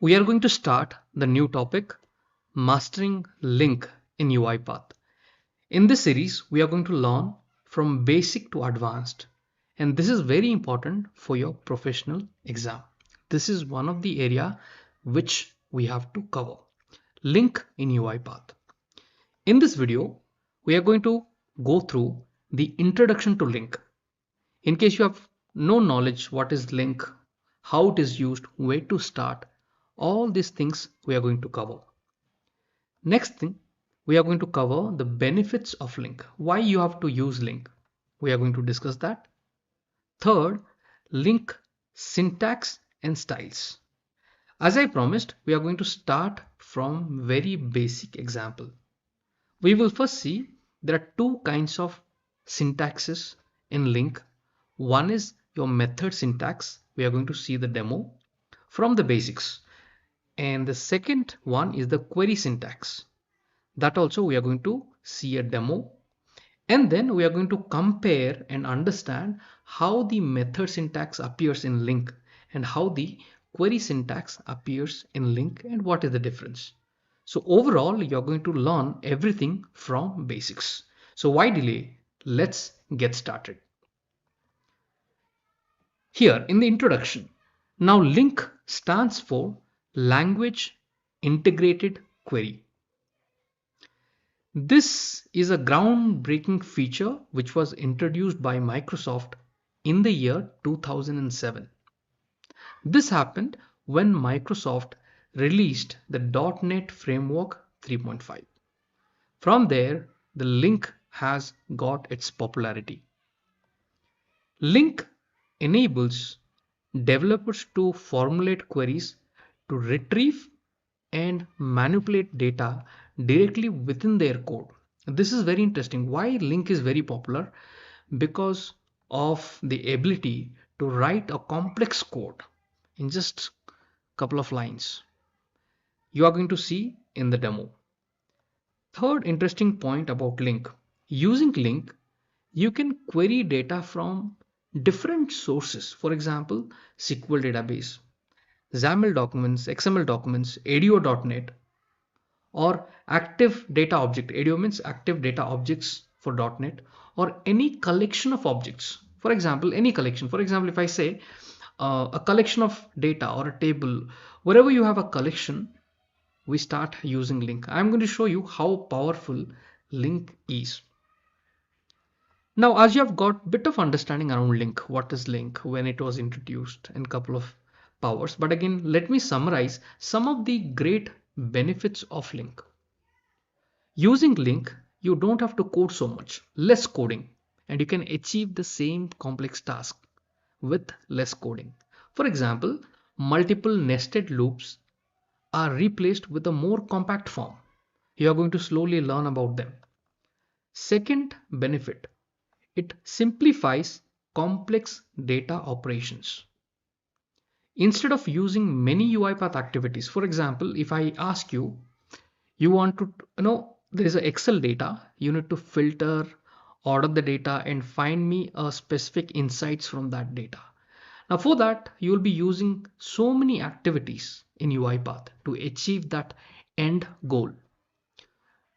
We are going to start the new topic, Mastering LINQ in UiPath. In this series, we are going to learn from basic to advanced, and this is very important for your professional exam. This is one of the area which we have to cover. LINQ in UiPath. In this video, we are going to go through the introduction to LINQ. In case you have no knowledge what is LINQ, how it is used, where to start, all these things we are going to cover. Next thing, we are going to cover the benefits of LINQ. Why you have to use LINQ. We are going to discuss that. Third, LINQ syntax and styles. As I promised, we are going to start from very basic example. We will first see there are two kinds of syntaxes in LINQ. One is your method syntax. We are going to see the demo from the basics. And the second one is the query syntax. That also we are going to see a demo. And then we are going to compare and understand how the method syntax appears in LINQ and how the query syntax appears in LINQ and what is the difference. So overall, you're going to learn everything from basics. So why delay? Let's get started. Here in the introduction, now LINQ stands for Language Integrated Query. This is a groundbreaking feature which was introduced by Microsoft in the year 2007. This happened when Microsoft released the .NET Framework 3.5. From there, the LINQ has got its popularity. LINQ enables developers to formulate queries to retrieve and manipulate data directly within their code. This is very interesting. Why LINQ is very popular? Because of the ability to write a complex code in just a couple of lines. You are going to see in the demo. Third interesting point about LINQ. Using LINQ, you can query data from different sources. For example, SQL database, XAML documents, XML documents, ADO.NET, or active data object. ADO means active data objects for .NET, or any collection of objects. For example, any collection. For example, if I say a collection of data or a table, wherever you have a collection, we start using LINQ. I'm going to show you how powerful LINQ is. Now, as you have got a bit of understanding around LINQ, what is LINQ, when it was introduced, and a couple of powers. But again, let me summarize some of the great benefits of LINQ. Using LINQ, you don't have to code so much, less coding, and you can achieve the same complex task with less coding. For example, multiple nested loops are replaced with a more compact form. You are going to slowly learn about them. Second benefit, it simplifies complex data operations. Instead of using many UiPath activities, for example, if I ask you, you want to there is an Excel data, you need to filter, order the data and find me a specific insights from that data. Now for that, you will be using so many activities in UiPath to achieve that end goal.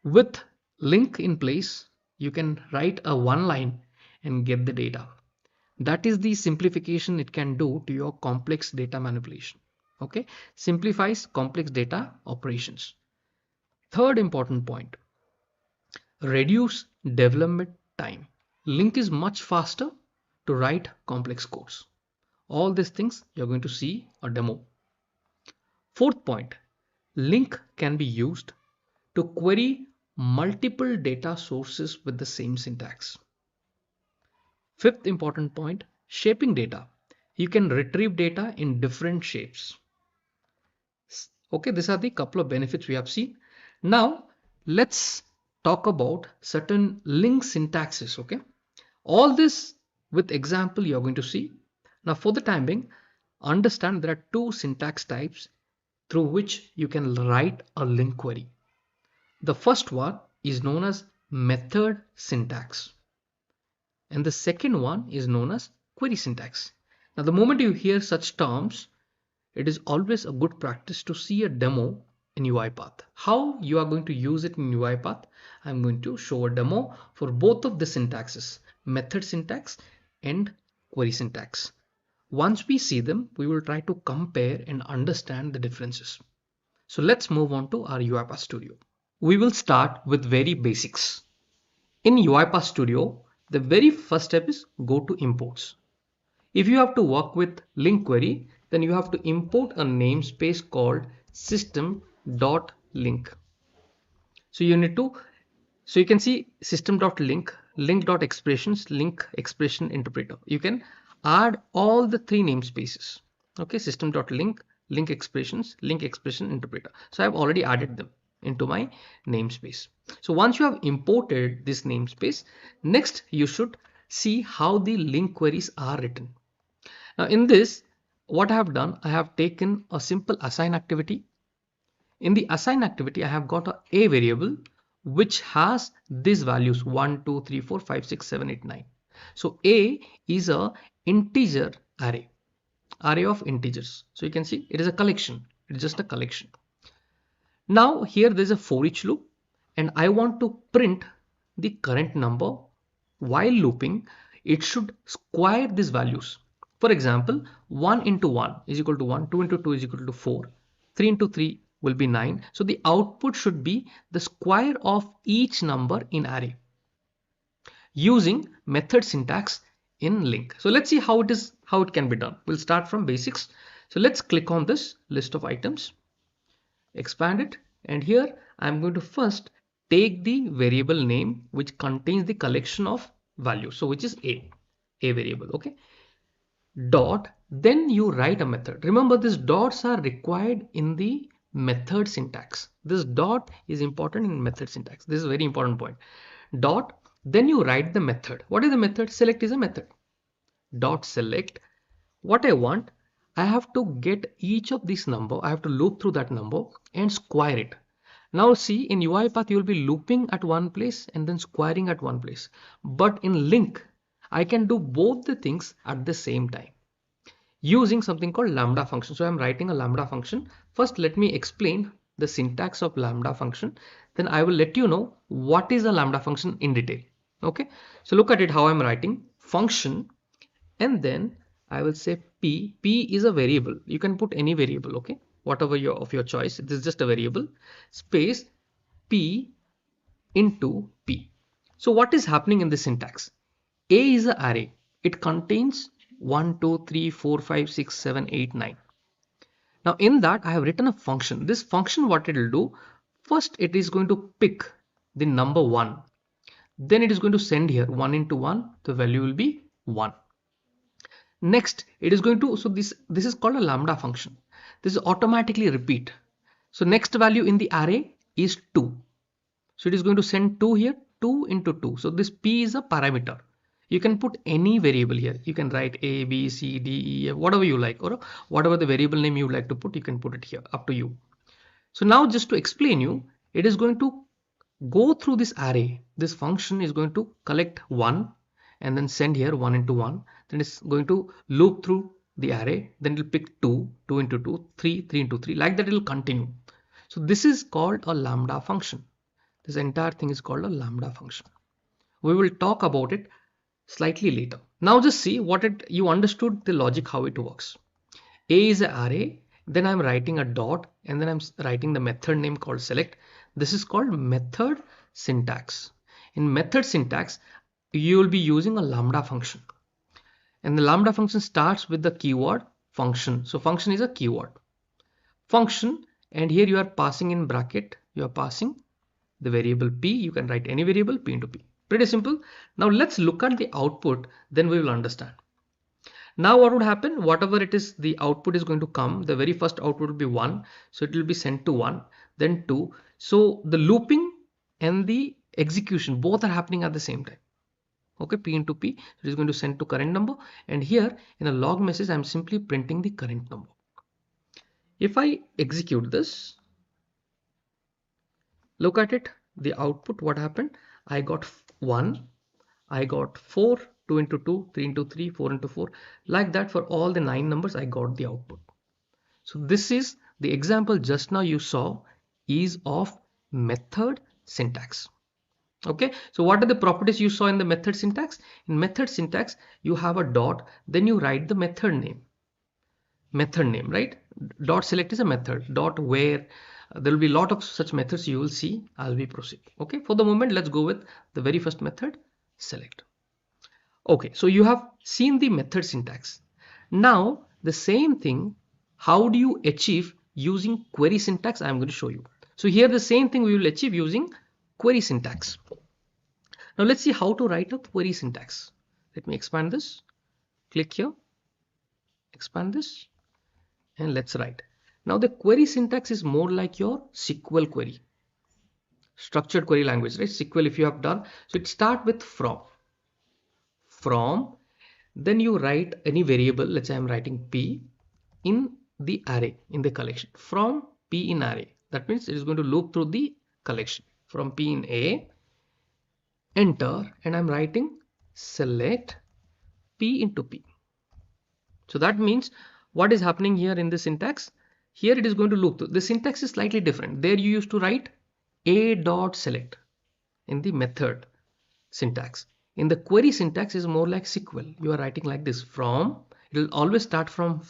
With LINQ in place, you can write a one line and get the data. That is the simplification it can do to your complex data manipulation. Okay, simplifies complex data operations. Third important point, reduce development time. LINQ is much faster to write complex codes. All these things you're going to see a demo. Fourth point, LINQ can be used to query multiple data sources with the same syntax. Fifth important point, shaping data. You can retrieve data in different shapes. Okay, these are the couple of benefits we have seen. Now, let's talk about certain LINQ syntaxes. Okay, all this with example you're going to see. Now, for the time being, understand there are two syntax types through which you can write a LINQ query. The first one is known as method syntax, and the second one is known as query syntax. Now, the moment you hear such terms, it is always a good practice to see a demo in UiPath. How you are going to use it in UiPath? I'm going to show a demo for both of the syntaxes, method syntax and query syntax. Once we see them, we will try to compare and understand the differences. So let's move on to our UiPath Studio. We will start with very basics. In UiPath Studio, the very first step is go to imports. If you have to work with LINQ query, then you have to import a namespace called system.link. So you need to, so you can see system.link, link.expressions, link expression interpreter. You can add all the three namespaces. Okay, system.link, link expressions, link expression interpreter. So I've already added them into my namespace. So once you have imported this namespace, next you should see how the LINQ queries are written. Now in this, what I have done, I have taken a simple assign activity. In the assign activity, I have got a variable which has these values 1, 2, 3, 4, 5, 6, 7, 8, 9. So a is a integer array of integers. So you can see it is a collection. It is just a collection. Now here there is a for each loop and I want to print the current number. While looping, it should square these values. For example, 1 into 1 is equal to 1, 2 into 2 is equal to 4, 3 into 3 will be 9. So the output should be the square of each number in array using method syntax in LINQ. So let's see how it can be done. We'll start from basics. So let's click on this list of items, expand it, and here I'm going to first take the variable name which contains the collection of values, so which is a variable. Okay, dot, then you write a method. Remember, these dots are required in the method syntax. This dot is important in method syntax. This is a very important point. Dot, then you write the method. What is the method? Select is a method. Dot select. What I want, I have to get each of this number. I have to loop through that number and square it. Now see, in UiPath you will be looping at one place and then squaring at one place. But in LINQ, I can do both the things at the same time using something called Lambda function. So I'm writing a Lambda function. First, let me explain the syntax of Lambda function. Then I will let you know what is a Lambda function in detail. Okay, so look at it, how I'm writing function, and then I will say p. P is a variable. You can put any variable, okay, whatever of your choice. This is just a variable, space p into p. So what is happening in this syntax? A is an array. It contains 1, 2, 3, 4, 5, 6, 7, 8, 9. Now in that I have written a function. This function, what it will do, first it is going to pick the number 1. Then it is going to send here 1 into 1. The value will be 1. Next it is going to, so this is called a Lambda function. This is automatically repeat. So next value in the array is 2. So it is going to send 2 here, 2 into 2. So this p is a parameter. You can put any variable here. You can write a, b, c, d, e, f, whatever you like, or whatever the variable name you like to put, you can put it here, up to you. So now just to explain you, it is going to go through this array. This function is going to collect 1 and then send here 1 into 1. Then it's going to loop through the array. Then it will pick 2, 2 into 2, 3, 3 into 3. Like that it will continue. So this is called a Lambda function. This entire thing is called a Lambda function. We will talk about it slightly later. Now just see what you understood the logic, how it works. A is an array, then I'm writing a dot, and then I'm writing the method name called select. This is called method syntax. In method syntax, you will be using a Lambda function. And the Lambda function starts with the keyword function. So function is a keyword. Function, and here you are passing in bracket, you are passing the variable p. You can write any variable, p into p. Pretty simple. Now let's look at the output, then we will understand. Now what would happen? Whatever it is, the output is going to come. The very first output will be 1. So it will be sent to 1, then 2. So the looping and the execution both are happening at the same time. Okay, p into p. It is going to send to current number. And here in a log message, I'm simply printing the current number. If I execute this, look at it, the output, what happened? I got 1, I got 4, 2 into 2, 3 into 3, 4 into 4. Like that for all the 9 numbers, I got the output. So this is the example just now you saw is of method syntax. Okay, so what are the properties you saw in the method syntax? In method syntax, you have a dot, then you write the method name. Method name, right? Dot select is a method. Dot where, there will be a lot of such methods you will see as we proceed. Okay, for the moment, let's go with the very first method, select. Okay, so you have seen the method syntax. Now, the same thing, how do you achieve using query syntax? I'm going to show you. So here the same thing we will achieve using query syntax. Now let's see how to write a query syntax. Let me expand this. Click here, expand this, and let's write. Now the query syntax is more like your SQL query, structured query language, right? SQL if you have done. So it starts with from, then you write any variable. Let's say I'm writing P in the array, in the collection, from P in array. That means it is going to loop through the collection from P in A, enter, and I'm writing select P into P. So that means what is happening here in the syntax? Here it is going to loop through. The syntax is slightly different. There you used to write a dot select in the method syntax. In the query syntax is more like SQL. You are writing like this from. It will always start from,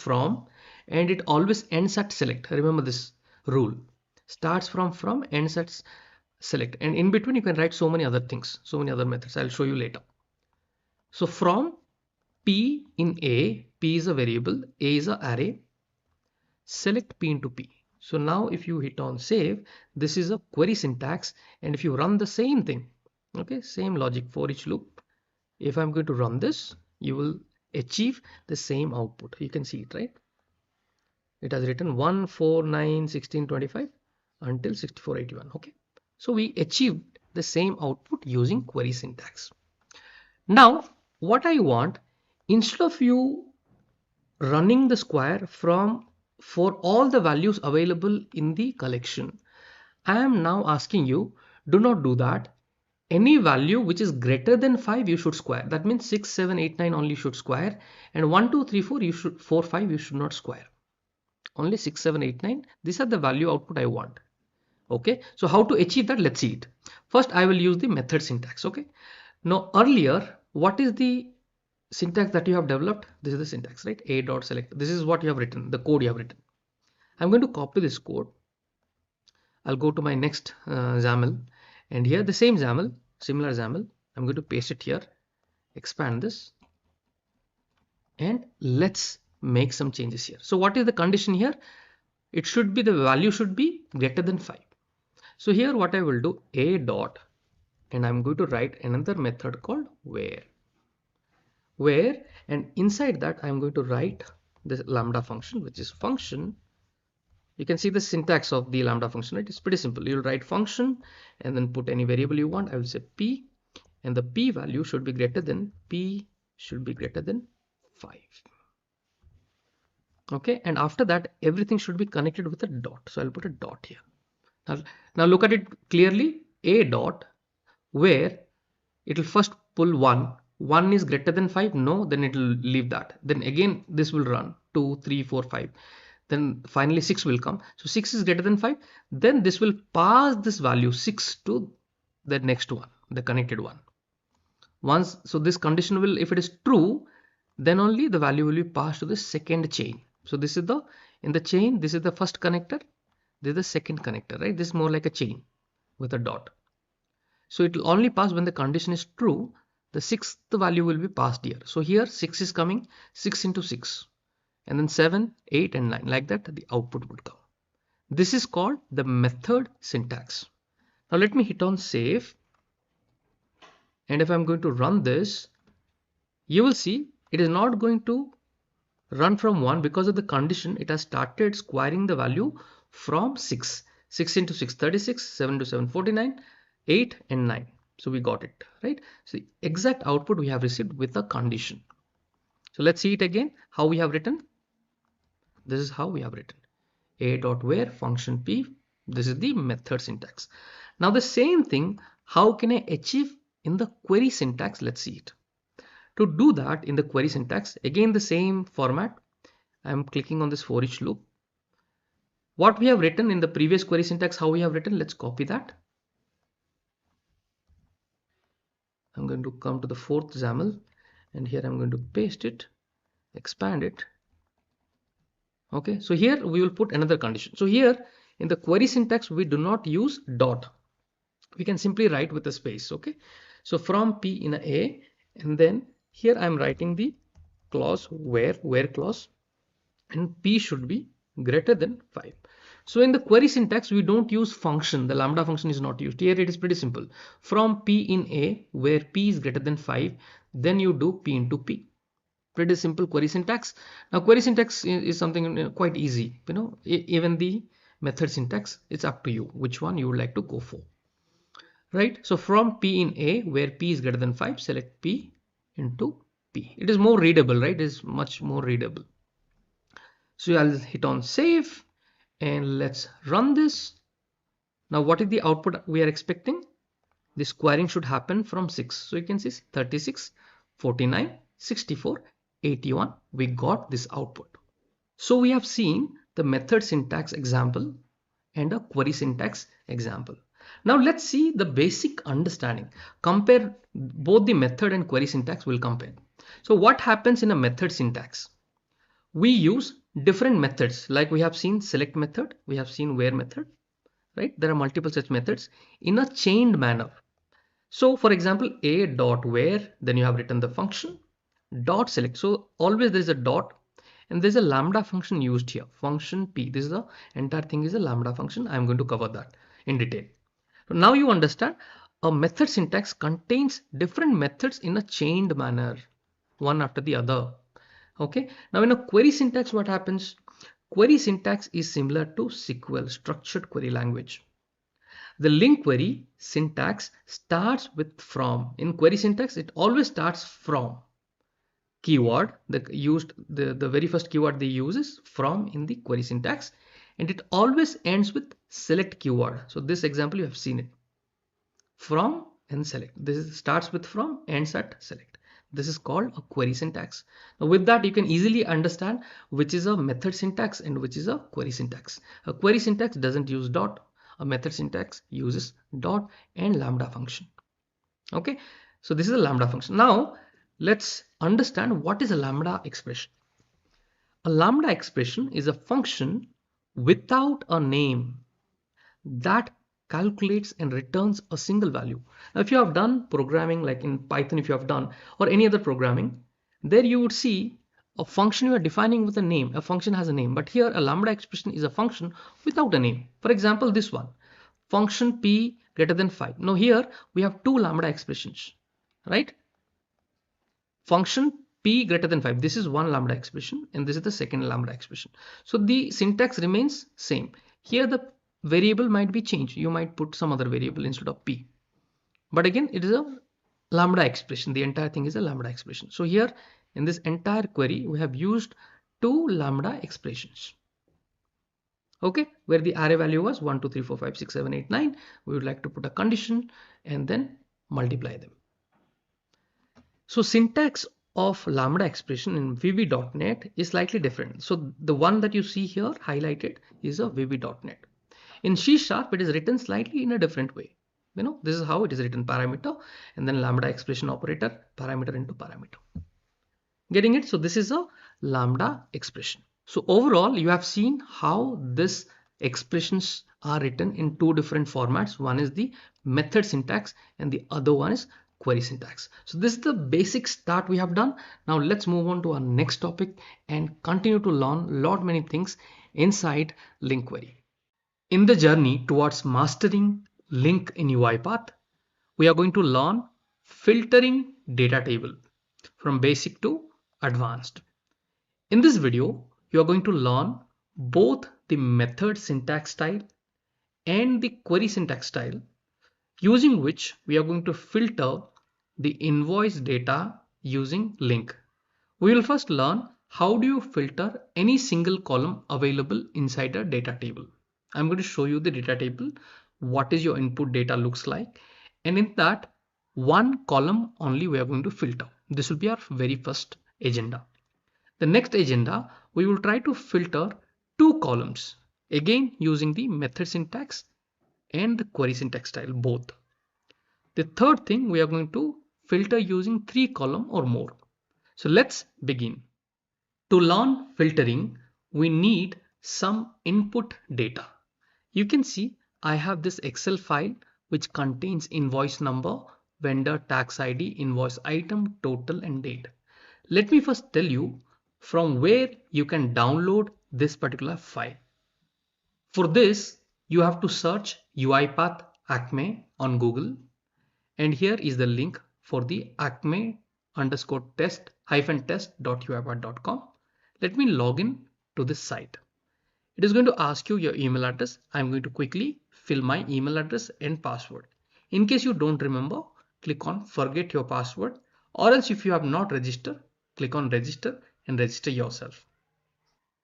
and it always ends at select. Remember this rule. Starts from, ends at select. And in between you can write so many other things, so many other methods. I'll show you later. So from P in A, P is a variable, A is an array, select P into P. So now if you hit on save, this is a query syntax, and if you run the same thing, okay, same logic for each loop, if I'm going to run this, you will achieve the same output. You can see it, right? It has written 1, 4, 9, 16, 25 until 64, 81. Okay, so we achieved the same output using query syntax. Now what I want, instead of you running the square for all the values available in the collection, I am now asking you, do not do that. Any value which is greater than 5 you should square. That means 6, 7, 8, 9 only should square, and 1, 2, 3, 4 you should 4, 5 you should not square. Only 6, 7, 8, 9. These are the value output I want. Okay, so how to achieve that? Let's see it. First I will use the method syntax. Okay, now earlier, what is the syntax that you have developed? This is the syntax, right? A dot select. This is what you have written, the code you have written. I'm going to copy this code. I'll go to my next XAML, and here the same XAML, similar XAML. I'm going to paste it here, expand this, and let's make some changes here. So what is the condition here? It should be, the value should be greater than 5. So here what I will do, a dot, and I'm going to write another method called where, and inside that I'm going to write this Lambda function, which is function. You can see the syntax of the Lambda function, right? It's pretty simple. You'll write function and then put any variable you want. I will say P, and the P value should be greater than 5. Okay, and after that everything should be connected with a dot. So I'll put a dot here. Now look at it clearly. A dot where it will first pull 1. 1 is greater than 5. No, then it will leave that. Then again this will run 2, 3, 4, 5. Then finally 6 will come. So 6 is greater than 5. Then this will pass this value 6 to the next one, the connected one. Once, so this condition will, if it is true, then only the value will be passed to the second chain. So this is the, in the chain, this is the first connector, this is the second connector, right? This is more like a chain with a dot. So it will only pass when the condition is true. The sixth value will be passed here. So here 6 is coming, 6 into 6, and then 7, 8 and 9, like that the output would come. This is called the method syntax. Now let me hit on save, and if I'm going to run this, you will see it is not going to run from 1 because of the condition. It has started squaring the value from 6. 6 into 6, 36, 7 into 7, 49, 8 and 9. So we got it, right? So the exact output we have received with a condition. So let's see it again, how we have written. This is how we have written. A dot where function P. This is the method syntax. Now the same thing, how can I achieve in the query syntax? Let's see it. To do that in the query syntax, again the same format. I'm clicking on this for each loop. What we have written in the previous query syntax, how we have written, let's copy that. I'm going to come to the fourth XAML and here I'm going to paste it, expand it. Okay, so here we will put another condition. So here in the query syntax, we do not use dot. We can simply write with a space. Okay, so from P in A, and then here I'm writing the clause where clause, and P should be greater than 5. So in the query syntax, we don't use function. The lambda function is not used. Here it is pretty simple. From P in A, where P is greater than 5, then you do P into P. Pretty simple query syntax. Now query syntax is something quite easy. Even the method syntax, it's up to you which one you would like to go for. Right? So from P in A, where P is greater than 5, select P into P. It is more readable, right? It is much more readable. So I'll hit on save and let's run this. Now what is the output we are expecting? The squaring should happen from 6. So you can see 36, 49, 64, 81. We got this output. So we have seen the method syntax example and a query syntax example. Now let's see the basic understanding. Compare both the method and query syntax. We'll compare. So what happens in a method syntax? We use different methods, like we have seen select method, we have seen where method, right? There are multiple such methods in a chained manner. So for example, a dot where, then you have written the function dot select. So always there is a dot and there's a lambda function used here, function P. This is the entire thing is a lambda function. I'm going to cover that in detail. So now you understand a method syntax contains different methods in a chained manner, one after the other. Okay, now in a query syntax, what happens? Query syntax is similar to SQL, structured query language. The LINQ query syntax starts with from. In query syntax, it always starts from keyword. The very first keyword they use is from in the query syntax, and it always ends with select keyword. So this example you have seen it, from and select. This starts with from, ends at select. This is called a query syntax. Now with that, you can easily understand which is a method syntax and which is a query syntax. A query syntax doesn't use dot. A method syntax uses dot and lambda function. Okay, so this is a lambda function. Now let's understand what is a lambda expression. A lambda expression is a function without a name that calculates and returns a single value. Now, if you have done programming like in Python, if you have done, or any other programming, there you would see a function you are defining with a name. A function has a name, but here a lambda expression is a function without a name. For example, this one, function P greater than 5. Now here we have two lambda expressions, right? Function P greater than 5. This is one lambda expression and this is the second lambda expression. So the syntax remains same. Here the variable might be changed. You might put some other variable instead of P. But again, it is a lambda expression. The entire thing is a lambda expression. So here in this entire query, we have used two lambda expressions. Okay, where the array value was 1, 2, 3, 4, 5, 6, 7, 8, 9. We would like to put a condition and then multiply them. So syntax of lambda expression in VB.NET is slightly different. So the one that you see here highlighted is a VB.NET. In C#, it is written slightly in a different way. This is how it is written: parameter and then lambda expression operator, parameter into parameter. Getting it? So this is a lambda expression. So overall, you have seen how this expressions are written in two different formats. One is the method syntax and the other one is query syntax. So this is the basic start we have done. Now let's move on to our next topic and continue to learn many things inside LINQ query. In the journey towards mastering LINQ in UiPath, we are going to learn filtering data table from basic to advanced. In this video, you are going to learn both the method syntax style and the query syntax style, using which we are going to filter the invoice data using LINQ. We will first learn how do you filter any single column available inside a data table. I'm going to show you the data table, what is your input data looks like, and in that one column only we are going to filter. This will be our very first agenda. The next agenda, we will try to filter two columns. Again, using the method syntax and the query syntax style both. The third thing, we are going to filter using 3 column or more. So let's begin. To learn filtering, we need some input data. You can see I have this Excel file which contains invoice number, vendor tax ID, invoice item, total and date. Let me first tell you from where you can download this particular file. For this, you have to search UiPath Acme on Google, and here is the link for the acme underscore test hyphen test.uipath.com. Let me log in to this site. It is going to ask you your email address. I'm going to quickly fill my email address and password. In case you don't remember, click on forget your password, or else if you have not registered, click on register and register yourself.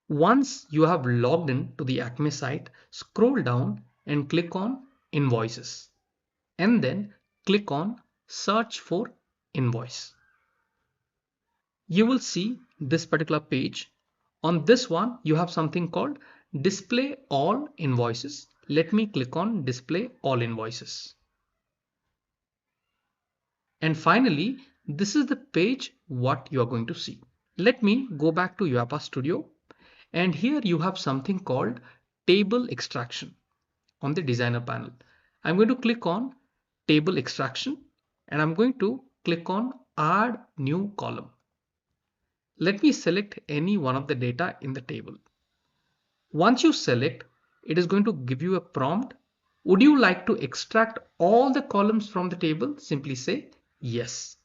Once you have logged in to the Acme site, scroll down and click on invoices, and then click on search for invoice. You will see this particular page. On this one, you have something called display all invoices. Let me click on display all invoices. And finally, this is the page what you are going to see. Let me go back to UiPath Studio, and here you have something called table extraction on the designer panel. I'm going to click on table extraction, and I'm going to click on add new column. Let me select any one of the data in the table. Once you select, it is going to give you a prompt. Would you like to extract all the columns from the table? Simply say yes.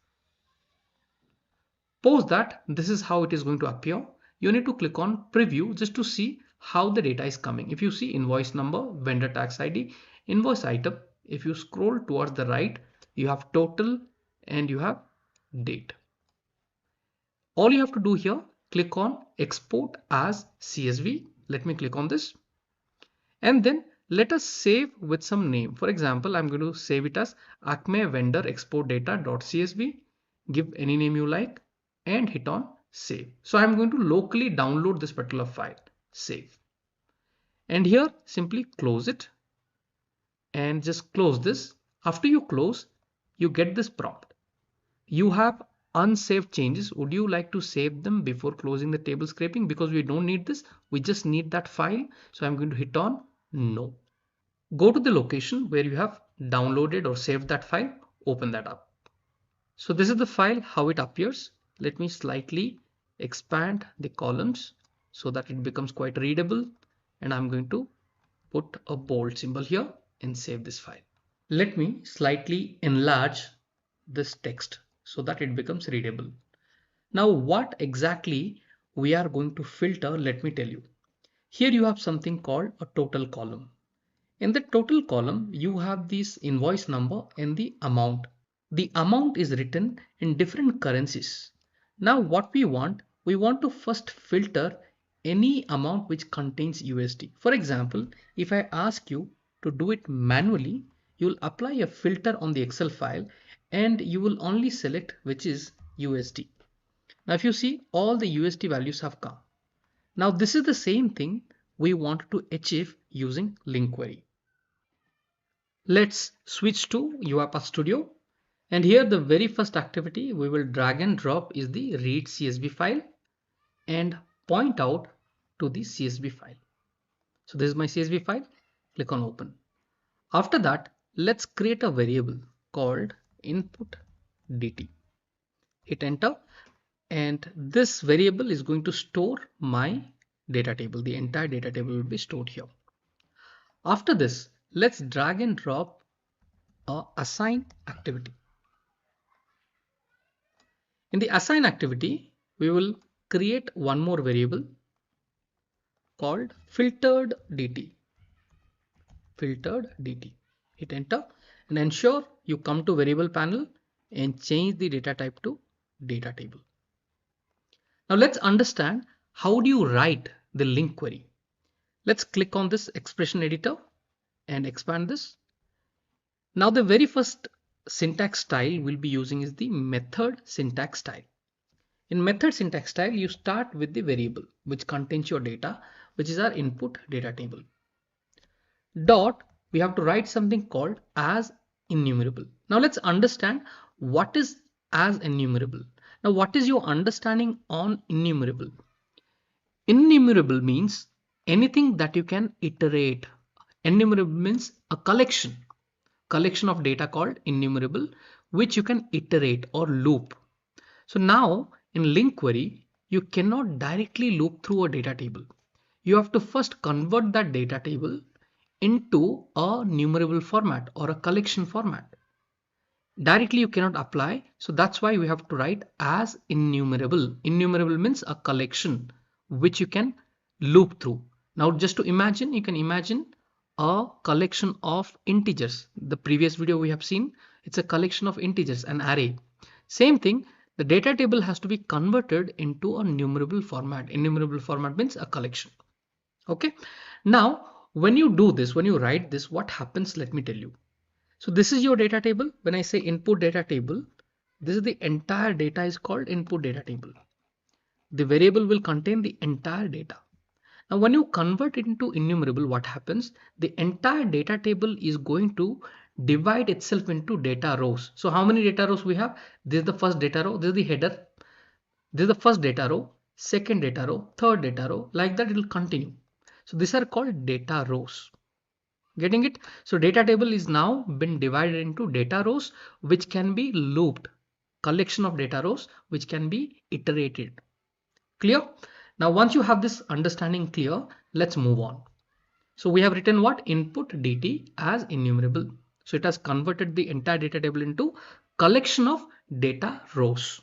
Post that, this is how it is going to appear. You need to click on preview just to see how the data is coming. If you see invoice number, vendor tax ID, invoice item, if you scroll towards the right, you have total and you have date. All you have to do here, click on export as CSV. Let me click on this. And then let us save with some name. For example, I'm going to save it as Acme vendor export data.csv. Give any name you like and hit on save. So I'm going to locally download this particular file, save. And here simply close it and just close this. After you close, you get this prompt. You have unsaved changes. Would you like to save them before closing the table scraping? Because we don't need this, we just need that file. So I'm going to hit on no. Go to the location where you have downloaded or saved that file, open that up. So this is the file, how it appears. Let me slightly expand the columns so that it becomes quite readable. And I'm going to put a bold symbol here and save this file. Let me slightly enlarge this text so that it becomes readable. Now what exactly we are going to filter, let me tell you. Here you have something called a total column. In the total column, you have this invoice number and the amount. The amount is written in different currencies. Now what we want to first filter any amount which contains USD. For example, if I ask you to do it manually, you will apply a filter on the Excel file and you will only select which is USD. Now if you see, all the USD values have come. Now this is the same thing we want to achieve using LINQ query. Let's switch to UiPath Studio, and here the very first activity we will drag and drop is the read CSV file and point out to the CSV file. So this is my CSV file. Click on open. After that, let's create a variable called input dt. Hit enter, and this variable is going to store my data table. The entire data table will be stored here. After this, let's drag and drop a assign activity. In the assign activity, we will create one more variable called filtered dt. Filtered dt. Hit enter and ensure you come to variable panel and change the data type to data table. Now let's understand how do you write the LINQ query. Let's click on this expression editor and expand this. Now the very first syntax style we'll be using is the method syntax style. In method syntax style, you start with the variable which contains your data. which is our input data table. Dot, we have to write something called as enumerable. Now let's understand what is as enumerable. Now what is your understanding on enumerable? Enumerable means anything that you can iterate. Enumerable means a collection of data called enumerable, which you can iterate or loop. So now in LINQ query, you cannot directly loop through a data table. You have to first convert that data table into a numerable format or a collection format. Directly you cannot apply, so that's why we have to write as enumerable. Enumerable means a collection which you can loop through. Now just to imagine, you can imagine a collection of integers. The previous video we have seen, it's a collection of integers, an array. Same thing, the data table has to be converted into a numerable format. Enumerable format means a collection. Okay, now when you do this, when you write this, what happens, let me tell you. So this is your data table. When I say input data table, this is the entire data is called input data table. The variable will contain the entire data. Now when you convert it into enumerable, what happens? The entire data table is going to divide itself into data rows. So how many data rows we have? This is the first data row, this is the header, this is the first data row, second data row, third data row, like that it will continue. So these are called data rows. Getting it? So data table is now been divided into data rows which can be looped, collection of data rows which can be iterated. Clear? Now once you have this understanding clear, let's move on. So we have written what? Input dt as enumerable. So it has converted the entire data table into collection of data rows.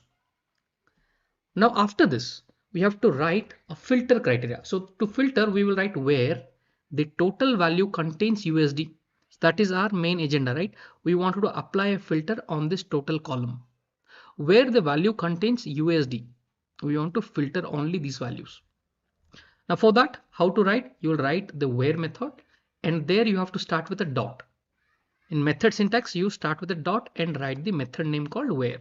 Now after this, we have to write a filter criteria. So to filter, we will write where the total value contains USD. That is our main agenda, right? We wanted to apply a filter on this total column. Where the value contains USD, we want to filter only these values. Now for that, how to write? You will write the where method, and there you have to start with a dot. In method syntax, you start with a dot and write the method name called where.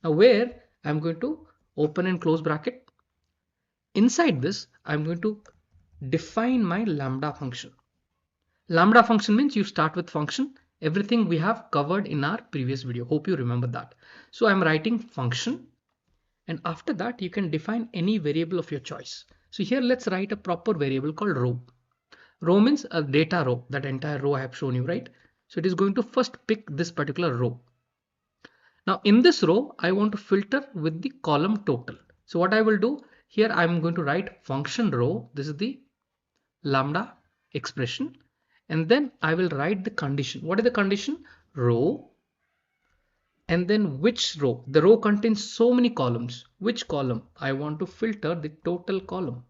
Now where, I'm going to open and close bracket. Inside this, I'm going to define my lambda function. Lambda function means you start with function. Everything we have covered in our previous video. Hope you remember that. So I'm writing function, and after that you can define any variable of your choice. So here let's write a proper variable called row. Row means a data row, that entire row I have shown you, right? So it is going to first pick this particular row. Now in this row, I want to filter with the column total. So what I will do here, I'm going to write function row. This is the lambda expression. And then I will write the condition. What is the condition? Row. And then which row? The row contains so many columns. Which column? I want to filter the total column.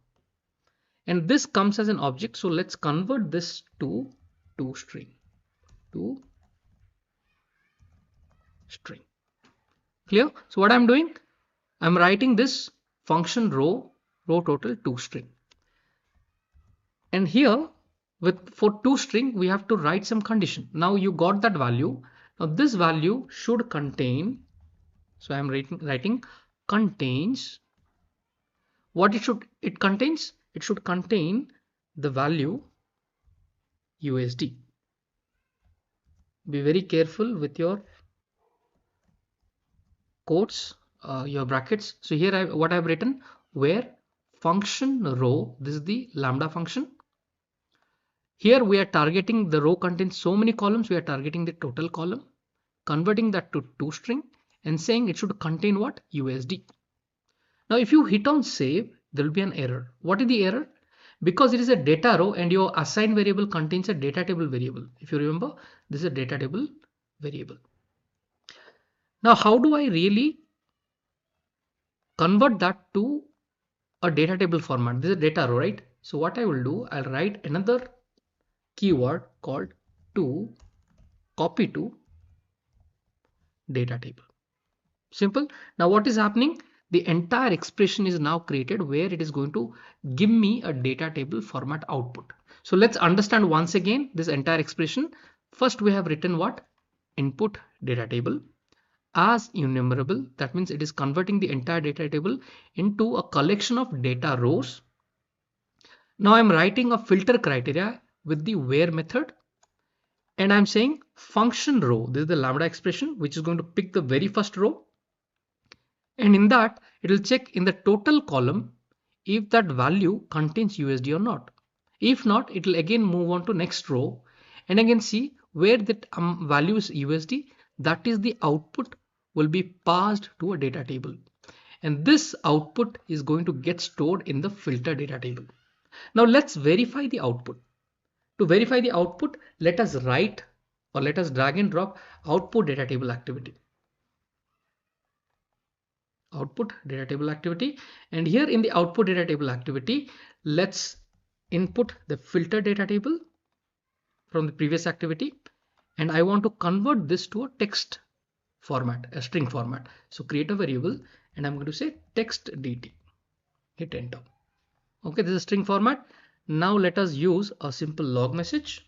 And this comes as an object. So let's convert this to toString. toString. Clear? So what I'm doing? I'm writing this function row total toString. And here for toString, we have to write some condition. Now you got that value. Now this value should contain, so I'm writing contains. What it contains? It should contain the value USD. Be very careful with your quotes, your brackets. So here what I've written, where function row, this is the lambda function. Here we are targeting the row contains so many columns. We are targeting the total column, converting that to toString and saying it should contain what? USD. Now if you hit on save, there will be an error. What is the error? Because it is a data row and your assigned variable contains a data table variable. If you remember, this is a data table variable. Now how do I really convert that to a data table format? This is a data row, right? So what I will do, I'll write another keyword called to copy to data table. Simple. Now what is happening? The entire expression is now created where it is going to give me a data table format output. So let's understand once again this entire expression. First we have written what? Input data table as enumerable. That means it is converting the entire data table into a collection of data rows. Now I'm writing a filter criteria with the where method, and I'm saying function row. This is the Lambda expression which is going to pick the very first row, and in that it will check in the total column if that value contains USD or not. If not, it will again move on to next row and again see where that value is USD. That is the output will be passed to a data table, and this output is going to get stored in the filter data table. Now let's verify the output. To verify the output, let us write or let us drag and drop output data table activity. Output data table activity, and here in the output data table activity, let's input the filter data table from the previous activity, and I want to convert this to a text format, a string format. So create a variable and I'm going to say text dt, hit enter. Okay, this is string format. Now let us use a simple log message.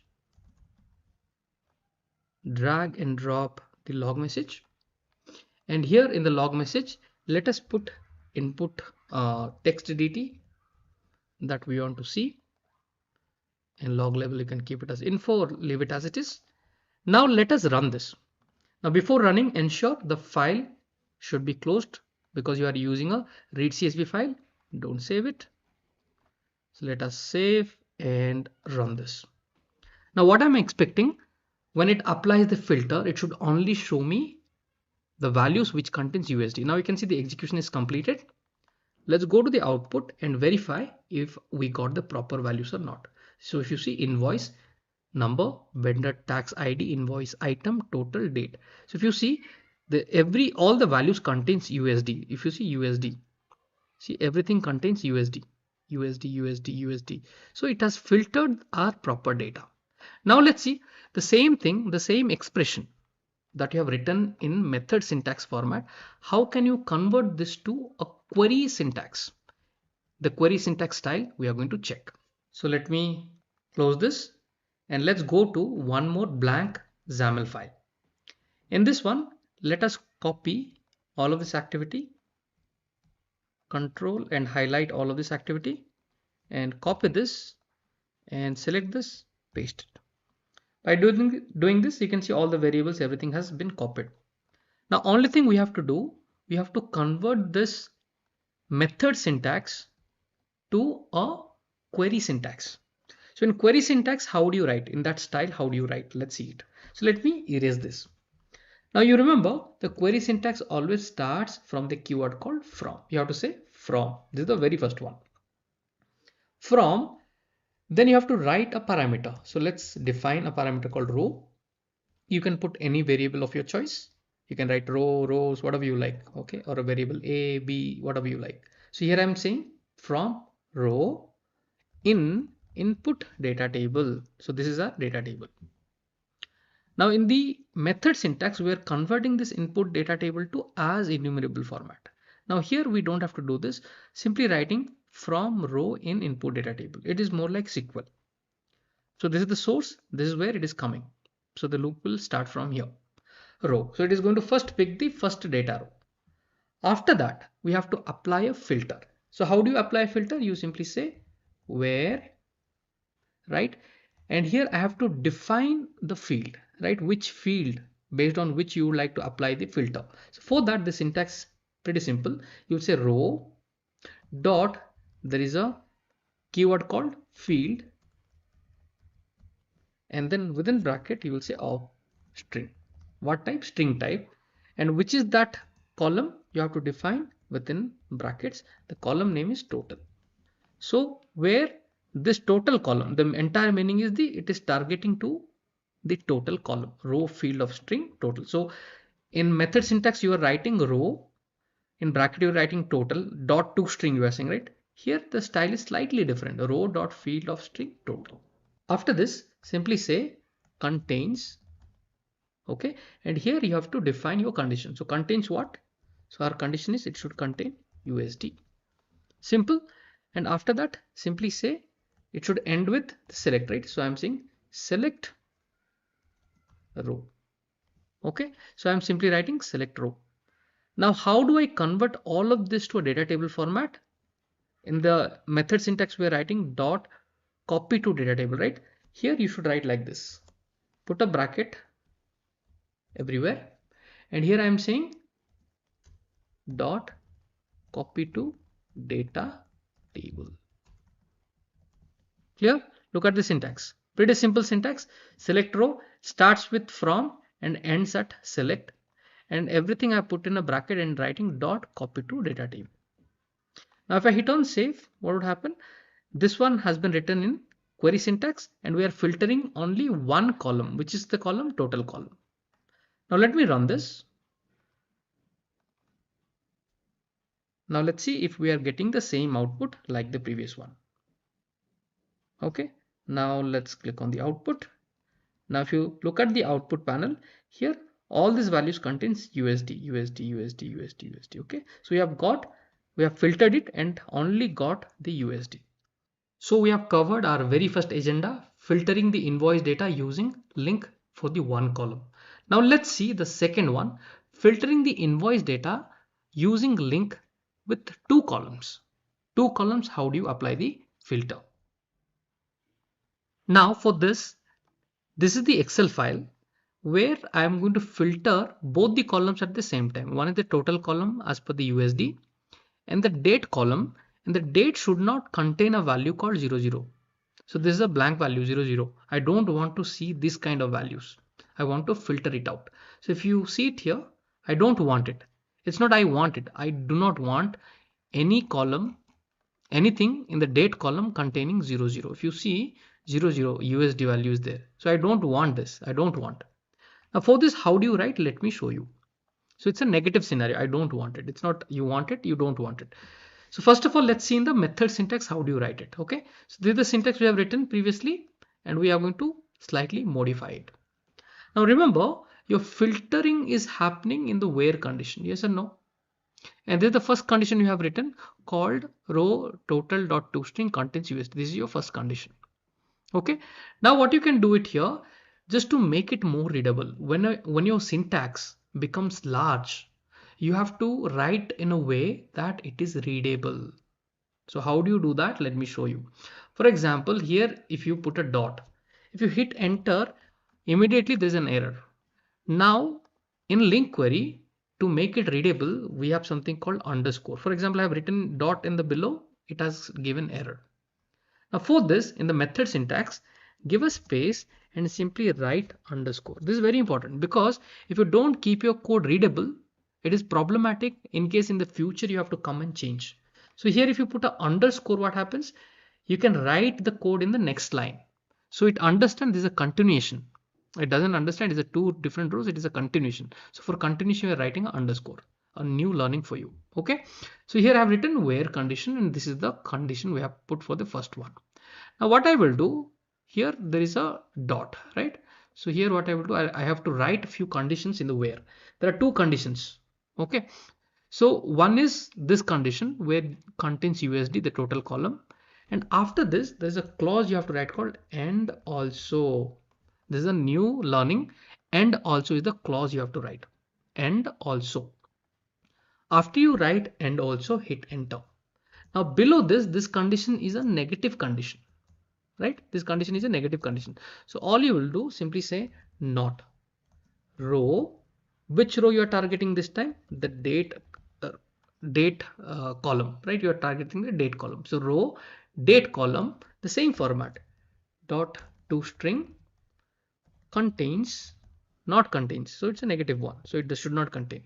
Drag and drop the log message, and here in the log message let us put input text dt that we want to see, and log level you can keep it as info or leave it as it is. Now let us run this. Now before running, ensure the file should be closed because you are using a read CSV file. Don't save it. So let us save and run this. Now what I'm expecting, when it applies the filter, it should only show me the values which contains USD. Now you can see the execution is completed. Let's go to the output and verify if we got the proper values or not. So if you see invoice, number, vendor tax ID, invoice item, total, date. So if you see all the values contains USD. If you see USD, see everything contains USD, USD, USD, USD. So it has filtered our proper data. Now let's see the same thing, the same expression that you have written in method syntax format. How can you convert this to a query syntax? The query syntax style we are going to check. So let me close this and let's go to one more blank XAML file. In this one, let us copy all of this activity, control and highlight all of this activity, and copy this and select this, paste it. By doing this, you can see all the variables, everything has been copied. Now only thing we have to do, we have to convert this method syntax to a query syntax. So in query syntax, how do you write? In that style, how do you write? Let's see it. So let me erase this. Now you remember the query syntax always starts from the keyword called from. You have to say from. This is the very first one. From, then you have to write a parameter. So let's define a parameter called row. You can put any variable of your choice. You can write row, rows, whatever you like, okay, or a variable A, B, whatever you like. So here I'm saying from row in input data table. So this is our data table. Now in the method syntax, we are converting this input data table to as enumerable format. Now here we don't have to do this, simply writing from row in input data table. It is more like SQL. So this is the source, this is where it is coming. So the loop will start from here, row. So it is going to first pick the first data row. After that, we have to apply a filter. So how do you apply a filter? You simply say where, right? And here I have to define the field, right? Which field based on which you would like to apply the filter. So for that, the syntax is pretty simple. You would say row dot, there is a keyword called field, and then within bracket you will say of string. What type? String type. And which is that column? You have to define within brackets. The column name is total. So where this total column, the entire meaning is it is targeting to the total column, row field of string total. So in method syntax you are writing row, in bracket you are writing total, dot to string you are saying, right? Here the style is slightly different, row dot field of string total. After this, simply say contains, okay, and here you have to define your condition. So contains what? So our condition is it should contain USD. Simple. And after that, simply say it should end with the select, right? So I'm saying select row. Okay, so I'm simply writing select row. Now how do I convert all of this to a data table format? In the method syntax we are writing dot copy to data table, right? Here you should write like this, put a bracket everywhere, and here I am saying dot copy to data table. Clear? Look at the syntax. Pretty simple syntax. Select row starts with from and ends at select, and everything I put in a bracket and writing dot copy to data table. Now if I hit on save, what would happen? This one has been written in query syntax and we are filtering only one column, which is the column total column. Now let me run this. Now let's see if we are getting the same output like the previous one. Okay, now let's click on the output. Now if you look at the output panel here, all these values contains USD, USD, USD, USD, USD. Okay, so we have filtered it and only got the USD. So we have covered our very first agenda, filtering the invoice data using LINQ for the one column. Now let's see the second one, filtering the invoice data using LINQ with two columns. Two columns, how do you apply the filter? Now for this is the Excel file where I am going to filter both the columns at the same time. One is the total column as per the USD and the date column, and the date should not contain a value called 00. So this is a blank value 00. I don't want to see this kind of values. I want to filter it out. So if you see it here, I don't want it. It's not I want it. I do not want any column, anything in the date column containing 00. If you see 00 USD value is there. So I don't want this. I don't want. Now for this, how do you write? Let me show you. So it's a negative scenario. I don't want it. It's not you want it, you don't want it. So first of all, let's see in the method syntax, how do you write it? Okay. So this is the syntax we have written previously, and we are going to slightly modify it. Now remember, your filtering is happening in the where condition. Yes or no? And this is the first condition you have written called row total dot toString contains USD. This is your first condition. Okay. Now what you can do it here, just to make it more readable, when your syntax becomes large, you have to write in a way that it is readable. So how do you do that? Let me show you. For example, here if you put a dot, if you hit enter, immediately there's an error. Now in LINQ query, to make it readable, we have something called underscore. For example, I have written dot in the below, it has given error. Now for this, in the method syntax, give a space and simply write underscore. This is very important because if you don't keep your code readable, it is problematic in case in the future you have to come and change. So here if you put an underscore, what happens? You can write the code in the next line. So it understands this is a continuation. It doesn't understand it's a two different rows, it is a continuation. So for continuation, you are writing an underscore, a new learning for you. Okay. So here I have written where condition, and this is the condition we have put for the first one. Now what I will do, here there is a dot, right? So here what I will do, I have to write a few conditions in the where. There are two conditions. Okay. So one is this condition where contains USD, the total column. And after this, there's a clause you have to write called and also. This is a new learning, and also is the clause you have to write. And also. After you write and also, hit enter. Now below this condition is a negative condition, right? This condition is a negative condition. So all you will do, simply say not row. Which row you are targeting this time? The date column, right? You are targeting the date column. So row date column, the same format, dot toString contains, not contains. So it's a negative one. So it should not contain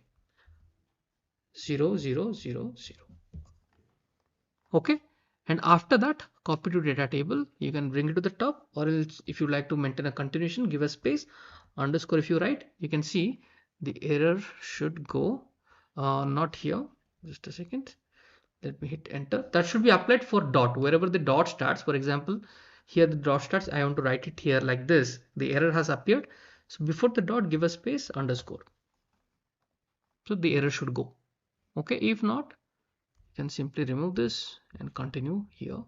0, 0, 0, 0. Okay. And after that, copy to data table. You can bring it to the top, or else if you like to maintain a continuation, give a space, underscore. If you write, you can see the error should go not here. Just a second. Let me hit enter. That should be applied for dot, wherever the dot starts. For example, here the dot starts. I want to write it here like this. The error has appeared. So before the dot, give a space, underscore. So the error should go. Okay. If not, you can simply remove this and continue here.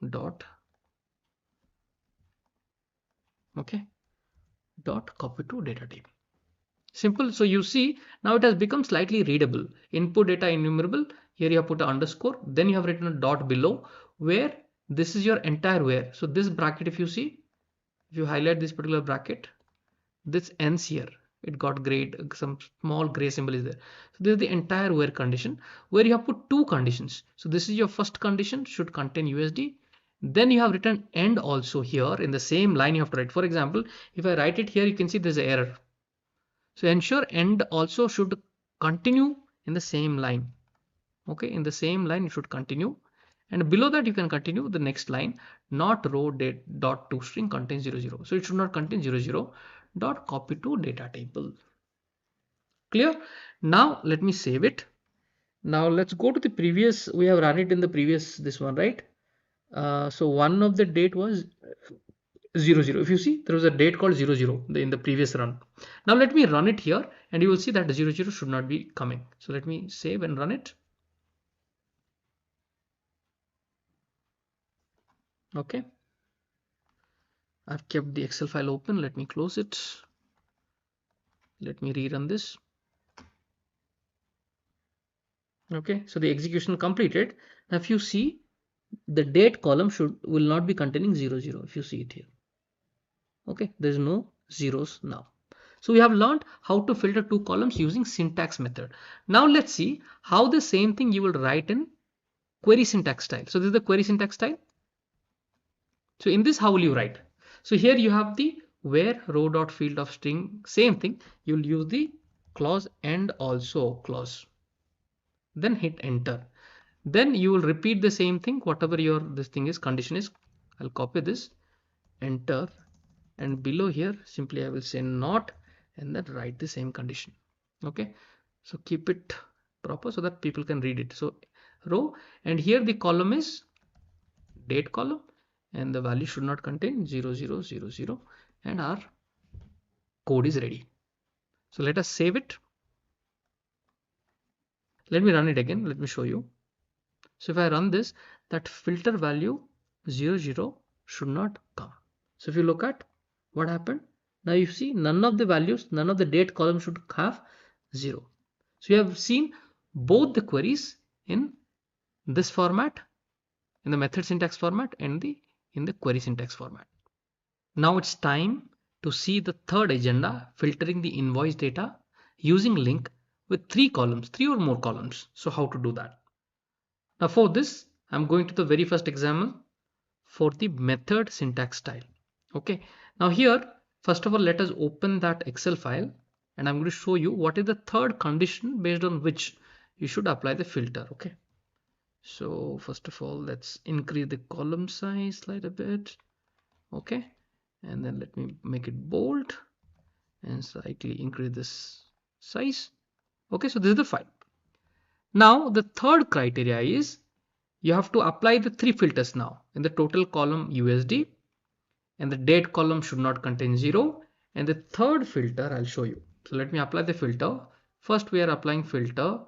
Dot. Okay. Dot copy to data table. Simple. So you see now it has become slightly readable. Input data enumerable. Here you have put an underscore. Then you have written a dot below where this is your entire where. So this bracket, if you see, if you highlight this particular bracket, this ends here. It got gray, some small gray symbol is there. So this is the entire where condition, where you have put two conditions. So this is your first condition, should contain USD. Then you have written end also here in the same line you have to write. For example, if I write it here, you can see there's an error. So ensure end also should continue in the same line. Okay, in the same line it should continue, and below that you can continue the next line, not row date dot toString contains 00. So it should not contain 00 dot copy to data table. Clear? Now let me save it. Now let's go to the previous. We have run it in the previous this one, right? So one of the date was 00. If you see, there was a date called 00 in the previous run. Now let me run it here, and you will see that 00 should not be coming. So let me save and run it. Okay, I've kept the Excel file open. Let me close it. Let me rerun this. Okay, so the execution completed. Now if you see, the date column will not be containing 00 if you see it here. Okay, there's no zeros now. So we have learned how to filter two columns using syntax method. Now let's see how the same thing you will write in query syntax style. So this is the query syntax style. So in this, how will you write? So here you have the where row dot field of string, same thing. You'll use the clause and also clause. Then hit enter. Then you will repeat the same thing, whatever your this thing is, condition is. I'll copy this, enter, and below here simply I will say not, and then write the same condition. Okay, so keep it proper so that people can read it. So row, and here the column is date column, and the value should not contain 0000, and our code is ready. So let us save it. Let me run it again. Let me show you. So if I run this, that filter value 00 should not come. So if you look at what happened, now you see none of the values, none of the date column should have 0. So you have seen both the queries in this format, in the method syntax format, and in the query syntax format. Now it's time to see the third agenda, filtering the invoice data using LINQ with 3 columns, 3 or more columns. So how to do that? Now for this, I'm going to the very first example for the method syntax style. Okay, now here, first of all, let us open that Excel file, and I'm going to show you what is the third condition based on which you should apply the filter. Okay, so first of all, let's increase the column size slightly a bit. Okay, and then let me make it bold and slightly increase this size. Okay, so this is the file. Now the third criteria is you have to apply the 3 filters now. In the total column USD, and the date column should not contain 0, and the third filter I'll show you. So let me apply the filter. First we are applying filter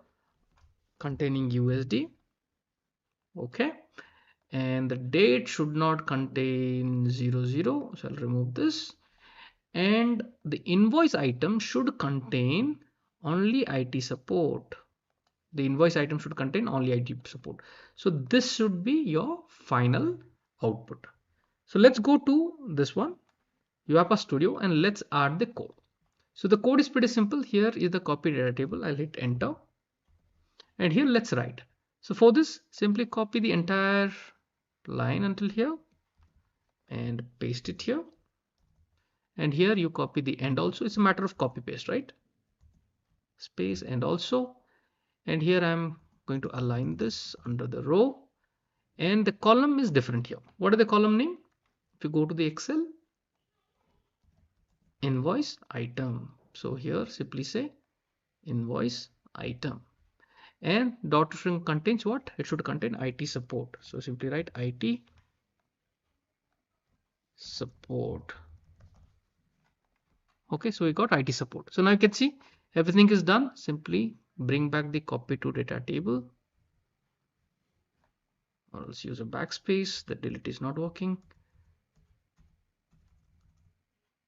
containing USD. Okay, and the date should not contain 00, so I'll remove this, and the invoice item should contain only IT support. The invoice item should contain only IT support. So this should be your final output. So let's go to this one, UiPath Studio, and let's add the code. So the code is pretty simple. Here is the copy data table. I'll hit enter, and here let's write. So for this, simply copy the entire line until here and paste it here, and here you copy the end also. It's a matter of copy paste, right? Space and also, and here I'm going to align this under the row, and the column is different here. What is the column name? If you go to the Excel, invoice item. So here simply say invoice item, and dot string contains what? It should contain IT support. So simply write IT support. Okay, so we got IT support. So now you can see everything is done. Simply bring back the copy to data table, or else use a backspace. The delete is not working.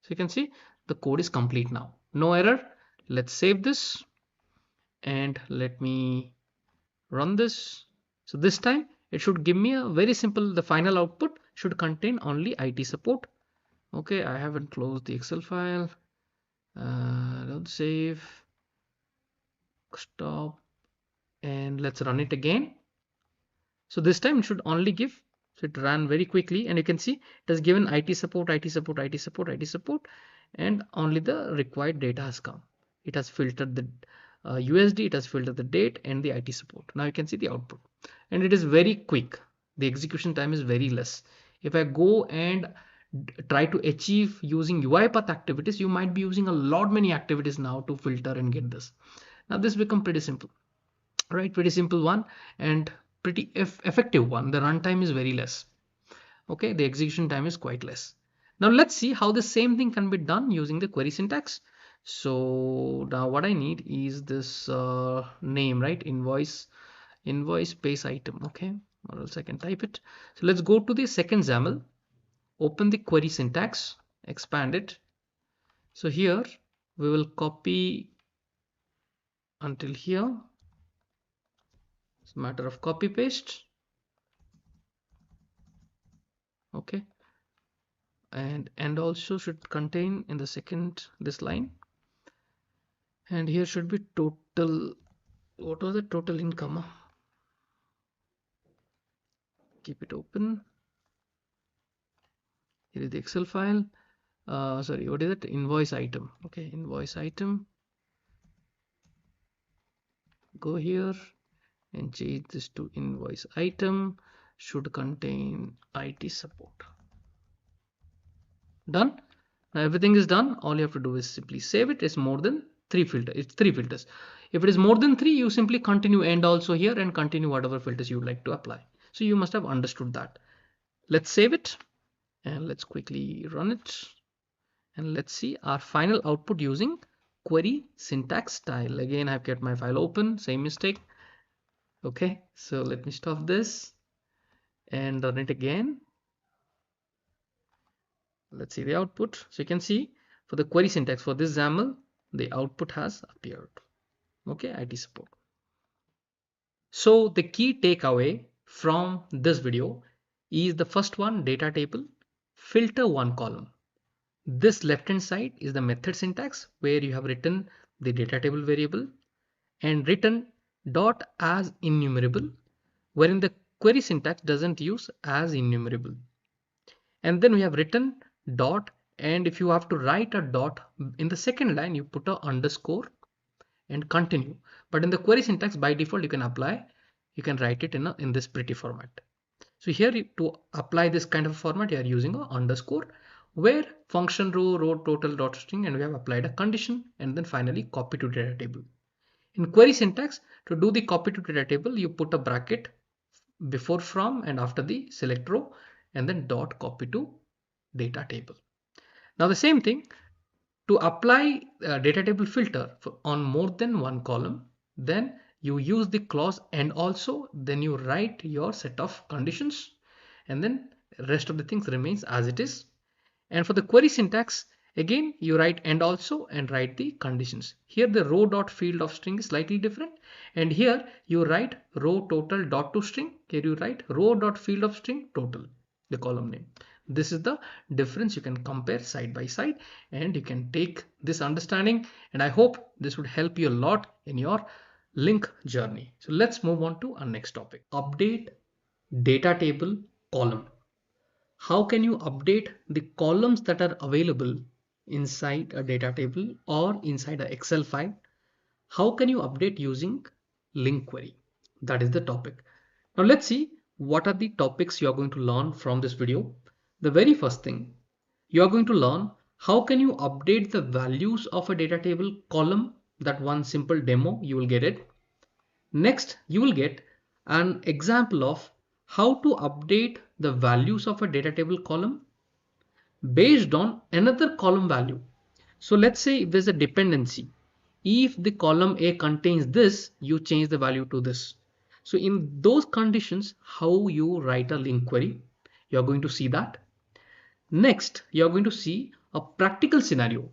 So you can see the code is complete now. No error. Let's save this and let me run this. So this time it should give me a very simple, the final output should contain only IT support. Okay, I haven't closed the Excel file. Don't save, stop, and let's run it again. So this time it should only give, so it ran very quickly, and you can see it has given IT support, IT support, IT support, IT support, and only the required data has come. It has filtered the USD, it has filtered the date and the IT support. Now you can see the output, and it is very quick. The execution time is very less. If I go and try to achieve using UiPath activities, you might be using a lot many activities now to filter and get this. Now this become pretty simple, right? Pretty simple one, and pretty effective one. The runtime is very less. Okay, the execution time is quite less. Now let's see how the same thing can be done using the query syntax. So now what I need is this name, right? Invoice base item. Okay, or else I can type it. So let's go to the second XAML, open the query syntax, expand it. So here we will copy until here. It's a matter of copy paste. Okay, and also should contain in the second this line, and here should be total. What was the total income? Keep it open. Here is the Excel file. Sorry, what is it? Invoice item. Okay, invoice item. Go here and change this to invoice item. Should contain IT support. Done. Now everything is done. All you have to do is simply save it. It's more than three filters. It's three filters. If it is more than three, you simply continue and also here and continue whatever filters you would like to apply. So you must have understood that. Let's save it and let's quickly run it. And let's see our final output using query syntax style. Again, I've kept my file open, same mistake. Okay, so let me stop this and run it again. Let's see the output. So you can see for the query syntax for this XAML, the output has appeared. Okay, IT support. So the key takeaway from this video is the first one, data table, filter one column. This left hand side is the method syntax where you have written the data table variable and written dot as enumerable, wherein the query syntax doesn't use as enumerable. And then we have written dot, and if you have to write a dot in the second line, you put a underscore and continue. But in the query syntax by default, you can write it in this pretty format. So here to apply this kind of format, you are using a underscore where function row total dot string, and we have applied a condition and then finally copy to data table. In query syntax, to do the copy to data table, you put a bracket before from and after the select row and then dot copy to data table. Now the same thing to apply a data table filter on more than one column, then you use the clause and also, then you write your set of conditions and then rest of the things remains as it is. And for the query syntax, again you write and also and write the conditions. Here the row dot field of string is slightly different, and here you write row total dot to string. Here you write row dot field of string total, the column name. This is the difference. You can compare side by side and you can take this understanding, and I hope this would help you a lot in your LINQ journey. So let's move on to our next topic. Update data table column. How can you update the columns that are available inside a data table or inside an Excel file? How can you update using LINQ query? That is the topic. Now let's see what are the topics you are going to learn from this video. The very first thing, you are going to learn how can you update the values of a data table column. That one simple demo, you will get it. Next, you will get an example of how to update the values of a data table column based on another column value. So let's say if there's a dependency, if the column A contains this, you change the value to this. So in those conditions, how you write a LINQ query, you're going to see that. Next, you're going to see a practical scenario.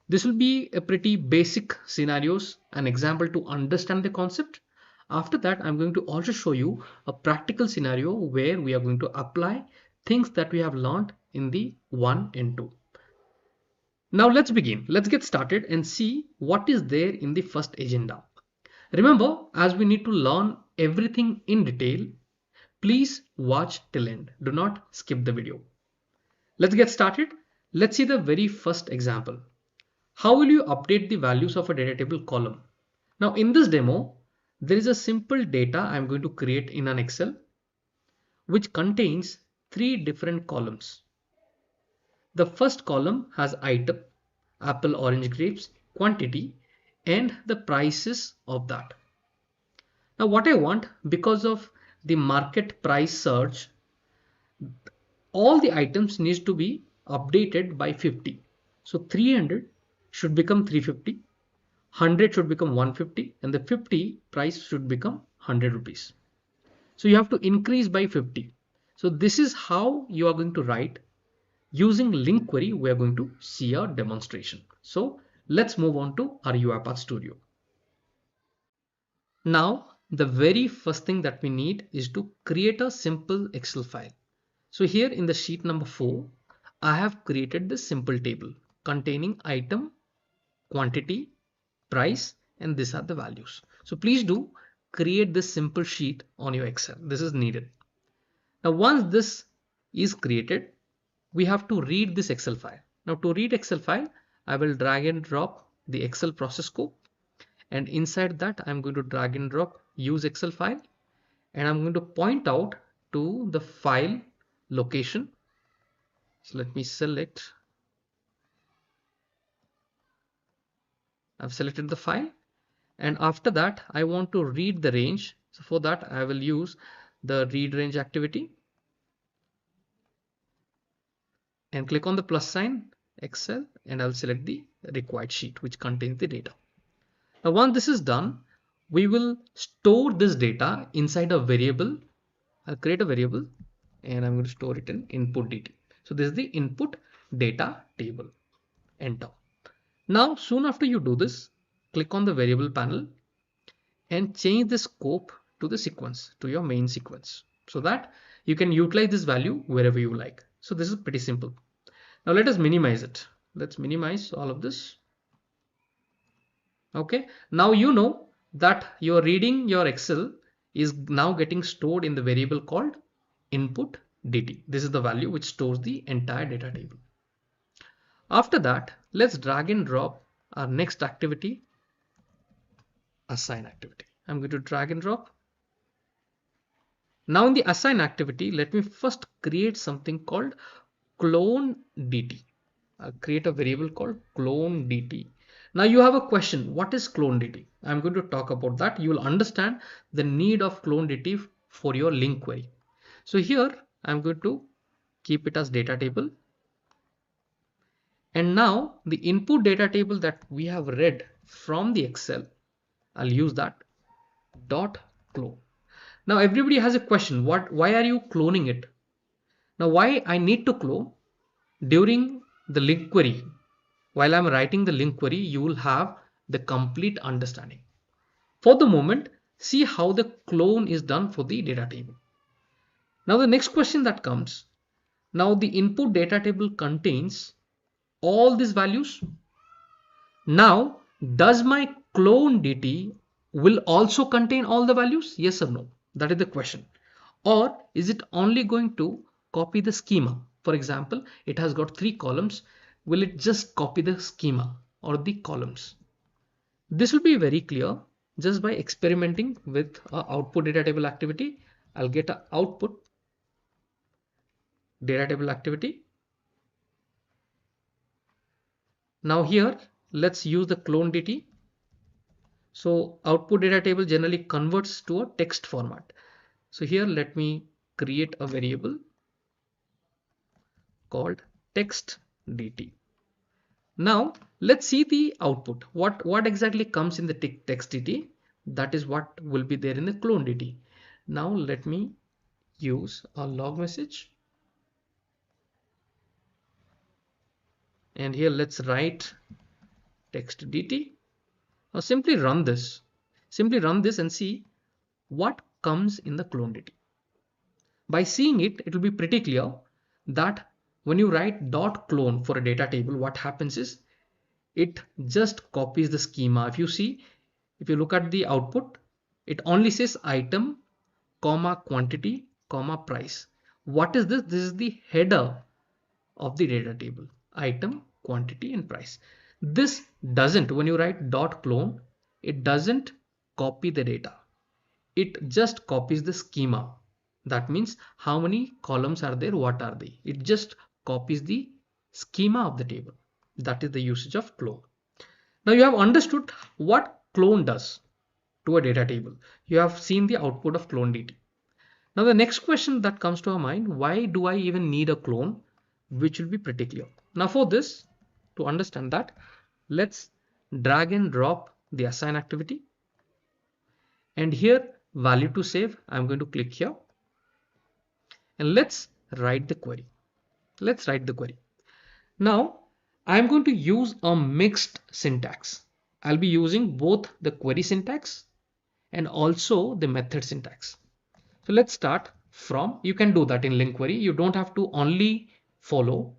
This will be a pretty basic scenarios, an example to understand the concept. After that, I'm going to also show you a practical scenario where we are going to apply things that we have learned in the 1 and 2. Now let's begin. Let's get started and see what is there in the first agenda. Remember, as we need to learn everything in detail, please watch till end. Do not skip the video. Let's get started. Let's see the very first example. How will you update the values of a data table column? Now in this demo, there is a simple data I'm going to create in an Excel which contains 3 different columns. The first column has item, apple, orange, grapes, quantity, and the prices of that. Now what I want, because of the market price surge, all the items needs to be updated by 50. So 300 should become 350, 100 should become 150, and the 50 price should become 100 rupees. So you have to increase by 50. So this is how you are going to write. Using LINQ query, we are going to see a demonstration. So let's move on to our UiPath Studio. Now, the very first thing that we need is to create a simple Excel file. So here in the sheet number 4, I have created this simple table containing item, quantity, price, and these are the values. So please do create this simple sheet on your Excel. This is needed. Now, once this is created, we have to read this Excel file. Now to read Excel file, I will drag and drop the Excel process scope, and inside that I'm going to drag and drop use Excel file, and I'm going to point out to the file location. So let me select. I've selected the file, and after that I want to read the range. So for that I will use the read range activity and click on the plus sign Excel, and I'll select the required sheet which contains the data. Now once this is done, we will store this data inside a variable. I'll create a variable and I'm going to store it in input DT. So this is the input data table. Enter. Now soon after you do this, click on the variable panel and change the scope to the sequence, to your main sequence, so that you can utilize this value wherever you like. So this is pretty simple. Now let us minimize it. Let's minimize all of this. Okay, now you know that you're reading your Excel is now getting stored in the variable called input DT. This is the value which stores the entire data table. After that, let's drag and drop our next activity, assign activity. I'm going to drag and drop. Now in the assign activity, let me first create something called clone DT. I'll create a variable called clone DT. Now you have a question, what is clone DT? I'm going to talk about that. You will understand the need of clone DT for your LINQ query. So here I'm going to keep it as data table. And now the input data table that we have read from the Excel, I'll use that dot clone. Now everybody has a question, why are you cloning it? Now why I need to clone? During the LINQ query, while I'm writing the LINQ query, you will have the complete understanding. For the moment, see how the clone is done for the data table. Now the next question that comes, now the input data table contains all these values. Now, does my clone DT will also contain all the values? Yes or no? That is the question. Or is it only going to copy the schema? For example, it has got 3 columns. Will it just copy the schema or the columns? This will be very clear just by experimenting with output data table activity. I'll get an output data table activity. Now here, let's use the clone DT. So output data table generally converts to a text format. So here, let me create a variable called text DT. Now let's see the output. What exactly comes in the text DT? That is what will be there in the clone DT. Now let me use a log message. And here let's write text DT. Now simply run this. Simply run this and see what comes in the clone DT. By seeing it, it will be pretty clear that when you write dot clone for a data table, what happens is it just copies the schema. If you see, if you look at the output, it only says item, comma, quantity, comma, price. What is this? This is the header of the data table: item, quantity, and price. This doesn't, when you write dot clone, it doesn't copy the data. It just copies the schema. That means how many columns are there, what are they? It just copies the schema of the table. That is the usage of clone. Now you have understood what clone does to a data table. You have seen the output of clone DT. Now the next question that comes to our mind, why do I even need a clone? Which will be pretty clear. Now for this, to understand that, let's drag and drop the assign activity. And here, value to save, I'm going to click here. And let's write the query. Let's write the query. Now, I'm going to use a mixed syntax. I'll be using both the query syntax and also the method syntax. So let's start from, you can do that in LINQ query. You don't have to only follow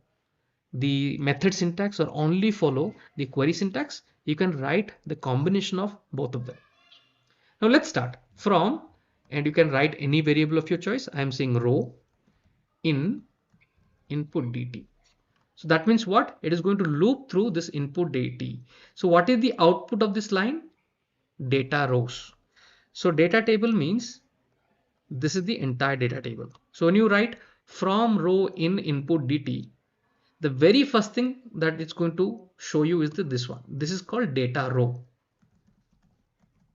the method syntax or only follow the query syntax. You can write the combination of both of them. Now let's start from, and you can write any variable of your choice. I'm saying row in input DT. So that means what? It is going to loop through this input DT. So what is the output of this line? Data rows. So data table means this is the entire data table. So when you write from row in input DT, the very first thing that it's going to show you is this one. This is called data row.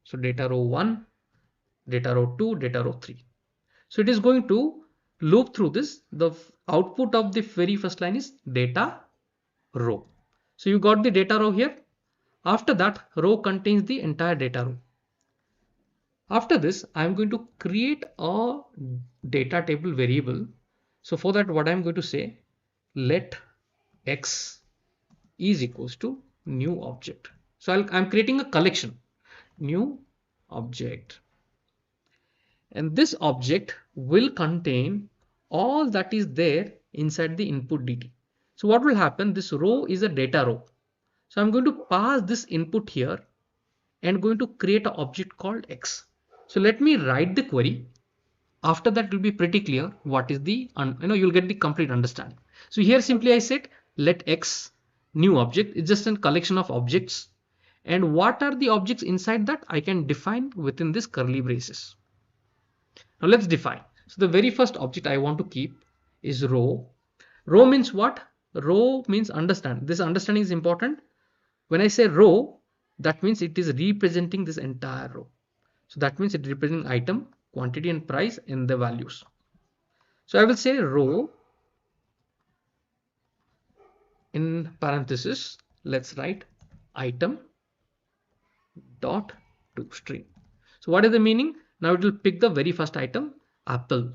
So data row 1, data row 2, data row 3. So it is going to loop through this. The output of the very first line is data row. So you got the data row here. After that, row contains the entire data row. After this, I'm going to create a data table variable. So for that, what I'm going to say, let x is equals to new object. So I'm creating a collection, new object. And this object will contain all that is there inside the input DT. So what will happen? This row is a data row. So I'm going to pass this input here and going to create an object called x. So let me write the query. After that, it will be pretty clear what is the, you'll get the complete understanding. So here simply I said let x new object. It's just a collection of objects. And what are the objects inside that? I can define within this curly braces. Now let's define. So the very first object I want to keep is row. Row means what? Row means understand. This understanding is important. When I say row, that means it is representing this entire row. So that means it represents item, quantity, and price in the values. So I will say row in parenthesis. Let's write item dot toString. So what is the meaning? Now it will pick the very first item, apple.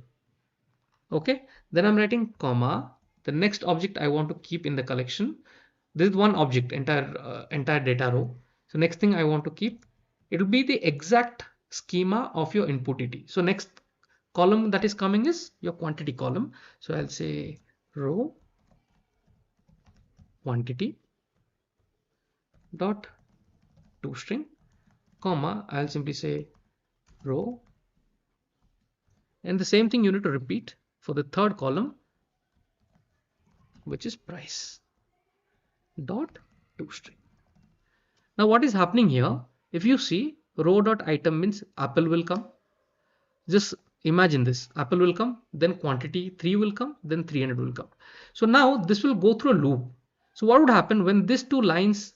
Okay, then I'm writing comma. The next object I want to keep in the collection. This is one object, entire data row. So next thing I want to keep, it will be the exact schema of your input DT. So next column that is coming is your quantity column. So I'll say row quantity dot toString, comma, I'll simply say row, and the same thing you need to repeat for the third column, which is price dot toString. Now what is happening here? If you see row dot item means apple will come. Just imagine this, apple will come, then quantity 3 will come, then 300 will come. So now this will go through a loop. So what would happen when these two lines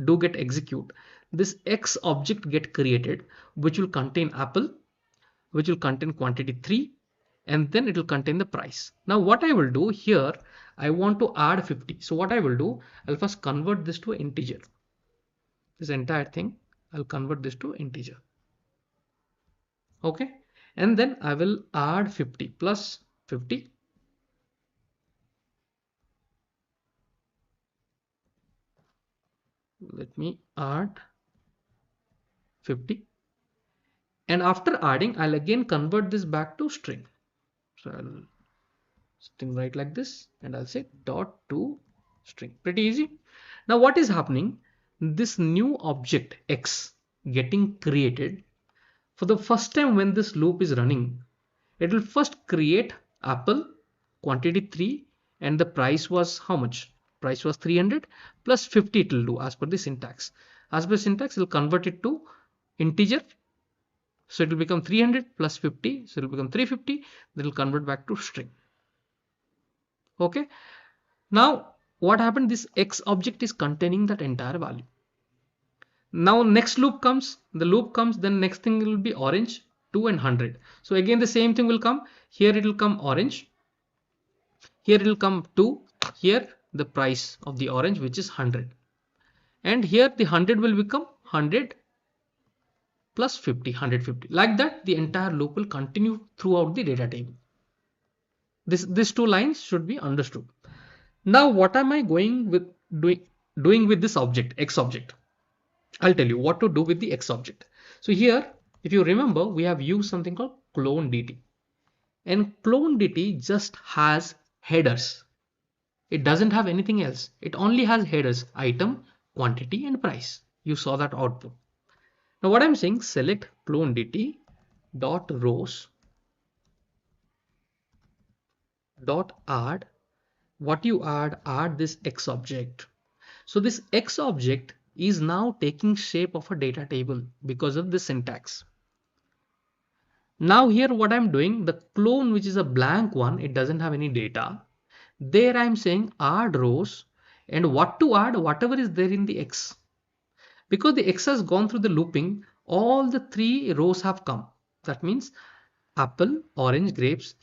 do get execute? This X object get created, which will contain apple, which will contain quantity 3, and then it will contain the price. Now what I will do here, I want to add 50. So what I will do, I'll first convert this to an integer. This entire thing, I'll convert this to integer. Okay, and then I will add 50 plus 50. Let me add 50. And after adding, I'll again convert this back to string. So I'll string write like this, and I'll say dot to string. Pretty easy. Now what is happening? This new object X getting created, for the first time when this loop is running, it will first create apple quantity 3, and the price was how much? Price was 300 plus 50 it will do as per the syntax. As per syntax, it will convert it to integer. So it will become 300 plus 50. So it will become 350. That will convert back to string. Okay. Now what happened? This X object is containing that entire value. Now next loop comes, the loop comes, then next thing will be orange, 2 and 100. So again the same thing will come. Here it will come orange. Here it will come 2. Here the price of the orange, which is 100. And here the 100 will become 100 plus 50, 150. Like that, the entire loop will continue throughout the data table. These two lines should be understood. Now what am I going with doing with this object, X object? I'll tell you what to do with the X object. So here, if you remember, we have used something called clone DT. And clone DT just has headers. It doesn't have anything else. It only has headers, item, quantity, and price. You saw that output. Now what I'm saying, select clone DT dot rows dot add. What you add this X object. So this X object is now taking shape of a data table because of the syntax. Now here what I'm doing, the clone, which is a blank one, it doesn't have any data. There I'm saying add rows, and what to add, whatever is there in the X. Because the X has gone through the looping, all the 3 rows have come. That means apple, orange, grapes,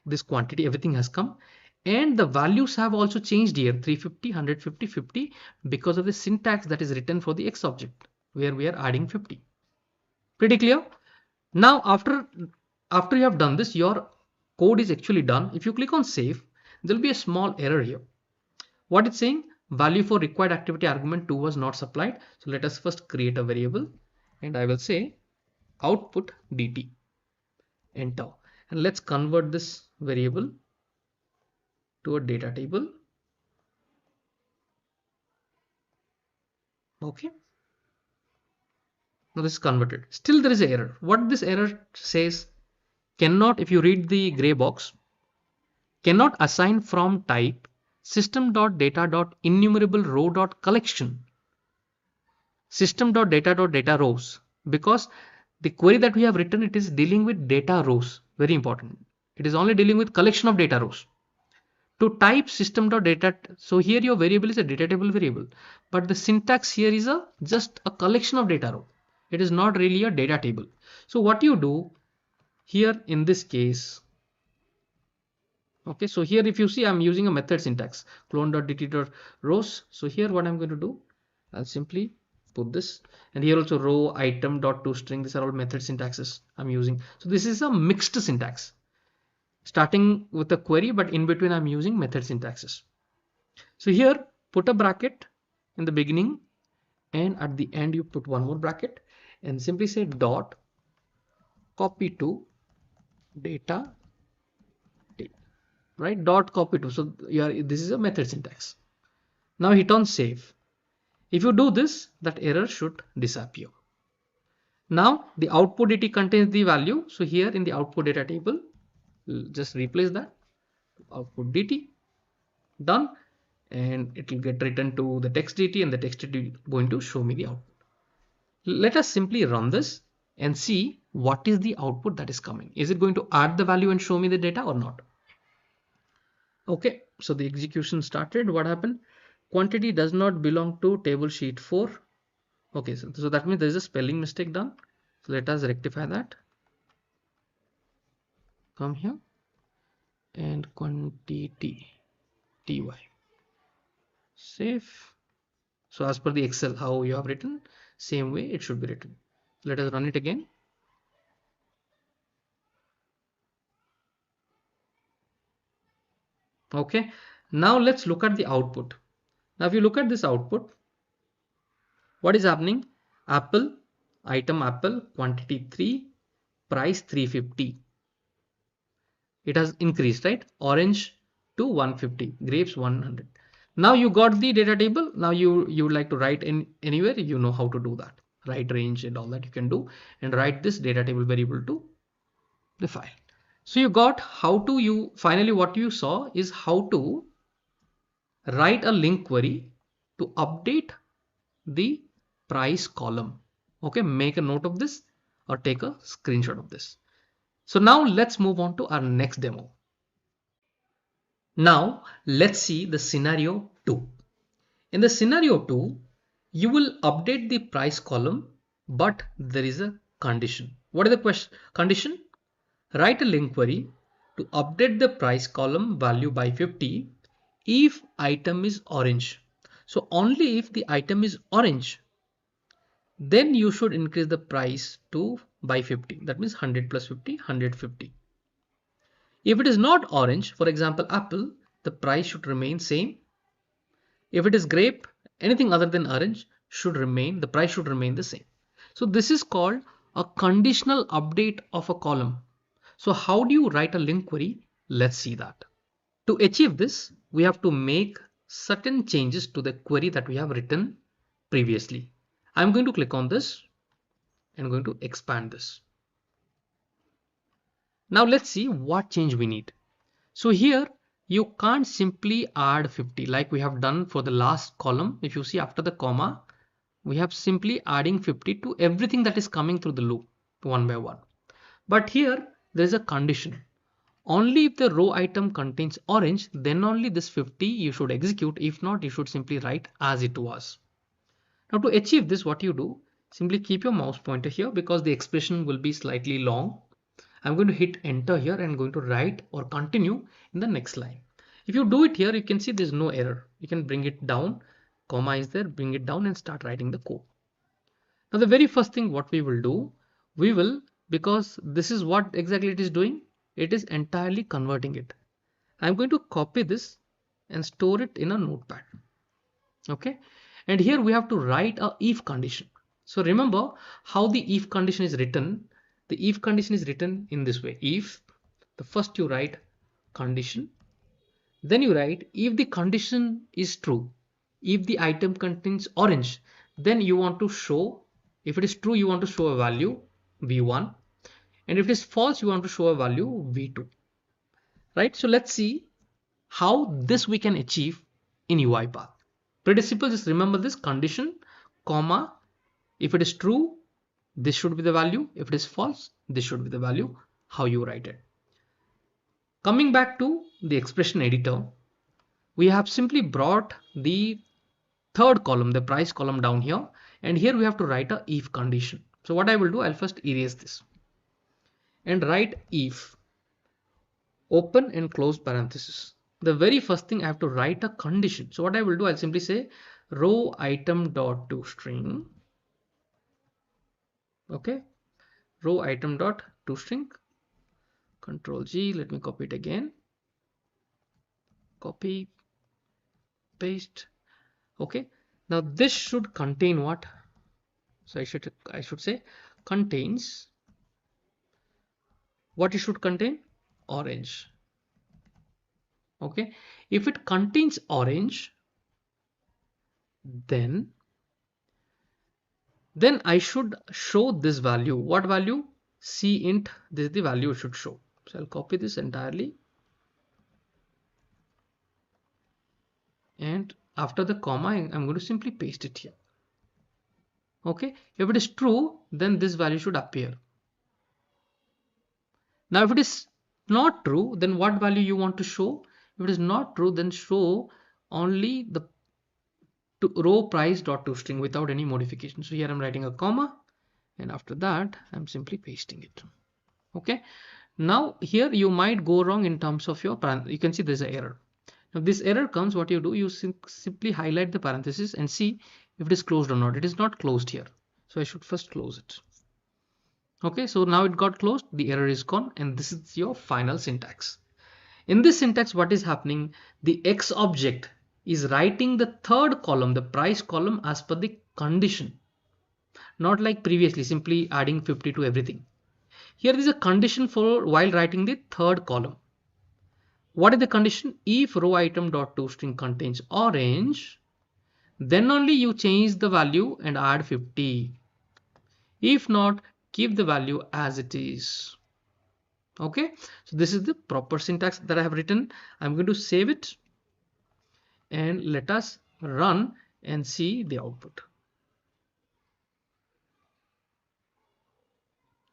this quantity, everything has come. And the values have also changed here, 350, 150, 50, because of the syntax that is written for the X object, where we are adding 50. Pretty clear? Now after you have done this, your code is actually done. If you click on save, there will be a small error here. What it's saying, value for required activity argument 2 was not supplied. So let us first create a variable, and I will say output dt, enter, and let's convert this variable to a data table. Okay. Now this is converted. Still there is an error. What this error says, cannot, if you read the gray box, cannot assign from type system.data.enumerableRow.collection system.data.data rows, because the query that we have written, it is dealing with data rows. Very important. It is only dealing with collection of data rows. To type system.data, so here your variable is a data table variable, but the syntax here is just a collection of data row. It is not really a data table. So what you do here in this case, okay, so here if you see, I'm using a method syntax, clone.dt.rows. So here what I'm going to do, I'll simply put this, and here also row, item, dot to string, these are all method syntaxes I'm using. So this is a mixed syntax, starting with a query, but in between I'm using method syntaxes. So here put a bracket in the beginning, and at the end you put one more bracket, and simply say dot copy to data, right? Dot copy to. So this is a method syntax. Now hit on save. If you do this, that error should disappear. Now the output dt contains the value. So here in the output data table, just replace that output dt, done, and it will get written to the text dt, and the text dt is going to show me the output. Let us simply run this and see what is the output that is coming. Is it going to add the value and show me the data or not? Okay, so the execution started. What happened? Quantity does not belong to table sheet 4. Okay, so that means there is a spelling mistake done. So let us rectify that. Come here and quantity ty, save. So as per the Excel, how you have written, same way it should be written. Let us run it again. Okay, now let's look at the output. Now if you look at this output, what is happening? Apple, item apple, quantity 3, price 350. It has increased, right? Orange to 150, grapes 100. Now you got the data table. Now you would like to write in anywhere, you know how to do that. Write range and all that you can do, and write this data table variable to the file. So you got how to, you finally what you saw is how to write a LINQ query to update the price column. Okay, make a note of this or take a screenshot of this. So now let's move on to our next demo. Now let's see the scenario 2. In the scenario 2, you will update the price column, but there is a condition. What is the condition? Write a LINQ query to update the price column value by 50 if item is orange. So only if the item is orange, then you should increase the price to by 50. That means 100 plus 50, 150. If it is not orange, for example, apple, the price should remain same. If it is grape, anything other than orange should remain, the price should remain the same. So this is called a conditional update of a column. So how do you write a LINQ query? Let's see that. To achieve this, we have to make certain changes to the query that we have written previously. I'm going to click on this and going to expand this. Now let's see what change we need. So here you can't simply add 50 like we have done for the last column. If you see after the comma, we have simply adding 50 to everything that is coming through the loop one by one. But here there is a condition. Only if the row item contains orange, then only this 50 you should execute. If not, you should simply write as it was. Now to achieve this, what you do, simply keep your mouse pointer here because the expression will be slightly long. I'm going to hit enter here and going to write or continue in the next line. If you do it here, you can see there's no error. You can bring it down, comma is there, bring it down and start writing the code. Now the very first thing what we will do, we will, because this is what exactly it is doing, it is entirely converting it. I'm going to copy this and store it in a notepad. Okay, and here we have to write a if condition. So remember how the if condition is written. The if condition is written in this way. If the first you write condition, then you write if the condition is true, if the item contains orange, then you want to show, if it is true, you want to show a value v1, and if it is false, you want to show a value v2, right? So let's see how this we can achieve in UiPath. Pretty simple. Just remember this condition, comma, if it is true, this should be the value. If it is false, this should be the value. How you write it. Coming back to the expression editor, we have simply brought the third column, the price column down here, and here we have to write a if condition. So what I will do, I'll first erase this and write if, open and close parenthesis. The very first thing I have to write a condition. So what I will do, I'll simply say row item dot toString. Okay, row item dot toString. Control G, let me copy it again. Copy, paste. Okay, now this should contain what? So I should say contains, what it should contain? Orange. Okay, if it contains orange, then I should show this value. What value? Cint, this is the value it should show. So I'll copy this entirely, and after the comma I'm going to simply paste it here. Okay, if it is true, then this value should appear. Now if it is not true, then what value you want to show? If it is not true, then show only the row price dot toString without any modification. So here I'm writing a comma, and after that I'm simply pasting it. Okay, now here you might go wrong in terms of your you can see there's an error. Now this error comes, what you do, you simply highlight the parenthesis and see if it is closed or not. It is not closed here, so I should first close it. Okay, so now it got closed, the error is gone, and this is your final syntax. In this syntax, what is happening? The X object is writing the third column, the price column, as per the condition. Not like previously, simply adding 50 to everything. Here is a condition for while writing the third column. What is the condition? If row item dot toString contains orange, then only you change the value and add 50. If not, keep the value as it is. Okay, so this is the proper syntax that I have written. I'm going to save it and let us run and see the output.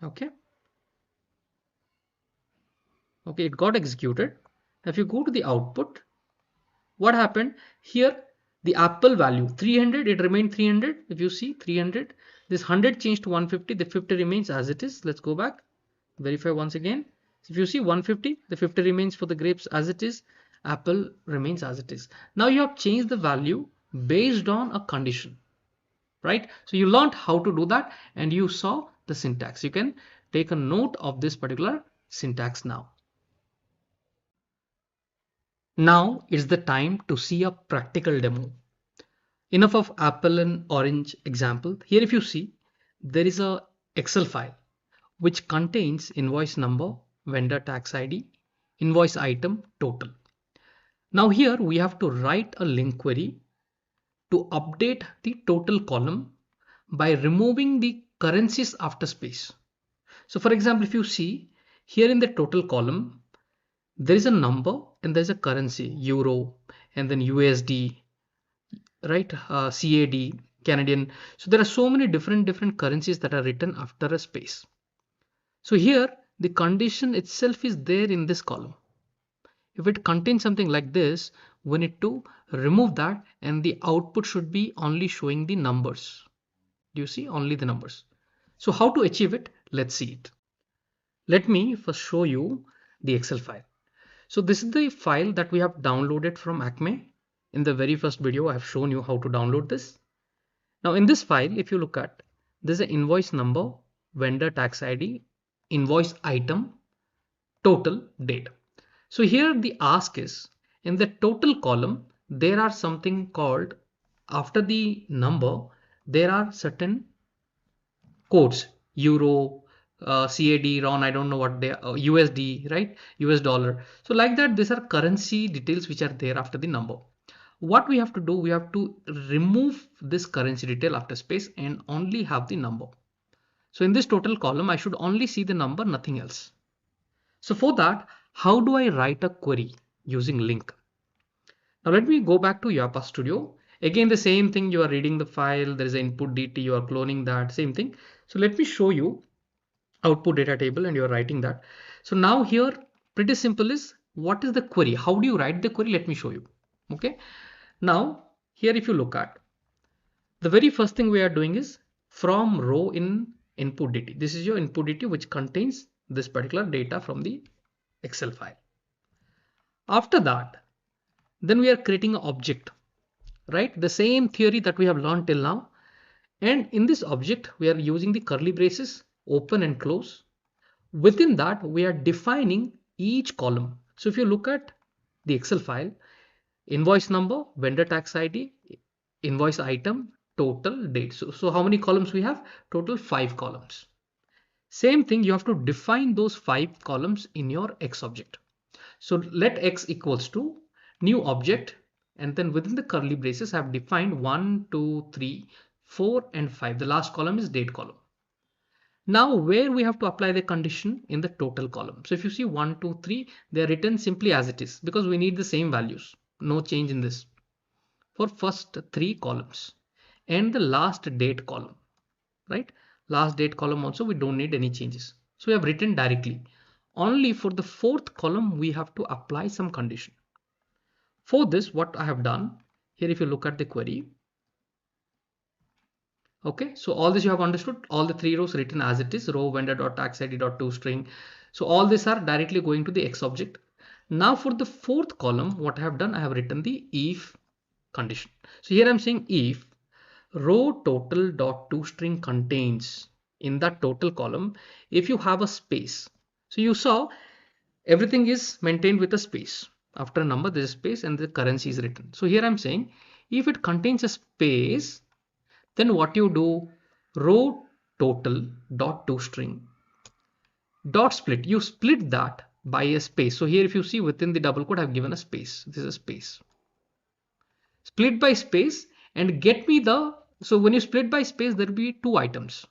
Okay, it got executed. If you go to the output, what happened here? The apple value 300, it remained 300. If you see 300, this 100 changed to 150, the 50 remains as it is. Let's go back, verify once again. So if you see 150, the 50 remains for the grapes as it is, apple remains as it is. Now you have changed the value based on a condition, right? So you learned how to do that and you saw the syntax. You can take a note of this particular syntax now. Now it's the time to see a practical demo. Enough of apple and orange example. Here if you see, there is a Excel file which contains invoice number, vendor tax ID, invoice item, total. Now here we have to write a LINQ query to update the total column by removing the currencies after space. So for example, if you see here in the total column, there is a number and there's a currency, euro, and then USD, right? CAD, Canadian. So there are so many different currencies that are written after a space. So here the condition itself is there in this column. If it contains something like this, we need to remove that and the output should be only showing the numbers. Do you see? Only the numbers. So how to achieve it? Let's see it. Let me first show you the Excel file. So this is the file that we have downloaded from Acme. In the very first video, I have shown you how to download this. Now in this file, if you look at, there's an invoice number, vendor tax ID, invoice item, total, date. So here the ask is, in the total column, there are something called, after the number, there are certain codes, euro, CAD, RON, I don't know what they are, USD, right? US dollar. So like that, these are currency details which are there after the number. What we have to do, we have to remove this currency detail after space and only have the number. So in this total column, I should only see the number, nothing else. So for that, how do I write a query using LINQ? Now let me go back to UiPath Studio. Again, the same thing, you are reading the file, there is an input DT, you are cloning that, same thing. So let me show you output data table and you're writing that. So now here, pretty simple is, what is the query? How do you write the query? Let me show you. Okay. Now here, if you look at, the very first thing we are doing is from row in input DT. This is your input DT which contains this particular data from the Excel file. After that, then we are creating an object, right? The same theory that we have learned till now. And in this object, we are using the curly braces, open and close. Within that, we are defining each column. So if you look at the Excel file, invoice number, vendor tax ID, invoice item, total, date. So how many columns we have? Total 5 columns. Same thing, you have to define those 5 columns in your X object. So let X equals to new object, and then within the curly braces I have defined 1, 2, 3, 4 and 5. The last column is date column. Now where we have to apply the condition? In the total column. So if you see 1, 2, 3, they are written simply as it is because we need the same values. No change in this for first 3 columns and the last date column, right? Last date column also we don't need any changes. So we have written directly. Only for the 4th column we have to apply some condition. For this, what I have done here, if you look at the query, okay, so all this you have understood, all the 3 rows written as it is, row vendor.taxid.toString. So all these are directly going to the X object. Now for the 4th column, what I have done, I have written the if condition. So here I'm saying if row total.toString contains, in that total column, if you have a space. So you saw everything is maintained with a space. After a number, there is a space and the currency is written. So here I'm saying if it contains a space, then what you do, row total.toString, Dot split, you split that by a space. So here if you see within the double quote, I've given a space. This is a space. Split by space and get me the, so when you split by space, there will be two items,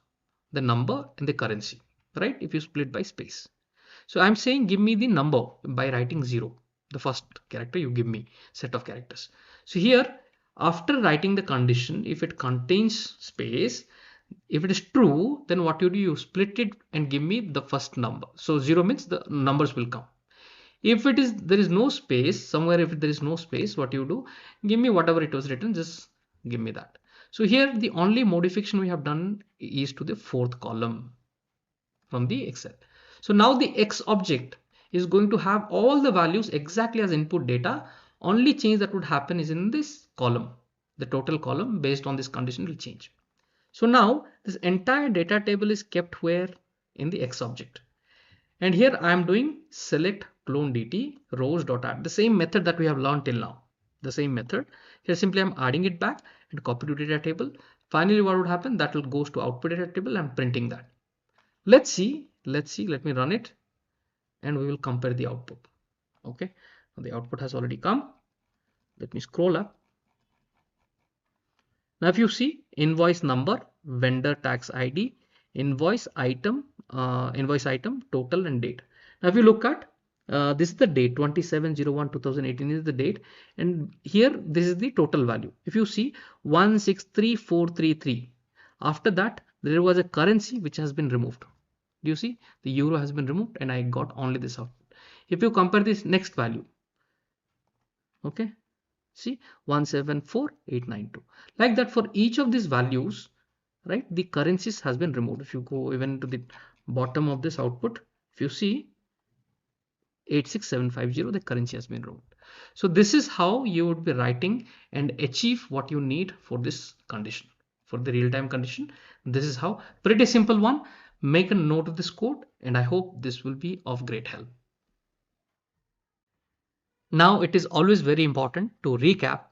the number and the currency, right? If you split by space. So I'm saying give me the number by writing 0. The first character you give me set of characters. So here after writing the condition, if it contains space, if it is true, then what you do, you split it and give me the first number. So 0 means the numbers will come. If it is, there is no space somewhere, if there is no space, what you do, give me whatever it was written, just give me that. So here the only modification we have done is to the fourth column from the Excel. So now the X object is going to have all the values exactly as input data. Only change that would happen is in this column. The total column based on this condition will change. So now this entire data table is kept where? In the X object. And here I am doing select clone dt rows.add, the same method that we have learned till now. The same method. Here simply I'm adding it back and copy to data table. Finally, what would happen? That will goes to output data table and printing that. Let's see, let me run it and we will compare the output. Okay, the output has already come. Let me scroll up. Now if you see invoice number, vendor tax ID, invoice item, total and date. Now if you look at this is the date 27/01/2018 is the date, and here this is the total value. If you see 163433, after that there was a currency which has been removed. Do you see the euro has been removed and I got only this output. If you compare this next value, okay, see 174892, like that for each of these values, right, the currencies has been removed. If you go even to the bottom of this output, if you see 86750, the currency has been removed. So this is how you would be writing and achieve what you need for this condition, for the real-time condition. This is how, pretty simple one. Make a note of this code and I hope this will be of great help. Now it is always very important to recap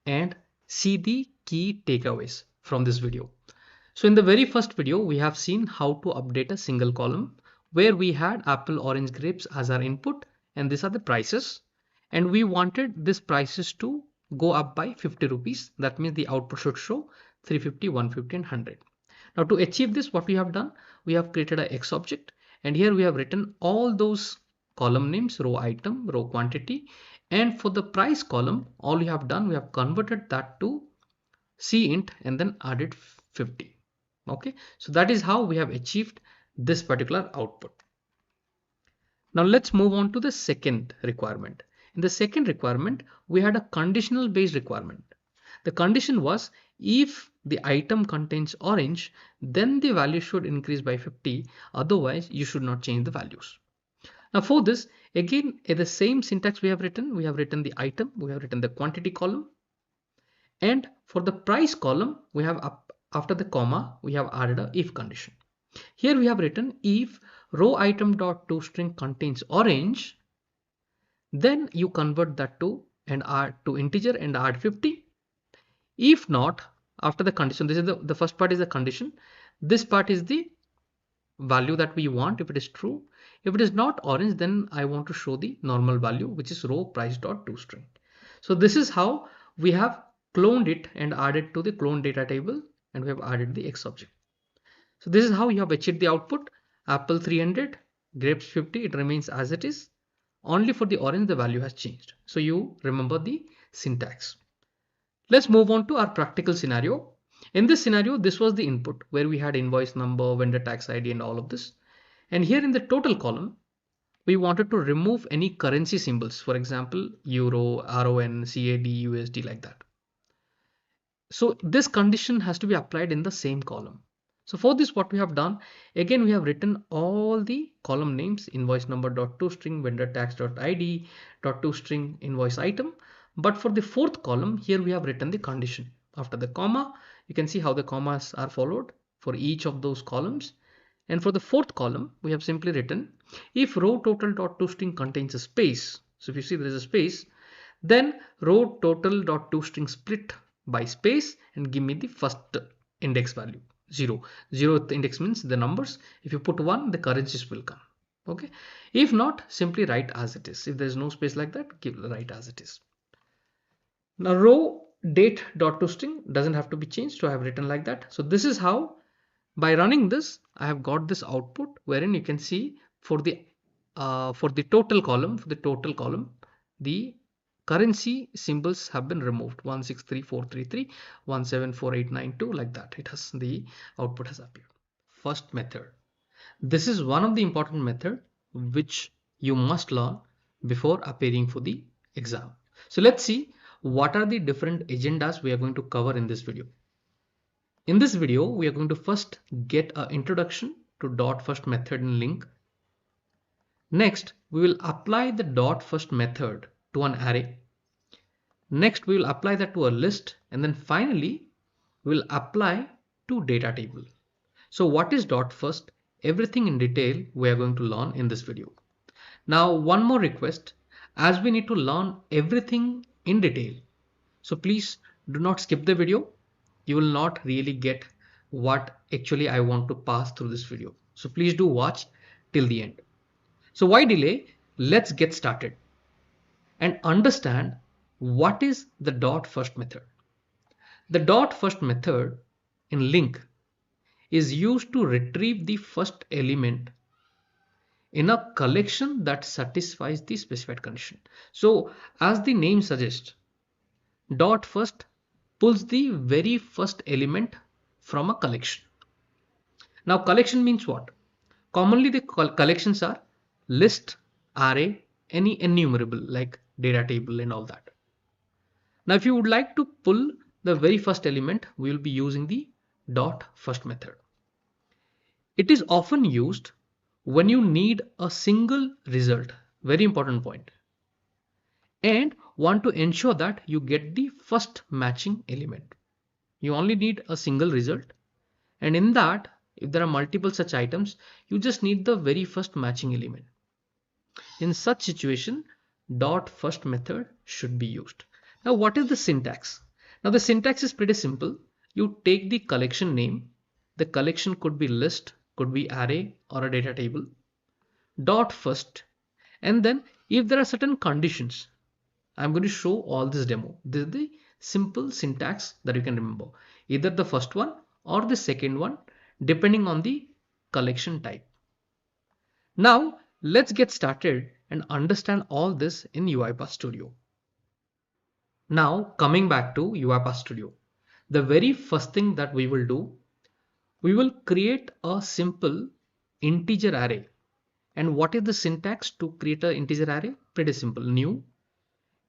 and see the key takeaways from this video. So in the very first video, we have seen how to update a single column where we had apple, orange, grapes as our input, and these are the prices. And we wanted these prices to go up by 50 rupees. That means the output should show 350, 150 and 100. Now to achieve this, what we have done, we have created an X object and here we have written all those column names, row item, row quantity, and for the price column, all we have done, we have converted that to cint and then added 50. Okay, so that is how we have achieved this particular output. Now let's move on to the second requirement. In the second requirement, we had a conditional based requirement. The condition was if the item contains orange, then the value should increase by 50. Otherwise, you should not change the values. Now for this, again, in the same syntax we have written the item, we have written the quantity column. And for the price column, we have after the comma, we have added a if condition. Here we have written if row item dot toString contains orange, then you convert that to and add to integer and add 50. If not, after the condition, this is the first part is the condition. This part is the value that we want if it is true. If it is not orange, then I want to show the normal value, which is row price dot toString. So this is how we have cloned it and added to the clone data table, and we have added the X object. So this is how you have achieved the output. Apple 300, grapes 50, it remains as it is. Only for the orange, the value has changed. So you remember the syntax. Let's move on to our practical scenario. In this scenario, this was the input where we had invoice number, vendor tax ID and all of this. And here in the total column, we wanted to remove any currency symbols, for example, euro, RON, CAD, USD, like that. So this condition has to be applied in the same column. So for this, what we have done, again, we have written all the column names, invoice number dot toString, vendor tax dot ID dot toString, invoice item. But for the fourth column, here we have written the condition. After the comma, you can see how the commas are followed for each of those columns. And for the fourth column, we have simply written if row total dot toString contains a space. So if you see there is a space, then row total dot toString split by space and give me the first index value 0. 0th index means the numbers. If you put 1, the currencies will come. Okay. If not, simply write as it is. If there's no space like that, write as it is. Now row date dot to string doesn't have to be changed, so I have written like that. So this is how, by running this, I have got this output wherein you can see for the total column, the currency symbols have been removed. 163433, 174892, like that. It has, the output has appeared. First method. This is one of the important method which you must learn before appearing for the exam. So let's see what are the different agendas we are going to cover in this video. In this video, we are going to first get an introduction to dot first method in LINQ. Next, we will apply the dot first method to an array. Next, we will apply that to a list, and then finally, we will apply to data table. So what is dot first? Everything in detail we are going to learn in this video. Now, one more request, as we need to learn everything in detail, so please do not skip the video. You will not really get what actually I want to pass through this video. So please do watch till the end. So why delay? Let's get started and understand what is the dot first method. The dot first method in LINQ is used to retrieve the first element in a collection that satisfies the specified condition. So as the name suggests, dot first pulls the very first element from a collection. Now collection means what? Commonly the collections are list, array, any enumerable like data table and all that. Now if you would like to pull the very first element, we will be using the dot first method. It is often used when you need a single result, very important point, and want to ensure that you get the first matching element. You only need a single result, and in that, if there are multiple such items, you just need the very first matching element. In such situation, dot first method should be used. Now what is the syntax? Now the syntax is pretty simple. You take the collection name. The collection could be list, could be array or a data table. Dot first, and then if there are certain conditions, I'm going to show all this demo. This is the simple syntax that you can remember. Either the first one or the second one, depending on the collection type. Now let's get started and understand all this in UiPath Studio. Now coming back to UiPath Studio, the very first thing that we will do, we will create a simple integer array. And what is the syntax to create an integer array? Pretty simple. New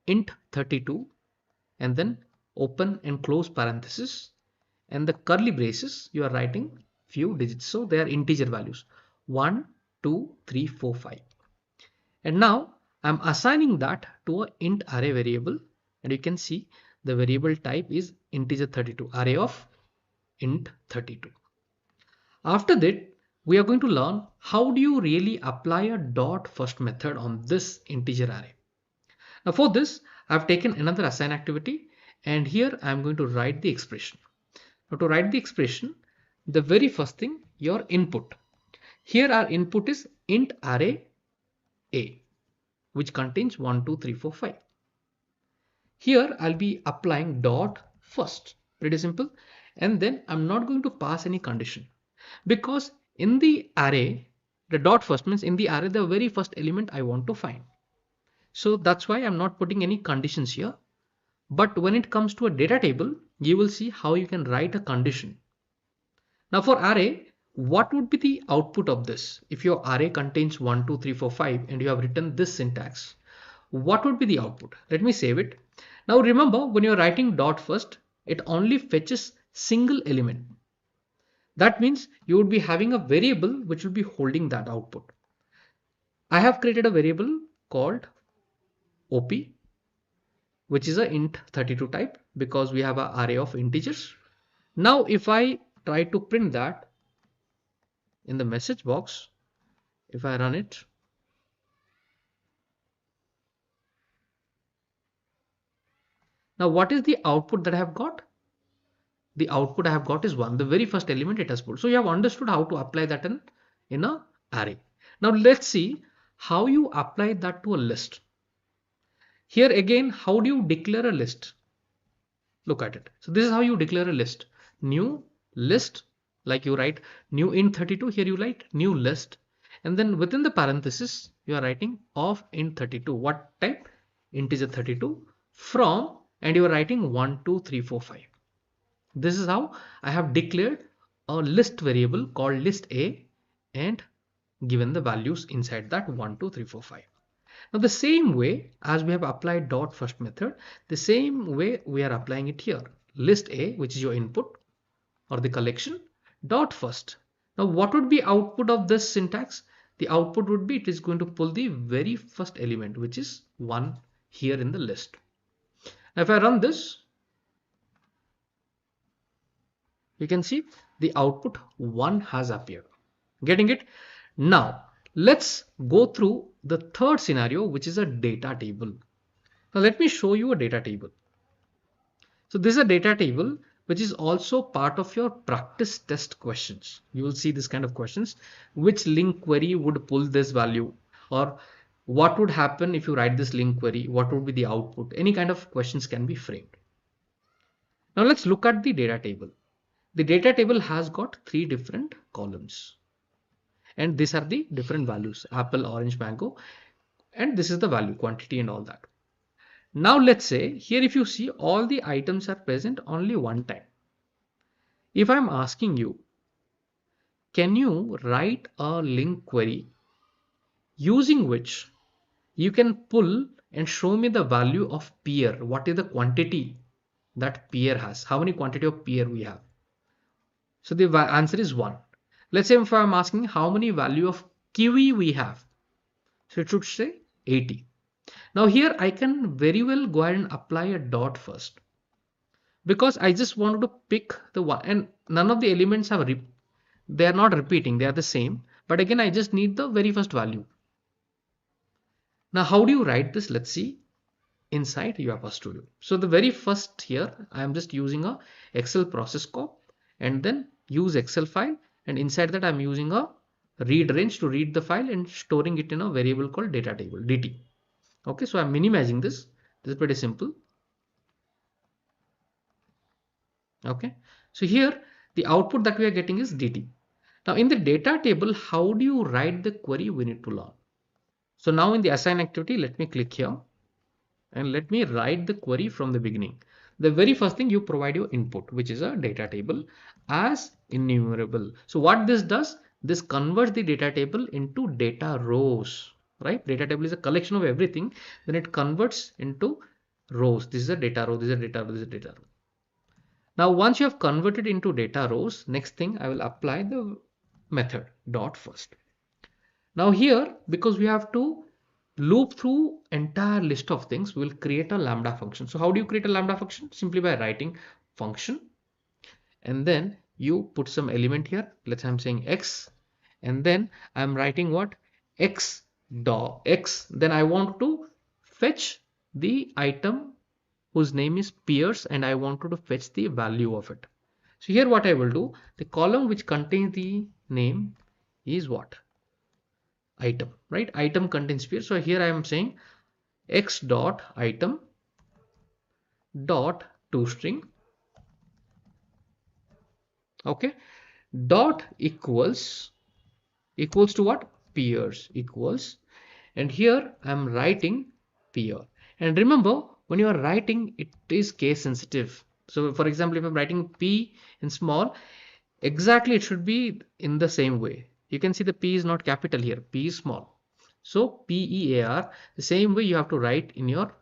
int 32 and then open and close parenthesis, and the curly braces you are writing few digits, so they are integer values 1 2 3 4 5. And now I'm assigning that to an int array variable, and you can see the variable type is integer 32, array of int 32. After that, we are going to learn how do you really apply a dot first method on this integer array. Now for this, I've taken another assign activity, and here I'm going to write the expression. Now to write the expression, the very first thing, your input. Here our input is int array a, which contains 1 2 3 4 5. Here I'll be applying dot first, pretty simple, and then I'm not going to pass any condition, because in the array, the dot first means in the array the very first element I want to find. So that's why I'm not putting any conditions here. But when it comes to a data table, you will see how you can write a condition. Now for array, what would be the output of this? If your array contains 1 2 3 4 5 and you have written this syntax, what would be the output? Let me save it. Now remember, when you're writing dot first, it only fetches single element. That means you would be having a variable which will be holding that output. I have created a variable called OP, which is a int 32 type, because we have an array of integers. Now if I try to print that in the message box, if I run it, now what is the output that I have got? The output I have got is 1, the very first element it has pulled. So you have understood how to apply that in an array. Now let's see how you apply that to a list. Here again, how do you declare a list? Look at it. So this is how you declare a list. New list, like you write new int32, here you write new list. And then within the parenthesis, you are writing of int32. What type? Integer 32 from, and you are writing 1, 2, 3, 4, 5. This is how I have declared a list variable called list A and given the values inside that 1, 2, 3, 4, 5. Now the same way as we have applied dot first method, the same way we are applying it here. List A, which is your input or the collection, dot first. Now what would be output of this syntax? The output would be, it is going to pull the very first element, which is 1 here in the list. Now if I run this, you can see the output 1 has appeared. Getting it? Now let's go through the third scenario, which is a data table. Now let me show you a data table. So this is a data table which is also part of your practice test questions. You will see this kind of questions. Which LINQ query would pull this value, or what would happen if you write this LINQ query? What would be the output? Any kind of questions can be framed. Now let's look at the data table. The data table has got 3 different columns. And these are the different values: apple, orange, mango, and this is the value, quantity and all that. Now let's say here, if you see, all the items are present only one time. If I'm asking you, can you write a LINQ query using which you can pull and show me the value of pear? What is the quantity that pear has? How many quantity of pear we have? So the answer is 1. Let's say if I'm asking how many value of kiwi we have, so it should say 80. Now here I can very well go ahead and apply a dot first, because I just wanted to pick the one, and none of the elements have they are not repeating, they are the same, but again I just need the very first value. Now how do you write this? Let's see inside UiPath Studio. So the very first here I am just using a Excel process cop, and then use Excel file, and inside that I'm using a read range to read the file and storing it in a variable called data table, dt. Okay, so I'm minimizing this. This is pretty simple. Okay, so here the output that we are getting is dt. Now in the data table, how do you write the query? We need to learn. So now in the assign activity, let me click here and let me write the query from the beginning. The very first thing, you provide your input, which is a data table as enumerable. So what this does, this converts the data table into data rows, right? Data table is a collection of everything. Then it converts into rows. This is a data row, this is a data row, this is a data row. Now once you have converted into data rows, next thing I will apply the method dot first. Now here, because we have to loop through entire list of things, we will create a Lambda function. So how do you create a Lambda function? Simply by writing function, and then you put some element here. Let's say I'm saying x, and then I'm writing what? X dot x. Then I want to fetch the item whose name is pears, and I wanted to fetch the value of it. So here what I will do, the column which contains the name is what? Item, right? Item contains pear. So here I am saying x dot item dot toString, okay, dot equals to what? Pears equals, and here I'm writing pear. And remember, when you are writing, it is case sensitive. So for example, if I'm writing p in small, exactly it should be in the same way. You can see the p is not capital here, p is small. So PEAR, the same way you have to write in your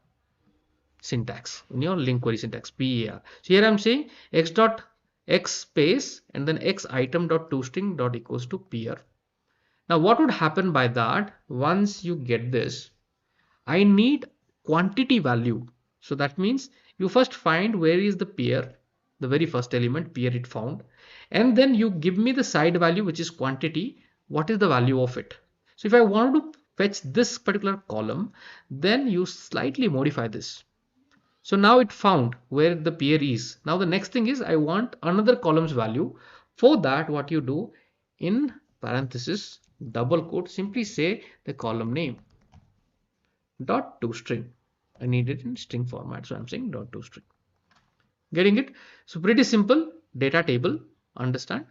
syntax, in your LINQ query syntax, PEAR. So here I'm saying x dot x space and then x item dot toString dot equals to pear. Now what would happen by that? Once you get this, I need quantity value. So that means you first find where is the pear, the very first element, pear it found, and then you give me the side value, which is quantity. What is the value of it? So if I want to fetch this particular column, then you slightly modify this. So now it found where the pear is. Now the next thing is I want another column's value. For that, what you do, in parenthesis, double quote, simply say the column name dot toString. I need it in string format, so I'm saying dot toString. Getting it? So pretty simple data table, understand?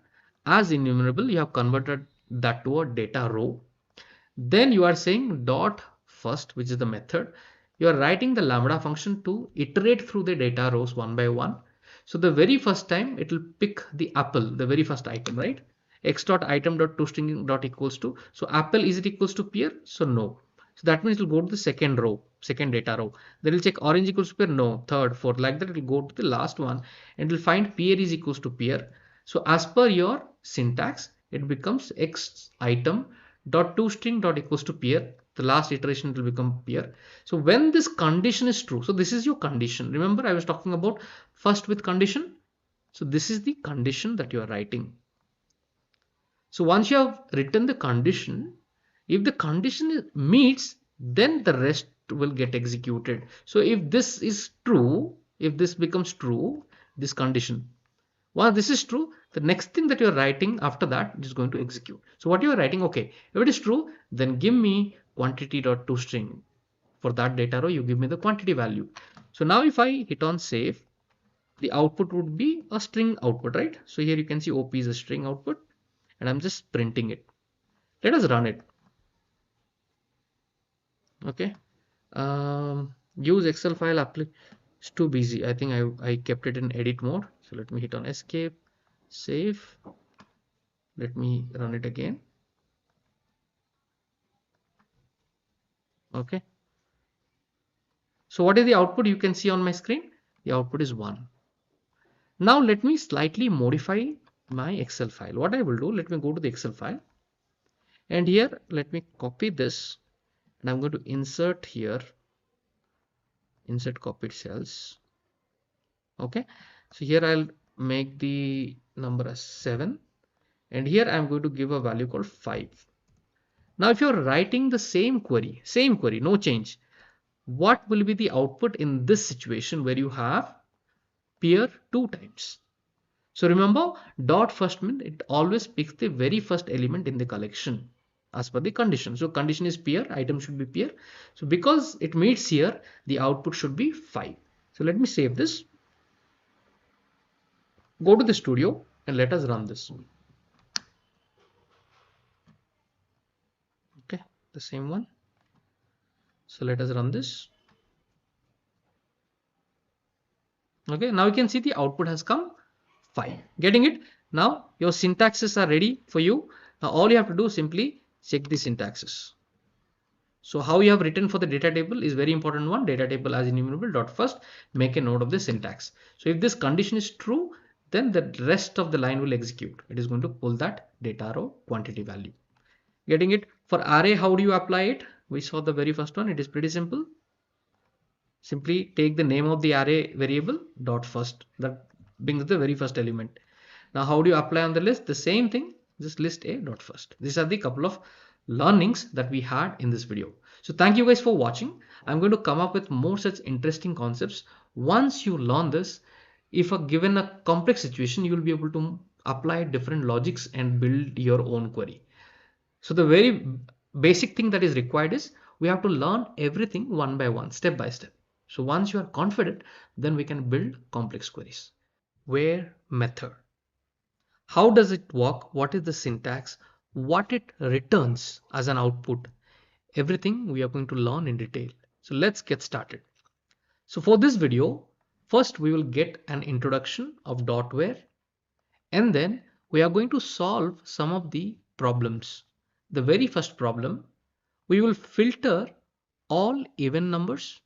As enumerable, you have converted that to a data row. Then you are saying dot first, which is the method. You are writing the Lambda function to iterate through the data rows one by one. So the very first time it will pick the apple, the very first item, right? X dot item dot toString dot equals to. So apple, is it equals to pear? So no. So that means it will go to the second row, second data row. Then it will check orange equals to pear, no. Third, fourth, like that it will go to the last one and it will find pear is equals to pear. So as per your syntax, it becomes X item dot toString dot equals to pear. The last iteration will become pear. So when this condition is true, so this is your condition. Remember I was talking about first with condition. So this is the condition that you are writing. So once you have written the condition, if the condition meets, then the rest will get executed. So if this is true, if this becomes true, this condition, well, this is true, the next thing that you're writing after that is going to execute. So what you're writing, okay, if it is true, then give me quantity.toString. For that data row, you give me the quantity value. So now if I hit on save, the output would be a string output, right? So here you can see OP is a string output and I'm just printing it. Let us run it. Okay. Use Excel file apply. It's too busy. I think I kept it in edit mode. So let me hit on escape, save. Let me run it again. Okay. So what is the output you can see on my screen? The output is 1. Now let me slightly modify my Excel file. What I will do, let me go to the Excel file. And here, let me copy this. And I'm going to insert here. Insert copied cells. Okay. So here I'll make the number as 7. And here I'm going to give a value called 5. Now if you're writing the same query, no change, what will be the output in this situation where you have pear 2 times? So remember, dot first means it always picks the very first element in the collection as per the condition. So condition is pear, item should be pear. So because it meets here, the output should be 5. So let me save this. Go to the studio and let us run this. Okay, the same one. So let us run this. Okay, now you can see the output has come 5. Getting it? Now your syntaxes are ready for you. Now all you have to do is simply check the syntaxes. So how you have written for the data table is very important one. Data table as enumerable dot first, make a note of the syntax. So if this condition is true, then the rest of the line will execute. It is going to pull that data row quantity value. Getting it? For array, how do you apply it? We saw the very first one. It is pretty simple. Simply take the name of the array variable dot first. That brings the very first element. Now how do you apply on the list? The same thing, just list a dot first. These are the couple of learnings that we had in this video. So thank you guys for watching. I'm going to come up with more such interesting concepts. Once you learn this, if given a complex situation, you will be able to apply different logics and build your own query. So the very basic thing that is required is we have to learn everything one by one, step by step. So once you are confident, then we can build complex queries. Where method. How does it work? What is the syntax? What it returns as an output? Everything we are going to learn in detail. So let's get started. So for this video, first we will get an introduction of .where, and then we are going to solve some of the problems. The very first problem, we will filter all even numbers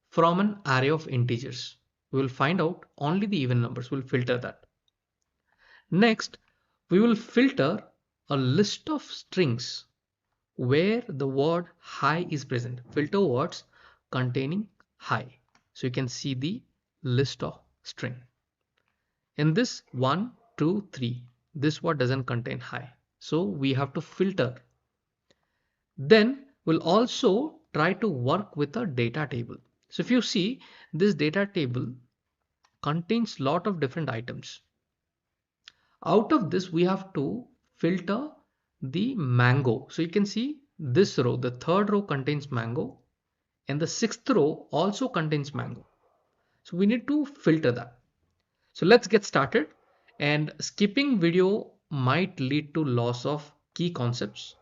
from an array of integers. We will find out only the even numbers. We'll filter that. Next, we will filter a list of strings where the word hi is present. Filter words containing hi. So you can see the list of string. In this 1, 2, 3, this word doesn't contain hi. So we have to filter. Then we'll also try to work with a data table. So if you see, this data table contains a lot of different items. Out of this, we have to filter the mango. So you can see this row, the third row contains mango and the sixth row also contains mango. So we need to filter that. So let's get started, and skipping video might lead to loss of key concepts.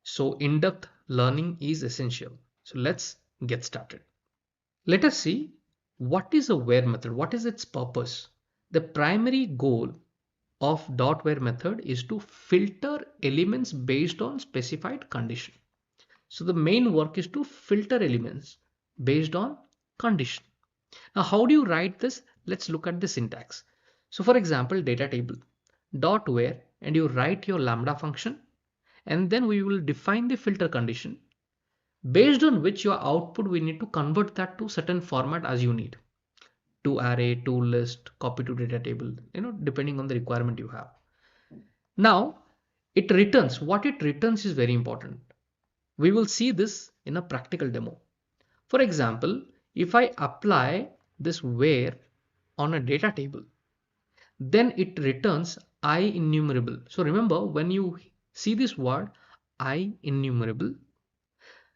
So in-depth learning is essential. So let's get started. Let us see what is a where method, what is its purpose. The primary goal of .where method is to filter elements based on specified condition. So the main work is to filter elements based on condition. Now, how do you write this? Let's look at the syntax. So for example, data table .where, and you write your lambda function, and then we will define the filter condition based on which your output we need to convert that to certain format as you need, to array, to list, copy to data table, depending on the requirement you have. Now it returns, what it returns is very important. We will see this in a practical demo. For example, if I apply this where on a data table, then it returns I enumerable. So remember, when you see this word I enumerable,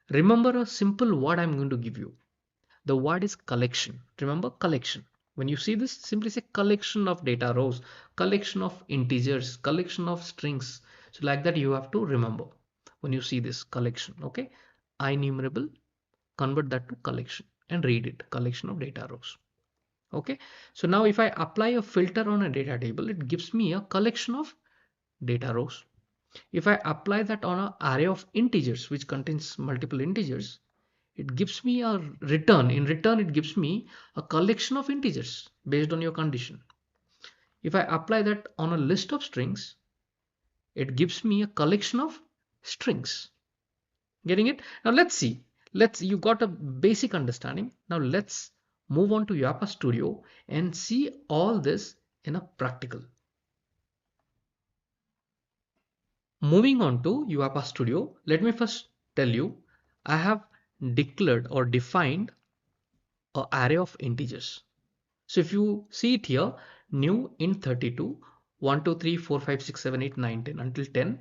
remember a simple word I'm going to give you. The word is collection. Remember, collection. When you see this, simply say collection of data rows, collection of integers, collection of strings. So like that you have to remember when you see this collection. Okay, INumerable, convert that to collection and read it, collection of data rows. Okay, so now if I apply a filter on a data table, it gives me a collection of data rows. If I apply that on an array of integers which contains multiple integers, it gives me a return. In return, it gives me a collection of integers based on your condition. If I apply that on a list of strings, it gives me a collection of strings. Getting it? Now let's see. You got a basic understanding. Now let's move on to UiPath Studio and see all this in a practical. Moving on to UiPath Studio, let me first tell you, I have declared or defined an array of integers. So if you see it here, new int 32, 1, 2, 3, 4, 5, 6, 7, 8, 9, 10 until 10.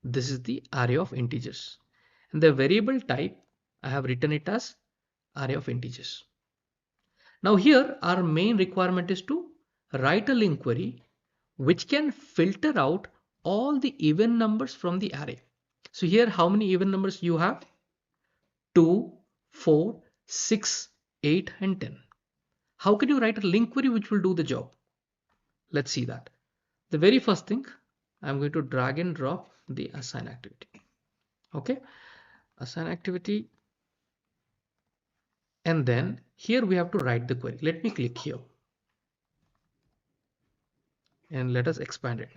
This is the array of integers. And the variable type, I have written it as array of integers. Now here our main requirement is to write a LINQ query which can filter out all the even numbers from the array. So here how many even numbers you have? 2, 4, 6, 8 and 10. How can you write a LINQ query which will do the job? Let's see that. The very first thing, I'm going to drag and drop the assign activity. Okay, assign activity. And then here we have to write the query. Let me click here. And let us expand it.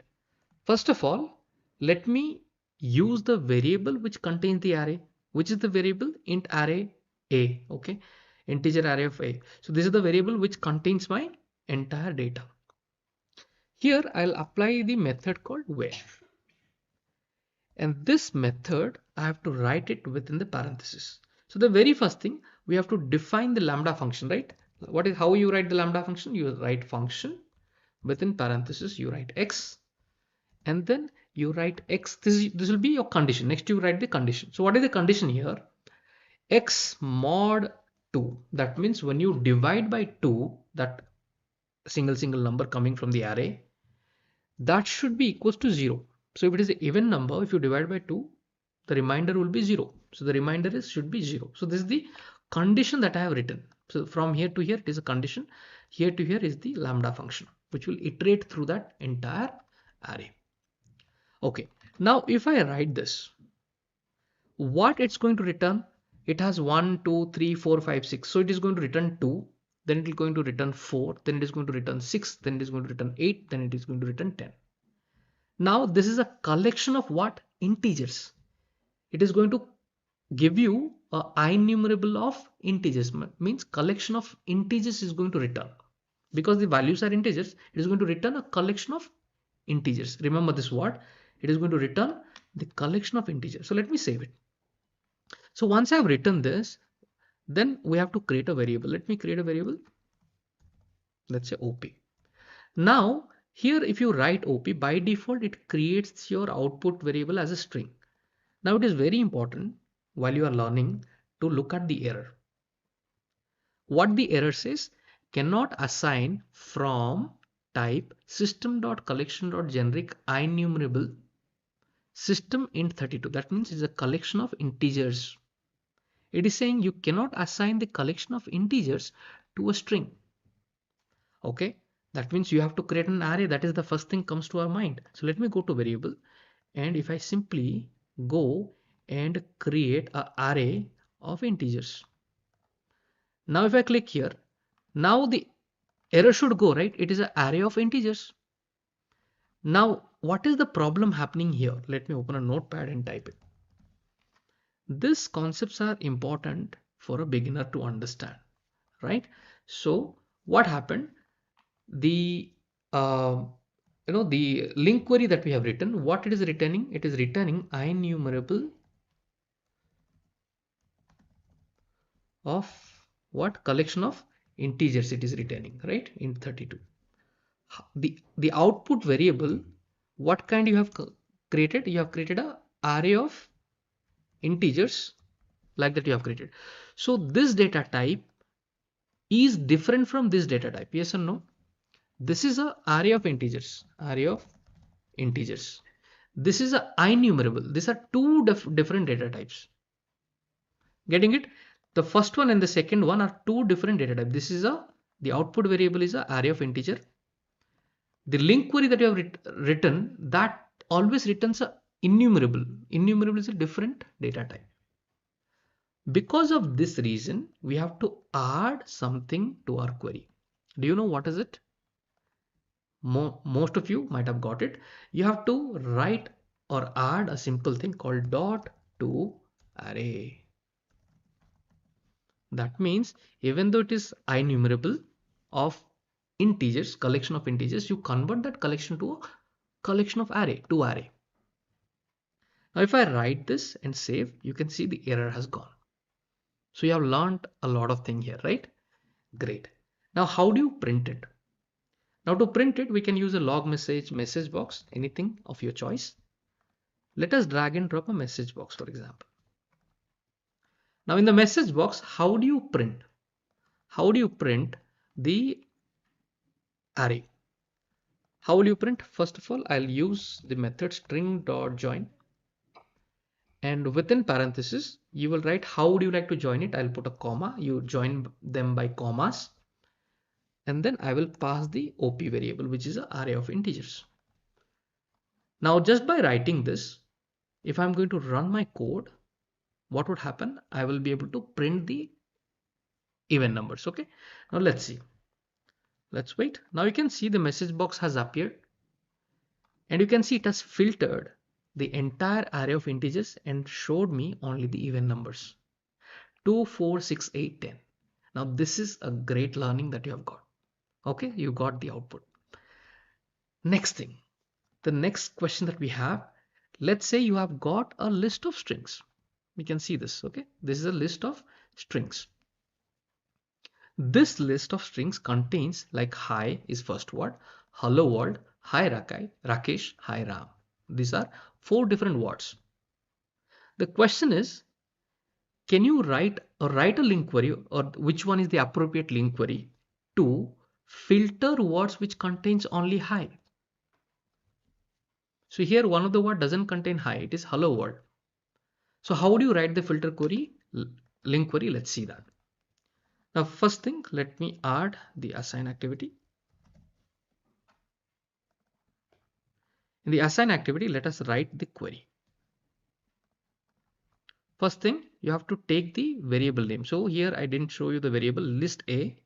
First of all, let me use the variable which contains the array, which is the variable int array a. Okay, integer array of a. So this is the variable which contains my entire data. Here I'll apply the method called where. And this method, I have to write it within the parenthesis. So the very first thing, we have to define the lambda function, right? How you write the lambda function? You write function within parenthesis, you write x, and then you write x. This will be your condition. Next you write the condition. So what is the condition here? X mod 2. That means when you divide by 2, that single number coming from the array, that should be equals to 0. So if it is an even number, if you divide by 2, the remainder will be 0. So the remainder should be 0. So this is the condition that I have written. So from here to here, it is a condition. Here to here is the lambda function, which will iterate through that entire array. Okay, now if I write this, what it's going to return? It has 1, 2, 3, 4, 5, 6. So it is going to return 2, then it is going to return 4, then it is going to return 6, then it is going to return 8, then it is going to return 10. Now this is a collection of what? Integers. It is going to give you a INumerable of integers, means collection of integers is going to return. Because the values are integers, it is going to return a collection of integers. Remember this word, it is going to return the collection of integers. So let me save it. So once I have written this, then we have to create a variable. Let me create a variable. Let's say OP. Now Here, if you write OP, by default, it creates your output variable as a string. Now, it is very important while you are learning to look at the error. What the error says, cannot assign from type system.collection.generic IEnumerable system int 32. That means it's a collection of integers. It is saying you cannot assign the collection of integers to a string. Okay, that means you have to create an array. That is the first thing comes to our mind. So let me go to variable, and if I simply go and create an array of integers. Now if I click here, now the error should go, right? It is an array of integers. Now what is the problem happening here? Let me open a notepad and type it. These concepts are important for a beginner to understand, right? So what happened? The the link query that we have written, what it is returning? It is returning IEnumerable of what? Collection of integers it is returning, right? In 32. The output variable, what kind you have created? You have created a array of integers like that you have created. So this data type is different from this data type, yes or no? This is a array of integers, this is a IEnumerable. These are two different data types. Getting it? The first one and the second one are two different data types. This is the output variable is a array of integer. The link query that you have written, that always returns a enumerable. Enumerable is a different data type. Because of this reason, we have to add something to our query. Do you know what is it? Most of you might have got it. You have to write or add a simple thing called dot to array. That means even though it is IEnumerable of integers, collection of integers, you convert that collection to a collection of array, to array. Now if I write this and save, you can see the error has gone. So you have learned a lot of things here, right? Great. Now how do you print it? Now to print it, we can use a log message box, anything of your choice. Let us drag and drop a message box, for example. Now in the message box, how do you print? How do you print the array? How will you print? First of all, I'll use the method string.join, and within parentheses, you will write how would you like to join it. I'll put a comma. You join them by commas. And then I will pass the OP variable, which is an array of integers. Now, just by writing this, if I'm going to run my code, what would happen? I will be able to print the even numbers. Okay. Now let's see. Let's wait. Now you can see the message box has appeared, and you can see it has filtered the entire array of integers and showed me only the even numbers 2, 4, 6, 8, 10. Now this is a great learning that you have got. Okay, you got the output. Next thing, the next question that we have, let's say you have got a list of strings. We can see this. Okay, this is a list of strings. This list of strings contains like hi is first word, hello world, hi Rakesh, hi Ram. These are 4 different words. The question is, can you write a link query, or which one is the appropriate link query to filter words which contains only hi? So here one of the word doesn't contain hi, it is hello world. So how do you write the filter query, link query? Let's see that. Now first thing, let me add the assign activity. In the assign activity, let us write the query. First thing, you have to take the variable name. So here I didn't show you the variable. List A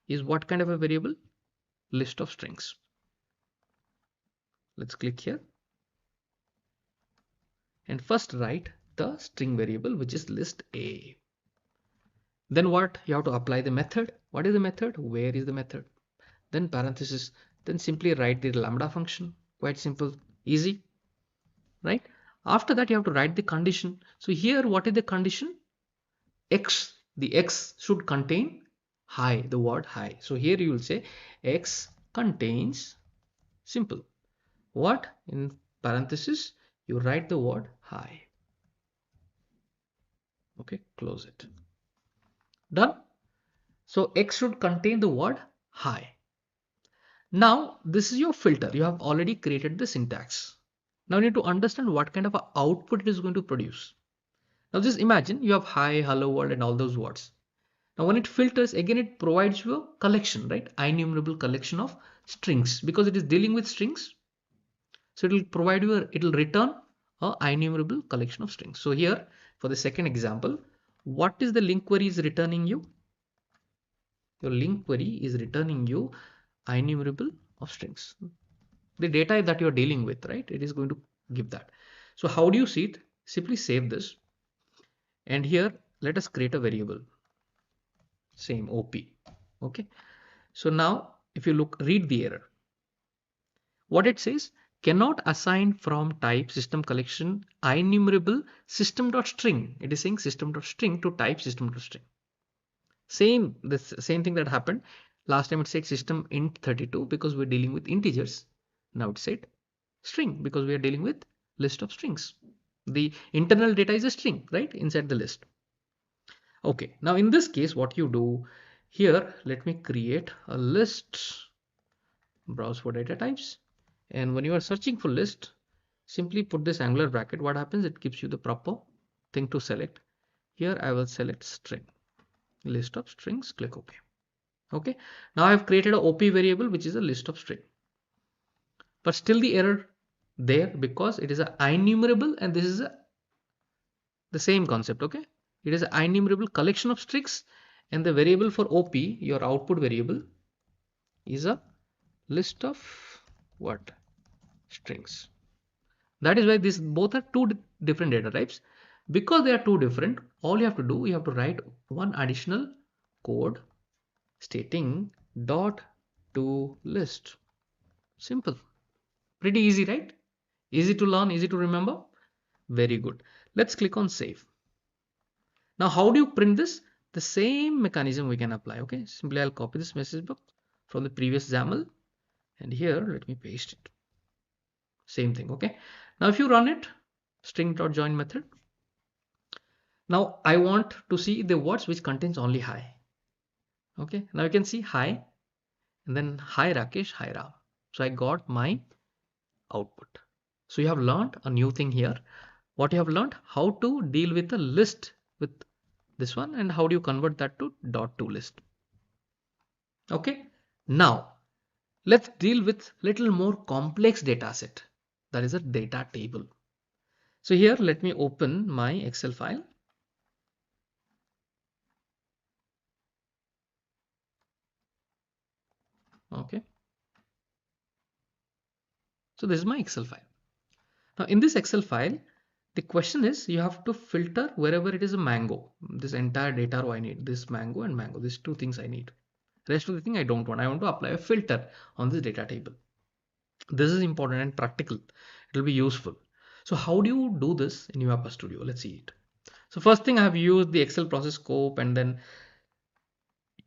is what kind of a variable? List of strings. Let's click here and first write the string variable, which is list A. Then what? You have to apply the method. What is the method? Where is the method? Then parenthesis. Then simply write the lambda function. Quite simple, easy, right? After that, you have to write the condition. So here, what is the condition? X. The X should contain hi, the word hi. So here you will say X contains Simple. What? In parenthesis, you write the word hi. Okay, close it. Done. So X should contain the word hi. Now this is your filter. You have already created the syntax. Now you need to understand what kind of a output it is going to produce. Now just imagine you have hi, hello world and all those words. Now when it filters, again it provides you a collection, right? Innumerable collection of strings because it is dealing with strings. So it will provide you, it will return a innumerable collection of strings. So here for the second example, what is the link query is returning you? Your link query is returning you innumerable of strings. The data that you're dealing with, right? It is going to give that. So how do you see it? Simply save this. And here, let us create a variable. Same OP. Okay. So now if you read the error, what it says, cannot assign from type system collection enumerable system.string. It is saying system.string to type system.string. This same thing that happened last time. It said system int 32 because we're dealing with integers. Now it said string because we are dealing with list of strings. The internal data is a string, right, inside the list. Okay, now in this case, what you do here, let me create a list, browse for data types. And when you are searching for list, simply put this angular bracket. What happens? It gives you the proper thing to select. Here I will select string, list of strings, click OK. Okay, now I have created a OP variable, which is a list of string. But still the error there because it is a enumerable and this is the same concept. Okay, it is an enumerable collection of strings and the variable for OP, your output variable, is a list of what? Strings. That is why these both are two different data types. Because they are two different, all you have to do, you have to write one additional code stating dot to list. Simple. Pretty easy, right? Easy to learn, easy to remember. Very good. Let's click on save. Now, how do you print this? The same mechanism we can apply. Okay, simply I'll copy this message book from the previous XAML and here let me paste it. Same thing. Okay, now if you run it, string.join method. Now I want to see the words which contains only hi. Okay, now you can see hi and then hi Rakesh, hi Ram. So I got my output. So you have learned a new thing here. What you have learned, how to deal with a list with this one and how do you convert that to dot to list. Okay, now let's deal with little more complex data set, that is a data table. So here let me open my Excel file. Okay, so this is my Excel file. Now in this Excel file, the question is you have to filter wherever it is a mango. This entire data row I need, this mango and mango, these two things I need. Rest of the thing I don't want. I want to apply a filter on this data table. This is important and practical. It will be useful. So how do you do this in UiPath Studio? Let's see it. So first thing, I have used the Excel process scope and then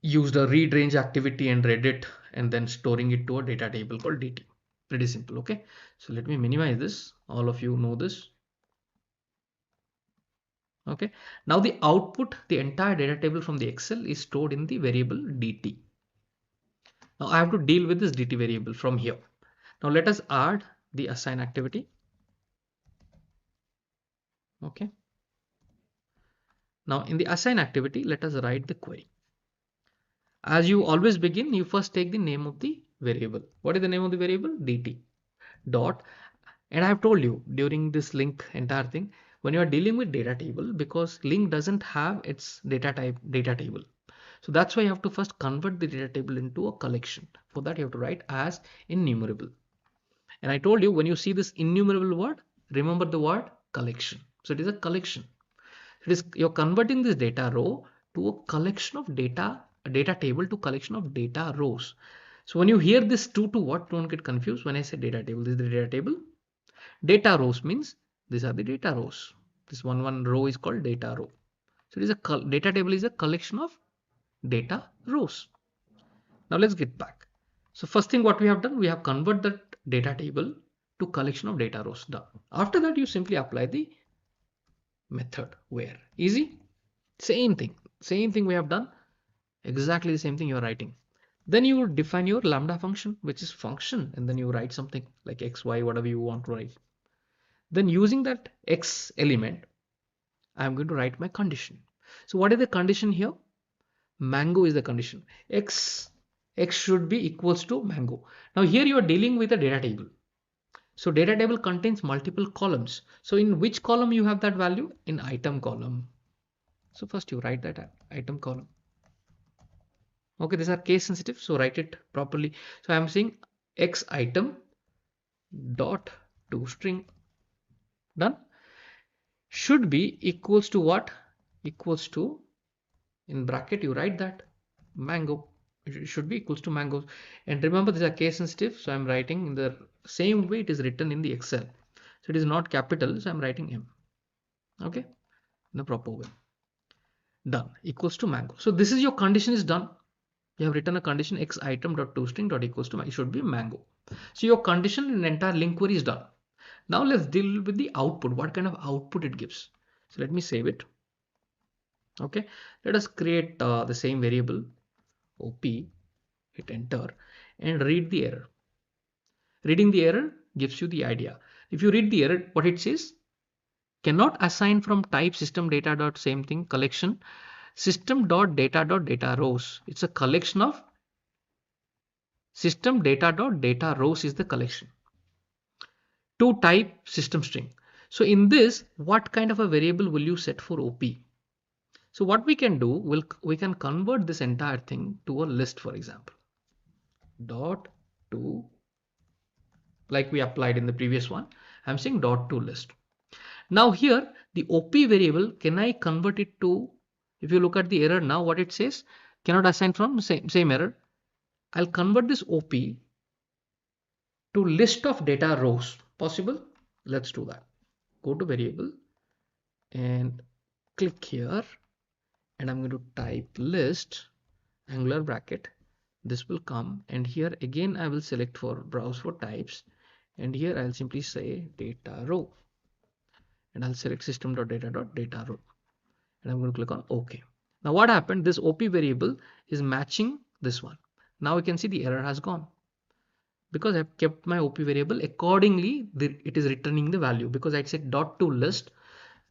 used a read range activity and read it and then storing it to a data table called DT. Pretty simple. Okay, so let me minimize this. All of you know this. Okay, now the output, the entire data table from the Excel is stored in the variable DT. Now I have to deal with this DT variable from here. Now let us add the assign activity. Okay, now in the assign activity, let us write the query. As you always begin, you first take the name of the variable. What is the name of the variable? DT dot. And I have told you during this LINQ entire thing, when you are dealing with data table, because LINQ doesn't have its data type data table. So that's why you have to first convert the data table into a collection. For that you have to write as innumerable. And I told you when you see this innumerable word, remember the word collection. So it is a collection. It is, you're converting this data row to a collection of data, a data table to collection of data rows. So when you hear this two to what, don't get confused. When I say data table, this is the data table. Data rows means these are the data rows. This one row is called data row. So it is a data table is a collection of data rows. Now let's get back. So first thing what we have done, we have converted that data table to collection of data rows. Done. After that, you simply apply the method where. Easy. Same thing we have done. Exactly the same thing you are writing. Then you define your lambda function, which is function, and then you write something like x, y, whatever you want to write. Then using that x element, I'm going to write my condition. So what is the condition here? Mango is the condition. X should be equals to mango. Now here you are dealing with a data table. So data table contains multiple columns. So in which column you have that value? In item column. So first you write that item column. Okay, these are case sensitive, so write it properly. So I'm saying x item dot toString. Done. Should be equals to what? Equals to, in bracket you write that mango. It should be equals to mango. And remember, these are case sensitive, so I'm writing in the same way it is written in the Excel. So it is not capital, so I'm writing M. Okay, in the proper way. Done. Equals to mango. So this is your condition is done. You have written a condition x item dot toString dot equals to, it should be mango. So your condition in entire LINQ query is done. Now let's deal with the output. What kind of output it gives? So let me save it. Okay, let us create the same variable op, hit enter, and read the error. Reading the error gives you the idea. If you read the error, what it says: cannot assign from type system data dot same thing collection system dot data rows. It's a collection of system data dot data rows is the collection to type system string. So in this, what kind of a variable will you set for op? So what we can do, we can convert this entire thing to a list, for example, dot to, like we applied in the previous one. I'm saying dot to list. Now here the op variable, can I convert it to, if you look at the error now, what it says, cannot assign from same error. I'll convert this op to list of data rows. Possible? Let's do that. Go to variable and click here, and I'm going to type list angular bracket. This will come, and here again I will select for browse for types, and here I'll simply say data row, and I'll select system.data.data row, and I'm going to click on OK. Now what happened? This op variable is matching this one. Now you can see the error has gone because I've kept my op variable accordingly. It is returning the value because I said dot to list.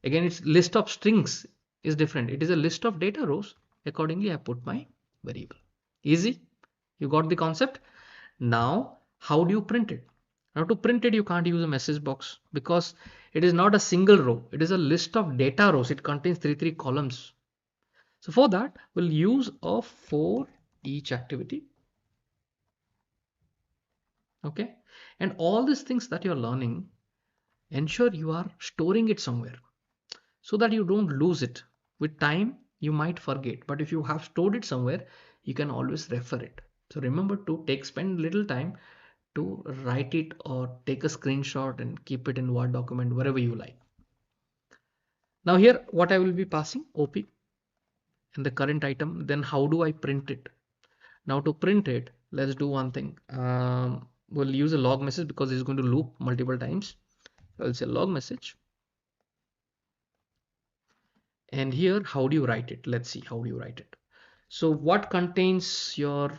Again, it's list of strings is different. It is a list of data rows. Accordingly, I put my variable. Easy. You got the concept. Now how do you print it? Now to print it, you can't use a message box because it is not a single row. It is a list of data rows. It contains three columns. So for that, we'll use a for each activity. Okay, and all these things that you're learning, ensure you are storing it somewhere so that you don't lose it. With time you might forget, but if you have stored it somewhere, you can always refer it. So remember to spend little time to write it or take a screenshot and keep it in Word document, wherever you like. Now here what I will be passing op and the current item. Then how do I print it? Now to print it, let's do one thing. We'll use a log message because it's going to loop multiple times. I'll say log message. And here, how do you write it? Let's see, how do you write it? So what contains your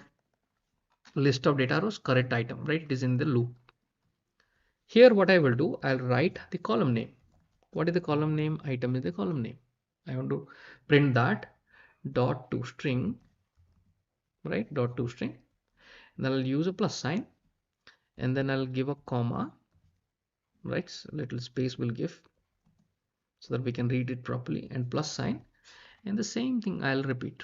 list of data rows? Current item, right? It is in the loop. Here what I will do, I'll write the column name. What is the column name? Item is the column name. I want to print that dot to string, right? Dot to string. And then I'll use a plus sign, and then I'll give a comma, right? So little space will give so that we can read it properly, and plus sign, and the same thing I'll repeat.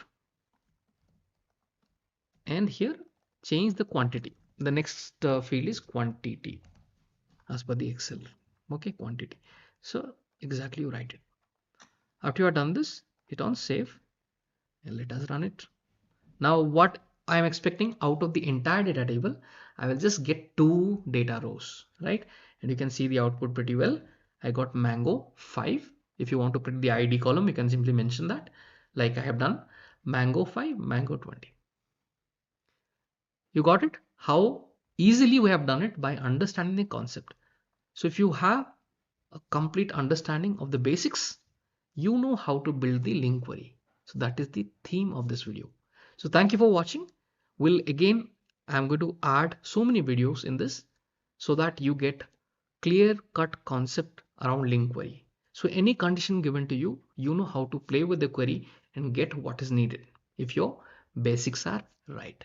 And here change the quantity. The next field is quantity as per the Excel. Okay, quantity. So exactly you write it. After you have done this, hit on save and let us run it. Now what I am expecting out of the entire data table, I will just get 2 data rows, right? And you can see the output pretty well. I got mango 5. If you want to print the ID column, you can simply mention that, like I have done, mango 5, mango 20. You got it? How Easily we have done it by understanding the concept. So if you have a complete understanding of the basics, you know how to build the link query. So that is the theme of this video. So thank you for watching. I'm going to add so many videos in this so that you get clear cut concept around link query. So any condition given to you, you know how to play with the query and get what is needed if your basics are right.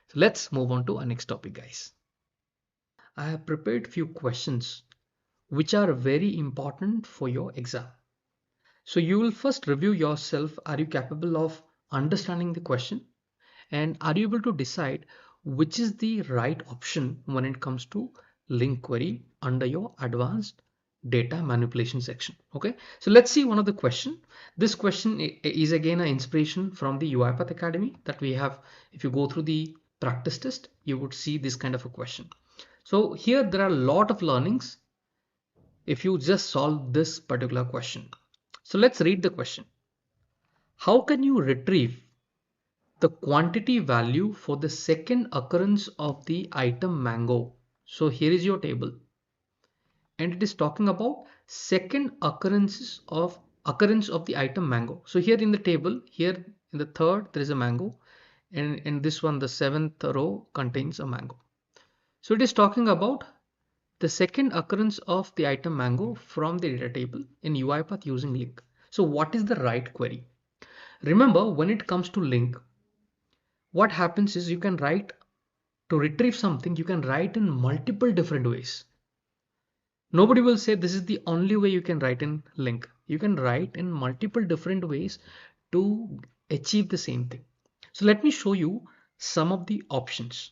So let's move on to our next topic, guys. I have prepared few questions which are very important for your exam. So you will first review yourself. Are you capable of understanding the question? And are you able to decide which is the right option when it comes to link query under your advanced data manipulation section? Okay, so let's see one of the question. This question is again an inspiration from the UiPath Academy that we have. If you go through the practice test, you would see this kind of a question. So here there are a lot of learnings if you just solve this particular question. So let's read the question. How can you retrieve the quantity value for the second occurrence of the item mango? So here is your table and it is talking about second occurrence of the item mango. So here in the table, here in the third there is a mango, and in this one the seventh row contains a mango. So it is talking about the second occurrence of the item mango from the data table in UiPath using link. So what is the right query? Remember, when it comes to link, what happens is you can write to retrieve something, you can write in multiple different ways. Nobody will say this is the only way you can write in link. You can write in multiple different ways to achieve the same thing. So let me show you some of the options.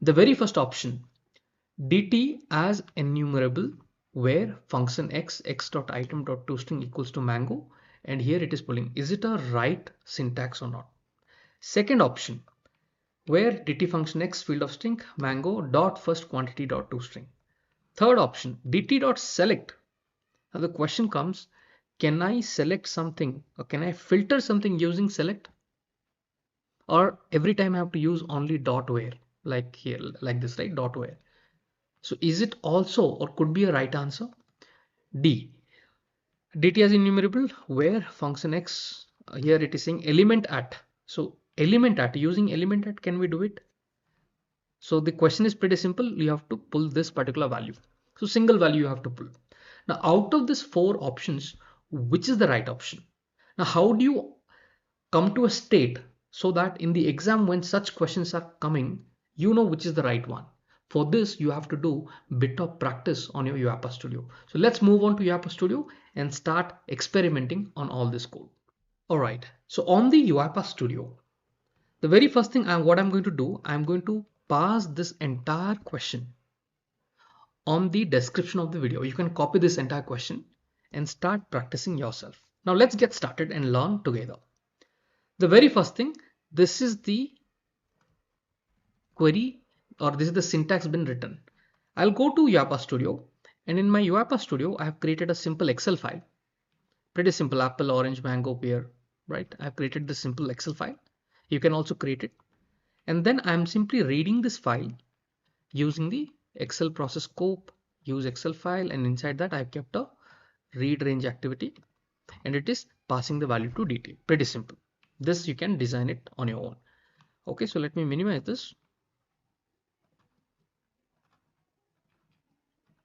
The very first option, dt as enumerable, where function x.item.toString equals to mango, and here it is pulling. Is it a right syntax or not? Second option, where dt function x field of string mango dot first quantity dot toString. Third option, dt dot select. Now the question comes, can I select something or can I filter something using select? Or every time I have to use only dot where, like here, like this, right? Dot where. So is it also or could be a right answer? D. dt as enumerable, where function x, here it is saying element at. So element at, using element at, can we do it? So the question is pretty simple. You have to pull this particular value. So single value you have to pull. Now out of these four options, which is the right option? Now how do you come to a state so that in the exam when such questions are coming, you know which is the right one? For this, you have to do bit of practice on your UiPath Studio. So let's move on to UiPath Studio and start experimenting on all this code. All right. So on the UiPath Studio, the very first thing what I'm going to do, I'm going to pass this entire question on the description of the video. You can copy this entire question and start practicing yourself. Now let's get started and learn together. The very first thing, this is the query, or this is the syntax been written. I'll go to UiPath Studio, and in my UiPath Studio, I have created a simple Excel file. Pretty simple, apple, orange, mango, pear, right? I've created this simple Excel file. You can also create it. And then I'm simply reading this file using the Excel process scope, use Excel file, and inside that I've kept a read range activity, and it is passing the value to dt. Pretty simple. This you can design it on your own. Okay, so let me minimize this.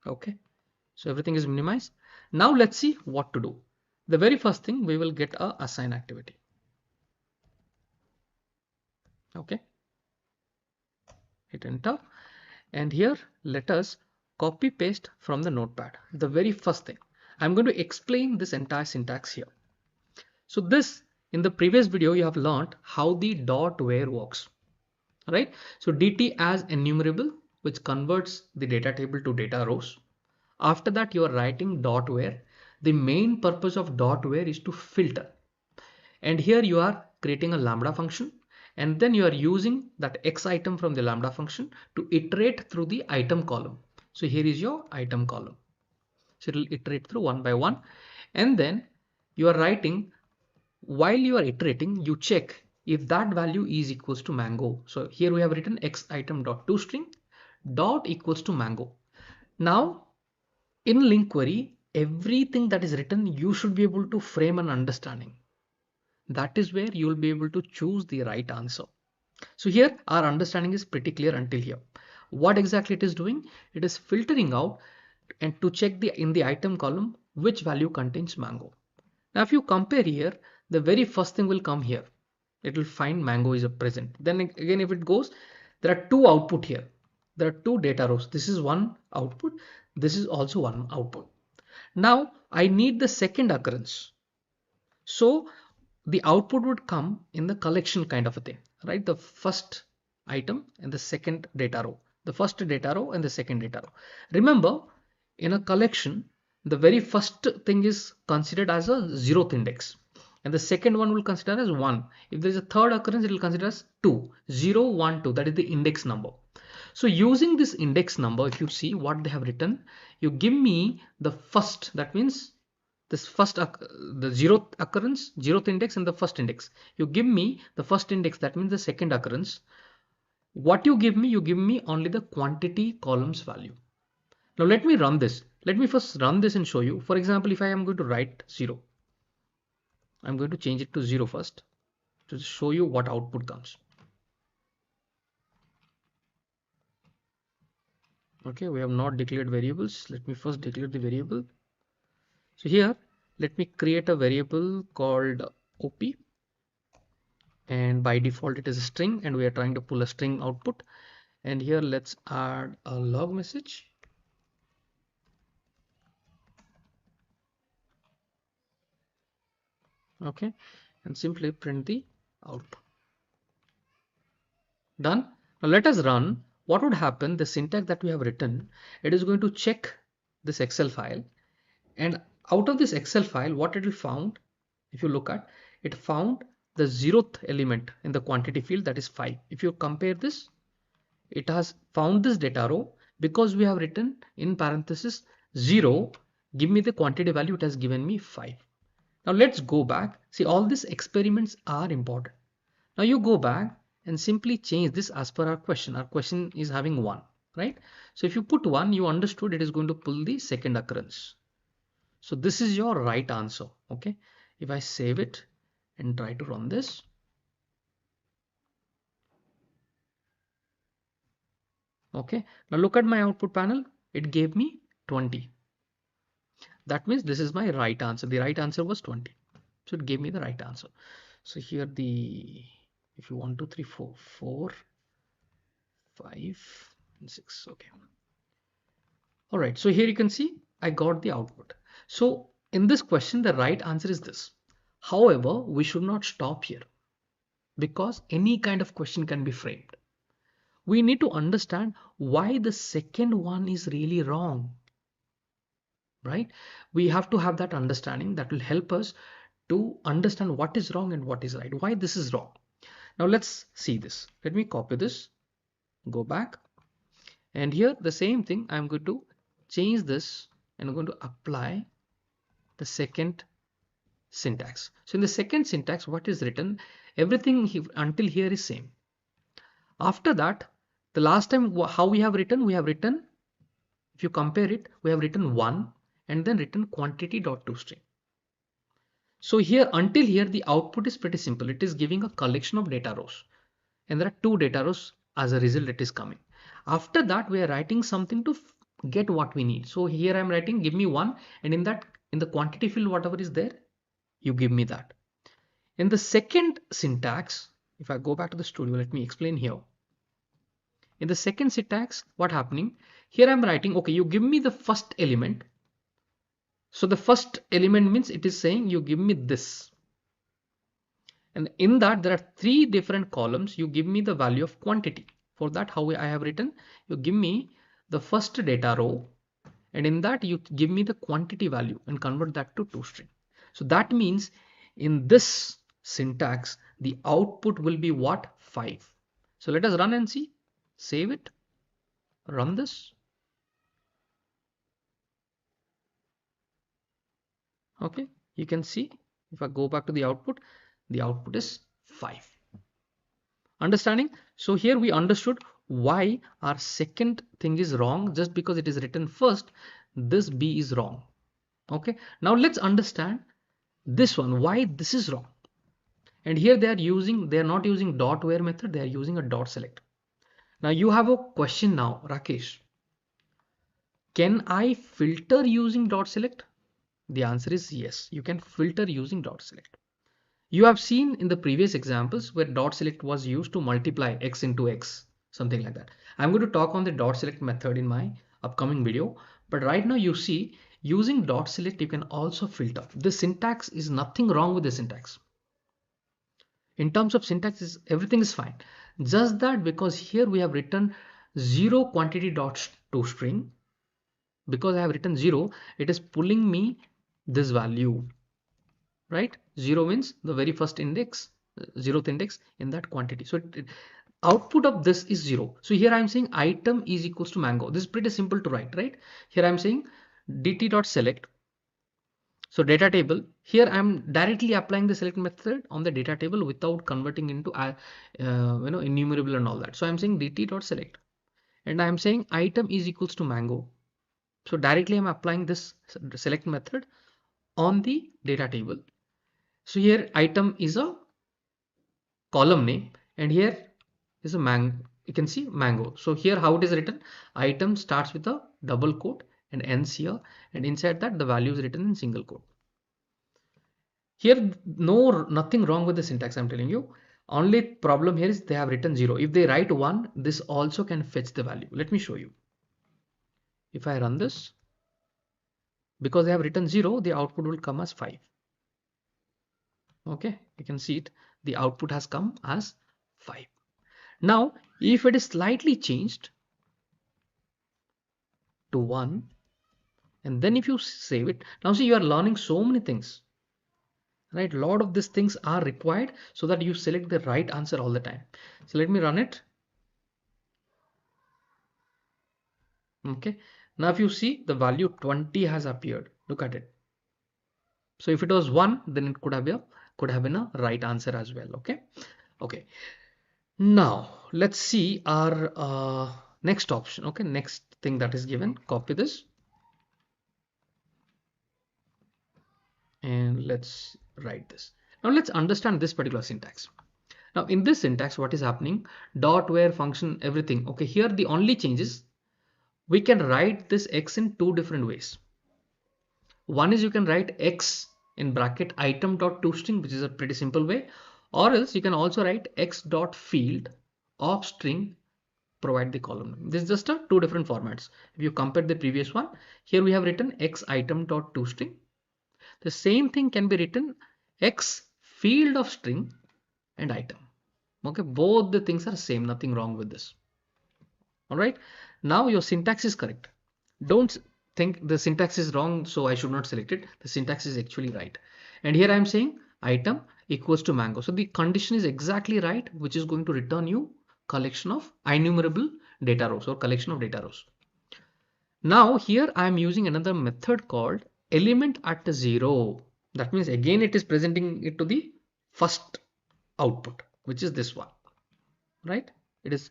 Okay, so everything is minimized. Now let's see what to do. The very first thing, we will get a assign activity. Okay, hit enter, and here let us copy paste from the notepad. The very first thing, I'm going to explain this entire syntax here. So this, in the previous video you have learned how the dot where works, right? So dt as enumerable, which converts the data table to data rows. After that you are writing dot where. The main purpose of dot where is to filter, and here you are creating a lambda function, and then you are using that x item from the lambda function to iterate through the item column. So here is your item column. So it will iterate through one by one, and then you are writing, while you are iterating, you check if that value is equals to mango. So here we have written x item dot toString dot equals to mango. Now in LINQ query, everything that is written, you should be able to frame an understanding. That is where you will be able to choose the right answer. So here our understanding is pretty clear until here. What exactly it is doing? It is filtering out and to check the in the item column which value contains mango. Now if you compare here, the very first thing will come here. It will find mango is a present. Then again, if it goes, there are two output here. There are two data rows. This is one output. This is also one output. Now I need the second occurrence. So the output would come in the collection kind of a thing, right? The first item and the second data row, the first data row and the second data row. Remember, in a collection, the very first thing is considered as a 0th index. And the second one will consider as 1. If there is a third occurrence, it will consider as 2. 0, 1, 2. That is the index number. So using this index number, if you see what they have written, you give me the first, that means this first the 0th occurrence, 0th index and the first index. You give me the first index, that means the second occurrence. What you give me only the quantity columns value. Now let me run this. Let me first run this and show you. For example, if I am going to write 0, I'm going to change it to 0 first to show you what output comes. Okay, we have not declared variables. Let me first declare the variable. So here, let me create a variable called OP. And by default, it is a string and we are trying to pull a string output. And here, let's add a log message. Okay, and simply print the output. Done. Now let us run. What would happen? The syntax that we have written, it is going to check this Excel file, and out of this Excel file, what it will found, if you look at, it found the 0th element in the quantity field, that is 5. If you compare this, it has found this data row because we have written in parenthesis 0, give me the quantity value, it has given me 5. Now let's go back. See, all these experiments are important. Now you go back and simply change this as per our question. Our question is having 1, right? So if you put 1, you understood it is going to pull the second occurrence. So this is your right answer. Okay. If I save it and try to run this. Okay. Now look at my output panel. It gave me 20. That means this is my right answer. The right answer was 20. So it gave me the right answer. So here if you 1, 2, 3, 4, 4, 5, and 6. Okay. All right. So here you can see I got the output. So in this question, the right answer is this. However, we should not stop here because any kind of question can be framed. We need to understand why the second one is really wrong. Right? We have to have that understanding that will help us to understand what is wrong and what is right, why this is wrong. Now let's see this. Let me copy this, go back, and here the same thing. I'm going to change this and I'm going to apply the second syntax. So in the second syntax, what is written, everything until here is same. After that, the last time how we have written, if you compare it, we have written 1 and then written quantity.toString. So here until here the output is pretty simple. It is giving a collection of data rows and there are 2 data rows as a result it is coming. After that we are writing something to get what we need. So here I'm writing give me 1 and in the quantity field whatever is there you give me that. In the second syntax, if I go back to the studio, let me explain here. In the second syntax, what happening here, I'm writing okay, you give me the first element. So the first element means it is saying you give me this, and in that there are 3 different columns. You give me the value of quantity. For that, how I have written, you give me the first data row and in that you give me the quantity value and convert that to toString. So that means in this syntax the output will be what? 5. So let us run and see. Save it, run this. Okay, you can see if I go back to the output is 5. Understanding? So here we understood why our second thing is wrong. Just because it is written first, this B is wrong. Okay, now let's understand this one, why this is wrong. And here they are not using dot where method, they are using a dot select. Now you have a question now, Rakesh. Can I filter using dot select? The answer is yes, you can filter using dot select. You have seen in the previous examples where dot select was used to multiply x into x, something like that. I'm going to talk on the dot select method in my upcoming video, but right now you see using dot select you can also filter. The syntax is nothing wrong with the syntax. In terms of syntax, everything is fine. Just that because here we have written 0 quantity dot to string, because I have written 0, it is pulling me this value, right? 0 means the very first index, 0th index in that quantity. So output of this is 0. So here I'm saying item is equals to mango. This is pretty simple to write, right? Here I'm saying dt dot select. So data table, here I'm directly applying the select method on the data table without converting into enumerable and all that. So I'm saying dt dot select, and I'm saying item is equals to mango. So directly I'm applying this select method on the data table. So here item is a column name, and here is a mango. You can see mango. So here how it is written, item starts with a double quote and ends here, and inside that the value is written in single quote. Here nothing wrong with the syntax, I'm telling you. Only problem here is they have written 0. If they write 1, this also can fetch the value. Let me show you. If I run this, because they have written 0, the output will come as 5. Okay, you can see it, the output has come as 5. Now if it is slightly changed to 1, and then if you save it, now see, you are learning so many things, right? A lot of these things are required so that you select the right answer all the time. So let me run it. Okay, now if you see, the value 20 has appeared. Look at it. So if it was 1, then it could have been a right answer as well. Okay, now let's see our next option. Okay, next thing that is given. Copy this and let's write this. Now let's understand this particular syntax. Now in this syntax, what is happening? Dot, where, function, everything. Okay, here the only change is we can write this x in two different ways. One is you can write x in bracket item dot toString, which is a pretty simple way, or else you can also write x dot field of string, provide the column name. This is just a two different formats. If you compare the previous one, here we have written x item dot toString. The same thing can be written x field of string and item. Okay, both the things are same, nothing wrong with this. All right, now your syntax is correct. Don't think the syntax is wrong, so I should not select it. The syntax is actually right. And here I am saying item equals to mango. So the condition is exactly right, which is going to return you collection of enumerable data rows or collection of data rows. Now here I am using another method called element at 0. That means again it is presenting it to the first output, which is this one, right? It is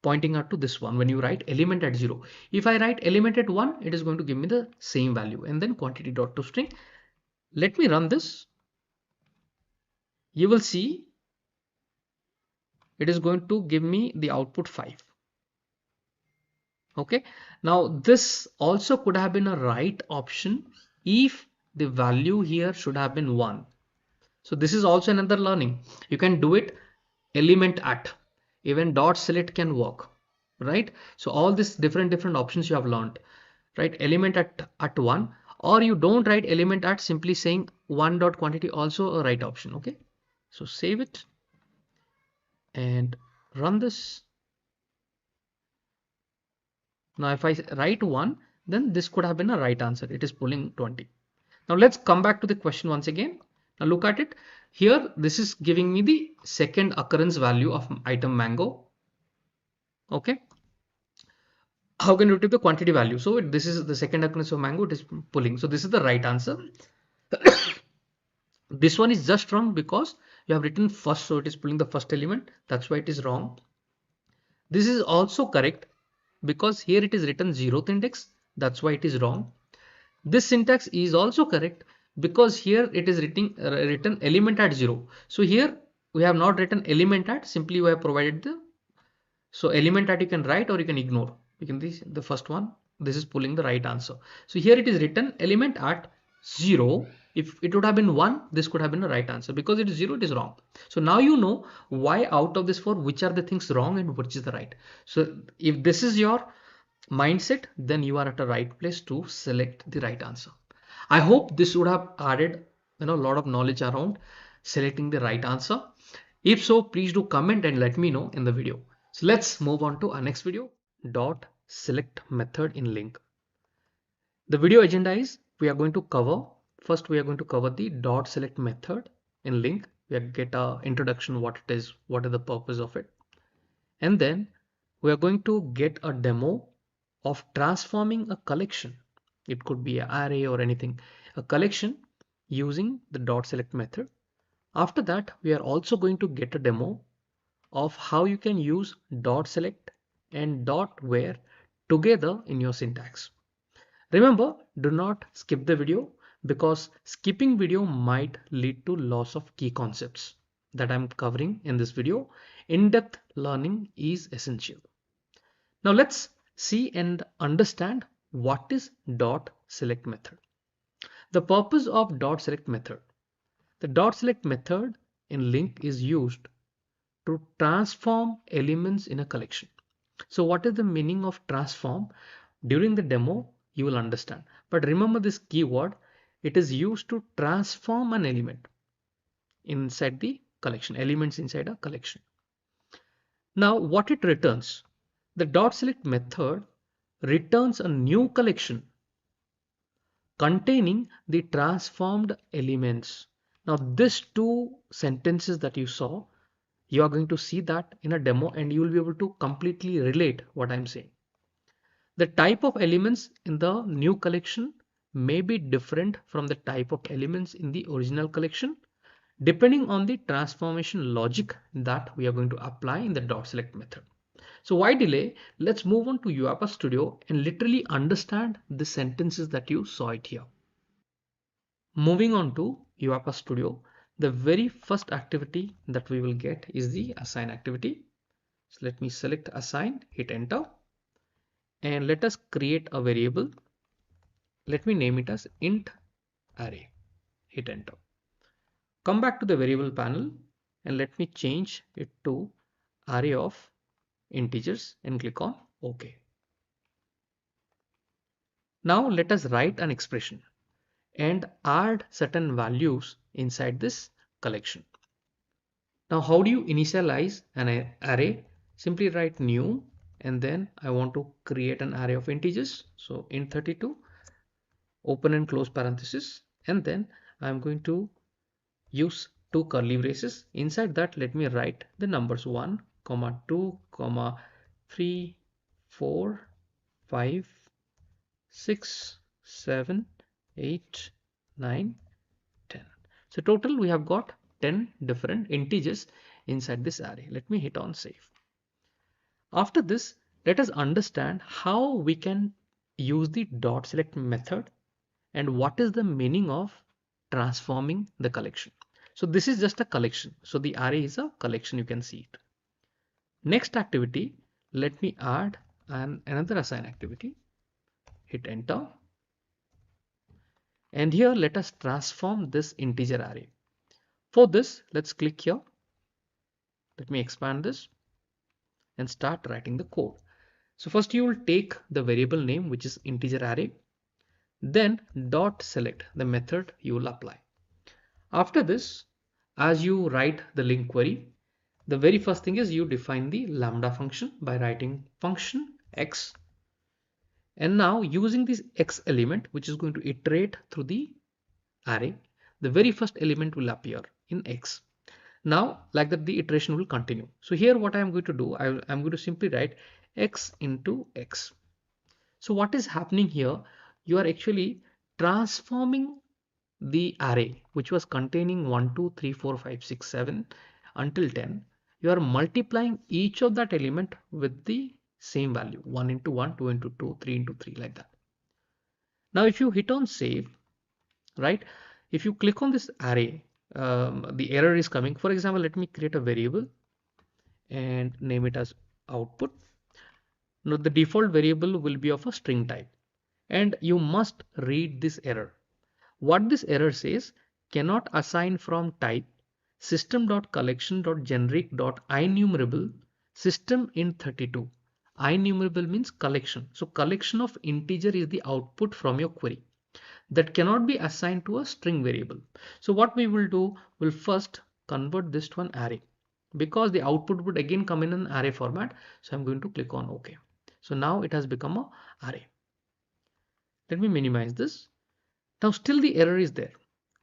pointing out to this one when you write element at 0. If I write element at 1, it is going to give me the same value, and then quantity dot toString. Let me run this. You will see it is going to give me the output 5. Okay, now this also could have been a right option if the value here should have been 1. So this is also another learning. You can do it element at, even dot select can work, right? So all these different options you have learned, right? Element at 1, or you don't write element at, simply saying 1 dot quantity, also a right option. Okay, so save it and run this. Now if I write 1, then this could have been a right answer. It is pulling 20. Now let's come back to the question once again. Now look at it. Here this is giving me the second occurrence value of item mango. Okay, how can you take the quantity value? So this is the second occurrence of mango, it is pulling. So this is the right answer. This one is just wrong because you have written first, so it is pulling the first element. That's why it is wrong. This is also correct because here it is written 0th index. That's why it is wrong. This syntax is also correct because here it is written element at 0. So here we have not written element at, simply we have provided the, so element at you can write or you can ignore. You can this the first one. This is pulling the right answer. So here it is written element at 0. If it would have been 1, this could have been the right answer. Because it is 0, it is wrong. So now you know why out of this 4, which are the things wrong and which is the right. So if this is your mindset, then you are at the right place to select the right answer. I hope this would have added a lot of knowledge around selecting the right answer. If so, please do comment and let me know in the video. So let's move on to our next video. Dot select method in LINQ. The video agenda is we are going to cover, first we are going to cover the dot select method in LINQ. We get a introduction what it is, what is the purpose of it. And then we are going to get a demo of transforming a collection. It could be an array or anything, a collection using the dot select method. After that, we are also going to get a demo of how you can use dot select and dot where together in your syntax. Remember, do not skip the video because skipping video might lead to loss of key concepts that I'm covering in this video. In-depth learning is essential. Now let's see and understand what is dot select method. The purpose of dot select method. The dot select method in LINQ is used to transform elements in a collection. So what is the meaning of transform? During the demo, you will understand. But remember this keyword, it is used to transform an element inside the collection, elements inside a collection. Now what it returns? The dot select method returns a new collection containing the transformed elements. Now these two sentences that you saw, you are going to see that in a demo and you will be able to completely relate what I'm saying. The type of elements in the new collection may be different from the type of elements in the original collection depending on the transformation logic that we are going to apply in the dot select method. So why delay? Let's move on to UiPath Studio and literally understand the sentences that you saw it here. Moving on to UiPath Studio, the very first activity that we will get is the assign activity. So let me select assign, hit enter, and let us create a variable. Let me name it as int array, hit enter. Come back to the variable panel and let me change it to array of integers and click on OK. Now let us write an expression and add certain values inside this collection. Now how do you initialize an array? Simply write new and then I want to create an array of integers. So int32, open and close parenthesis, and then I'm going to use two curly braces. Inside that, let me write the numbers 1, 2, 3, 4, 5, 6, 7, 8, 9, 10. So total we have got 10 different integers inside this array. Let me hit on save. After this, let us understand how we can use the dot select method and what is the meaning of transforming the collection. So this is just a collection. So the array is a collection, you can see it. Next activity, let me add another assign activity. Hit enter. And here let us transform this integer array. For this, let's click here. Let me expand this and start writing the code. So first you will take the variable name, which is integer array. Then dot select, the method you will apply. After this, as you write the LINQ query, the very first thing is you define the Lambda function by writing function x. And now using this x element, which is going to iterate through the array, the very first element will appear in x. Now, like that, the iteration will continue. So here what I am going to do, I'm going to simply write x into x. So what is happening here? You are actually transforming the array, which was containing 1, 2, 3, 4, 5, 6, 7 until 10. you are multiplying each of that element with the same value, 1 into 1, 2 into 2, 3 into 3, like that. Now if you hit on save, right, if you click on this array, the error is coming. For example, let me create a variable and name it as output. Now the default variable will be of a string type, and you must read this error. What this error says: cannot assign from type system.collection.generic.INumerable system in 32. INumerable means collection. So collection of integer is the output from your query that cannot be assigned to a string variable. So what we will do, we'll first convert this to an array, because the output would again come in an array format. So I'm going to click on OK. So now it has become a array. Let me minimize this. Now still the error is there.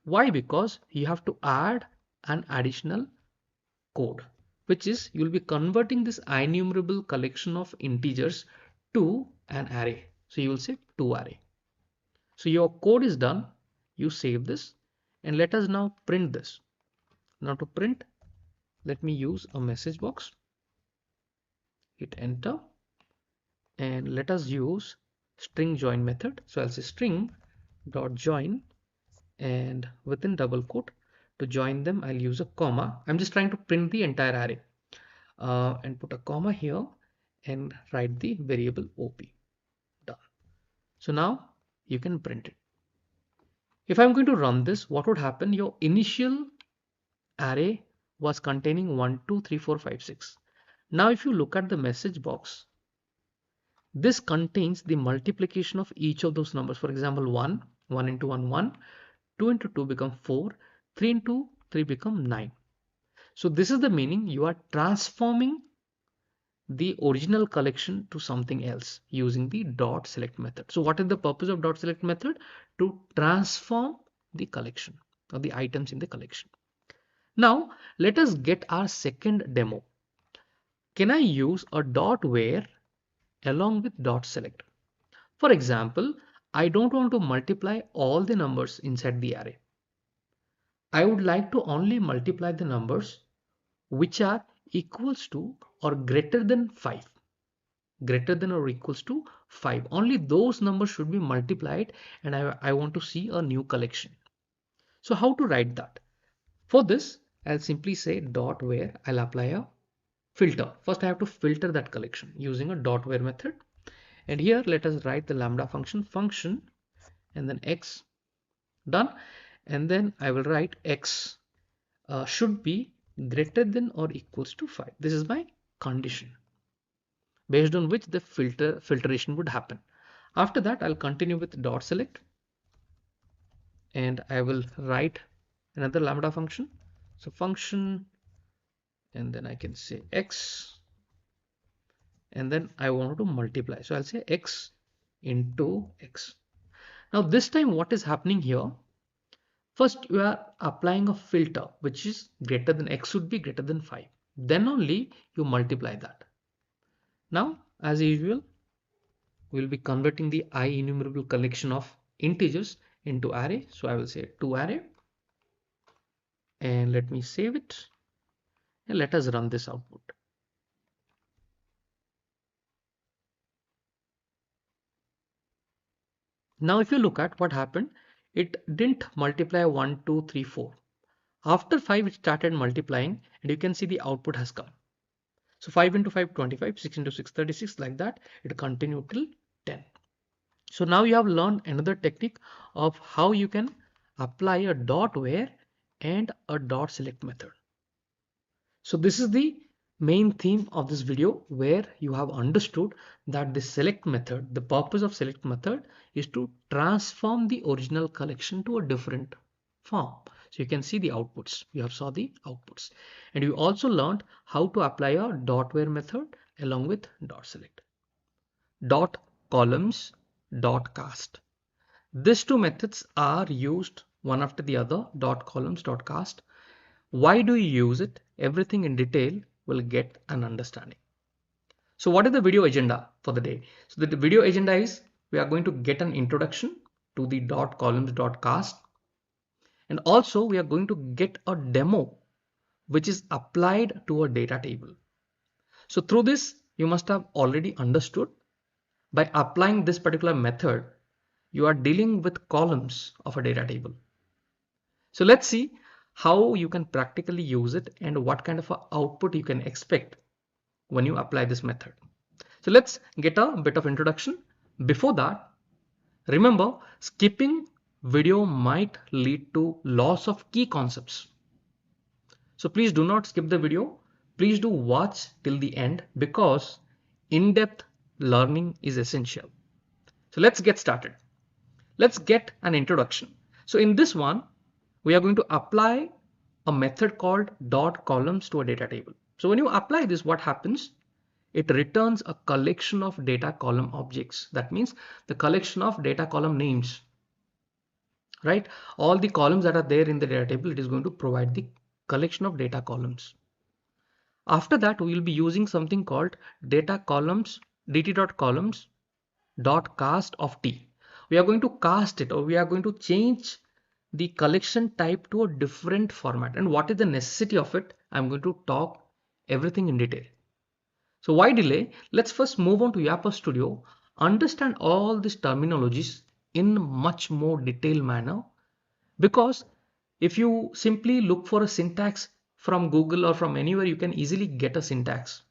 Why? Because you have to add an additional code, which is you'll be converting this INumerable collection of integers to an array. So you will say to array. So your code is done. You save this and let us now print this. Now to print, let me use a message box. Hit enter and let us use string join method. So I'll say string dot join, and within double quote, to join them I'll use a comma. I'm just trying to print the entire array, and put a comma here and write the variable op. Done. So now you can print it. If I'm going to run this, what would happen? Your initial array was containing 1 2 3 4 5 6. Now if you look at the message box, this contains the multiplication of each of those numbers. For example, 1 into 1 1, 2 into 2 become 4, 3 into 3 become 9. So this is the meaning: you are transforming the original collection to something else using the dot select method. So what is the purpose of dot select method? To transform the collection or the items in the collection. Now let us get our second demo. Can I use a dot where along with dot select? For example, I don't want to multiply all the numbers inside the array. I would like to only multiply the numbers which are equals to or greater than 5. Greater than or equals to 5. Only those numbers should be multiplied, and I want to see a new collection. So how to write that? For this, I'll simply say dot where. I'll apply a filter. First I have to filter that collection using a dot where method. And here let us write the lambda function and then x. Done. And then I will write x should be greater than or equals to 5. This is my condition based on which the filtration would happen. After that, I'll continue with dot select and I will write another lambda function. So function, and then I can say x, and then I want to multiply. So I'll say x into x. Now this time what is happening here? First you are applying a filter which is greater than x should be greater than 5. Then only you multiply that. Now as usual, we'll be converting the INumerable collection of integers into array. So I will say to array and let me save it and let us run this output. Now if you look at what happened, it didn't multiply 1 2 3 4. After 5 it started multiplying and you can see the output has come. So 5 into 5 25, 6 into 6 36, like that it continued till 10. So now you have learned another technique of how you can apply a dot where and a dot select method. So this is the main theme of this video, where you have understood that the select method, the purpose of select method is to transform the original collection to a different form. So you can see the outputs. You have saw the outputs, and you also learned how to apply a dot where method along with dot select. Dot columns, dot cast. These two methods are used one after the other, dot columns, dot cast. Why do you use it? Everything in detail will get an understanding. So what is the video agenda for the day? So the video agenda is we are going to get an introduction to the dot columns, dot cast, and also we are going to get a demo which is applied to a data table. So through this, you must have already understood by applying this particular method, you are dealing with columns of a data table. So let's see how you can practically use it and what kind of a output you can expect when you apply this method. So let's get a bit of introduction. Before that, remember, skipping video might lead to loss of key concepts. So please do not skip the video. Please do watch till the end because in-depth learning is essential. So let's get started. Let's get an introduction. So in this one, we are going to apply a method called dot columns to a data table. So when you apply this, what happens? It returns a collection of data column objects. That means the collection of data column names, right? All the columns that are there in the data table, it is going to provide the collection of data columns. After that, we will be using something called data columns, dt.columns dot cast of t. We are going to cast it, or we are going to change the collection type to a different format. And what is the necessity of it? I'm going to talk everything in detail. So why delay? Let's first move on to UiPath Studio, understand all these terminologies in much more detailed manner, because if you simply look for a syntax from Google or from anywhere, you can easily get a syntax.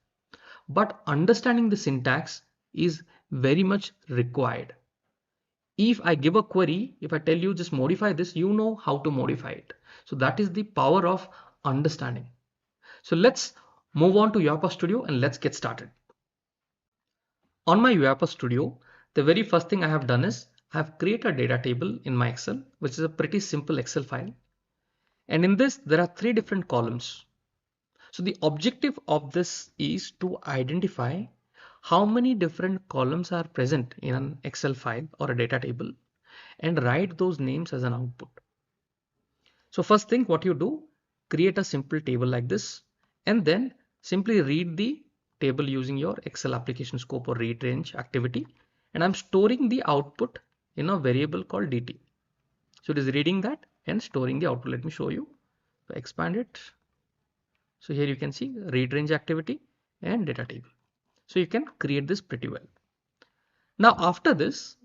But understanding the syntax is very much required. If I give a query, if I tell you just modify this, you know how to modify it. So that is the power of understanding. So let's move on to UiPath Studio and let's get started. On my UiPath Studio, the very first thing I have done is I have created a data table in my Excel, which is a pretty simple Excel file. And in this, there are 3 different columns. So the objective of this is to identify how many different columns are present in an Excel file or a data table and write those names as an output. So first thing what you do, create a simple table like this and then simply read the table using your Excel application scope or read range activity. And I'm storing the output in a variable called dt. So it is reading that and storing the output. Let me show you. So expand it. So here you can see read range activity and data table. So you can create this pretty well. Now after this,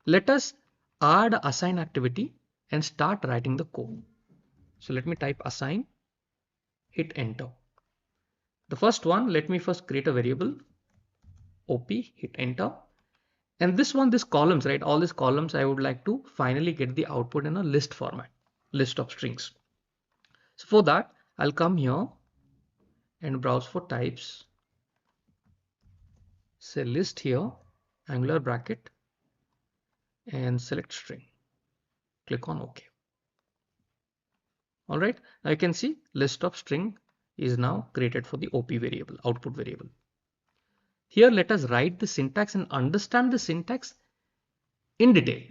let us add assign activity and start writing the code. So let me type assign, hit enter. The first one, let me first create a variable op, hit enter. And this one, this columns, right? All these columns, I would like to finally get the output in a list format, list of strings. So for that, I'll come here and browse for types. Say list here, angular bracket, and select string. Click on OK. All right, now you can see list of string is now created for the OP variable, output variable. Here, let us write the syntax and understand the syntax in detail.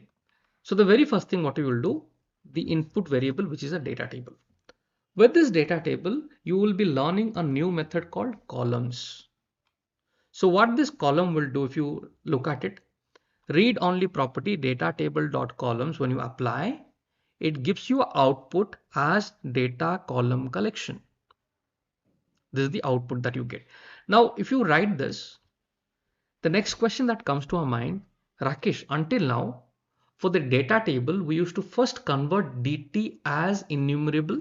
So the very first thing what you will do, the input variable, which is a data table. With this data table, you will be learning a new method called columns. So what this column will do, if you look at it, read only property data table dot columns, when you apply, it gives you output as data column collection. This is the output that you get. Now, if you write this, the next question that comes to our mind, Rakesh, until now, for the data table, we used to first convert dt as enumerable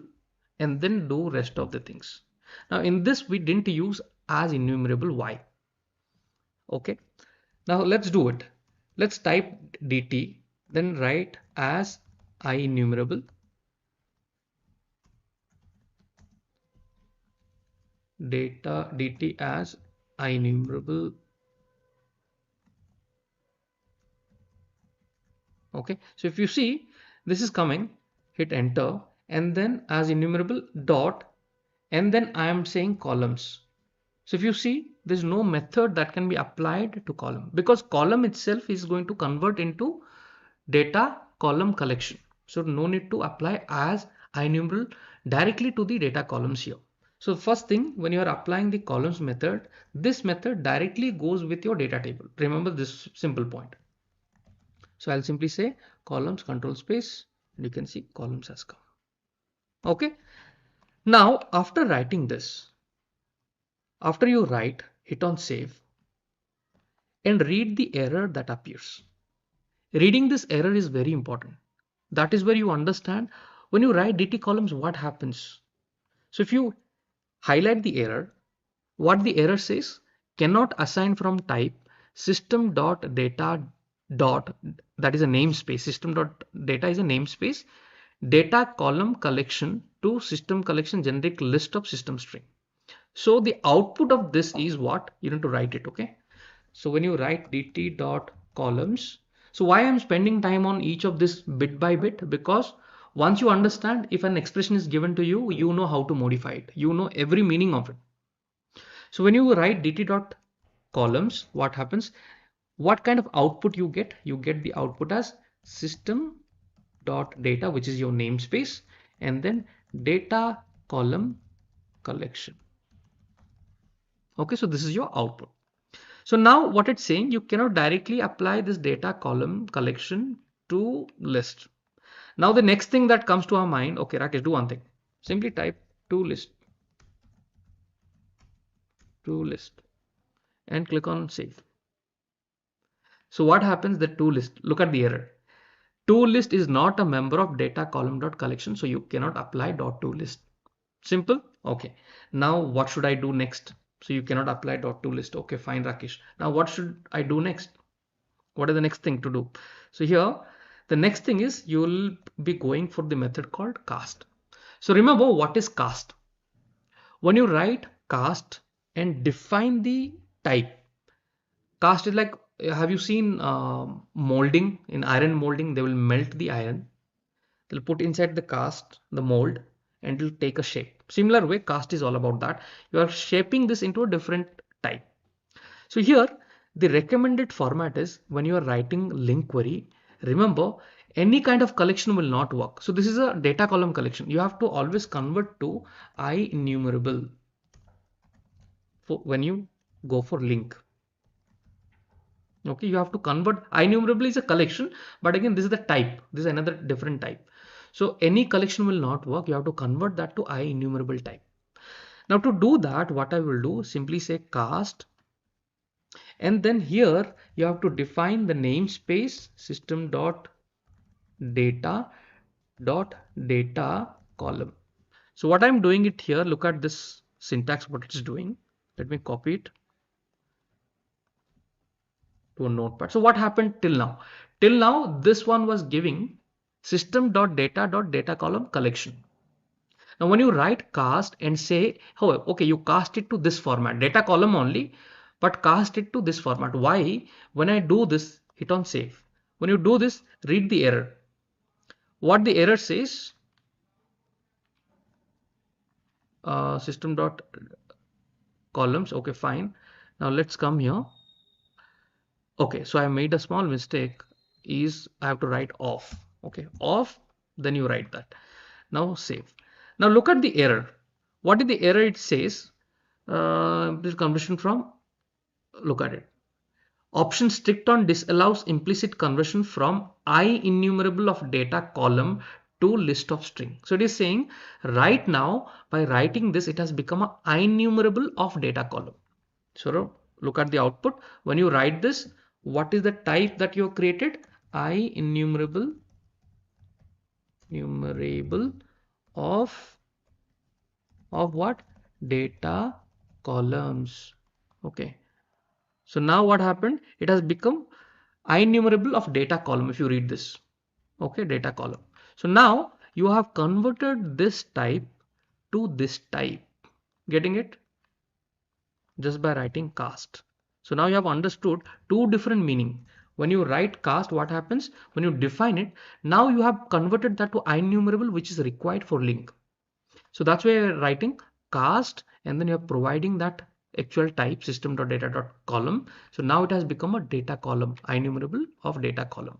and then do rest of the things. Now in this, we didn't use as enumerable. Why? Okay. Now let's do it. Let's type dt, then write as IEnumerable. Data dt as IEnumerable. Okay, so if you see this is coming, hit enter and then as enumerable dot and then I am saying columns. So if you see, there's no method that can be applied to column because column itself is going to convert into data column collection. So no need to apply as IEnumerable directly to the data columns here. So first thing, when you are applying the columns method, this method directly goes with your data table. Remember this simple point. So I'll simply say columns control space and you can see columns has come. Okay. Now, after writing this, after you write, hit on save and read the error that appears. Reading this error is very important. That is where you understand when you write DT columns what happens. So if you highlight the error, what the error says, cannot assign from type system.data dot, that is a namespace, system.data is a namespace, data column collection to system collection generic list of system string. So the output of this is what you need to write it. Okay. So when you write dt dot columns, so why I'm spending time on each of this bit by bit, because once you understand, if an expression is given to you, you know how to modify it. You know every meaning of it. So when you write dt dot columns, what happens? What kind of output you get? You get the output as system dot data, which is your namespace, and then data column collection. Okay, so this is your output. So now what it's saying, you cannot directly apply this data column collection to list. Now the next thing that comes to our mind, okay, Rakesh, do one thing. Simply type to list and click on save. So what happens, the to list, look at the error. To list is not a member of data column dot collection, so you cannot apply dot to list. Simple. Okay. Now what should I do next? So you cannot apply dot to list. Okay, fine, Rakesh. Now what should I do next? What is the next thing to do? So here, the next thing is you will be going for the method called cast. So remember what is cast. When you write cast and define the type, cast is like, have you seen molding? In iron molding, they will melt the iron. They'll put inside the cast, the mold, and it'll take a shape. Similar way, cast is all about that. You are shaping this into a different type. So here, the recommended format is when you are writing LINQ query, remember any kind of collection will not work. So this is a data column collection. You have to always convert to IEnumerable when you go for LINQ. Okay, you have to convert. IEnumerable is a collection, but again, this is the type. This is another different type. So any collection will not work. You have to convert that to IEnumerable type. Now to do that, what I will do, simply say cast. And then here you have to define the namespace system.data column. So what I'm doing it here, look at this syntax, what it's doing. Let me copy it to a notepad. So what happened till now? Till now, this one was giving system.data column collection. Now when you write cast and say, oh, okay, you cast it to this format, data column only, but cast it to this format. Why? When I do this, hit on save. When you do this, read the error. What the error says, system.columns. Okay, fine. Now let's come here. Okay, so I made a small mistake, is I have to write off. Okay, off, then you write that. Now save. Now look at the error. What is the error? It says this conversion from, look at it. Option strict on disallows implicit conversion from IEnumerable of data column to list of string. So it is saying right now by writing this, it has become a IEnumerable of data column. So look at the output. When you write this, what is the type that you have created? IEnumerable of what? Data columns. Okay. So now what happened? It has become IEnumerable of data column. If you read this, okay, data column. So now you have converted this type to this type. Getting it? Just by writing cast. So now you have understood two different meaning. When you write cast, what happens? When you define it, now you have converted that to IEnumerable, which is required for LINQ. So that's why you're writing cast and then you're providing that actual type system.data.column. So now it has become a data column, IEnumerable of data column.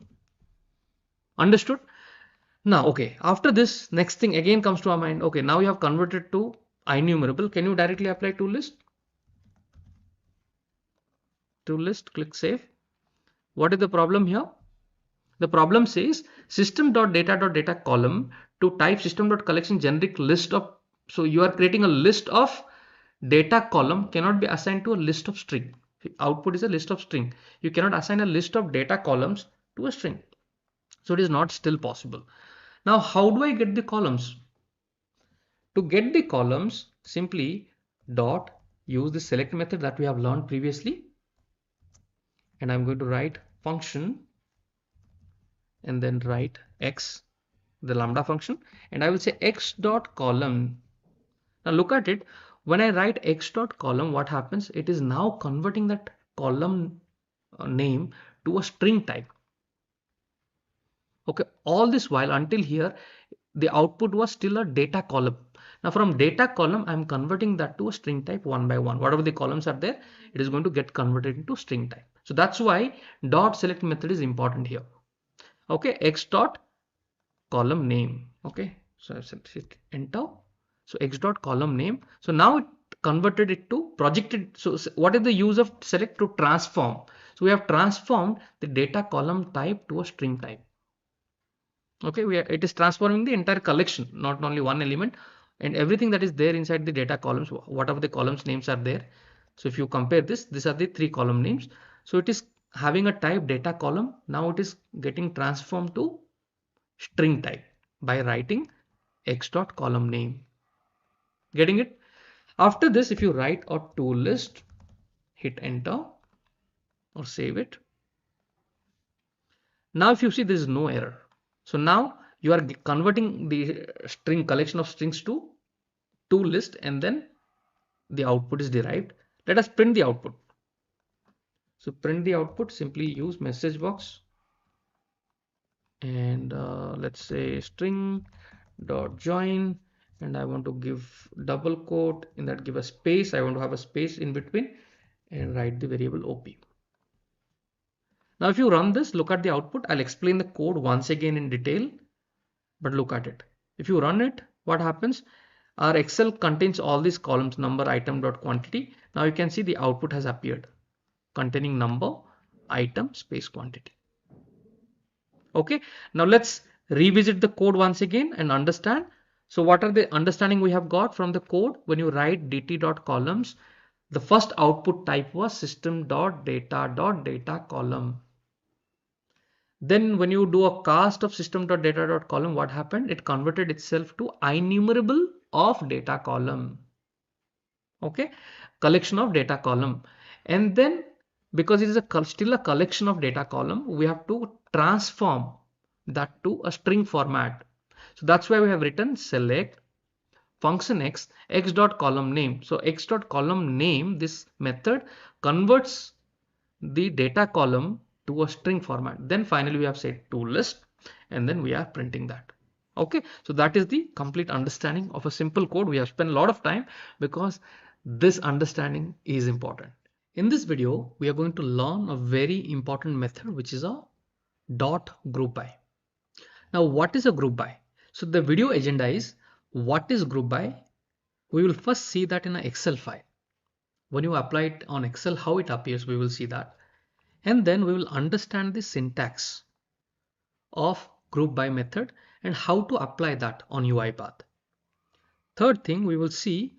Understood? Now, okay, after this, next thing again comes to our mind. Okay, now you have converted to IEnumerable. Can you directly apply to list? To list, click save. What is the problem here? The problem says system.data.data column to type system.collection generic list of So you are creating a list of data column cannot be assigned to a list of string. Output is a list of string. You cannot assign a list of data columns to a string. So it is not still possible. Now, how do I get the columns? To get the columns, simply dot use the select method that we have learned previously. And I'm going to write function and then write x, the lambda function. And I will say x dot column. Now look at it. When I write x dot column, what happens? It is now converting that column name to a string type. Okay, all this while until here, the output was still a data column. Now from data column, I'm converting that to a string type one by one. Whatever the columns are there, it is going to get converted into string type. So that's why dot select method is important here. Okay, x dot column name. Okay, so I said hit enter. So x dot column name. So now it converted it to projected. So what is the use of select? To transform. So we have transformed the data column type to a string type. Okay, it is transforming the entire collection, not only one element, and everything that is there inside the data columns, whatever the columns names are there. So if you compare this, these are the three column names. So it is having a type data column. Now it is getting transformed to string type by writing x dot column name. Getting it? After this, if you write a tool list, hit enter or save it. Now if you see, there is no error. So now you are converting the string collection of strings to tool list, and then the output is derived. Let us print the output. So print the output, simply use message box and let's say string dot join, and I want to give double quote, in that give a space. I want to have a space in between and write the variable op. Now if you run this, look at the output. I'll explain the code once again in detail, but look at it. If you run it, what happens? Our Excel contains all these columns, number, item, dot quantity. Now you can see the output has appeared containing number, item, space, quantity. Okay, now let's revisit the code once again and understand. So what are the understanding we have got from the code? When you write dt.columns, the first output type was system.data.data column. Then when you do a cast of system.data.column, what happened? It converted itself to INumerable of data column. Okay, collection of data column. And then because it is still a collection of data column, we have to transform that to a string format. So that's why we have written select function x dot column name. So x dot column name, this method converts the data column to a string format. Then finally we have said tool list, and then we are printing that. Okay, so that is the complete understanding of a simple code. We have spent a lot of time because this understanding is important. In this video, we are going to learn a very important method, which is a dot group by. Now, what is a group by? So the video agenda is what is group by? We will first see that in an Excel file. When you apply it on Excel, how it appears, we will see that. And then we will understand the syntax of group by method and how to apply that on UiPath. Third thing, we will see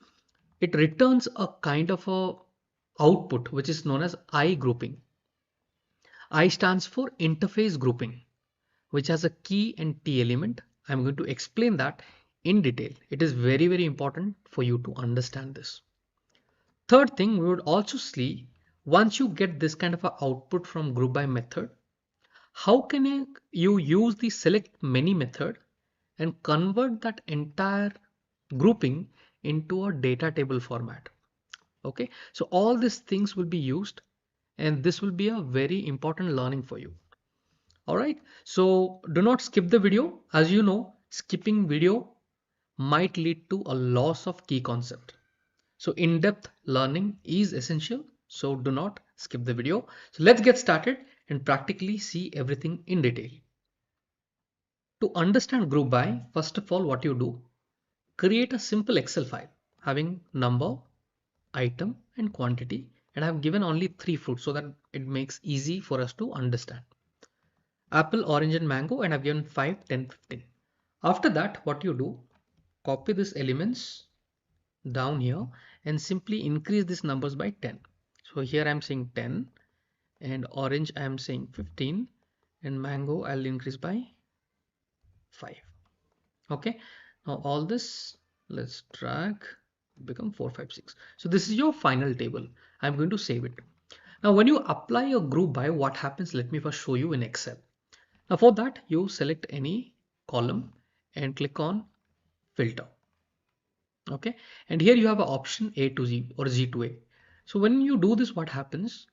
it returns a kind of a output which is known as IGrouping. I stands for interface grouping, which has a key and T element. I'm going to explain that in detail. It is very, very important for you to understand this. Third thing, we would also see, once you get this kind of a output from group by method, how can you use the SelectMany method and convert that entire grouping into a data table format. Okay, so all these things will be used, and this will be a very important learning for you. All right, so do not skip the video. As you know, skipping video might lead to a loss of key concept. So in-depth learning is essential. So do not skip the video. So let's get started and practically see everything in detail. To understand group by, first of all, what you do, create a simple Excel file having number, item, and quantity. And I've given only 3 fruits so that it makes easy for us to understand. Apple, orange, and mango, and I've given 5, 10, 15. After that, what you do, copy these elements down here and simply increase these numbers by 10. So here I'm saying 10 and orange I'm saying 15 and mango I'll increase by 5. Okay, now all this let's drag, become 4, 5, 6. So this is your final table. I'm going to save it. Now when you apply a group by, what happens, let me first show you in Excel. Now for that you select any column and click on filter. Okay, and here you have an option A to Z or Z to A. So when you do this, what happens,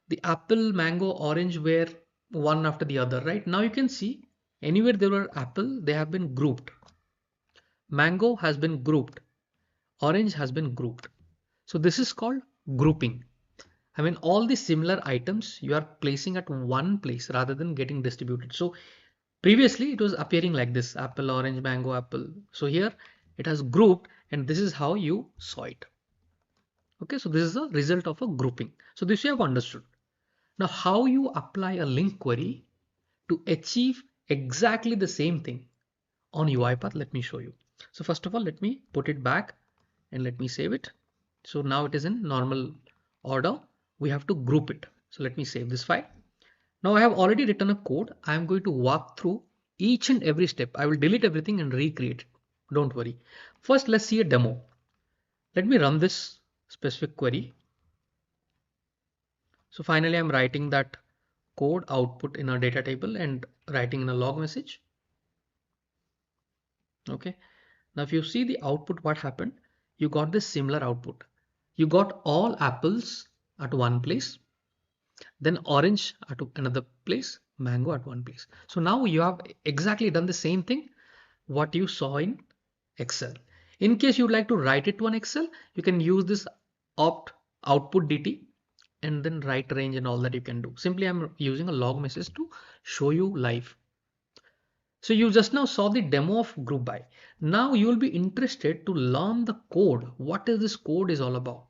the apple, mango, orange were one after the other, right? Now you can see anywhere there were apple, they have been grouped. Mango has been grouped, orange has been grouped. So this is called grouping. I mean, all the similar items you are placing at one place rather than getting distributed. So previously it was appearing like this: apple, orange, mango, apple. So here it has grouped and this is how you saw it. Okay, so this is the result of a grouping. So this you have understood. Now how you apply a link query to achieve exactly the same thing on UiPath, let me show you. So first of all, let me put it back and let me save it. So now it is in normal order. We have to group it. So let me save this file. Now I have already written a code. I am going to walk through each and every step. I will delete everything and recreate it. Don't worry. First, let's see a demo. Let me run this specific query. So finally, I'm writing that code output in a data table and writing in a log message. Okay. Now, if you see the output, what happened? You got this similar output. You got all apples at one place, then orange at another place, mango at one place. So now you have exactly done the same thing what you saw in Excel. In case you'd like to write it to an Excel, you can use this opt output DT and then write range and all that you can do. Simply I'm using a log message to show you live. So you just now saw the demo of group by. Now you will be interested to learn the code. What is this code is all about?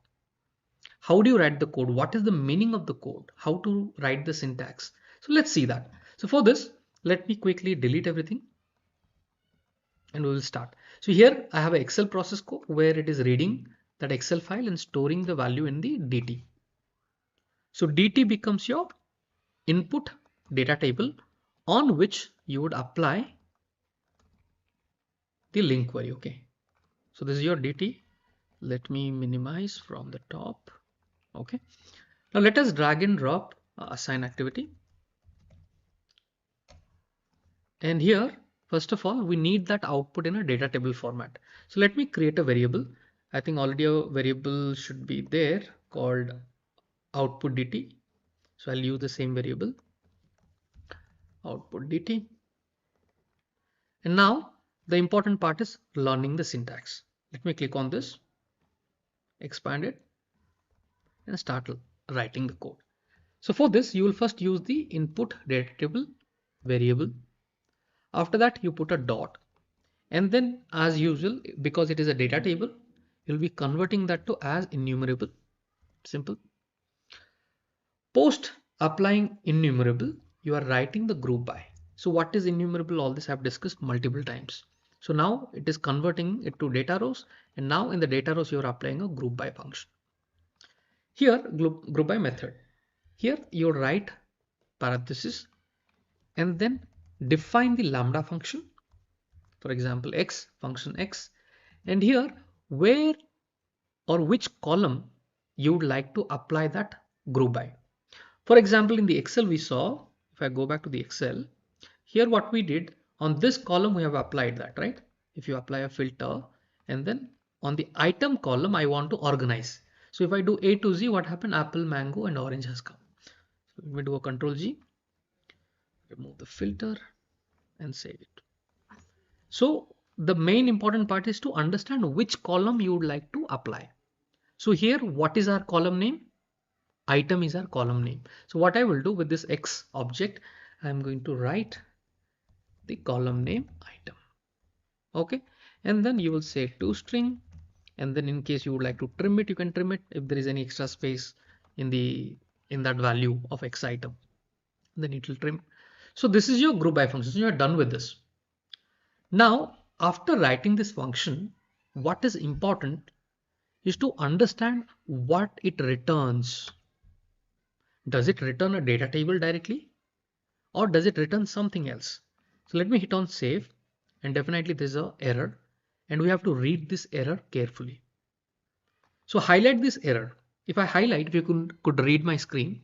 How do you write the code? What is the meaning of the code? How to write the syntax? So let's see that. So for this, let me quickly delete everything and we will start. So here I have an Excel process code where it is reading that Excel file and storing the value in the DT. So DT becomes your input data table on which you would apply the link query. Okay, so this is your DT. Let me minimize from the top. Okay, now let us drag and drop assign activity. And here, first of all, we need that output in a data table format. So let me create a variable. I think already a variable should be there called output DT. So I'll use the same variable, output DT. And now the important part is learning the syntax. Let me click on this, expand it, and start writing the code. So for this, you will first use the input data table variable. After that, you put a dot. And then as usual, because it is a data table, you'll be converting that to as enumerable. Simple. Post applying enumerable, you are writing the group by. So what is enumerable? All this I've discussed multiple times. So now it is converting it to data rows. And now in the data rows, you're applying a group by function. Here, group by method. Here you write parenthesis and then define the lambda function. For example, x function x. And here where or which column you would like to apply that group by. For example, in the Excel we saw, if I go back to the Excel, here what we did on this column we have applied that, right? If you apply a filter and then on the item column I want to organize. So if I do A to Z, what happened? Apple, mango and orange has come. So let me do a Control G, remove the filter and save it. So the main important part is to understand which column you would like to apply. So here, what is our column name? Item is our column name. So what I will do with this X object, I'm going to write the column name item. Okay. And then you will say toString. And then in case you would like to trim it, you can trim it if there is any extra space in that value of X item. Then it will trim. So this is your group by function. So you are done with this. Now, after writing this function, what is important? is to understand what it returns. Does it return a data table directly, or does it return something else? So let me hit on save, and definitely there's a error, and we have to read this error carefully. So highlight this error. If I highlight, if you could read my screen,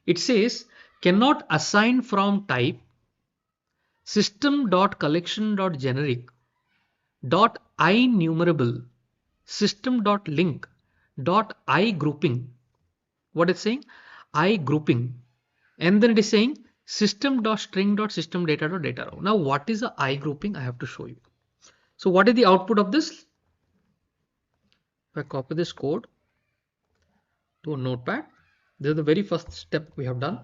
it says cannot assign from type system.collection.generic dot INumerable system.link dot IGrouping. What it's saying? IGrouping. And then it is saying system.string.systemdata.data row. Now what is the IGrouping? I have to show you. So what is the output of this? If I copy this code to a notepad, this is the very first step we have done.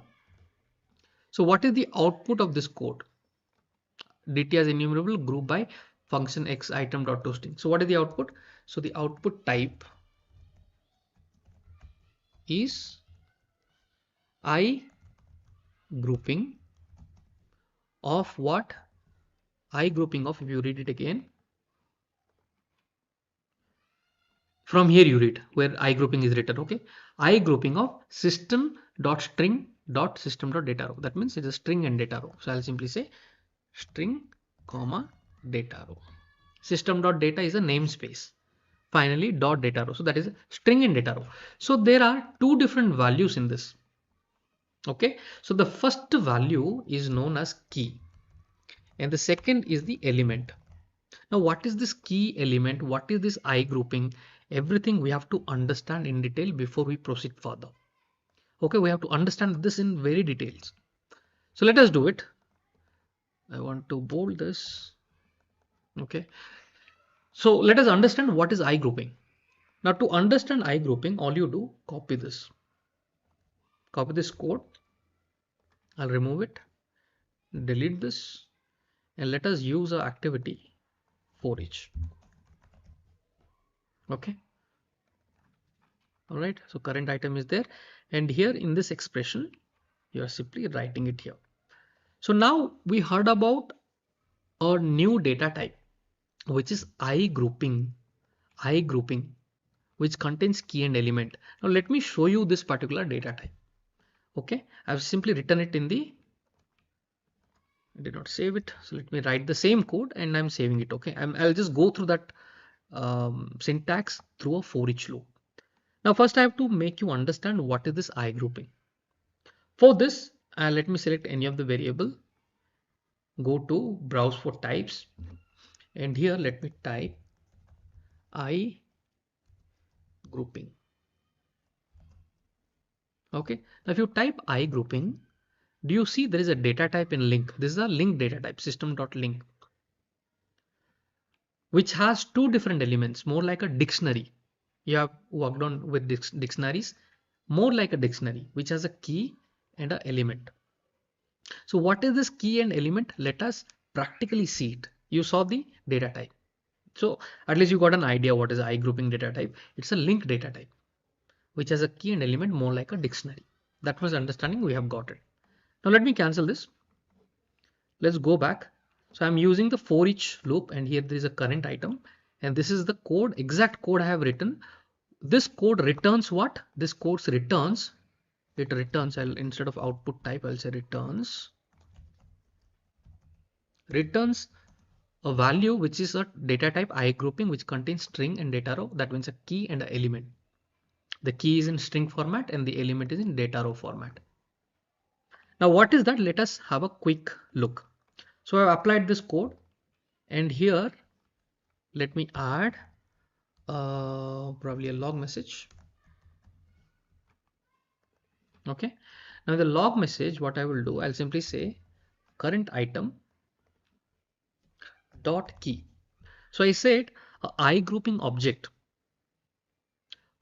So what is the output of this code? DT as enumerable group by function x item dot toString. So what is the output? So the output type is IGrouping of what? IGrouping of, if you read it again, from here you read where IGrouping is written, okay? IGrouping of system.string.system.data row. That means it's a string and data row. So I'll simply say string comma data row. System.data is a namespace. Finally dot data row. So that is string and data row. So there are two different values in this. Okay. So the first value is known as key, and the second is the element. Now what is this key element? What is this IGrouping? Everything we have to understand in detail before we proceed further. Okay, we have to understand this in very details. So let us do it. I want to bold this. Okay. So let us understand what is IGrouping. Now to understand IGrouping, all you do, copy this code. I'll remove it, delete this, and let us use our activity for each. Okay. All right. So current item is there, and here in this expression, you are simply writing it here. So now we heard about a new data type, which is IGrouping, which contains key and element. Now let me show you this particular data type. Okay, I've simply written it in the, I did not save it. So let me write the same code and I'm saving it. Okay, I'll just go through that syntax through a for each loop. Now first I have to make you understand what is this IGrouping. For this, let me select any of the variable, go to browse for types, and here let me type IGrouping. Okay, now if you type IGrouping, do you see there is a data type in link? This is a link data type, system.link, which has two different elements, more like a dictionary. You have worked on with dictionaries, more like a dictionary, which has a key and an element. So what is this key and element? Let us practically see it. You saw the data type. So at least you got an idea what is IGrouping data type. It's a link data type, which has a key and element more like a dictionary. That much understanding we have got it. Now let me cancel this. Let's go back. So I'm using the for each loop, and here there is a current item, and this is the code, exact code I have written. This code returns what? This code returns, instead of output type, I'll say returns a value which is a data type IGrouping, which contains string and data row. That means a key and an element. The key is in string format and the element is in data row format. Now what is that? Let us have a quick look. So I've applied this code, and here let me add probably a log message. Okay, now the log message, what I will do, I'll simply say current item dot key. So I said a IGrouping object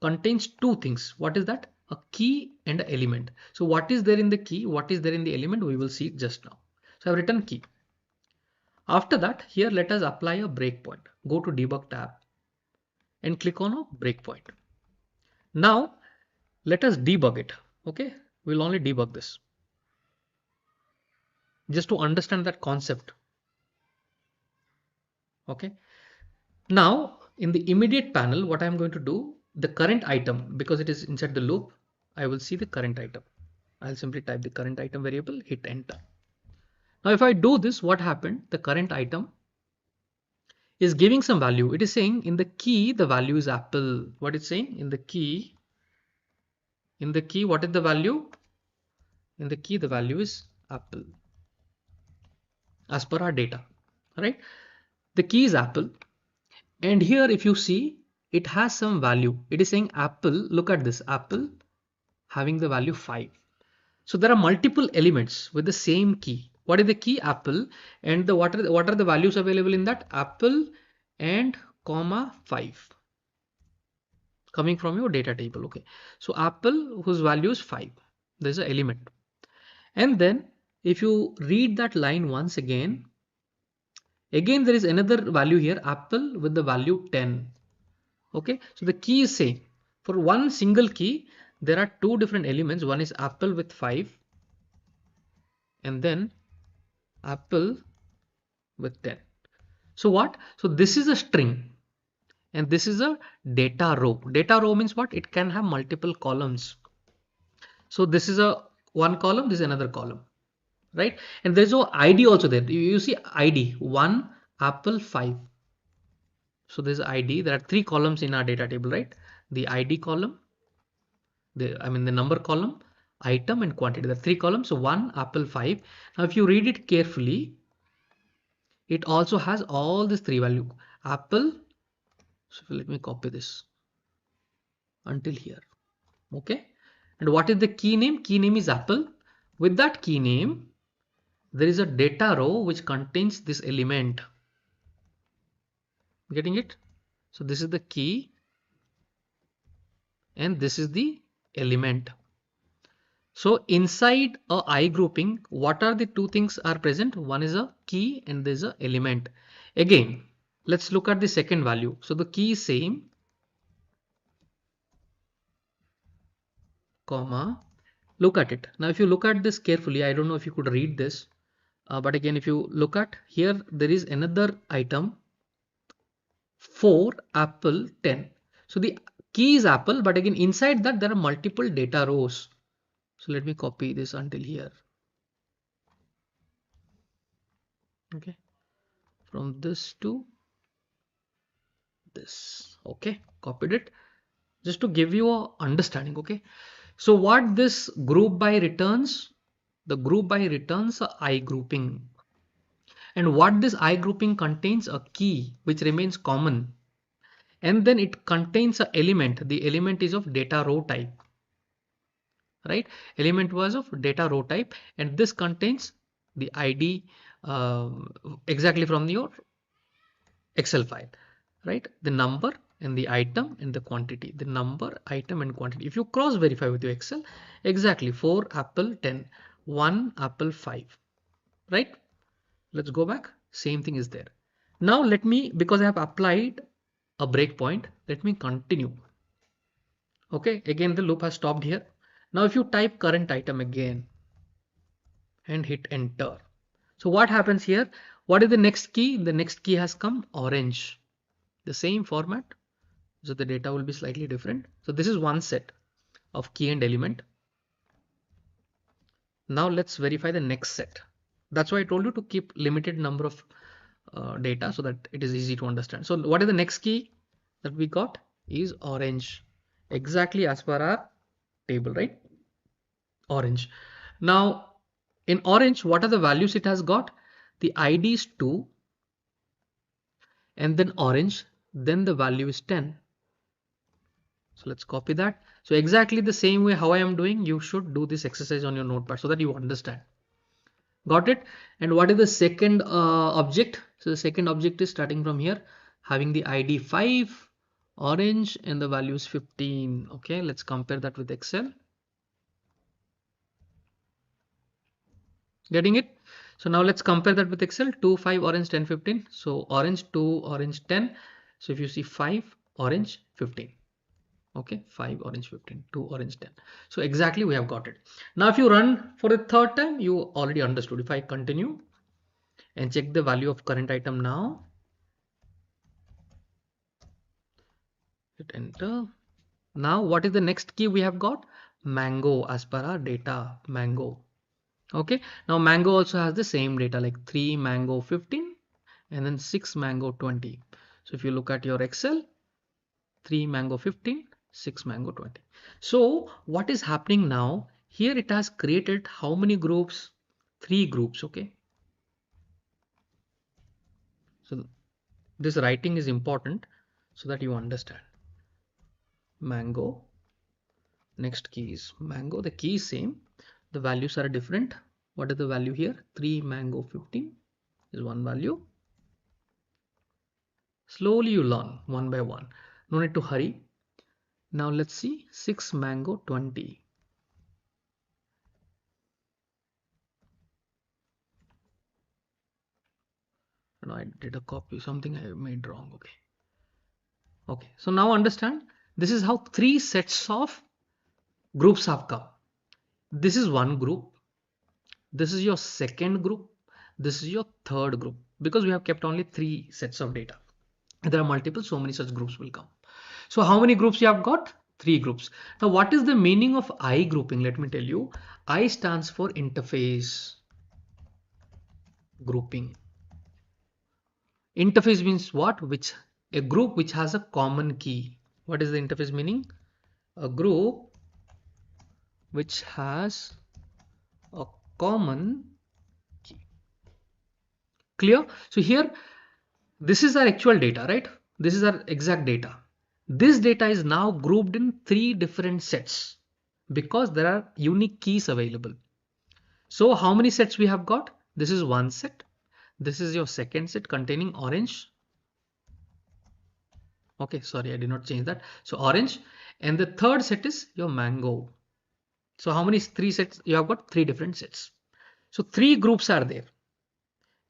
contains two things. What is that? A key and an element. So what is there in the key? What is there in the element? We will see it just now. So I've written key. After that, here let us apply a breakpoint. Go to debug tab and click on a breakpoint. Now let us debug it. Okay, we'll only debug this just to understand that concept. Okay, now in the immediate panel, what I'm going to do, the current item, because it is inside the loop, I will see the current item. I'll simply type the current item variable, hit enter. Now, if I do this, what happened? The current item is giving some value. It is saying in the key, the value is apple. What it's saying in the key, what is the value? In the key, the value is apple as per our data, right? The key is apple. And here, if you see, it has some value. It is saying apple, look at this, apple having the value 5. So there are multiple elements with the same key. What is the key? Apple. And what are the values available in that? Apple and comma 5 coming from your data table. Okay. So apple whose value is 5. There's an element. And then if you read that line once again there is another value here, apple with the value 10. Okay. So the key is same. For one single key, there are two different elements. One is apple with 5 and then apple with 10. So what? So this is a string and this is a data row. Data row means what? It can have multiple columns. So this is a one column, this is another column, right? And there's no ID also there. You see ID 1 apple 5. So there's ID. There are 3 columns in our data table, right? The ID column, the number column, item and quantity. There are 3 columns. So 1 apple 5. Now if you read it carefully, it also has all these 3 value apple. So let me copy this until here. Okay. And what is the key name? Key name is apple. With that key name, there is a data row which contains this element. Getting it? So this is the key and this is the element. So inside a I grouping, what are the two things are present? One is a key and there's a element. Again, let's look at the second value. So the key is same, comma, look at it. Now if you look at this carefully, I don't know if you could read this, but again, if you look at here, there is another item 4 apple 10. So the key is apple, but again inside that there are multiple data rows. So let me copy this until here. Okay, from this to this. Okay, copied it just to give you a understanding. Okay, so what this group by returns? The group by returns a I grouping. And what this I grouping contains? A key which remains common. And then it contains an element. The element is of data row type. Right? Element was of data row type. And this contains the ID exactly from your Excel file. Right? The number and the item and the quantity. The number, item and quantity. If you cross verify with your Excel, exactly 4 apple 10, 1 apple 5. Right? Let's go back. Same thing is there. Now let me, because I have applied a breakpoint, let me continue. Okay, again the loop has stopped here. Now if you type current item again and hit enter. So what happens here? What is the next key? The next key has come orange. The same format. So the data will be slightly different. So this is one set of key and element. Now let's verify the next set. That's why I told you to keep limited number of data so that it is easy to understand. So what is the next key that we got is orange, exactly as per our table, right? Orange. Now in orange, what are the values it has got? The ID is 2 and then orange, then the value is 10. So let's copy that. So exactly the same way how I am doing, you should do this exercise on your notepad so that you understand. Got it? And what is the second object? So the second object is starting from here, having the ID 5, orange, and the value is 15. Okay, let's compare that with Excel. Getting it? So now let's compare that with Excel. 2, 5, orange, 10, 15. So orange 2, orange 10. So if you see 5, orange 15. Okay, 5 orange 15, 2 orange 10. So exactly we have got it. Now if you run for the third time, you already understood. If I continue and check the value of current item now, Hit enter. Now what is the next key we have got? Mango, as per our data, mango. Okay, now mango also has the same data, like 3 mango 15 and then 6 mango 20. So if you look at your Excel, 3 mango 15, 6 mango 20. So what is happening now here? It has created how many groups? 3 groups. Okay, so this writing is important so that you understand. Mango, next key is mango, the key is same, the values are different. What is the value here? 3 mango 15 is one value. Slowly you learn one by one, no need to hurry. Now let's see 6 mango 20. No, I did a copy, something I made wrong. Okay, so now understand, this is how 3 sets of groups have come. This is one group, this is your second group, this is your third group, because we have kept only 3 sets of data. If there are multiple, so many such groups will come. So how many groups you have got? 3 groups. Now what is the meaning of I grouping? Let me tell you. I stands for interface grouping. Interface means what? Which a group which has a common key. What is the interface meaning? A group which has a common key. Clear? So here, this is our actual data, right? This is our exact data. This data is now grouped in 3 different sets because there are unique keys available. So how many sets we have got? This is one set. This is your second set containing orange. Okay, sorry, I did not change that. So orange, and the third set is your mango. So how many 3 sets? You have got 3 different sets. So 3 groups are there.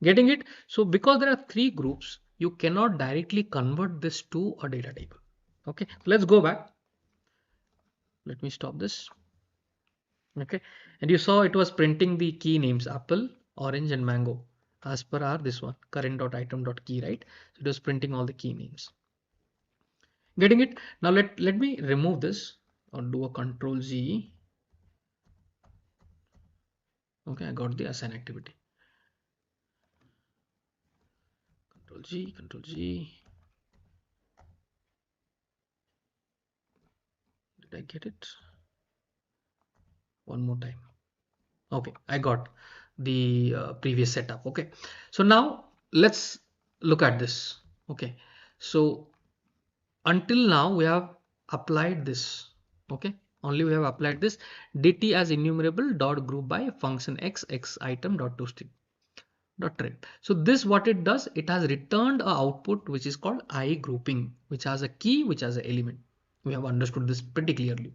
Getting it? So because there are 3 groups, you cannot directly convert this to a data table. Okay, let's go back. Let me stop this. Okay, and you saw it was printing the key names apple, orange and mango as per our this one current.item.key, right? So it was printing all the key names. Getting it? Now let me remove this or do a control Z. Okay, I got the assign activity. Control G. Did I get it? One more time. Okay, I got the previous setup. Okay, so now let's look at this. Okay, so until now we have applied this. Okay, only we have applied this dt as enumerable dot group by function x item dot toString dot trend. So this what it does, it has returned a output which is called I grouping, which has a key, which has an element. We have understood this pretty clearly.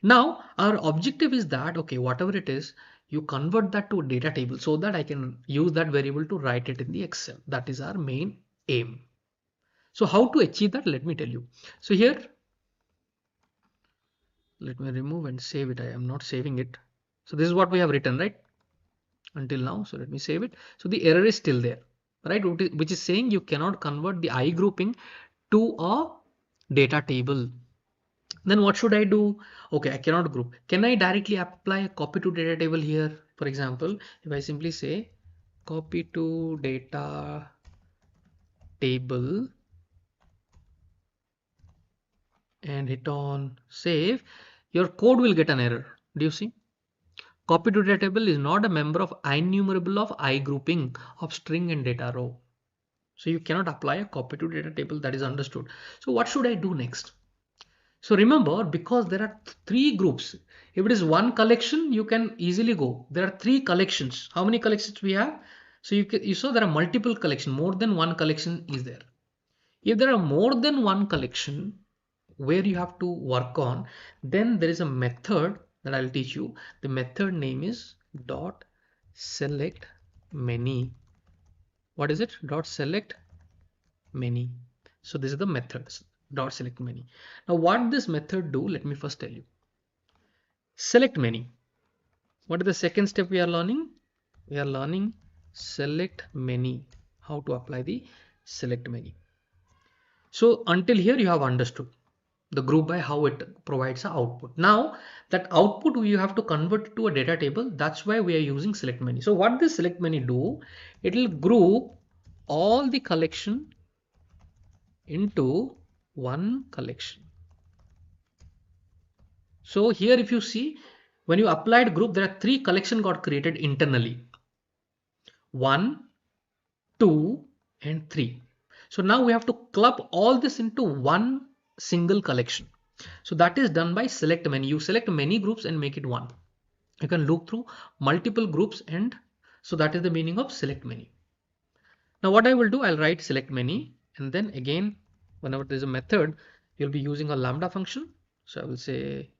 Now our objective is that, okay, whatever it is, you convert that to a data table so that I can use that variable to write it in the Excel. That is our main aim. So how to achieve that? Let me tell you. So here, let me remove and save it. I am not saving it. So this is what we have written, right? Until now. So let me save it. So the error is still there, right? Which is saying you cannot convert the I grouping to a data table. Then what should I do? Okay, I cannot group. Can I directly apply a copy to data table here? For example, if I simply say copy to data table and hit on save, your code will get an error. Do you see? Copy to data table is not a member of INumerable of I grouping of string and data row. So you cannot apply a copy to data table, that is understood. So what should I do next? So remember, because there are 3 groups, if it is one collection, you can easily go. There are 3 collections. How many collections we have? So you saw there are multiple collections, more than one collection is there. If there are more than one collection where you have to work on, then there is a method that I'll teach you. The method name is dot select many. What is it? Dot select many. So this is the method dot select many. Now what this method do? Let me first tell you. Select many. What is the second step we are learning? We are learning select many. How to apply the select many. So until here you have understood. the group by how it provides an output. Now that output we have to convert to a data table. That's why we are using SelectMany. So what this SelectMany do? It will group all the collection into one collection. So here if you see, when you applied group, there are three collection got created internally. 1, 2 and 3. So now we have to club all this into one single collection. So that is done by SelectMany. You select many groups and make it one. You can loop through multiple groups, and so that is the meaning of SelectMany. Now what I will do, I'll write SelectMany, and then again, whenever there's a method, you'll be using a Lambda function. So I will say,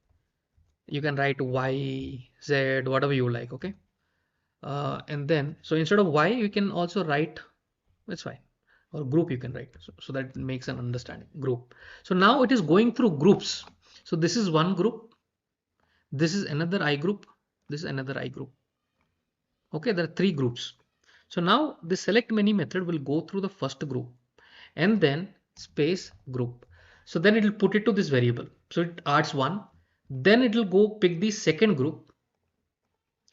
you can write Y, Z, whatever you like, okay? And then, so instead of Y, you can also write, that's fine, or group you can write, so that it makes an understanding, group. So now it is going through groups. So this is one group, this is another I group, this is another I group. Okay, there are three groups. So now the SelectMany method will go through the first group and then space group. So then it will put it to this variable. So it adds one, then it will go pick the second group.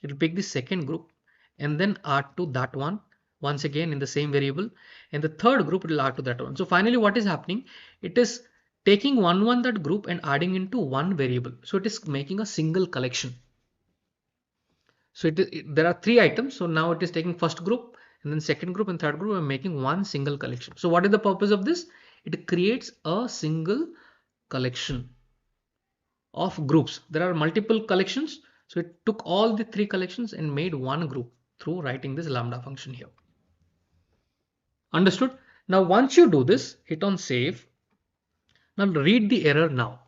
It will pick the second group and then add to that one once again in the same variable, and the third group it will add to that one. So finally what is happening? It is taking one that group and adding into one variable. So it is making a single collection. So there are three items. So now it is taking first group and then second group and third group and making one single collection. So what is the purpose of this? It creates a single collection of groups. There are multiple collections. So it took all the three collections and made one group through writing this Lambda function here. Understood? Now once you do this, hit on save. Now read the error now.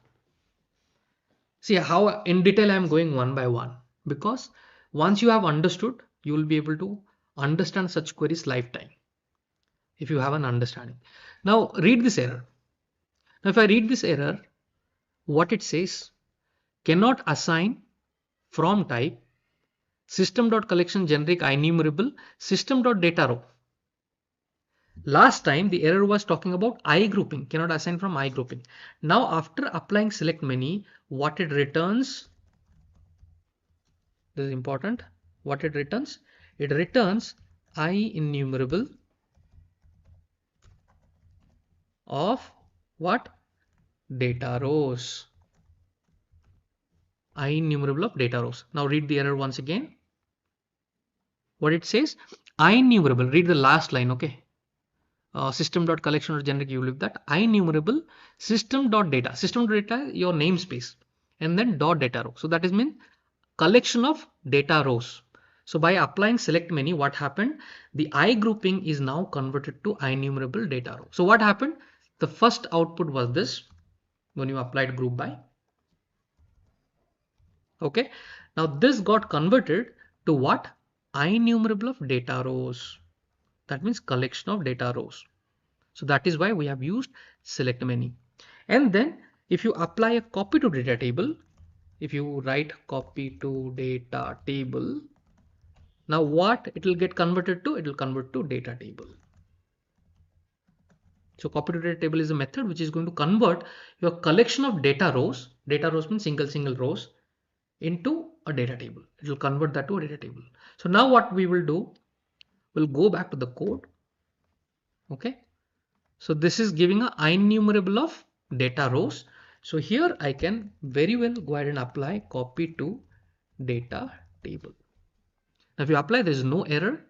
See how in detail I am going one by one, because once you have understood, you will be able to understand such queries lifetime if you have an understanding. Now read this error. Now if I read this error, what it says, cannot assign from type system.collection generic IEnumerable system.data row. Last time the error was talking about IGrouping, cannot assign from IGrouping. Now after applying SelectMany, what it returns, this is important, what it returns? It returns IEnumerable of what? Data rows. IEnumerable of data rows. Now read the error once again. What it says? IEnumerable, read the last line, okay? System.collection or generic, you leave that. IEnumerable system.data. System.data, your namespace, and then .data row. So that is mean collection of data rows. So by applying SelectMany, what happened? The IGrouping is now converted to IEnumerable data row. So what happened? The first output was this when you applied group by. Okay. Now this got converted to what? IEnumerable of data rows. That means collection of data rows. So that is why we have used SelectMany. And then if you apply a copy to data table, if you write copy to data table, now what it will get converted to? It will convert to data table. So copy to data table is a method which is going to convert your collection of data rows. Data rows means single rows into a data table. It will convert that to a data table. So now what we will do, we'll go back to the code. Okay. So this is giving a IEnumerable of data rows. So here I can very well go ahead and apply copy to data table. Now if you apply, there is no error.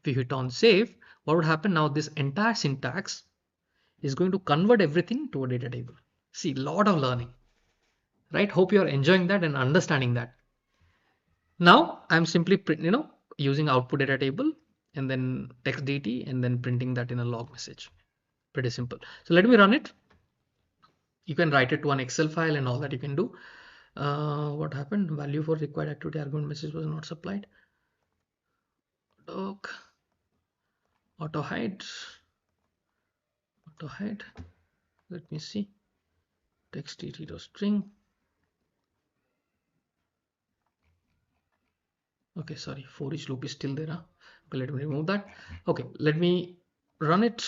If you hit on save, what would happen now? This entire syntax is going to convert everything to a data table. See, lot of learning, right? Hope you are enjoying that and understanding that. Now I'm simply using output data table and then text dt and then printing that in a log message. Pretty simple. So let me run it. You can write it to an Excel file and all that you can do. What happened? Value for required activity argument message was not supplied. Auto hide. Let me see. Text dt string. Okay, sorry, for each loop is still there. Huh? Okay, let me remove that. Okay, let me run it.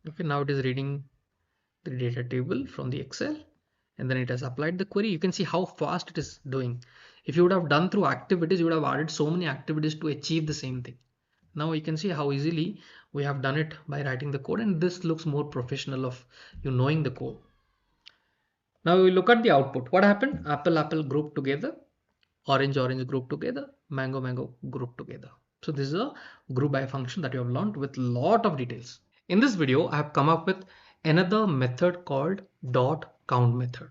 Okay, now it is reading the data table from the Excel, and then it has applied the query. You can see how fast it is doing. If you would have done through activities, you would have added so many activities to achieve the same thing. Now you can see how easily we have done it by writing the code, and this looks more professional of you knowing the code. Now we look at the output. What happened? Apple, apple grouped together, orange, orange grouped together, mango, mango grouped together. So this is a group by function that you have learned with lot of details. In this video, I have come up with another method called dot count method.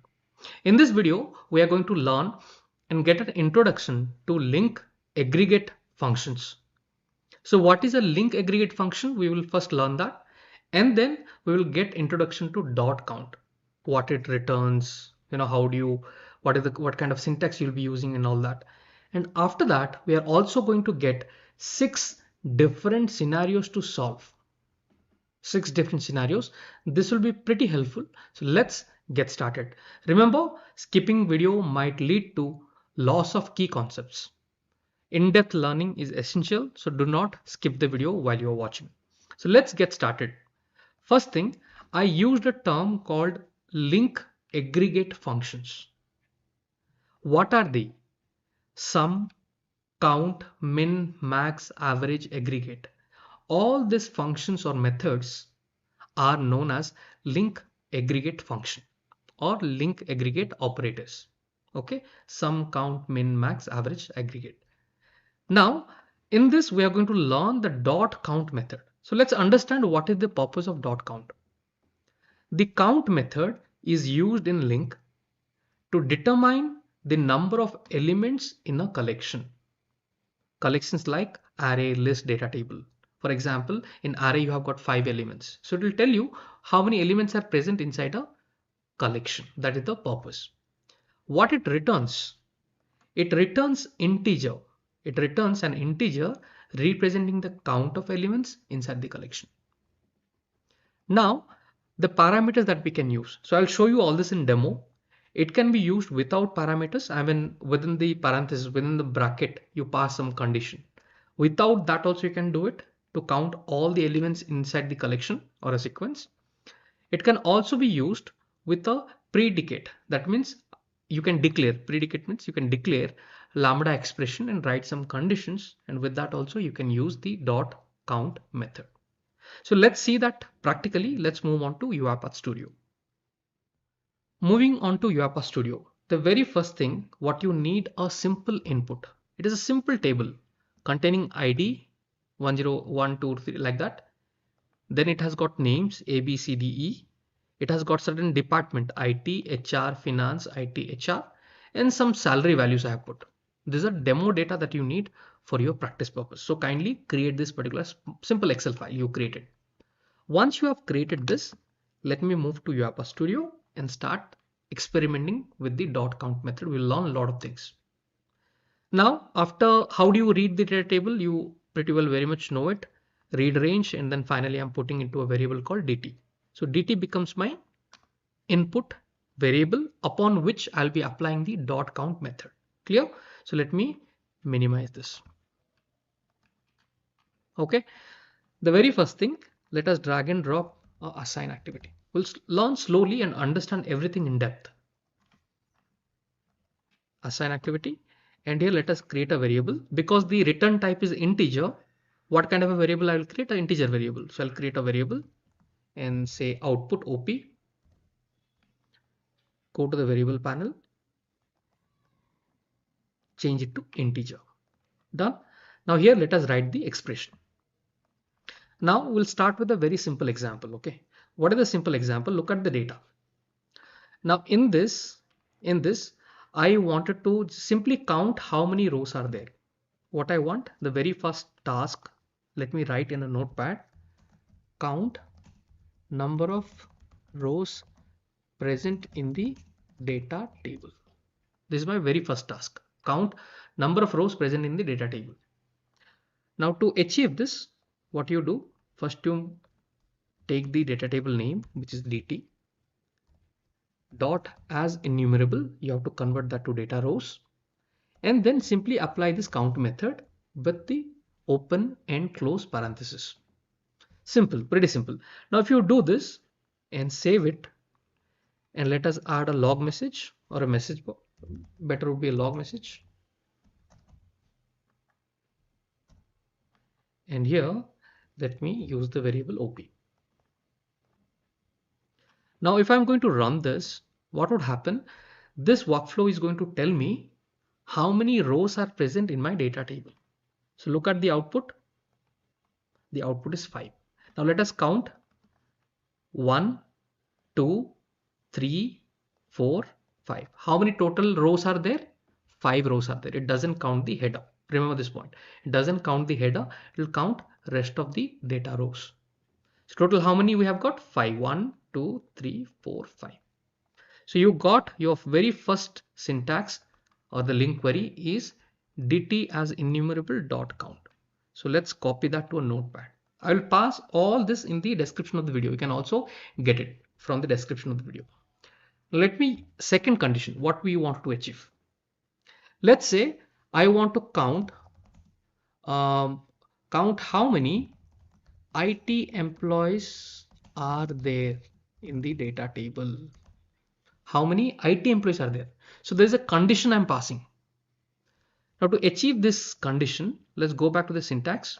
In this video, we are going to learn and get an introduction to LINQ aggregate functions. So what is a LINQ aggregate function? We will first learn that, and then we will get introduction to dot count, what it returns, how do you, what kind of syntax you'll be using and all that. And after that, we are also going to get 6 different scenarios to solve. 6 different scenarios. This will be pretty helpful. So let's get started. Remember, skipping video might lead to loss of key concepts. In-depth learning is essential, so do not skip the video while you're watching. So let's get started. First thing, I used a term called LINQ aggregate functions. What are they? Sum, count, min, max, average, aggregate. All these functions or methods are known as LINQ aggregate function or LINQ aggregate operators. Okay, sum, count, min, max, average, aggregate. Now, in this, we are going to learn the dot count method. So let's understand what is the purpose of dot count. The count method is used in LINQ to determine the number of elements in a collection. Collections like array, list, data table. For example, in array you have got 5 elements. So it will tell you how many elements are present inside a collection. That is the purpose. What it returns? It returns integer. It returns an integer representing the count of elements inside the collection. Now, the parameters that we can use. So I'll show you all this in demo. It can be used without parameters. I mean, within the parenthesis, within the bracket, you pass some condition. Without that also you can do it to count all the elements inside the collection or a sequence. It can also be used with a predicate. That means you can declare, predicate means you can declare Lambda expression and write some conditions, and with that also you can use the dot count method. So let's see that practically. Let's move on to UiPath Studio. Moving on to UiPath Studio, the very first thing, what you need a simple input. It is a simple table containing ID 101, 2, 3 like that. Then it has got names A, B, C, D, E. It has got certain department IT, HR, finance, IT, HR, and some salary values I have put. These are demo data that you need for your practice purpose. So kindly create this particular simple Excel file you created. Once you have created this, let me move to UiPath Studio and start experimenting with the dot count method. We'll learn a lot of things. Now, after how do you read the data table? You pretty well very much know it. Read range, and then finally I'm putting into a variable called DT. So DT becomes my input variable upon which I'll be applying the dot count method. Clear? So let me minimize this. Okay. The very first thing, let us drag and drop a assign activity. We'll learn slowly and understand everything in depth. Assign activity. And here let us create a variable. Because the return type is integer, what kind of a variable I will create? An integer variable. So I'll create a variable and say output OP. Go to the variable panel. Change it to integer. Done. Now here let us write the expression. Now we'll start with a very simple example. Okay. What is the simple example? Look at the data. Now in this, I wanted to simply count how many rows are there. What I want, the very first task, let me write in a notepad, count number of rows present in the data table. This is my very first task. Count number of rows present in the data table. Now to achieve this, what you do, first you take the data table name, which is DT. Dot as enumerable, you have to convert that to data rows, and then simply apply this count method with the open and close parenthesis. Simple, pretty simple. Now if you do this and save it, and let us add a log message or a message, better would be a log message. And here, let me use the variable OP. Now, if I'm going to run this, what would happen? This workflow is going to tell me how many rows are present in my data table. So look at the output. The output is 5. Now let us count 1, 2, 3, 4, 5. How many total rows are there? 5 rows are there. It doesn't count the header. Remember this point. It doesn't count the header. It will count rest of the data rows. So total how many we have got? 5. 1, 2, 3, 4, 5. So you got your very first syntax or the link query is dt as enumerable dot count. So let's copy that to a notepad. I will pass all this in the description of the video. You can also get it from the description of the video. Let me second condition, what we want to achieve. Let's say I want to count how many IT employees are there in the data table. How many IT employees are there? So there's a condition I'm passing. Now to achieve this condition, let's go back to the syntax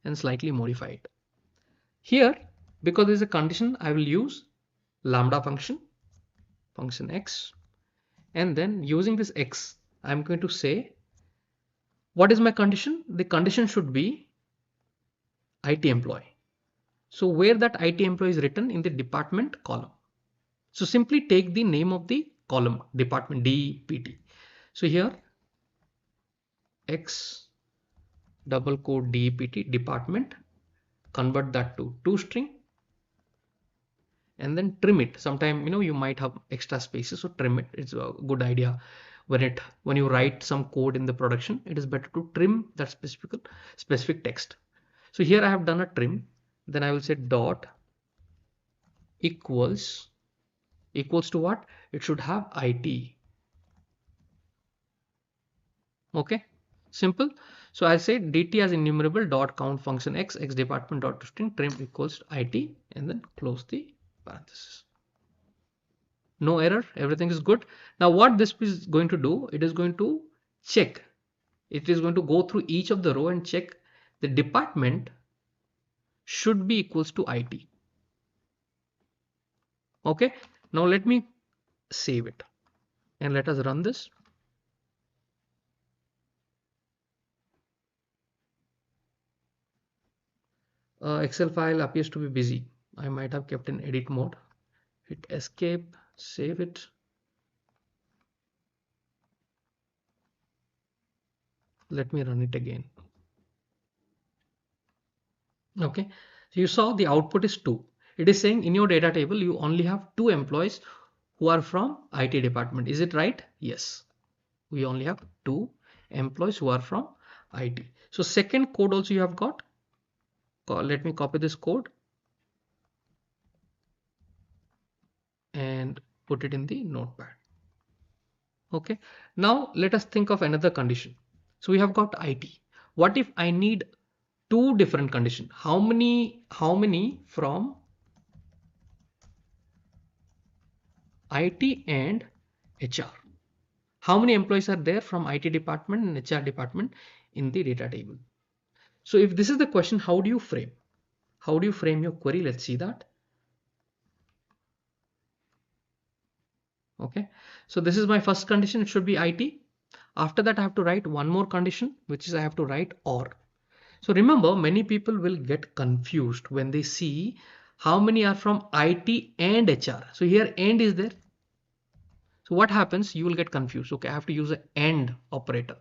and slightly modify it. Here, because there's a condition, I will use Lambda function x, and then using this x, I'm going to say, what is my condition? The condition should be IT employee. So where that IT employee is written in the department column. So simply take the name of the column, department DPT. So here x double quote DPT department, convert that to toString and then trim it. Sometime you might have extra spaces, so trim it. It's a good idea when you write some code in the production, it is better to trim that specific text. So here I have done a trim. Then I will say dot equals to what? It should have IT. Okay, simple. So I say dt as enumerable dot count function x department dot string trim equals to IT, and then close the parenthesis. No error, everything is good. Now what this is going to do, it is going to check. It is going to go through each of the row and check the department should be equals to IT. Okay, now let me save it and let us run this. Excel file appears to be busy. I might have kept in edit mode. Hit escape, save it. Let me run it again. Okay, so you saw the output is 2. It is saying in your data table you only have 2 employees who are from IT department. Is it right? Yes, we only have 2 employees who are from IT. So second code also you have got. Let me copy this code and put it in the notepad. Okay, now let us think of another condition. So we have got IT. What if I need 2 different conditions? How many from IT and HR? How many employees are there from IT department and HR department in the data table? So if this is the question, how do you frame? How do you frame your query? Let's see that. Okay, so this is my first condition. It should be IT. After that, I have to write one more condition, which is I have to write OR. So remember, many people will get confused when they see how many are from IT and HR. So here AND is there. So what happens? You will get confused. Okay, I have to use an AND operator.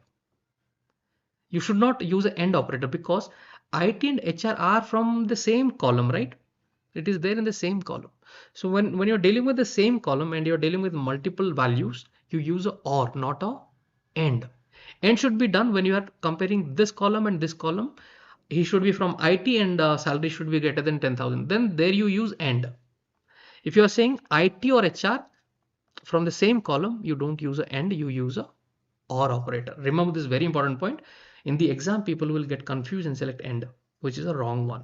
You should not use an AND operator because IT and HR are from the same column, right? It is there in the same column. So when you're dealing with the same column and you're dealing with multiple values, you use a OR, not a AND. AND should be done when you are comparing this column and this column. He should be from IT and salary should be greater than 10,000. Then there you use AND. If you are saying IT or HR from the same column, you don't use a AND, you use a OR operator. Remember this very important point. In the exam, people will get confused and select AND, which is a wrong one.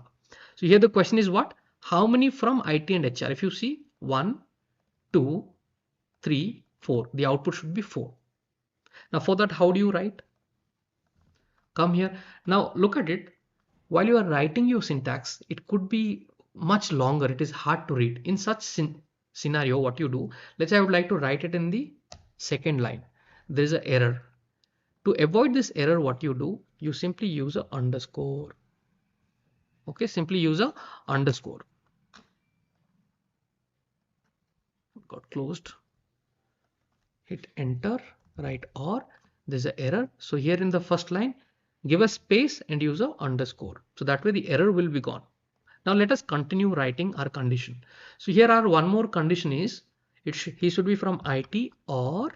So here the question is what? How many from IT and HR? If you see 1, 2, 3, 4, the output should be 4. Now for that, how do you write? Come here. Now look at it. While you are writing your syntax, it could be much longer. It is hard to read. In such scenario, what you do, let's say I would like to write it in the second line. There is an error. To avoid this error, what you do, you simply use a underscore. Okay, simply use a underscore. Got closed. Hit enter, right? Or there's an error. So here in the first line, give a space and use a underscore. So that way the error will be gone. Now let us continue writing our condition. So here our one more condition is he should be from IT or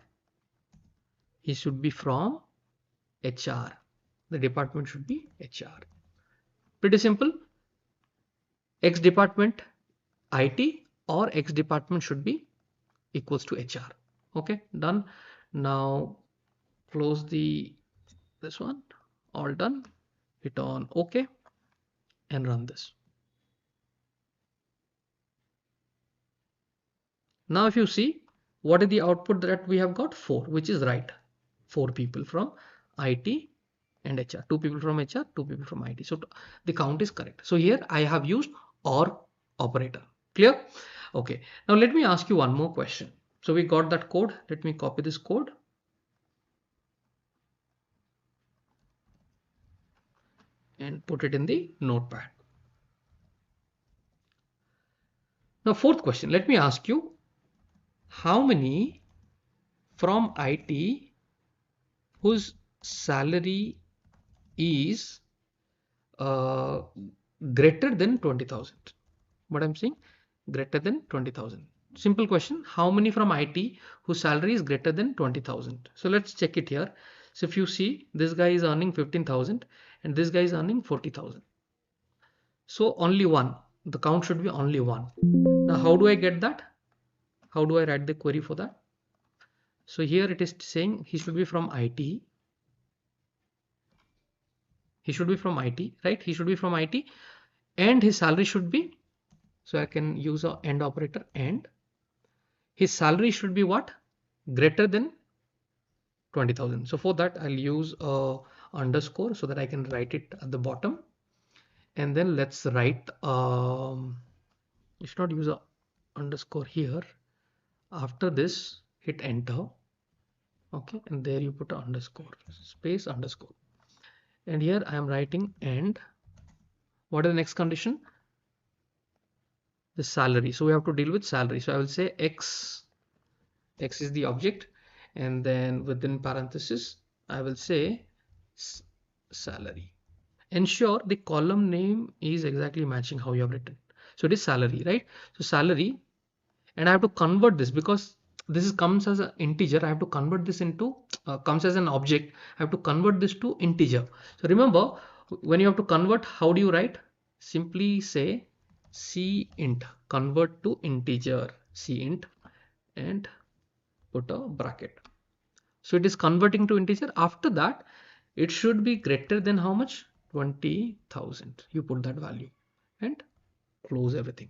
he should be from HR. The department should be HR. Pretty simple. X department IT or X department should be equals to HR. Okay, done. Now close this one. All done. Hit on OK and run this. Now if you see, what is the output that we have got? 4, which is right. 4 people from IT and HR, 2 people from HR, 2 people from IT. So the count is correct. So here I have used OR operator. Clear? Okay. Now let me ask you one more question. So we got that code. Let me copy this code and put it in the notepad. Now fourth question, let me ask you, how many from IT whose salary is greater than 20,000? What I'm saying, greater than 20,000. Simple question, how many from IT whose salary is greater than 20,000? So let's check it here. So if you see, this guy is earning 15,000 and this guy is earning 40,000. So only one, the count should be only one. Now how do I get that? How do I write the query for that? So here it is saying he should be from IT. He should be from IT, right? He should be from IT and his salary should be, so I can use a AND operator, and his salary should be what? Greater than 20,000. So for that I'll use a underscore so that I can write it at the bottom. And then let's write, you should not use a underscore here. After this, hit enter. Okay, and there you put a underscore, space underscore. And here I am writing and what is the next condition? The salary. So we have to deal with salary. So I will say X is the object, and then within parenthesis I will say salary. Ensure the column name is exactly matching how you have written. So it is salary, right? So salary, and I have to convert this because this comes as an integer. I have to convert this into comes as an object. I have to convert this to integer. So remember, when you have to convert, how do you write? Simply say cint, convert to integer, cint, and put a bracket. So it is converting to integer. After that, it should be greater than how much? 20,000. You put that value and close everything.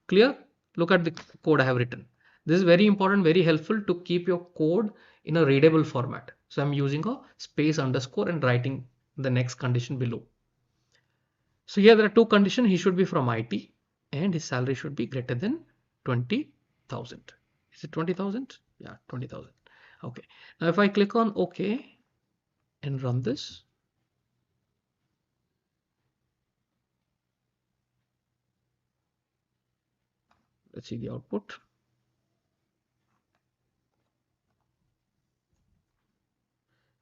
Clear? Look at the code I have written. This is very important, very helpful to keep your code in a readable format. So I'm using a space underscore and writing the next condition below. So here there are two conditions. He should be from IT and his salary should be greater than 20,000. Is it 20,000? Yeah, 20,000. Okay. Now if I click on OK and run this, let's see the output.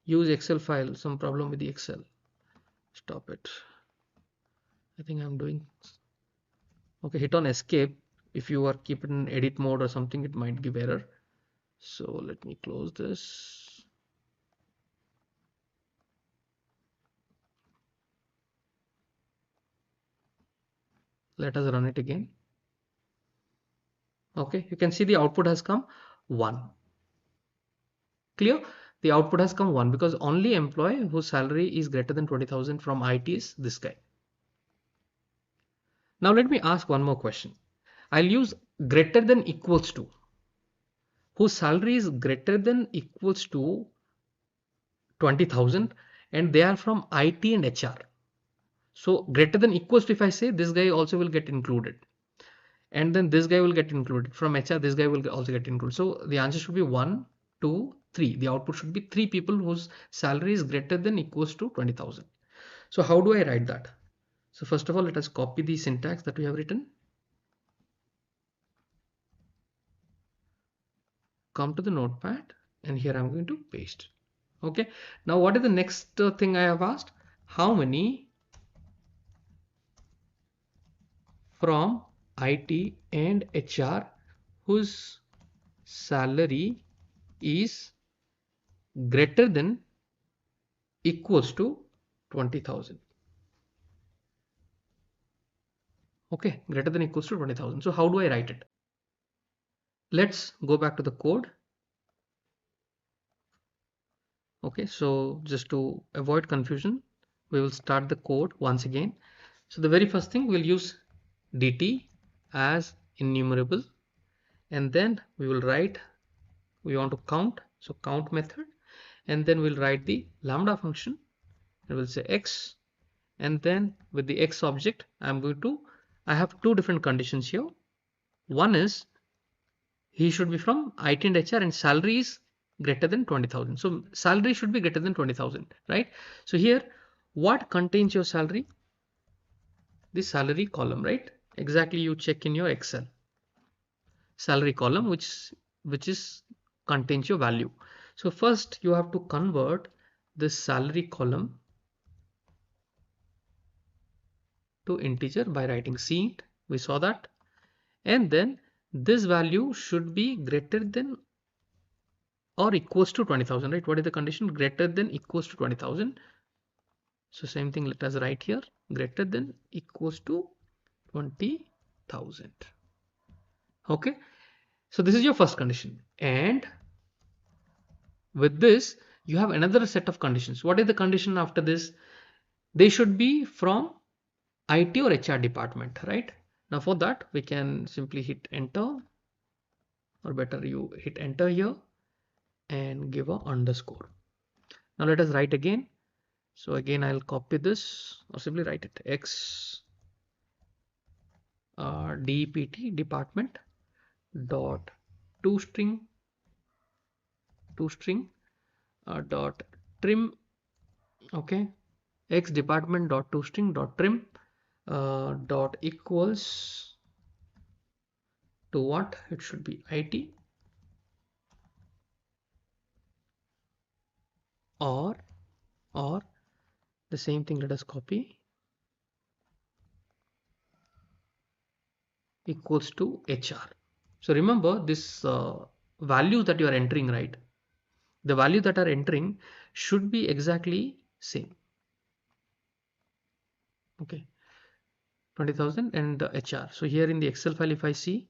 Use Excel file, some problem with the Excel. Stop it. I think I'm doing. Okay, hit on escape. If you are keeping in edit mode or something, it might give error. So let me close this. Let us run it again. Okay, you can see the output has come 1. Clear? The output has come 1 because only employee whose salary is greater than 20,000 from IT is this guy. Now let me ask one more question. I'll use greater than equals to, whose salary is greater than equals to 20,000 and they are from IT and HR. So greater than equals to, if I say, this guy also will get included. And then this guy will get included. From HR, this guy will also get included. So the answer should be 1, 2, 3. The output should be 3 people whose salary is greater than equals to 20,000. So how do I write that? So first of all, let us copy the syntax that we have written. Come to the notepad and here I'm going to paste. Okay. Now what is the next thing I have asked? How many from IT and HR whose salary is greater than equals to 20,000. Okay, greater than equals to 20,000. So how do I write it? Let's go back to the code. Okay, so just to avoid confusion, we will start the code once again. So the very first thing, we'll use dt as enumerable, and then we will write, we want to count, so count method, and then we'll write the lambda function and we'll say x, and then with the x object I have two different conditions here. One is he should be from IT and HR and salary is greater than 20,000. So salary should be greater than 20,000, right? So here, what contains your salary? The salary column, right? Exactly, you check in your Excel. Salary column, which is contains your value. So first you have to convert this salary column to integer by writing cint. We saw that. And then this value should be greater than or equals to 20,000, right? What is the condition? Greater than equals to 20,000. So same thing, let us write here, greater than equals to 20,000. Okay. So this is your first condition. And with this, you have another set of conditions. What is the condition after this? They should be from IT or HR department, right? Now for that, we can simply hit enter, or better you hit enter here and give a underscore. Now let us write again. So again, I'll copy this or simply write it x DEPT department dot toString dot trim. Okay, x department dot toString dot trim dot equals to what? It should be IT or the same thing, let us copy, equals to HR. So remember this value that you are entering, right? The value that are entering should be exactly same. Okay, 20,000 and the HR. So here in the Excel file, if I see,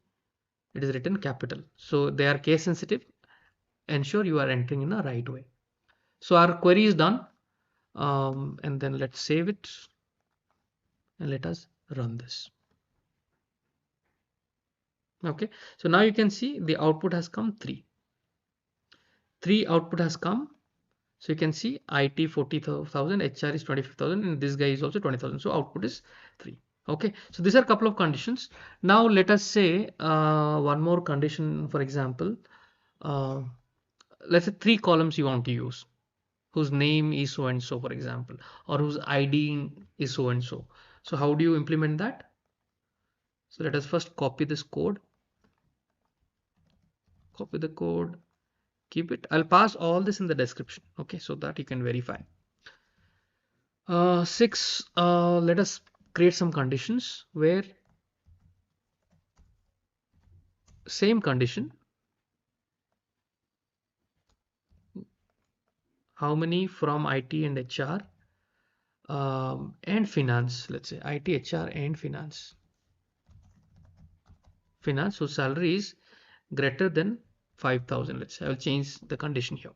it is written capital. So they are case sensitive. Ensure you are entering in a right way. So our query is done. And then let's save it and let us run this. Okay, so now you can see the output has come 3 output has come. So you can see IT 40,000, HR is 25,000, and this guy is also 20,000. So output is 3. Okay, so these are a couple of conditions. Now let us say one more condition. For example, let's say 3 columns you want to use, whose name is so and so, for example, or whose ID is so and so. So how do you implement that? So let us first copy this code. Copy the code, keep it. I'll pass all this in the description, okay, so that you can verify. 6, let us create some conditions where same condition, how many from IT and HR and finance, let's say IT, HR and finance, so salary is greater than 5,000. let's say I'll change the condition here.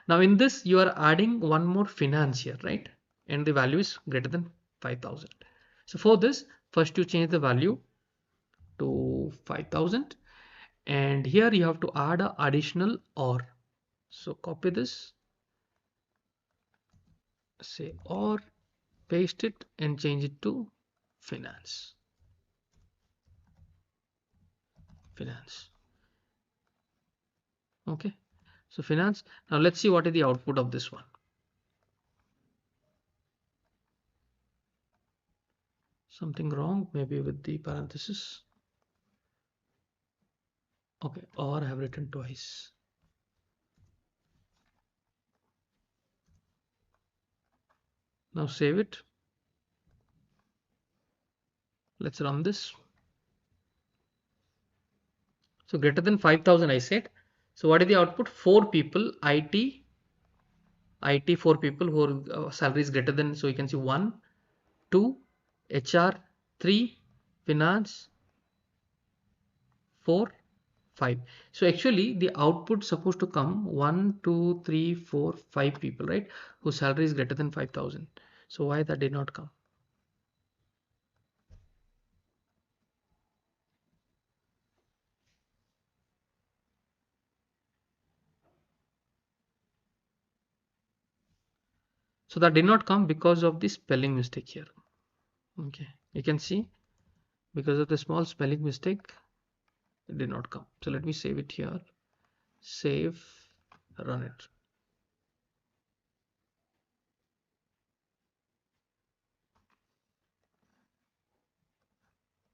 Now in this you are adding one more finance here, right? And the value is greater than 5,000. So for this, First you change the value to 5000, and here you have to add a additional or. So copy this, say or, paste it and change it to finance. Okay, so finance. Now let's see what is the output of this one. Something wrong maybe with the parenthesis. Okay, or I have written twice. Now save it. Let's run this. So greater than 5000 I said. So what is the output? 4 people, IT 4 people who are salary is greater than, so you can see 1, 2, HR 3, finance 4, 5. So actually the output supposed to come 1, 2, 3, 4, 5 people, right? Whose salary is greater than 5000. So why that did not come? So that did not come because of the spelling mistake here. Okay, you can see because of the small spelling mistake, it did not come. So let me save it here. Save, run it.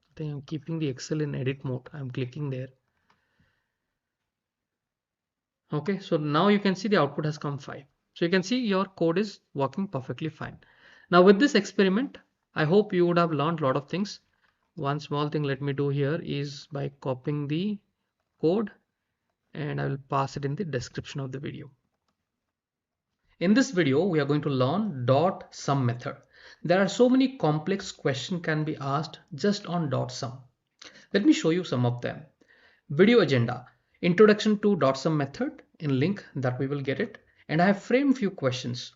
I think I'm keeping the Excel in edit mode. I'm clicking there. Okay, so now you can see the output has come 5. So you can see your code is working perfectly fine. Now with this experiment, I hope you would have learned a lot of things. One small thing let me do here is by copying the code, and I will pass it in the description of the video. In this video, we are going to learn dot sum method. There are so many complex questions can be asked just on dot sum. Let me show you some of them. Video agenda, introduction to dot sum method in link that we will get it. And I have framed few questions.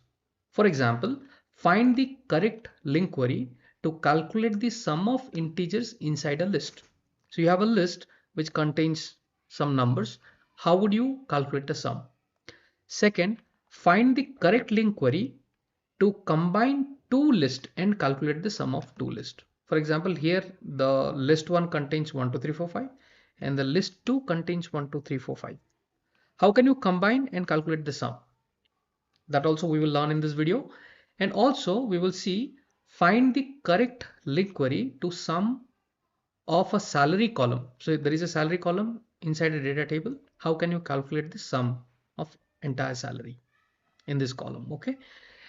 For example, find the correct link query to calculate the sum of integers inside a list. So you have a list which contains some numbers. How would you calculate the sum? Second, find the correct link query to combine two lists and calculate the sum of two lists. For example, here the list 1 contains 1, 2, 3, 4, 5 and the list 2 contains 1, 2, 3, 4, 5. How can you combine and calculate the sum? That also we will learn in this video. And also we will see find the correct link query to sum of a salary column. So if there is a salary column inside a data table, how can you calculate the sum of entire salary in this column? Okay.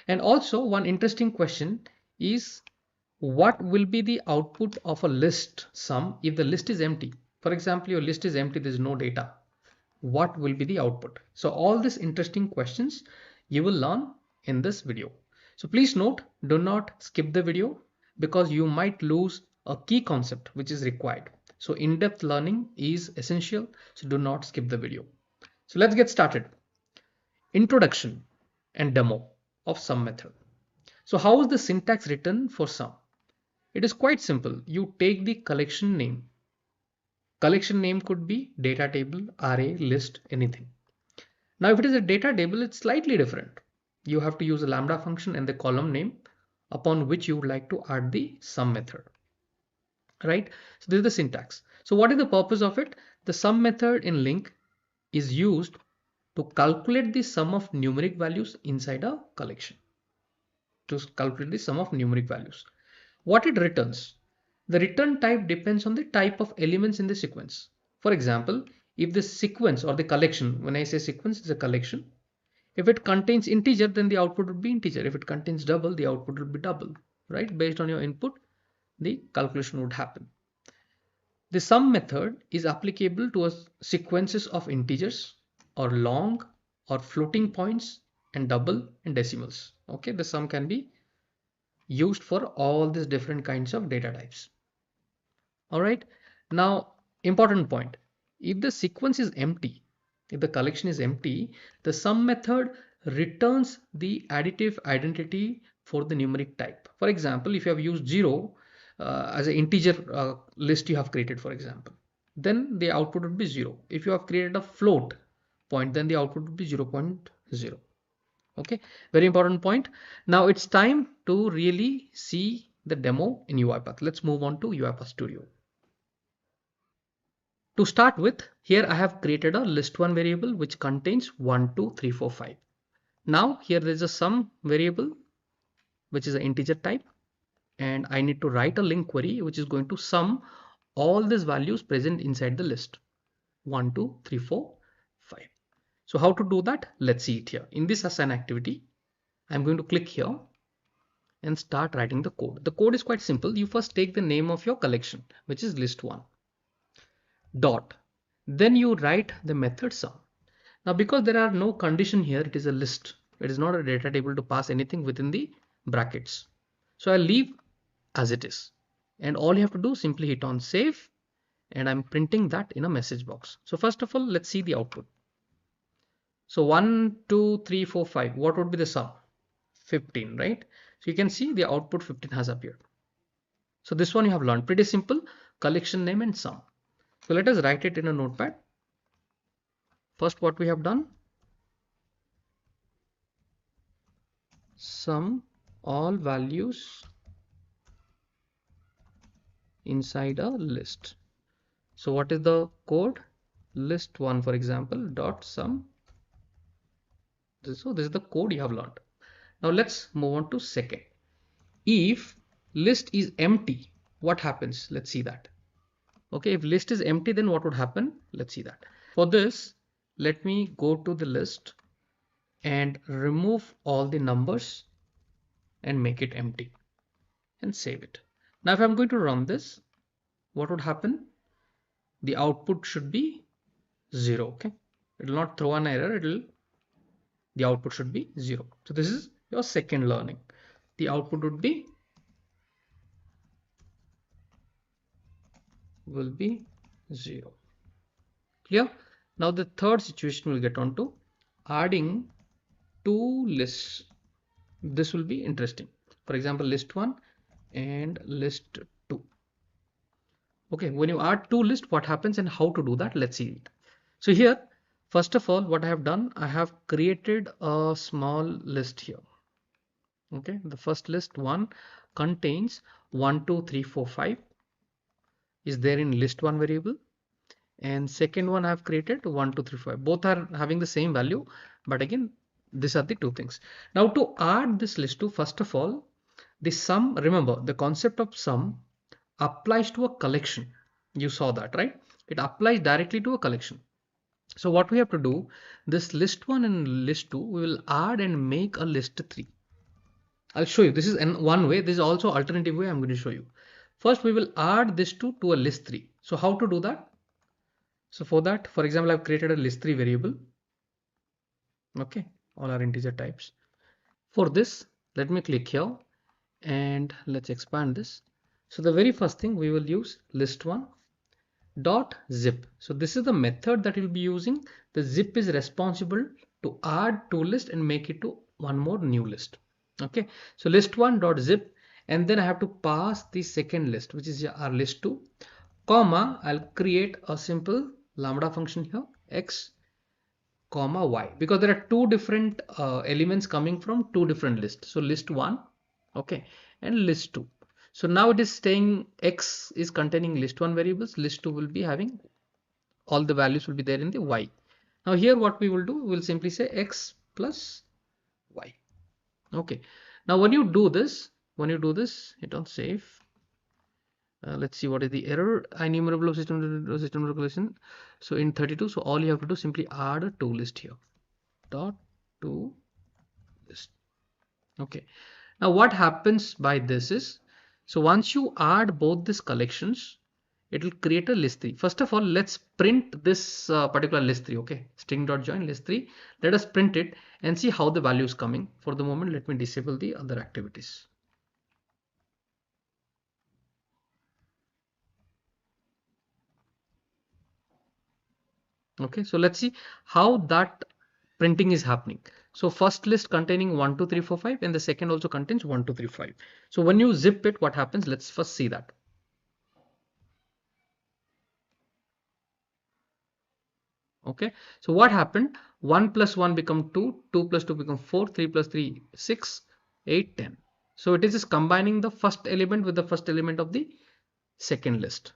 And also one interesting question is what will be the output of a list sum if the list is empty? For example, your list is empty, there is no data. What will be the output? So all these interesting questions you will learn in this video. So please note, do not skip the video because you might lose a key concept which is required. So in-depth learning is essential. So do not skip the video. So let's get started. Introduction and demo of sum method. So how is the syntax written for sum? It is quite simple. You take the collection name. Collection name could be data table, array, list, anything. Now, if it is a data table, it's slightly different. You have to use a Lambda function and the column name upon which you would like to add the sum method. Right? So this is the syntax. So what is the purpose of it? The sum method in LINQ is used to calculate the sum of numeric values inside a collection. To calculate the sum of numeric values. What it returns? The return type depends on the type of elements in the sequence. For example, if the sequence or the collection, when I say sequence, is a collection. If it contains integer, then the output would be integer. If it contains double, the output would be double, right? Based on your input, the calculation would happen. The sum method is applicable to sequences of integers or long or floating points and double and decimals. Okay, the sum can be used for all these different kinds of data types. All right, now important point, if the sequence is empty, if the collection is empty, the sum method returns the additive identity for the numeric type. For example, if you have used 0, as an integer list you have created, for example, then the output would be 0. If you have created a float point, then the output would be 0.0. Okay, very important point. Now it's time to really see the demo in UiPath. Let's move on to UiPath Studio. To start with, here I have created a list1 variable which contains 1, 2, 3, 4, 5. Now here there is a sum variable which is an integer type, and I need to write a LINQ query which is going to sum all these values present inside the list 1, 2, 3, 4, 5. So how to do that? Let's see it here. In this assign activity, I'm going to click here and start writing the code. The code is quite simple. You first take the name of your collection, which is list1 dot. Then you write the method sum. Now because there are no condition here, it is a list. It is not a data table to pass anything within the brackets. So I'll leave as it is. And all you have to do, simply hit on save, and I'm printing that in a message box. So first of all, let's see the output. So 1, 2, 3, 4, 5. What would be the sum? 15, right? So you can see the output 15 has appeared. So this one you have learned. Pretty simple. Collection name and sum. So let us write it in a notepad. First, what we have done, sum all values inside a list. So what is the code? List1, for example, dot sum. So this is the code you have learned. Now let's move on to second. If list is empty, what happens? Let's see that. Okay, if list is empty, then what would happen? Let's see that. For this, let me go to the list and remove all the numbers and make it empty and save it. Now if I'm going to run this, what would happen? The output should be 0. Okay, it will not throw an error. The output should be 0. So this is your second learning. The output will be 0. Clear? Now the third situation we'll get on to, adding two lists. This will be interesting. For example, list1 and list2. Okay, when you add two lists, what happens and how to do that? Let's see it. So here, first of all, what I have done, I have created a small list here. Okay, the first list 1 contains 1, 2, 3, 4, 5 is there in list1 variable, and second one I have created 1, 2, 3, 5. Both are having the same value, but again, these are the two things. Now to add this list to, first of all, the sum, remember the concept of sum applies to a collection. You saw that, right? It applies directly to a collection. So what we have to do, this list1 and list2, we will add and make a list3. I'll show you. This is one way. This is also alternative way I'm going to show you. First, we will add this two to a list3. So how to do that? So for that, for example, I've created a list3 variable. Okay, all are integer types. For this, let me click here and let's expand this. So the very first thing we will use list1 dot zip. So this is the method that we'll be using. The zip is responsible to add to list and make it to one more new list. Okay, so list1 dot zip, and then I have to pass the second list, which is our list2, comma, I'll create a simple lambda function here, x comma y, because there are two different elements coming from two different lists. So list1, okay, and list2. So now it is saying x is containing list1 variables, list2 will be having all the values will be there in the y. Now here what we will do, we will simply say x plus y. Okay, now when you do this, hit on save. Let's see what is the error. Enumerable of system calculation. So in 32, so all you have to do, simply add a to list here. Dot to list. Okay, now what happens by this is, so once you add both these collections, it will create a list3. First of all, let's print this particular list3. Okay, string.join list3. Let us print it and see how the value is coming. For the moment, let me disable the other activities. Okay, so let's see how that printing is happening. So first list containing 1, 2, 3, 4, 5, and the second also contains 1, 2, 3, 5. So when you zip it, what happens? Let's first see that. Okay, so what happened? 1 plus 1 become 2, 2 plus 2 become 4, 3 plus 3, 6, 8, 10. So it is just combining the first element with the first element of the second list.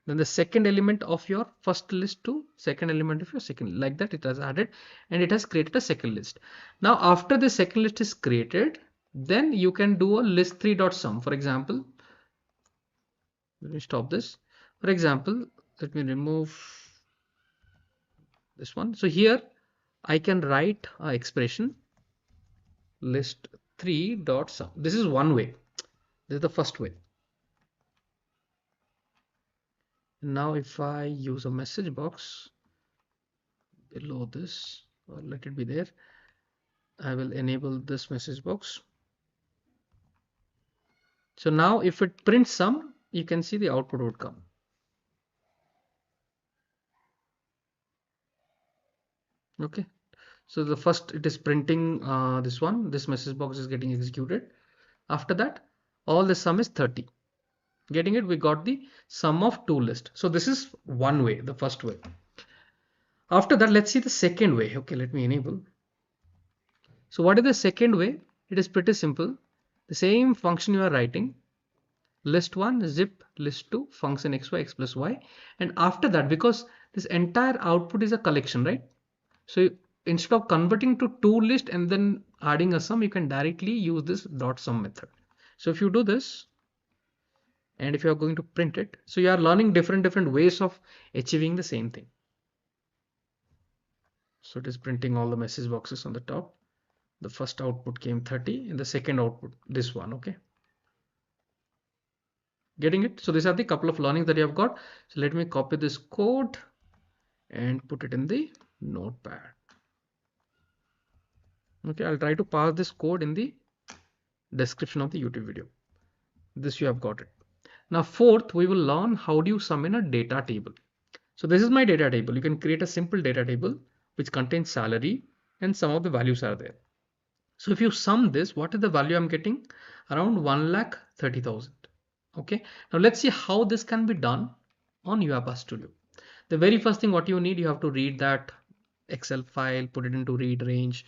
Then the second element of your first list to second element of your second, like that it has added and it has created a second list. Now after the second list is created, then you can do a list3.sum. For example, let me stop this. For example, let me remove this one. So here I can write a expression list3.sum. This is one way. This is the first way. Now if I use a message box below this, or let it be there, I will enable this message box. So now if it prints sum, you can see the output would come. Okay, so the first it is printing this one, this message box is getting executed. After that, all the sum is 30. Getting it? We got the sum of two lists. So this is one way, the first way. After that, let's see the second way. Okay, let me enable. So what is the second way? It is pretty simple. The same function you are writing, list1 zip list2 function xy x plus y, and after that, because this entire output is a collection, right? So instead of converting to two list and then adding a sum, you can directly use this dot sum method. So if you do this, and if you are going to print it, so you are learning different ways of achieving the same thing. So it is printing all the message boxes on the top. The first output came 30 and the second output this one. Okay, getting it? So these are the couple of learnings that you have got. So let me copy this code and put it in the notepad. Okay, I'll try to pass this code in the description of the YouTube video. This you have got it. Now fourth, we will learn how do you sum in a data table. So this is my data table. You can create a simple data table which contains salary and some of the values are there. So if you sum this, what is the value I'm getting? Around 1,30,000. Okay, now let's see how this can be done on UiPath Studio. The very first thing what you need, you have to read that Excel file, put it into read range,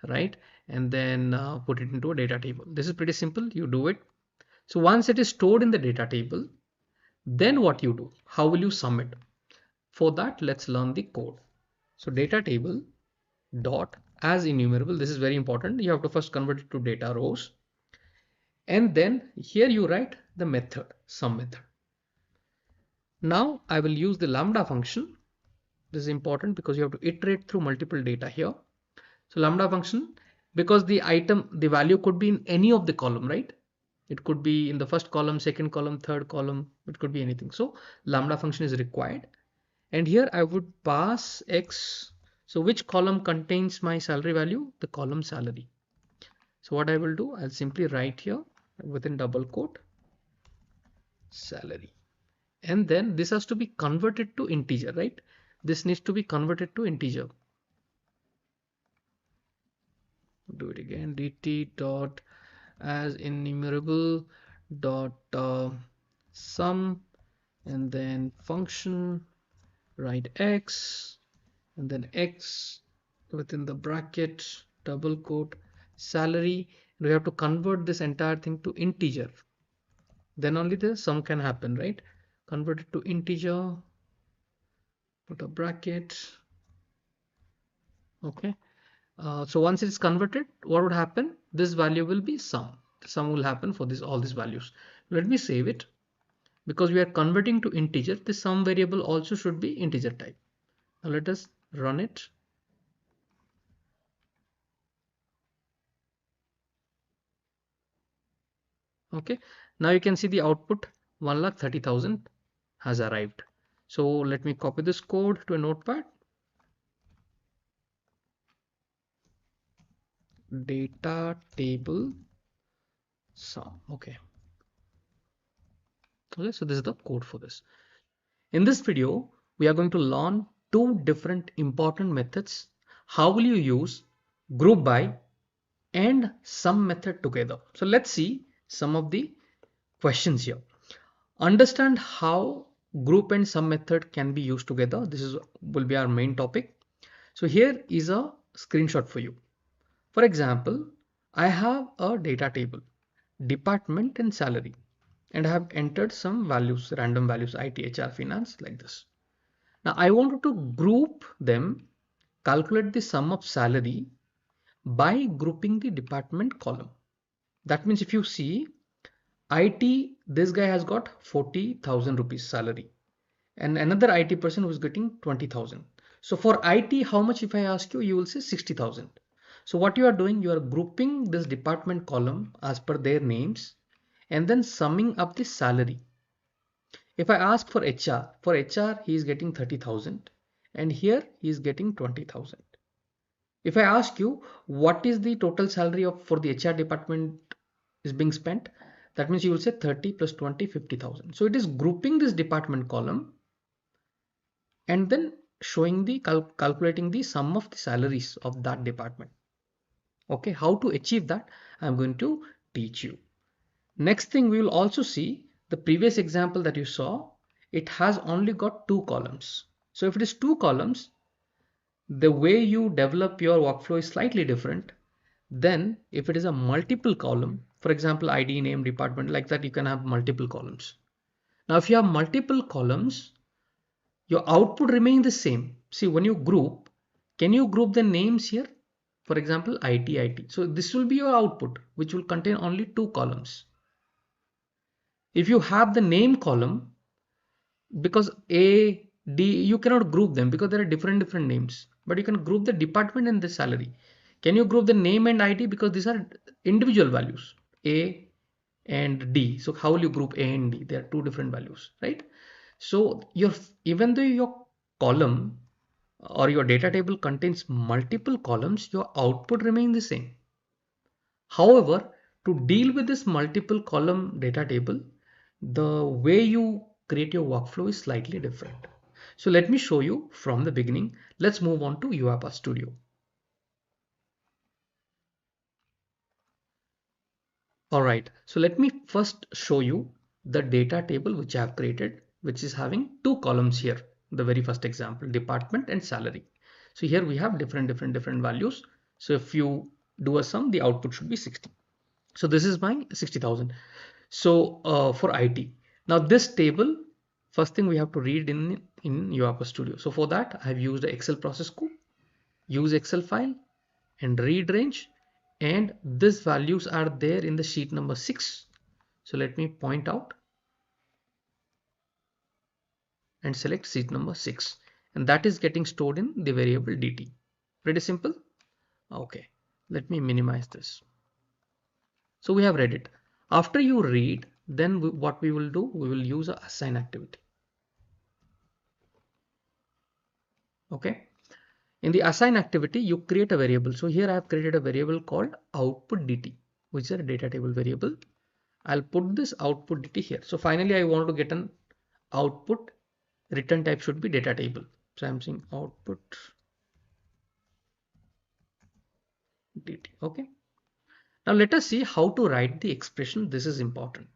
right? And then put it into a data table. This is pretty simple. You do it. So once it is stored in the data table, then what you do? How will you sum it? For that, let's learn the code. So data table dot as enumerable. This is very important. You have to first convert it to data rows. And then here you write the method, sum method. Now I will use the Lambda function. This is important because you have to iterate through multiple data here. So Lambda function, because the item, the value could be in any of the column, right? It could be in the first column, second column, third column. It could be anything. So Lambda function is required. And here I would pass X. So which column contains my salary value? The column salary. So what I will do, I'll simply write here within double quote salary. And then this has to be converted to integer, right? This needs to be converted to integer. Do it again. dt dot as enumerable dot sum, and then function, write x, and then x within the bracket double quote salary. We have to convert this entire thing to integer, then only the sum can happen, right? Convert it to integer, put a bracket. Okay, so once it's converted, what would happen? This value will be sum. Sum will happen for this all these values. Let me save it. Because we are converting to integer, the sum variable also should be integer type. Now let us run it. Okay, now you can see the output 1,30,000 has arrived. So let me copy this code to a notepad. Data table sum. Okay, so this is the code for this. In this video, we are going to learn two different important methods. How will you use group by, and sum method together. So let's see some of the questions here. Understand how group and sum method can be used together. This is will be our main topic. So here is a screenshot for you. For example, I have a data table, department and salary, and I have entered some values, random values, IT, HR, finance, like this. Now I wanted to group them, calculate the sum of salary by grouping the department column. That means if you see IT, this guy has got 40,000 rupees salary, and another IT person who is getting 20,000. So for IT, how much if I ask you, you will say 60,000. So what you are doing, you are grouping this department column as per their names and then summing up the salary. If I ask for HR he is getting 30,000 and here he is getting 20,000. If I ask you what is the total salary of for the HR department is being spent, that means you will say 30 plus 20, 50,000. So it is grouping this department column and then showing the calculating the sum of the salaries of that department. Okay, how to achieve that I'm going to teach you. Next thing, we will also see the previous example that you saw, it has only got two columns. So if it is two columns, the way you develop your workflow is slightly different. Then if it is a multiple column, for example ID, name, department, like that, you can have multiple columns. Now if you have multiple columns, your output remains the same. See, when you group, can you group the names here? For example, IT. So this will be your output, which will contain only two columns. If you have the name column, because A, D, you cannot group them because there are different names, but you can group the department and the salary. Can you group the name and ID? Because these are individual values, A and D. So how will you group A and D? They are two different values, right? So even though your column or your data table contains multiple columns, your output remains the same. However, to deal with this multiple column data table, the way you create your workflow is slightly different. So let me show you from the beginning. Let's move on to UiPath Studio. All right, so let me first show you the data table which I have created, which is having two columns here. The very first example, department and salary. So here we have different values. So if you do a sum, the output should be 60. So this is my 60,000. So for IT. Now this table, first thing we have to read in UiPath Studio. So for that, I have used the Excel process code, use Excel file and read range. And these values are there in the sheet number 6. So let me point out and select sheet number 6. And that is getting stored in the variable DT. Pretty simple. Okay, let me minimize this. So we have read it. After you read, then what we will do, we will use a assign activity. Okay. In the assign activity, you create a variable. So here I have created a variable called output DT, which is a data table variable. I'll put this output DT here. So finally, I want to get an output. Return type should be data table. So I'm saying output DT. Okay. Now let us see how to write the expression. This is important.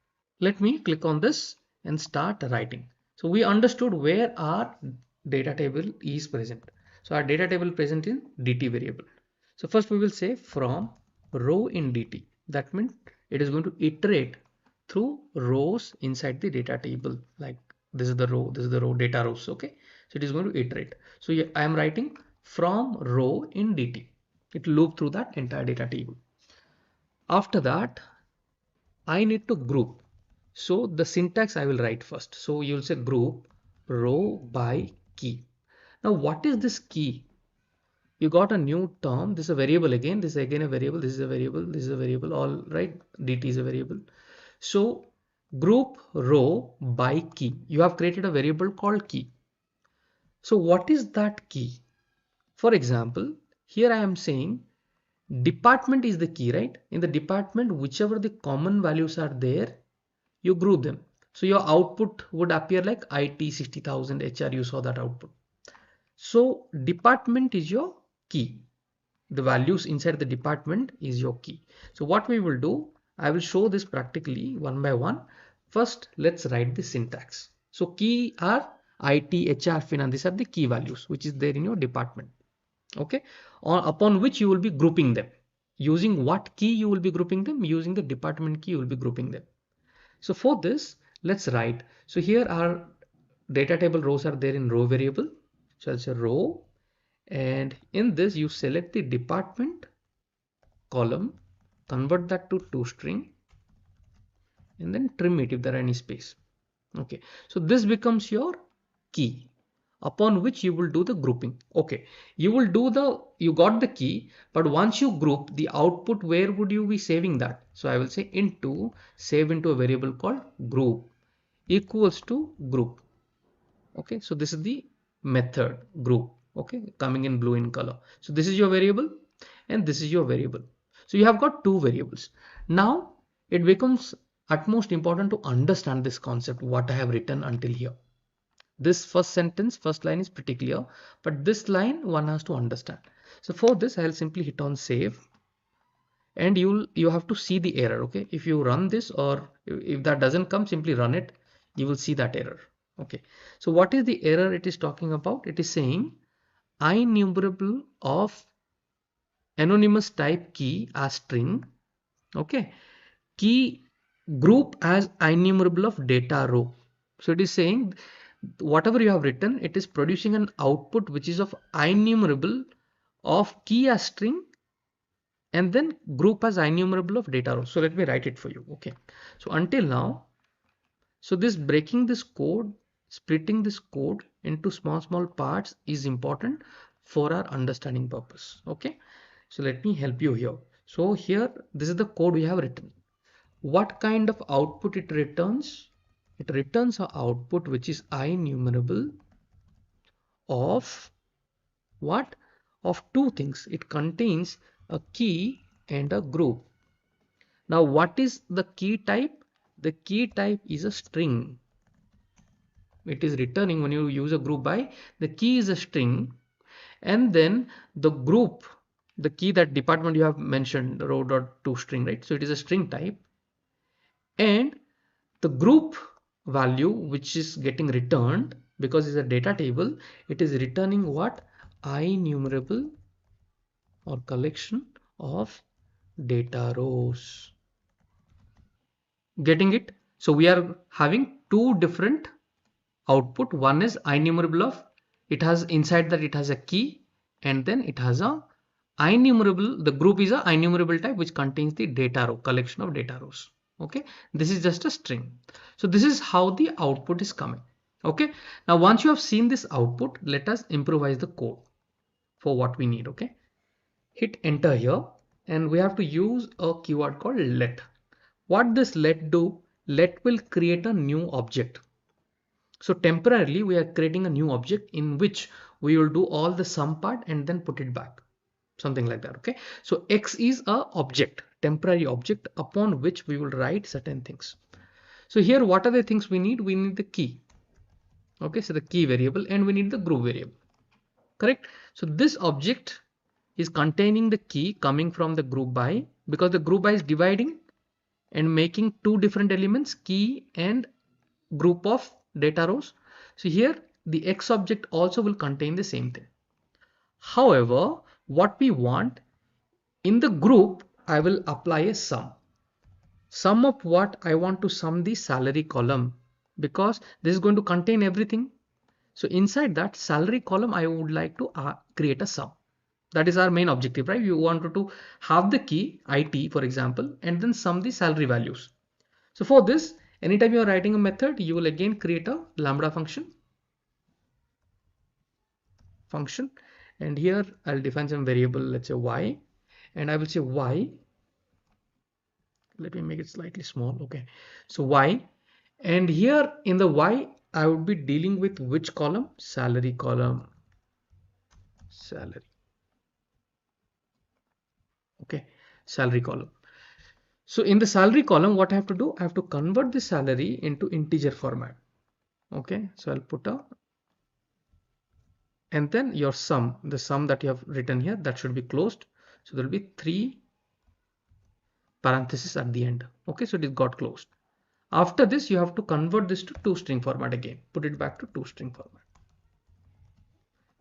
Let me click on this and start writing. So we understood where our data table is present. So our data table present in DT variable. So first we will say from row in DT. That means it is going to iterate through rows inside the data table. Like this is the row, data rows. Okay. So it is going to iterate. So I am writing from row in DT. It will loop through that entire data table. After that, I need to group. So the syntax I will write first. So you'll say group row by key. Now what is this key? You got a new term. This is a variable again. This is again a variable. This is a variable. This is a variable. All right. DT is a variable. So group row by key. You have created a variable called key. So what is that key? For example, here I am saying department is the key, right? In the department, whichever the common values are there, you group them. So your output would appear like IT 60,000, HR, you saw that output. So department is your key. the values inside the department is your key. So what we will do, I will show this practically one by one. First, let's write the syntax. So key are IT, HR, Finance. These are the key values which is there in your department. Okay, upon which you will be grouping them. Using what key you will be grouping them? Using the department key you will be grouping them. So for this, let's write. So here our data table rows are there in row variable. So I'll say row, and in this you select the department column, convert that to toString, and then trim it if there are any space. Okay, so this becomes your key upon which you will do the grouping. Okay, you got the key, but once you group the output, where would you be saving that? So I will say save into a variable called group equals to group. Okay, so this is the method group, okay, coming in blue in color. So this is your variable and this is your variable. So you have got two variables. Now it becomes utmost important to understand this concept, what I have written until here. This first line is pretty clear, but this line one has to understand. So for this, I'll simply hit on save, and you have to see the error. Okay, if you run this, or if that doesn't come, simply run it. You will see that error. Okay, so what is the error it is talking about? It is saying INumerable of anonymous type key as string. Okay, key group as INumerable of data row. So it is saying whatever you have written, it is producing an output which is of INumerable of key as string and then group as INumerable of data row. So let me write it for you. Okay, so until now, so this breaking this code, splitting this code into small parts is important for our understanding purpose. Okay, so let me help you here. So here, this is the code we have written. What kind of output it returns? It returns an output which is INumerable of what? Of two things. It contains a key and a group. Now what is the key type? The key type is a string. It is returning when you use a group by, the key is a string, and then the group, the key, that department you have mentioned, row.toString, right? So it is a string type, and the group value which is getting returned, because it's a data table, it is returning what? INumerable or collection of data rows. Getting it? So we are having two different output. One is INumerable of, it has inside that it has a key, and then it has a INumerable, the group is a INumerable type which contains the data row, collection of data rows. Okay, this is just a string. So this is how the output is coming. Okay, now once you have seen this output, let us improvise the code for what we need. Okay, hit enter here, and we have to use a keyword called let. What this let do? Let will create a new object. So temporarily we are creating a new object in which we will do all the sum part and then put it back, something like that. Okay, so X is a object, temporary object upon which we will write certain things. So here, what are the things we need? We need the key. Okay, so the key variable, and we need the group variable, correct? So this object is containing the key coming from the group by, because the group by is dividing and making two different elements, key and group of data rows. So here the X object also will contain the same thing. However, what we want in the group, I will apply a sum. Sum of what? I want to sum the salary column, because this is going to contain everything. So inside that salary column, I would like to create a sum. That is our main objective, right? You wanted to have the key IT, for example, and then sum the salary values. So for this, anytime you are writing a method, you will again create a Lambda function, and here I'll define some variable, let's say y, and I will say y. Let me make it slightly small. Okay, so y, and here in the y, I would be dealing with which column? Salary column. Salary. Okay, salary column. So in the salary column, what I have to do? I have to convert the salary into integer format. Okay, so I'll put a, and then your sum, the sum that you have written here, that should be closed. So there will be 3 parentheses at the end. Okay, so it got closed. After this, you have to convert this to toString format again. Put it back to toString format.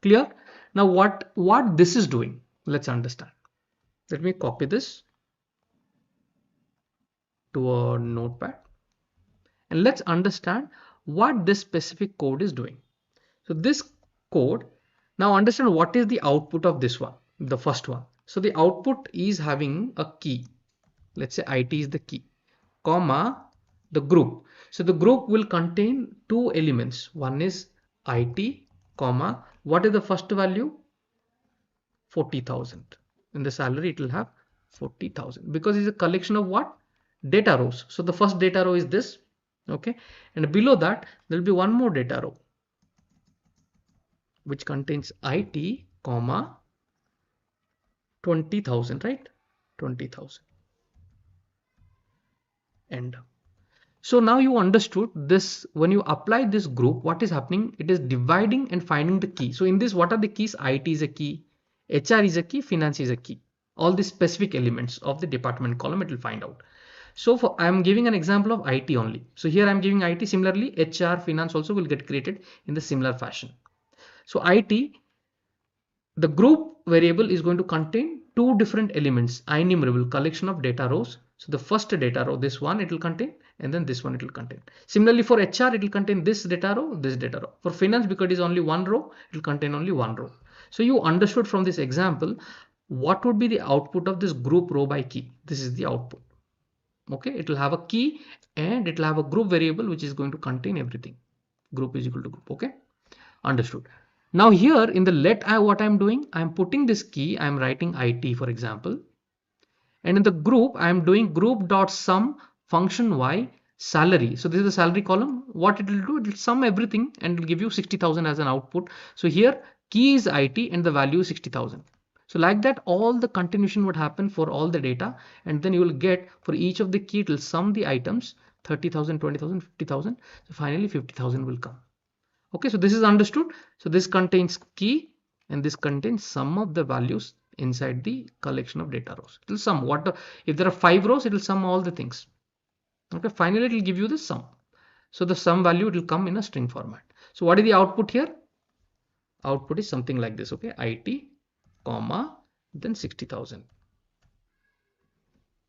Clear? Now what this is doing, let's understand. Let me copy this to a notepad and let's understand what this specific code is doing. So this code, now understand what is the output of this one, the first one. So the output is having a key. Let's say IT is the key, comma, the group. So the group will contain 2 elements. One is IT, comma, what is the first value? 40,000. In the salary, it will have 40,000 because it's a collection of what? Data rows. So the first data row is this. Okay. And below that, there will be one more data row, which contains IT, comma, 20,000, right? 20,000. And so now you understood this. When you apply this group, what is happening? It is dividing and finding the key. So in this, what are the keys? IT is a key, HR is a key, finance is a key. All the specific elements of the department column, it will find out. So I'm giving an example of IT only. So here I'm giving IT. Similarly, HR, finance also will get created in the similar fashion. So IT, the group variable is going to contain 2 different elements, INumerable, collection of data rows. So the first data row, this one, it will contain, and then this one it will contain. Similarly for HR, it will contain this data row, this data row. For finance, because it is only one row, it will contain only one row. So you understood from this example what would be the output of this group row by key. This is the output. Okay, it will have a key and it will have a group variable which is going to contain everything. Group is equal to group. Okay, understood. Now here in the what I'm doing, I'm putting this key, I'm writing IT for example, and in the group I'm doing group.sum function y salary. So this is the salary column. What it will do, it will sum everything and it will give you 60,000 as an output. So here key is IT and the value is 60,000. So like that, all the continuation would happen for all the data, and then you will get for each of the key, it will sum the items 30,000, 20,000, 50,000. So finally 50,000 will come. Okay, so this is understood. So this contains key and this contains sum of the values inside the collection of data rows. It will sum what if there are 5 rows, it will sum all the things. Okay, finally it will give you the sum. So the sum value, it will come in a string format. So what is the output here? Output is something like this. Okay, IT, comma, then 60,000.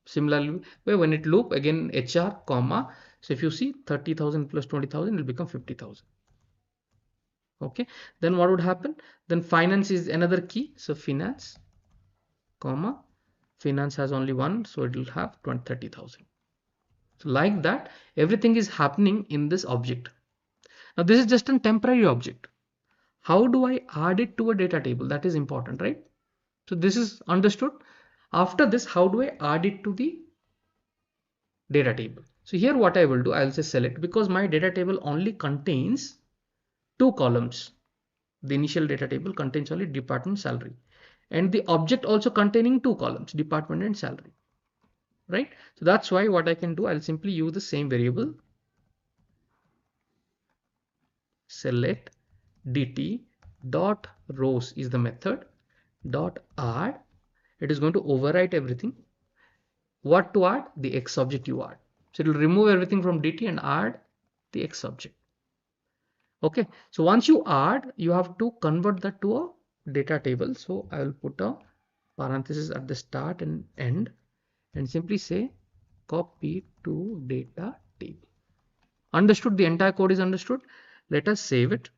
Similarly, when it loop again HR, comma, so if you see 30,000 plus 20,000, it will become 50,000. Okay, then what would happen? Then finance is another key. So finance, comma, finance has only one, so it will have 30,000. So like that, everything is happening in this object. Now this is just a temporary object. How do I add it to a data table? That is important, right? So this is understood. After this, how do I add it to the data table? So here what I will do, I'll say select, because my data table only contains 2 columns. The initial data table contains only department salary, and the object also containing 2 columns, department and salary, right? So that's why what I can do, I'll simply use the same variable, select dt dot rows is the method, dot add. It is going to overwrite everything. What to add? The X object you add. So it will remove everything from dt and add the X object. Okay, so once you add, you have to convert that to a data table. So I will put a parenthesis at the start and end and simply say copy to data table. Understood? The entire code is understood. Let us save it.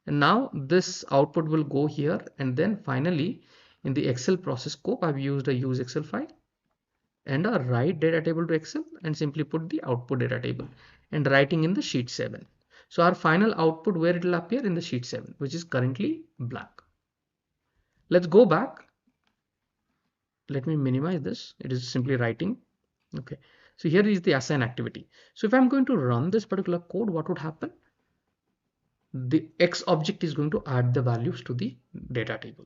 And now this output will go here, and then finally in the Excel process scope, I've used a use Excel file and a write data table to Excel and simply put the output data table and writing in the sheet 7. So our final output, where it will appear? In the sheet 7, which is currently blank. Let's go back. Let me minimize this. It is simply writing. Okay. So here is the assign activity. So if I'm going to run this particular code, what would happen? The X object is going to add the values to the data table.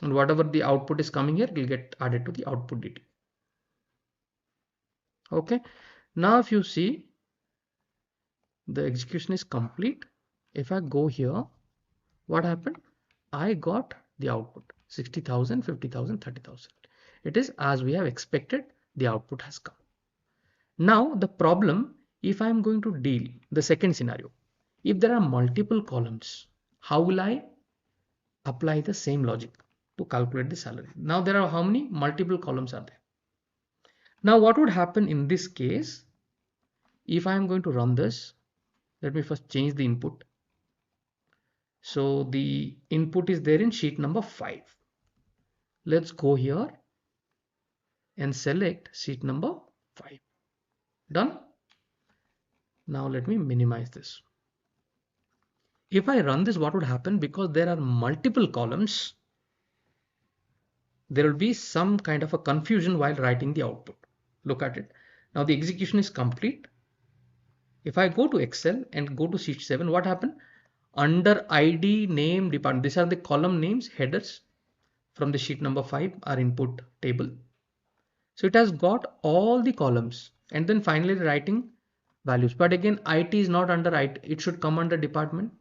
And whatever the output is coming here, it will get added to the output dt. Okay. Now if you see, the execution is complete. If I go here, what happened? I got the output. 60,000, 50,000, 30,000. It is as we have expected, the output has come. Now the problem, if I am going to deal the second scenario, if there are multiple columns, how will I apply the same logic to calculate the salary? Now there are how many multiple columns are there? Now what would happen in this case? If I am going to run this, let me first change the input. So the input is there in sheet number 5. Let's go here and select sheet number 5. Done. Now let me minimize this. If I run this, what would happen? Because there are multiple columns, there will be some kind of a confusion while writing the output. Look at it. Now the execution is complete. If I go to Excel and go to sheet 7, what happened? Under ID, name, department, these are the column names, headers from the sheet number 5, our input table. So it has got all the columns and then finally writing values. But again, IT is not under IT, it should come under department.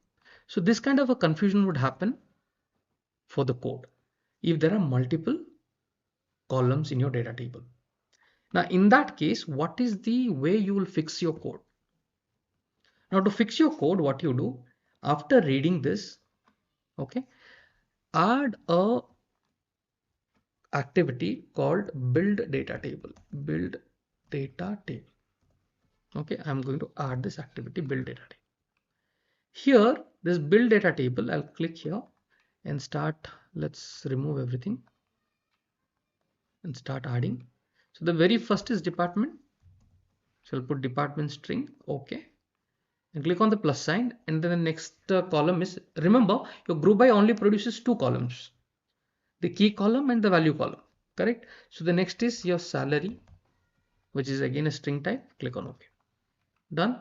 So this kind of a confusion would happen for the code if there are multiple columns in your data table. Now in that case, what is the way you will fix your code? Now to fix your code, what you do after reading this, okay, add a activity called build data table. Build data table. Okay, I'm going to add this activity build data table. Here, this build data table, I'll click here and start. Let's remove everything and start adding. So the very first is department. So I'll put department string. Okay. And click on the plus sign, and then the next column is, remember, your group by only produces 2 columns, the key column and the value column, correct? So the next is your salary, which is again a string type. Click on OK. Done.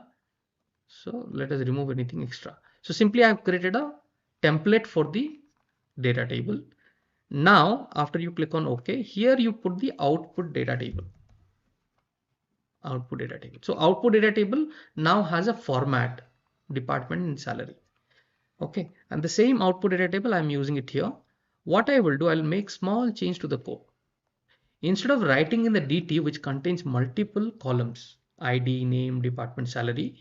So let us remove anything extra. So simply I have created a template for the data table. Now after you click on OK, here you put the output data table. Output data table. So output data table now has a format, department and salary. Okay, and the same output data table I'm using it here. What I will do, I'll make small change to the code. Instead of writing in the DT, which contains multiple columns, ID, name, department, salary,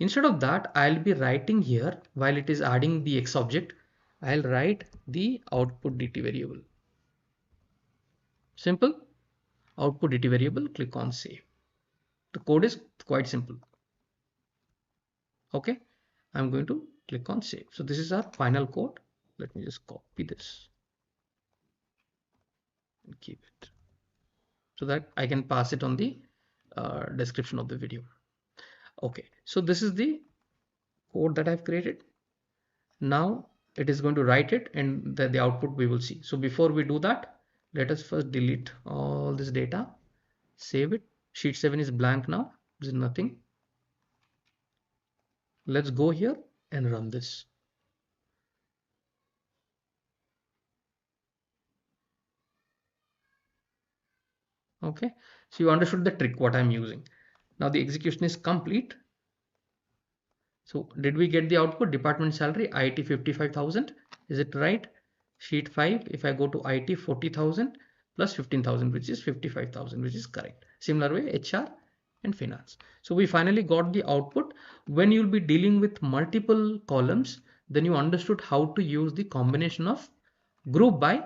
instead of that, I'll be writing here while it is adding the X object, I'll write the output DT variable. Simple. Output DT variable, click on save. The code is quite simple. Okay, I'm going to click on save. So this is our final code. Let me just copy this and keep it so that I can pass it on the description of the video. Okay, so this is the code that I've created. Now it is going to write it, and the output we will see. So before we do that, let us first delete all this data, save it. Sheet 7 is blank now, there's nothing. Let's go here and run this. Okay, so you understood the trick what I'm using. Now the execution is complete. So did we get the output? Department salary IT 55,000, is it right? Sheet 5, if I go to IT 40,000 plus 15,000, which is 55,000, which is correct. Similar way HR and finance. So we finally got the output. When you'll be dealing with multiple columns, then you understood how to use the combination of group by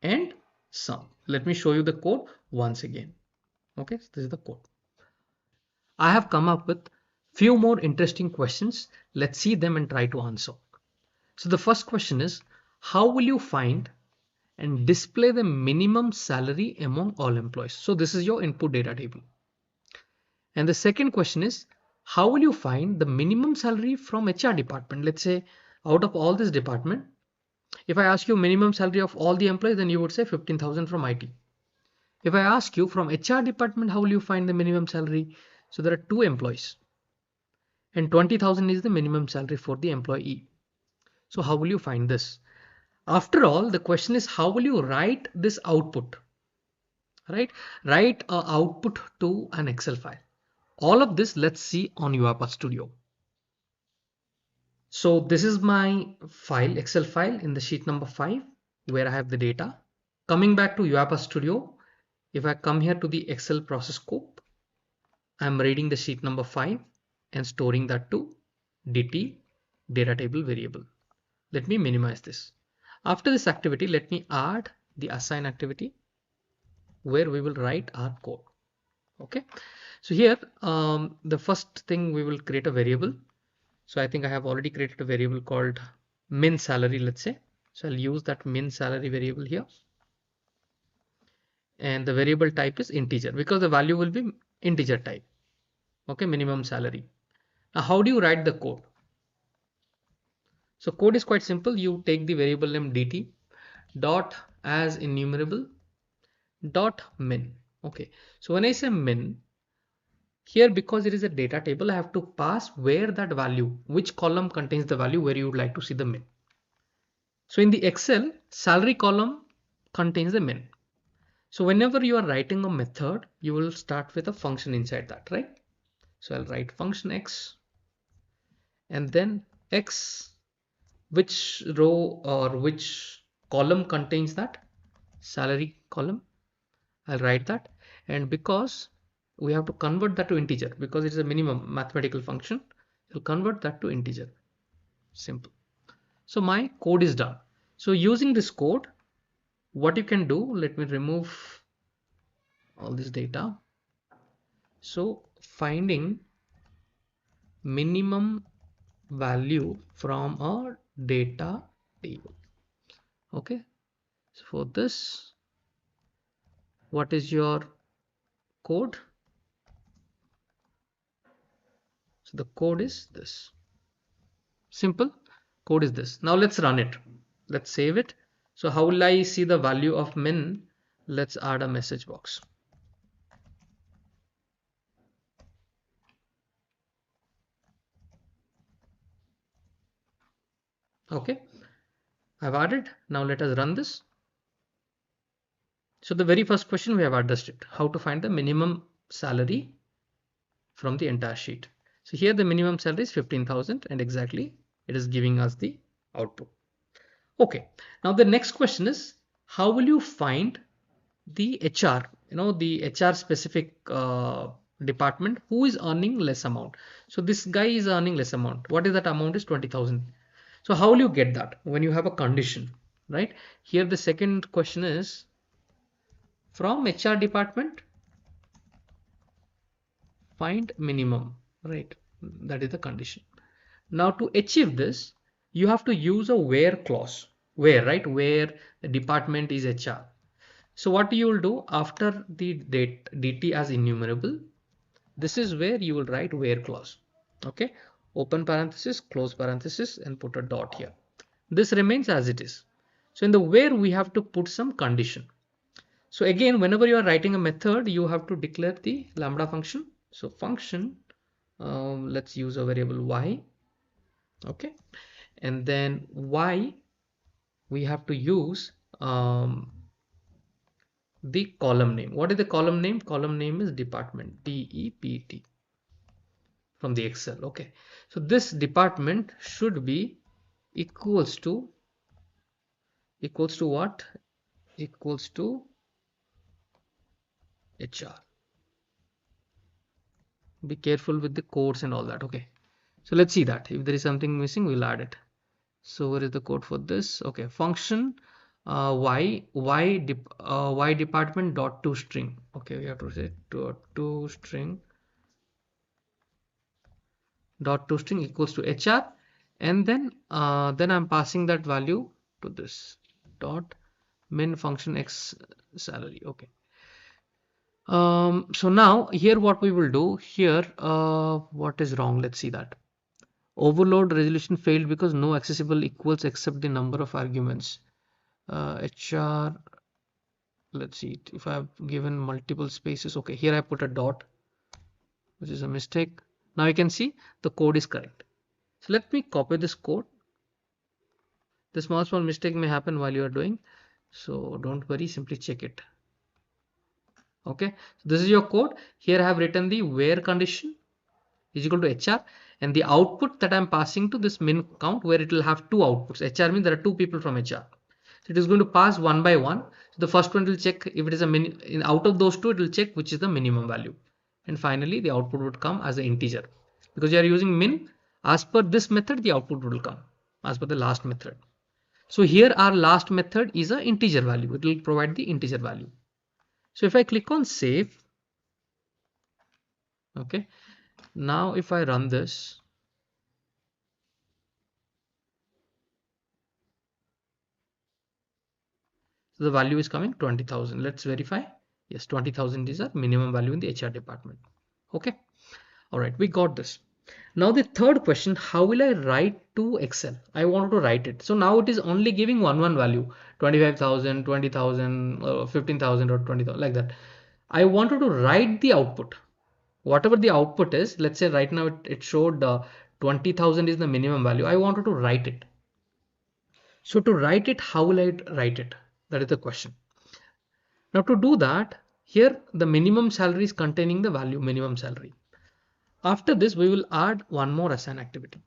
and sum. Let me show you the code once again. Okay, so this is the code. I have come up with few more interesting questions. Let's see them and try to answer. So the first question is, how will you find and display the minimum salary among all employees? So this is your input data table. And the second question is, how will you find the minimum salary from HR department? Let's say out of all this department, if I ask you minimum salary of all the employees, then you would say 15,000 from IT. If I ask you from HR department, how will you find the minimum salary? So there are 2 employees and 20,000 is the minimum salary for the employee. So how will you find this? After all, the question is, how will you write this output? Right? Write an output to an Excel file. All of this let's see on UiPath Studio. So this is my file, Excel file in the sheet number 5. where I have the data. Coming back to UiPath Studio, if I come here to the Excel process scope, I'm reading the sheet number 5 and storing that to DT data table variable. Let me minimize this. After this activity, let me add the assign activity where we will write our code. Okay, so here the first thing we will create a variable. So I think I have already created a variable called min salary, let's say. So I'll use that min salary variable here. And the variable type is integer because the value will be integer type. Okay, minimum salary. Now, how do you write the code? So code is quite simple. You take the variable name dt dot as enumerable dot min. Okay, so when I say min here, because it is a data table, I have to pass where that value, which column contains the value where you would like to see the min. So in the Excel, salary column contains the min. So whenever you are writing a method, you will start with a function inside that, right? So I'll write function x and then x, which row or which column contains that salary column. I'll write that. And because we have to convert that to integer because it's a minimum mathematical function, you'll convert that to integer. Simple. So my code is done. So using this code, what you can do, let me remove all this data. So finding minimum value from a data table. Okay, so for this, what is your code? So the code is this. Simple code is this. Now let's run it. Let's save it. So how will I see the value of min? Let's add a message box. Okay, I've added. Now let us run this. So the very first question we have addressed it, how to find the minimum salary from the entire sheet. So here the minimum salary is 15,000 and exactly it is giving us the output. Okay, now the next question is, how will you find the HR, the HR specific department who is earning less amount? So this guy is earning less amount. What is that amount? Is 20,000. So how will you get that when you have a condition, right? Here the second question is, from HR department, find minimum, right? That is the condition. Now to achieve this, you have to use a where clause. Where, right? Where the department is HR. So what you will do after the date dt as enumerable, this is where you will write where clause. Okay, open parenthesis, close parenthesis, and put a dot here. This remains as it is. So in the where we have to put some condition. So again, whenever you are writing a method, you have to declare the lambda function. So function, let's use a variable y. Okay, and then y we have to use the column name. What is the column name? Column name is department, DEPT, from the Excel. Okay, so this department should be equals to what? Equals to HR. Be careful with the codes and all that. Okay, so let's see that if there is something missing, we'll add it. So where is the code for this? Okay, function y department dot to string. Okay, we have to say to string dot to string equals to HR, and then I'm passing that value to this dot min function x salary. Okay. So now here what we will do here, what is wrong? Let's see that. Overload resolution failed because no accessible equals except the number of arguments. HR, let's see if I have given multiple spaces. Okay, here I put a dot, which is a mistake. Now you can see the code is correct. So let me copy this code. The small mistake may happen while you are doing, so don't worry, simply check it. Okay, so this is your code. Here I have written the where condition is equal to HR, and the output that I'm passing to this min count, where it will have two outputs. HR means there are two people from HR. it is going to pass one by one. So the first one will check if it is a out of those two, it will check which is the minimum value. And finally, the output would come as an integer. Because you are using min, as per this method, the output will come as per the last method. So here our last method is an integer value. It will provide the integer value. So if I click on save, okay, now if I run this, so the value is coming 20,000. Let's verify. Yes, 20,000 is our minimum value in the HR department. Okay. All right, we got this. Now the third question, how will I write to Excel? I want to write it. So now it is only giving one value, 25,000, 20,000, 15,000 or 20,000 like that. I wanted to write the output. Whatever the output is, let's say right now it showed 20,000 is the minimum value. I wanted to write it. So to write it, how will I write it? That is the question. Now to do that, here the minimum salary is containing the value minimum salary. After this, we will add one more assign activity.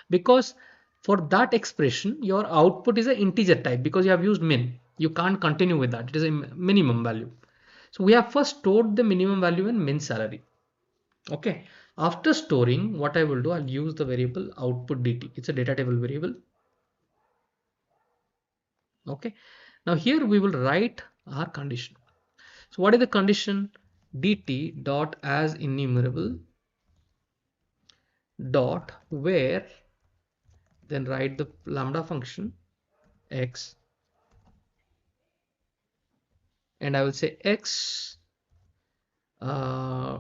Because for that expression, your output is an integer type because you have used min. You can't continue with that. It is a minimum value. So we have first stored the minimum value in min salary. Okay. After storing, what I will do, I'll use the variable output dt. It's a data table variable. Okay. Now here we will write our condition. So what is the condition? dt dot as enumerable dot where, then write the lambda function x, and I will say x uh,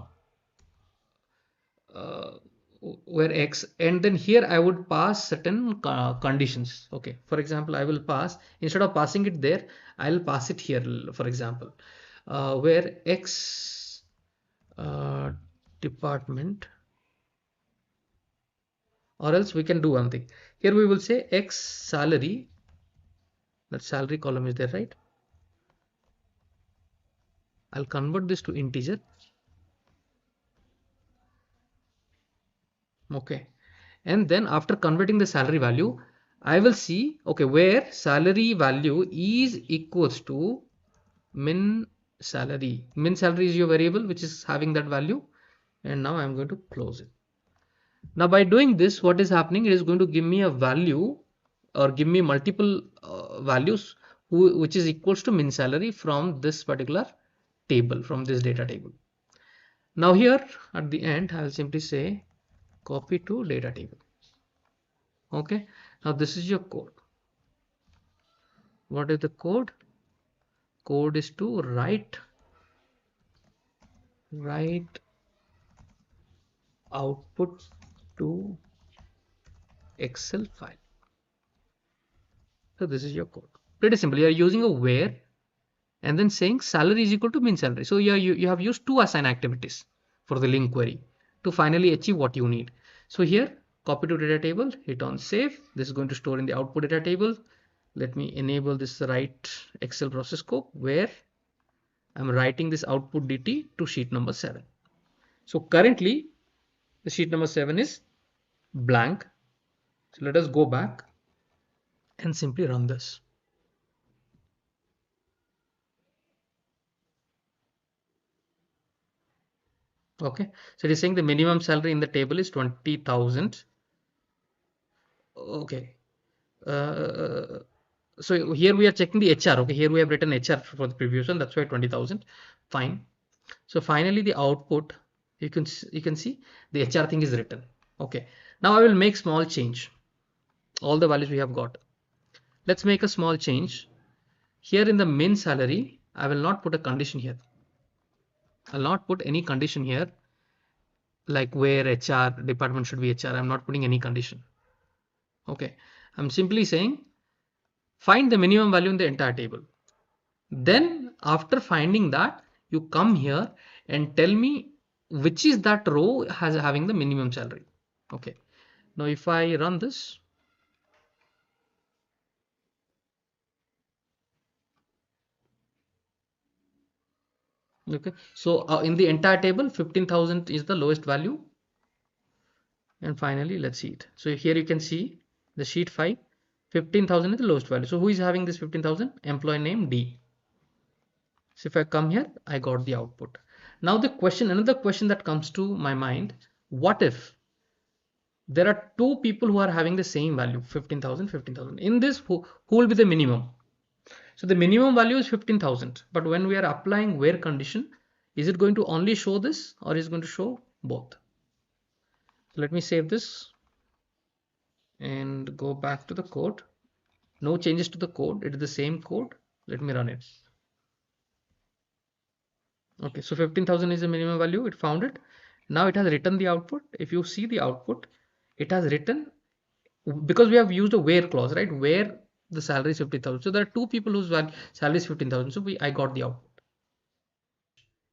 where x, and then here I would pass certain conditions. Okay, for example, I will pass, instead of passing it there, I'll pass it here. For example, where x department, or else we can do one thing. Here we will say x salary, that salary column is there, right? I'll convert this to integer. Okay, and then after converting the salary value, I will see, okay, where salary value is equals to min salary. Min salary is your variable which is having that value, and now I'm going to close it. Now by doing this, what is happening, it is going to give me a value or give me multiple values which is equals to min salary from this particular table, from this data table. Now here at the end, I will simply say copy to data table. Okay, now this is your code. What is the code? Code is to write output to Excel file. So this is your code. Pretty simple. You are using a where and then saying salary is equal to min salary. So you have used two assign activities for the link query to finally achieve what you need. So here, copy to data table, hit on save. This is going to store in the output data table. Let me enable this write Excel process scope where I'm writing this output dt to sheet number 7. So currently the sheet number 7 is blank. So let us go back and simply run this. Okay, so it is saying the minimum salary in the table is 20,000. Okay, so here we are checking the HR. Okay, here we have written HR for the previous one, that's why 20,000. Fine. So finally the output, you can see the HR thing is written. Okay, now I will make small change. All the values we have got. Let's make a small change. Here in the min salary, I will not put a condition here. I'll not put any condition here, like where HR department should be HR. I'm not putting any condition. Okay, I'm simply saying find the minimum value in the entire table. Then after finding that, you come here and tell me which is that row having the minimum salary. Okay, now if I run this, okay, so in the entire table 15,000 is the lowest value, and finally let's see it. So here you can see the sheet 5, 15,000 is the lowest value. So who is having this 15,000? Employee name D. So if I come here, I got the output. Now the question, another question that comes to my mind, what if there are two people who are having the same value, 15,000, 15,000. In this, who will be the minimum? So the minimum value is 15,000. But when we are applying where condition, is it going to only show this or is it going to show both? So let me save this and go back to the code. No changes to the code. It is the same code. Let me run it. Okay, so 15,000 is the minimum value. It found it. Now it has written the output. If you see the output, it has written, because we have used a where clause, right? Where the salary is 50,000. So there are two people whose salary is 15,000. So I got the output.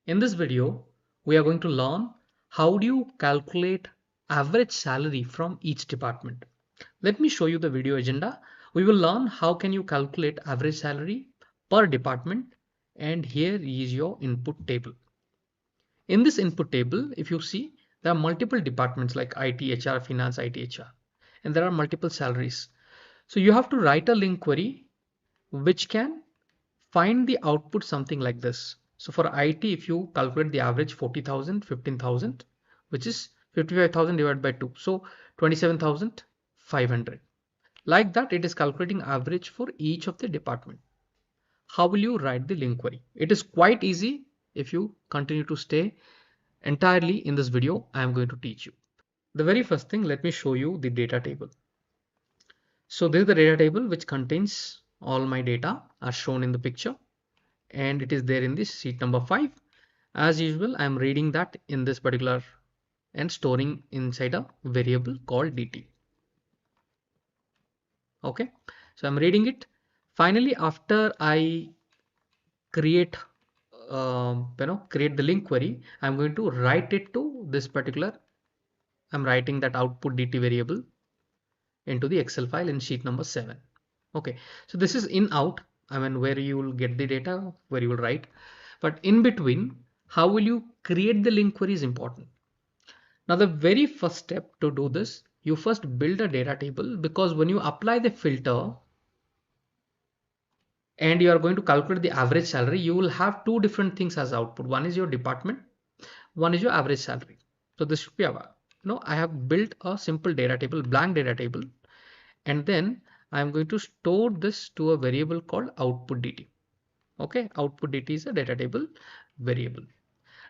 In this video, we are going to learn how do you calculate average salary from each department. Let me show you the video agenda. We will learn how can you calculate average salary per department, and here is your input table. In this input table, if you see, there are multiple departments like IT, HR, Finance, IT, HR, and there are multiple salaries. So you have to write a LINQ query which can find the output something like this. So for IT, if you calculate the average 40,000, 15,000, which is 55,000 divided by 2. So 27,500. Like that, it is calculating average for each of the department. How will you write the LINQ query? It is quite easy if you continue to stay entirely in this video. I am going to teach you. The very first thing, let me show you the data table. So this is the data table which contains all my data as shown in the picture, and it is there in this sheet number 5. As usual, I am reading that in this particular and storing inside a variable called dt. Okay, so I'm reading it. Finally, after I create create the LINQ query, I'm going to write it to this particular, I'm writing that output dt variable into the Excel file in sheet number 7. Okay, so this is in out, I mean where you will get the data, where you will write, but in between, how will you create the LINQ query is important. Now the very first step to do this, you first build a data table, because when you apply the filter and you are going to calculate the average salary, you will have two different things as output. One is your department, one is your average salary. So this should be I have built a simple data table, blank data table, and then I'm going to store this to a variable called output dt. Okay, output dt is a data table variable.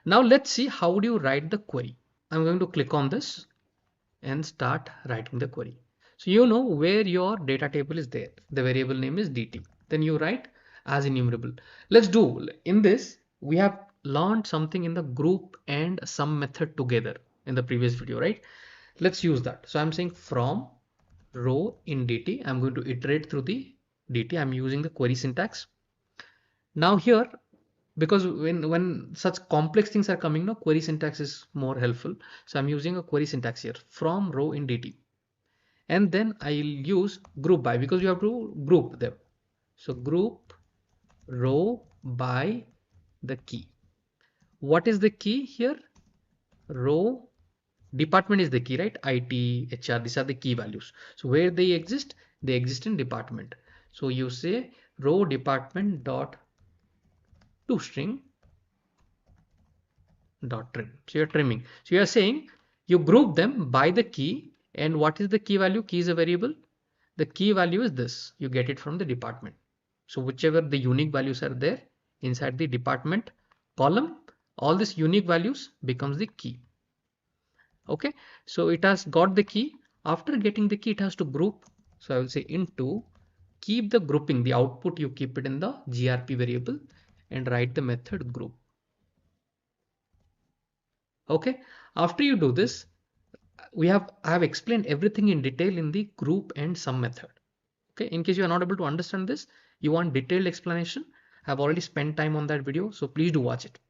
Now let's see how do you write the query. I'm going to click on this and start writing the query. So you know where your data table is there. The variable name is dt. Then you write as enumerable. Let's do, in this, we have learned something in the group and sum method together in the previous video, right? Let's use that. So I'm saying from row in dt, I'm going to iterate through the dt. I'm using the query syntax. Now here, because when such complex things are coming, no, query syntax is more helpful. So I'm using a query syntax here, from row in dt. And then I'll use group by, because you have to group them. So group row by the key. What is the key here? Row, department is the key, right? IT, HR, these are the key values. So where they exist in department. So you say row department dot toString dot trim. So you're trimming. So you're saying you group them by the key. And what is the key value? Key is a variable. The key value is this. You get it from the department. So whichever the unique values are there inside the department column, all these unique values becomes the key. Okay, so it has got the key. After getting the key, it has to group. So I will say into keep the grouping, the output you keep it in the grp variable and write the method group. Okay, after you do this, I have explained everything in detail in the group and sum method. Okay, in case you are not able to understand this, you want detailed explanation, I've already spent time on that video, so please do watch it.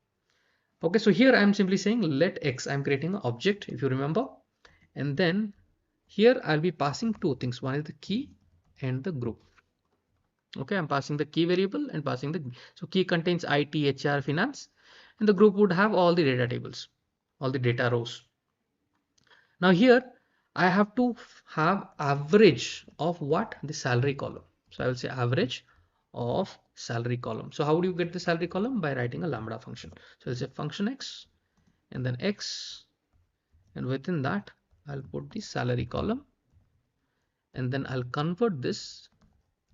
Okay, so here I'm simply saying let x, I'm creating an object, if you remember, and then here I'll be passing two things. One is the key and the group. Okay, I'm passing the key variable and passing the, so key contains IT, HR, finance, and the group would have all the data tables, all the data rows. Now here I have to have average of what? The salary column. So I will say average of salary column. So how do you get the salary column? By writing a lambda function. So I'll say function x and then x, and within that I'll put the salary column, and then I'll convert this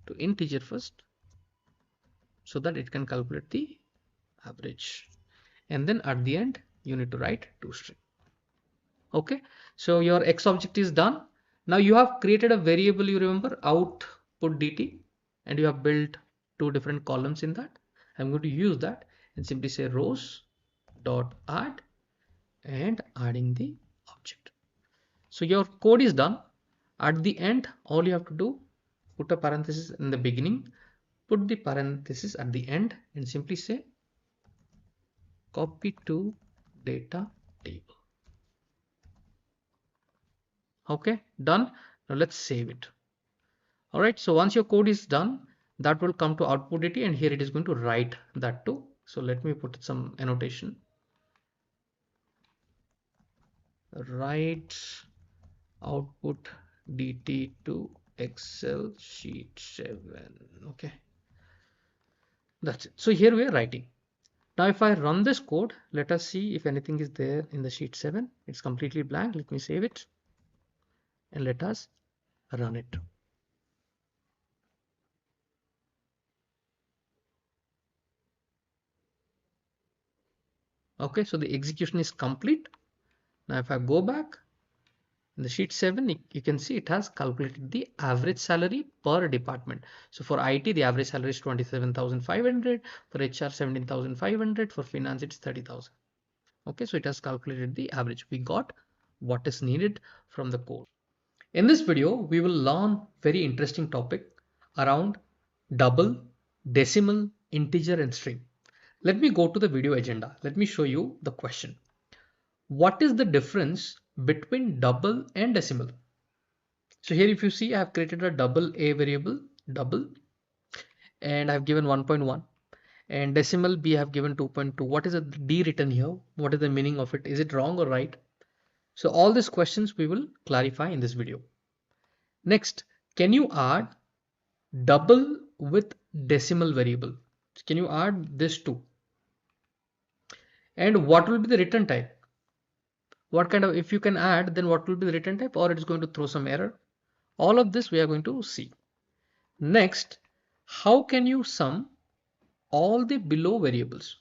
to integer first so that it can calculate the average. And then at the end you need to write toString. Okay, so your X object is done. Now you have created a variable, you remember, output dt, and you have built two different columns in that. I'm going to use that and simply say rows dot add and adding the object. So your code is done. At the end, all you have to do, put a parenthesis in the beginning, put the parenthesis at the end, and simply say copy to data table. Okay, done. Now let's save it. All right, so once your code is done, that will come to output dt, and here it is going to write that too. So let me put some annotation. Write output dt to Excel sheet 7. Okay, that's it. So here we are writing. Now if I run this code, let us see if anything is there in the sheet 7. It's completely blank. Let me save it and let us run it. Okay, so the execution is complete. Now if I go back in the sheet 7, you can see it has calculated the average salary per department. So for IT, the average salary is 27,500, for HR 17,500, for finance it's 30,000. Okay, so it has calculated the average. We got what is needed from the code. In this video, we will learn very interesting topic around double, decimal, integer and string. Let me go to the video agenda. Let me show you the question. What is the difference between double and decimal? So here if you see, I have created a double a variable, double, and I have given 1.1, and decimal b I have given 2.2. What is the d written here? What is the meaning of it? Is it wrong or right? So all these questions we will clarify in this video. Next, can you add double with decimal variable? Can you add this too? And what will be the return type? What kind of, if you can add, then what will be the return type, or it is going to throw some error? All of this we are going to see. Next, how can you sum all the below variables?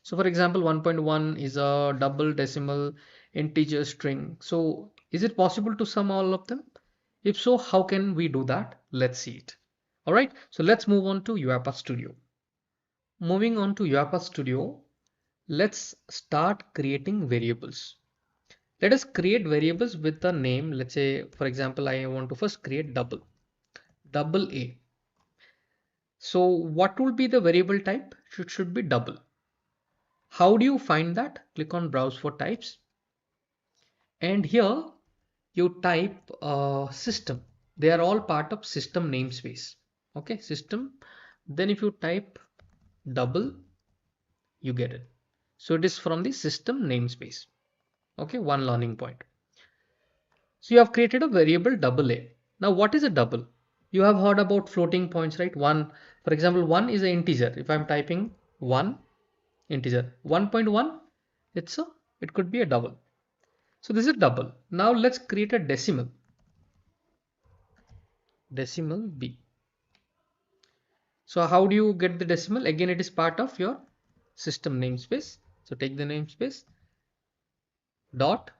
So for example, 1.1 is a double, decimal, integer, string. So is it possible to sum all of them? If so, how can we do that? Let's see it. All right, so let's move on to UiPath Studio. Moving on to UiPath Studio, let's start creating variables. Let us create variables with a name. Let's say, for example, I want to first create double A. So what will be the variable type? Should be double. How do you find that? Click on browse for types, and here you type system. They are all part of system namespace. Okay, system. Then if you type double, you get it. So it is from the system namespace. Okay, one learning point. So you have created a variable double a. Now what is a double? You have heard about floating points, right? One, for example, 1 is an integer. If I'm typing 1 integer, 1.1, it could be a double. So this is a double. Now let's create a decimal b. So how do you get the decimal? Again, it is part of your system namespace. So take the namespace dot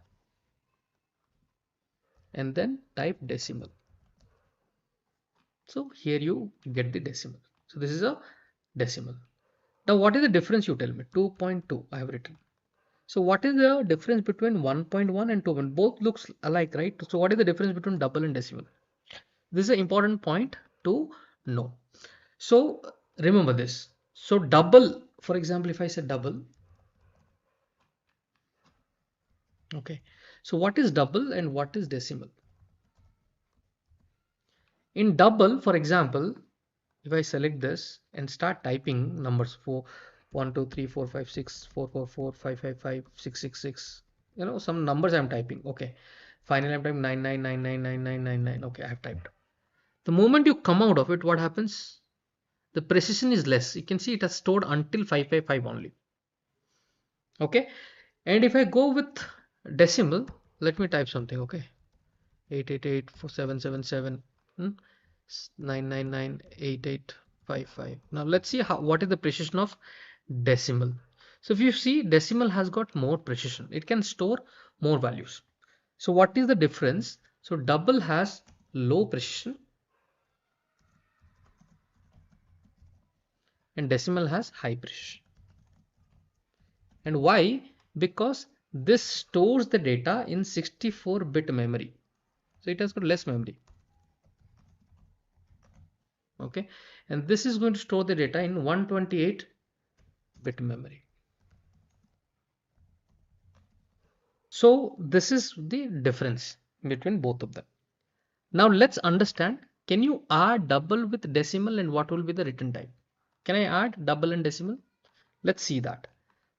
and then type decimal. So here you get the decimal. So this is a decimal. Now what is the difference, you tell me? 2.2 I have written. So what is the difference between 1.1 and 2? Both looks alike, right? So what is the difference between double and decimal? This is an important point to know. So remember this. So double, for example, if I say double, okay. So what is double and what is decimal? In double, for example, if I select this and start typing numbers for 1, 2, 3, 4, 5, 6, 4, 4, 4, 5, 5, 5, 6, 6, 6, some numbers I'm typing. Okay. Finally I'm typing 99999999. Okay, I have typed. The moment you come out of it, what happens? The precision is less. You can see it has stored until 555 only. Okay, and if I go with decimal, let me type something. Okay, 8884777 9998855. Now let's see what is the precision of decimal. So if you see, decimal has got more precision. It can store more values. So what is the difference? So double has low precision and decimal has high precision. And why? Because this stores the data in 64-bit memory. So it has got less memory. Okay, and this is going to store the data in 128-bit memory. So this is the difference between both of them. Now let's understand, can you add double with decimal and what will be the return type? Can I add double and decimal? Let's see that.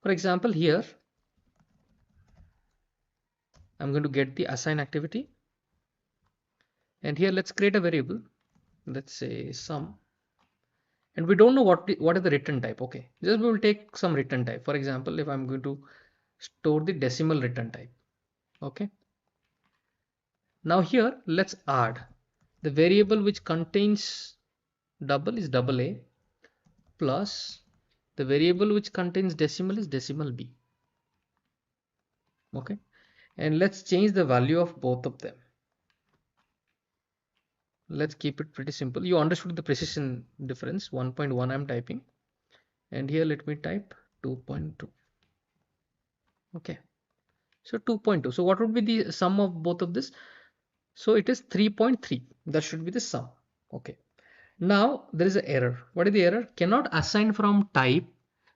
For example, here I'm going to get the assign activity, and here let's create a variable. Let's say sum, and we don't know what is the return type. Okay, just we will take some return type. For example, if I'm going to store the decimal return type. Okay, now here let's add the variable which contains double is double a, plus the variable which contains decimal is decimal b. Okay, and let's change the value of both of them. Let's keep it pretty simple. You understood the precision difference. 1.1 I'm typing, and here let me type 2.2. Okay, so 2.2. So what would be the sum of both of this? So it is 3.3. That should be the sum. Okay, now there is an error. What is the error? Cannot assign from type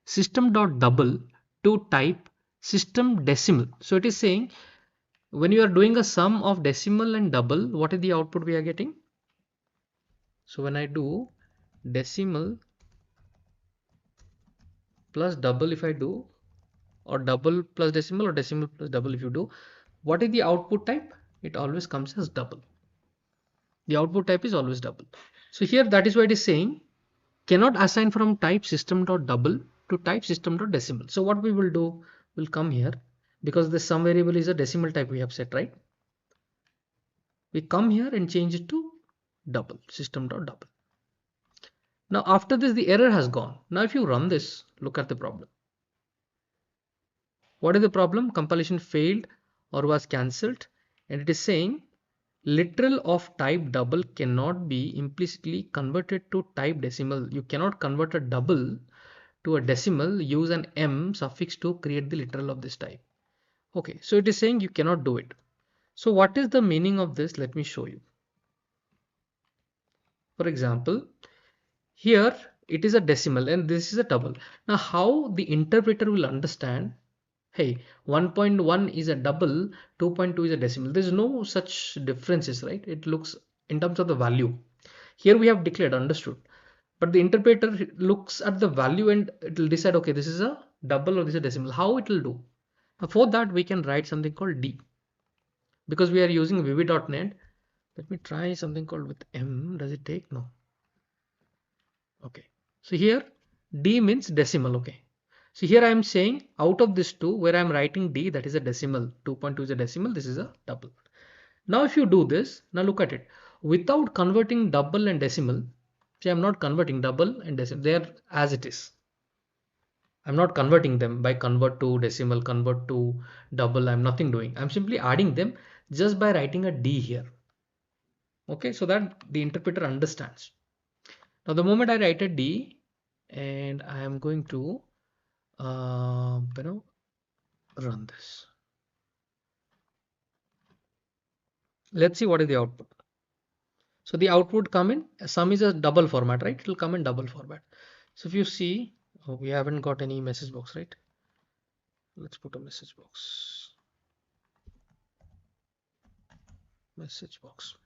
system.double to type system decimal. So it is saying when you are doing a sum of decimal and double, what is the output we are getting? So when I do decimal plus double, if I do, or double plus decimal or decimal plus double, if you do, what is the output type? It always comes as double. The output type is always double. So here that is why it is saying cannot assign from type system.double to type system.decimal. So what we will do, we'll come here, because the sum variable is a decimal type we have set, right? We come here and change it to double, system.double. Now after this the error has gone. Now if you run this, look at the problem. What is the problem? Compilation failed or was cancelled, and it is saying literal of type double cannot be implicitly converted to type decimal. You cannot convert a double to a decimal, use an m suffix to create the literal of this type. Okay, so it is saying you cannot do it. So what is the meaning of this? Let me show you. For example, here it is a decimal and this is a double. Now how the interpreter will understand, hey, 1.1 is a double, 2.2 is a decimal. There's no such differences, right? It looks in terms of the value. Here we have declared, understood. But the interpreter looks at the value and it will decide, okay, this is a double or this is a decimal. How it will do? Now for that we can write something called D. Because we are using VB.NET, let me try something called with M. Does it take? No. Okay. So here D means decimal. Okay. So here I am saying out of this two, where I am writing D, that is a decimal, 2.2 is a decimal, this is a double. Now if you do this, now look at it. Without converting double and decimal, see, I'm not converting double and decimal, they are as it is. I'm not converting them by convert to decimal, convert to double. I'm nothing doing. I'm simply adding them just by writing a D here. Okay, so that the interpreter understands. Now the moment I write a D and I am going to run this. Let's see what is the output. So the output come in, sum is a double format, right? It will come in double format. So if you see, oh, we haven't got any message box, right? Let's put a message box. Message box.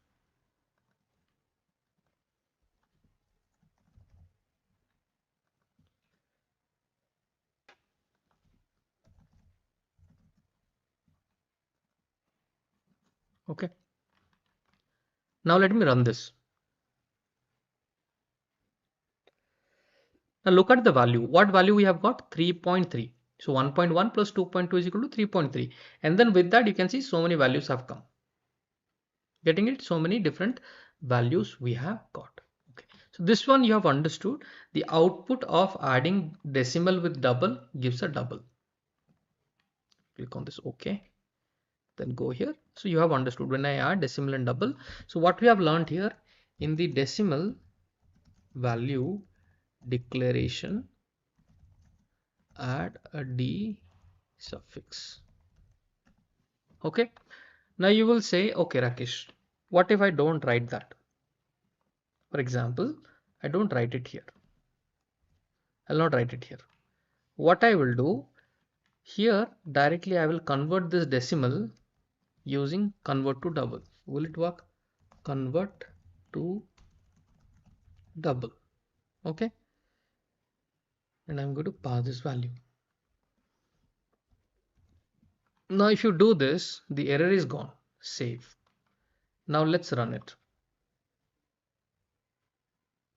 Okay. Now let me run this. Now look at the value. What value we have got? 3.3. So 1.1 plus 2.2 is equal to 3.3. And then with that, you can see so many values have come. Getting it? So many different values we have got. Okay. So this one you have understood. The output of adding decimal with double gives a double. Click on this. Okay. Then go here. So you have understood when I add decimal and double. So what we have learned here in the decimal value declaration, add a D suffix. Okay. Now you will say, okay, Rakesh, what if I don't write that? For example, I don't write it here. I'll not write it here. What I will do here directly, I will convert this decimal using convert to double. Will it work? Convert to double. Okay. And I'm going to pass this value. Now if you do this, the error is gone. Save. Now let's run it.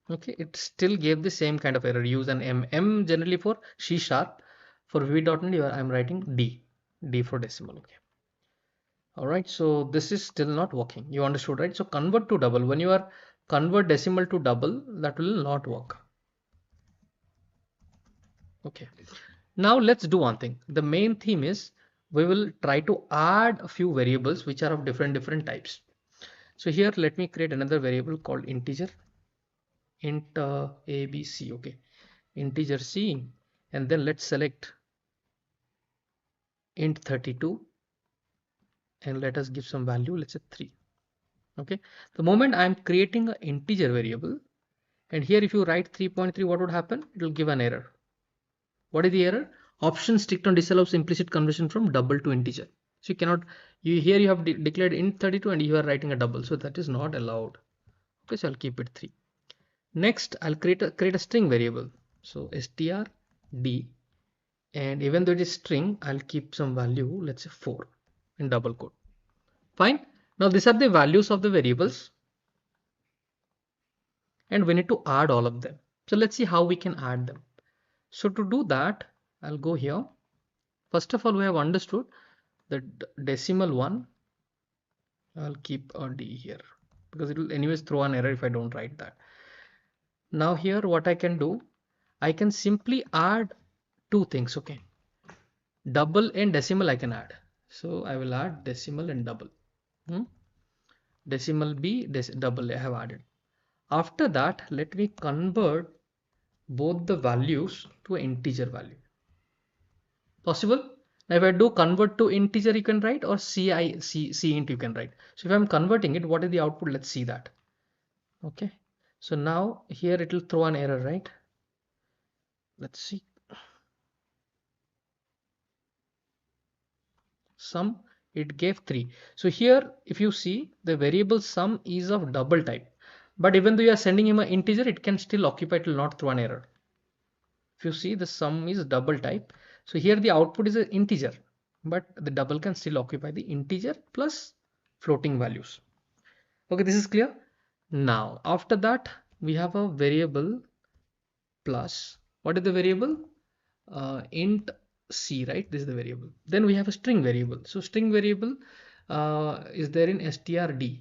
Okay, it still gave the same kind of error. Use an M generally for C#. For VB.NET, I'm writing D for decimal. Okay. All right, so this is still not working. You understood, right? So convert to double. When you are convert decimal to double, that will not work. Okay. Now let's do one thing. The main theme is we will try to add a few variables which are of different types. So here, let me create another variable called integer. Int ABC. Okay, integer C, and then let's select int 32 and let us give some value. Let's say 3. Okay, the moment I'm creating an integer variable, and here if you write 3.3, what would happen? It will give an error. What is the error? Option strict on disallows implicit conversion from double to integer. So you cannot, here you have declared int 32 and you are writing a double, so that is not allowed. Okay, so I'll keep it 3. Next, I'll create a string variable. So strd, and even though it is string, I'll keep some value, let's say 4 in double quote. Fine. Now these are the values of the variables, and we need to add all of them. So let's see how we can add them. So to do that, I'll go here. First of all, we have understood the decimal one. I'll keep a D here because it will anyways throw an error if I don't write that. Now here what I can do, I can simply add two things. Okay, double and decimal I can add. So I will add decimal and double. Decimal B, double I have added. After that, let me convert both the values to an integer value. Possible? Now if I do convert to integer, you can write, or C int you can write. So if I'm converting it, what is the output? Let's see that. Okay. So now here it will throw an error, right? Let's see. Sum, it gave 3. So here if you see, the variable sum is of double type, but even though you are sending him an integer, it can still occupy, it will not throw an error. If you see, the sum is double type, so here the output is an integer, but the double can still occupy the integer plus floating values. Okay, this is clear. Now after that, we have a variable plus, what is the variable? Int C, right? This is the variable. Then we have a string variable. So string variable is there in strd.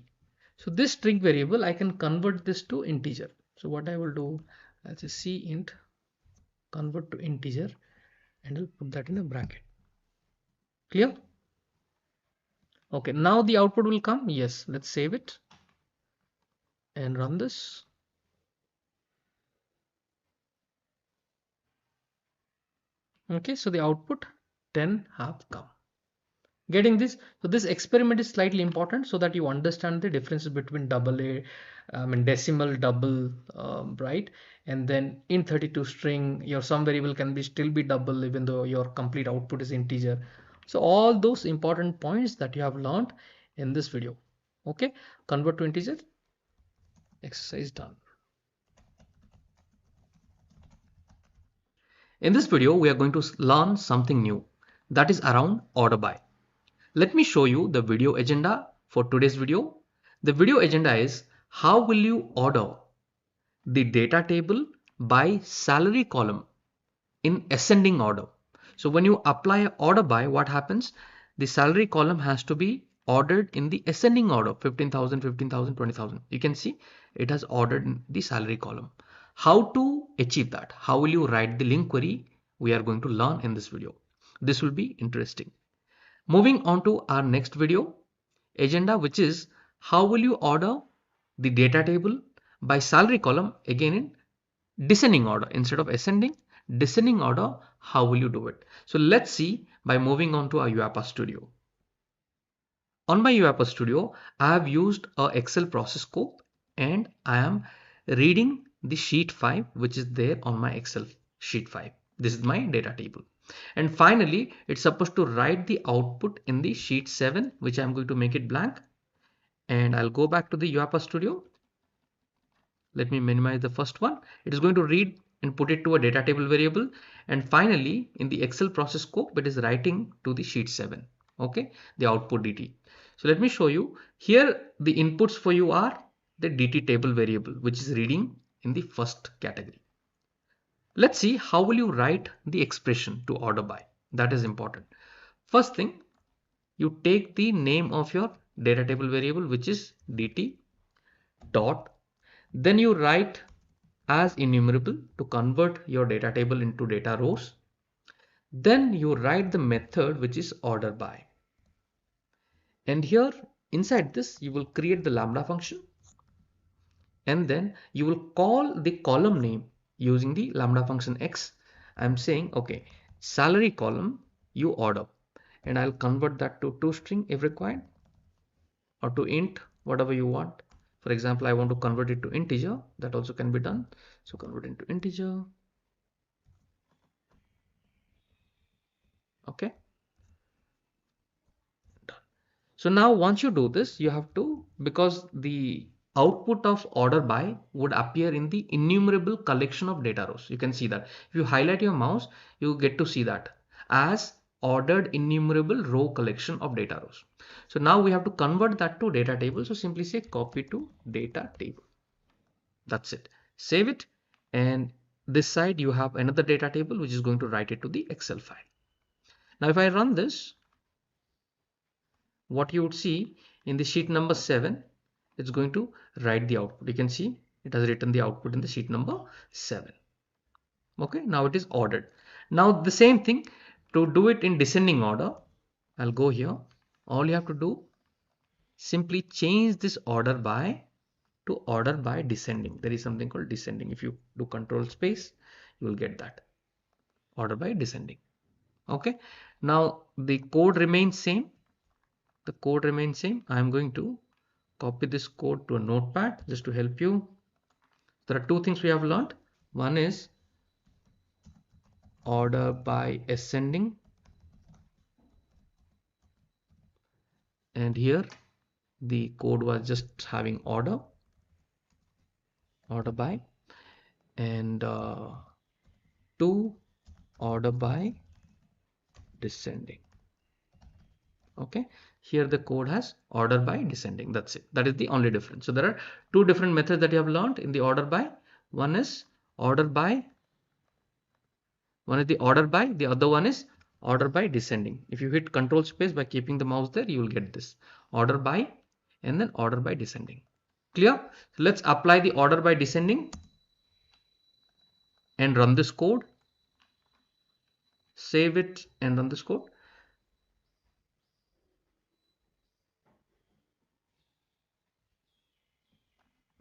So this string variable, I can convert this to integer. So what I will do, let's say C int convert to integer, and I'll put that in a bracket. Clear? Okay, now the output will come. Yes, let's save it and run this. Okay, so the output 10 have come. Getting this? So this experiment is slightly important so that you understand the differences between decimal, double, right? And then in 32 string, your sum variable can be still be double even though your complete output is integer. So all those important points that you have learned in this video. Okay, convert to integer, exercise done. In this video, we are going to learn something new, that is around order by. Let me show you the video agenda for today's video. The video agenda is how will you order the data table by salary column in ascending order. So when you apply order by, what happens? The salary column has to be ordered in the ascending order, 15,000, 15,000, 20,000. You can see it has ordered in the salary column. How to achieve that? How will you write the LINQ query? We are going to learn in this video. This will be interesting. Moving on to our next video agenda, which is how will you order the data table by salary column, again in descending order instead of ascending. Descending order, how will you do it? So let's see by moving on to our UiPath Studio. On my UiPath Studio, I have used a Excel process scope and I am reading the sheet 5 which is there on my Excel sheet 5. This is my data table. And finally, it's supposed to write the output in the sheet 7, which I'm going to make it blank. And I'll go back to the UiPath Studio. Let me minimize the first one. It is going to read and put it to a data table variable. And finally, in the Excel process scope, it is writing to the sheet 7. Okay, the output DT. So let me show you here. The inputs for you are the DT table variable, which is reading in the first category. Let's see how will you write the expression to order by. That is important. First thing, you take the name of your data table variable, which is DT dot. Then you write as enumerable to convert your data table into data rows. Then you write the method which is order by. And here inside this you will create the Lambda function. And then you will call the column name using the Lambda function X. I'm saying, okay, salary column you order. And I'll convert that to toString if required, or to int, whatever you want. For example, I want to convert it to integer. That also can be done. So convert it into integer. Okay. Done. So now once you do this, you have to, because the output of order by would appear in the innumerable collection of data rows. You can see that. If you highlight your mouse, you get to see that as ordered innumerable row collection of data rows. So now we have to convert that to data table. So simply say copy to data table. That's it. Save it. And this side you have another data table which is going to write it to the Excel file. Now if I run this, what you would see in the sheet number 7, it's going to write the output. You can see it has written the output in the sheet number 7. Okay, now it is ordered. Now the same thing, to do it in descending order, I'll go here. All you have to do, simply change this order by to order by descending. There is something called descending. If you do control space, you will get that order by descending. Okay, now the code remains same. The code remains same. I am going to copy this code to a notepad just to help you. There are two things we have learned. One is order by ascending, and here the code was just having order by, and to order by descending. Okay, here the code has order by descending. That's it. That is the only difference. So there are two different methods that you have learned in the order by. One is order by, one is the order by, the other one is order by descending. If you hit control space by keeping the mouse there, you will get this order by and then order by descending. Clear? So let's apply the order by descending and run this code. Save it and run this code.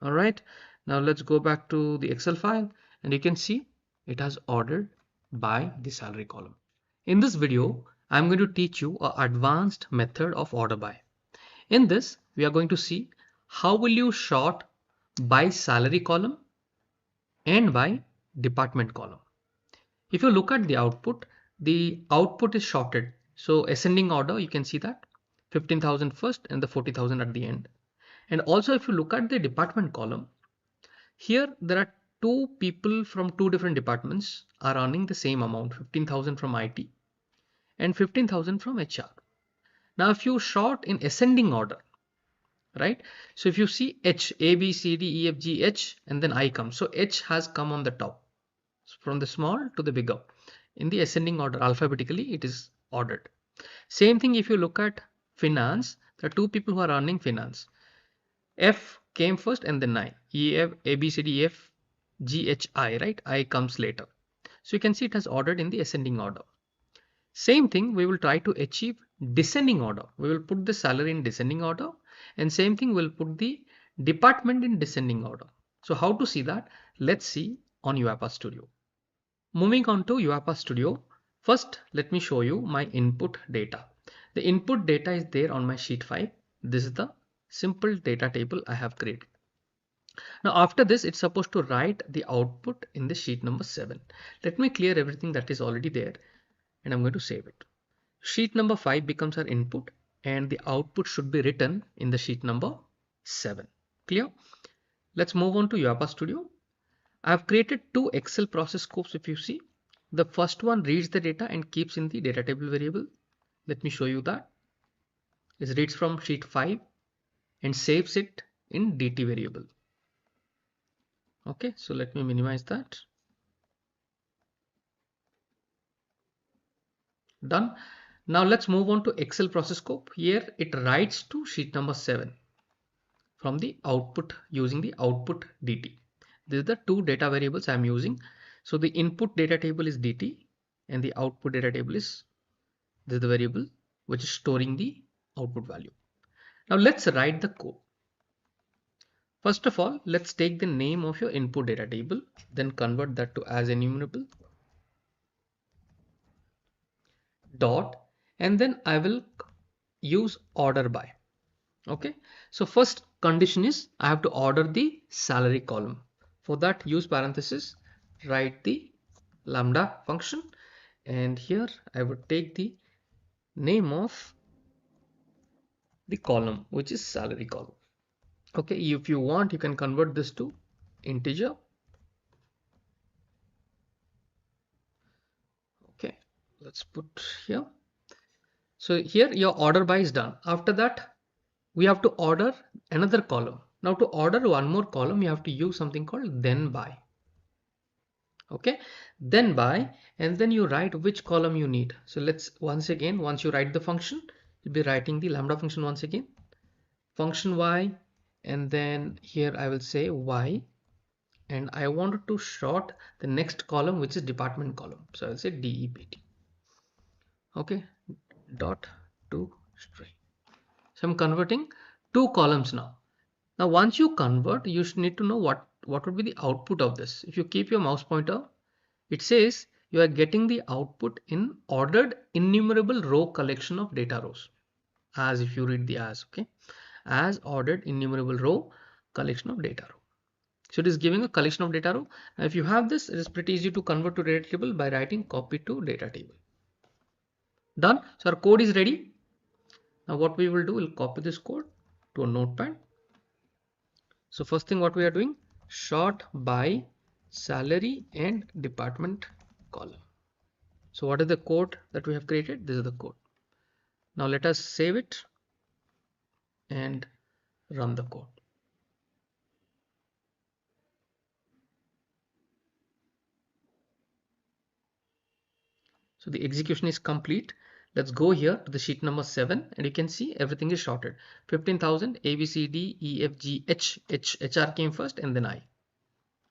All right, now let's go back to the Excel file, and you can see it has ordered by the salary column. In this video, I'm going to teach you an advanced method of order by. In this, we are going to see how will you sort by salary column and by department column. If you look at the output is sorted. So ascending order, you can see that 15,000 first and the 40,000 at the end. And also if you look at the department column, here there are two people from two different departments are earning the same amount, 15,000 from IT and 15,000 from HR. Now if you sort in ascending order, right? So if you see H, A, B, C, D, E, F, G, H, and then I comes. So H has come on the top, from the small to the bigger. In the ascending order, alphabetically, it is ordered. Same thing if you look at finance, there are two people who are earning finance. F came first and then I. E, F, A, B, C, D, E, F, G, H, I, right? I comes later. So you can see it has ordered in the ascending order. Same thing we will try to achieve descending order. We will put the salary in descending order, and same thing we'll put the department in descending order. So how to see that? Let's see on UiPath Studio. Moving on to UiPath Studio, first let me show you my input data. The input data is there on my sheet 5. This is the simple data table I have created. Now after this, it's supposed to write the output in the sheet number 7. Let me clear everything that is already there, and I'm going to save it. Sheet number 5 becomes our input, and the output should be written in the sheet number 7. Clear? Let's move on to UiPath Studio. I have created two Excel process scopes. If you see, the first one reads the data and keeps in the data table variable. Let me show you that. It reads from sheet 5 and saves it in DT variable. Okay, so let me minimize that. Done. Now let's move on to Excel process scope. Here it writes to sheet number 7 from the output using the output DT. These are the two data variables I'm using. So the input data table is DT and the output data table is the variable which is storing the output value. Now let's write the code. First of all, let's take the name of your input data table, then convert that to as enumerable dot, and then I will use order by. Okay, so first condition is I have to order the salary column. For that, use parenthesis, write the lambda function, and here I would take the name of the column, which is salary column. Okay, if you want, you can convert this to integer. Okay, let's put here. So here your order by is done. After that, we have to order another column. Now to order one more column, you have to use something called then by. Okay, then by, and then you write which column you need. So let's once you write the function, you'll be writing the lambda function once again, function y, and then here I will say y, and I wanted to sort the next column, which is department column. So I'll say DEPT. Okay, dot to string. So I'm converting two columns now. Now once you convert, you should need to know what would be the output of this. If you keep your mouse pointer, it says you are getting the output in ordered innumerable row collection of data rows. As if you read the as, okay, as ordered innumerable row collection of data row. So it is giving a collection of data row. Now if you have this, it is pretty easy to convert to data table by writing copy to data table. Done. So our code is ready. Now what we will do, we'll copy this code to a notepad. So first thing what we are doing, sort by salary and department column. So what is the code that we have created? This is the code. Now let us save it and run the code. So the execution is complete. Let's go here to the sheet number 7, and you can see everything is sorted. 15,000 A, B, C, D, E, F, G, H, HR came first and then I.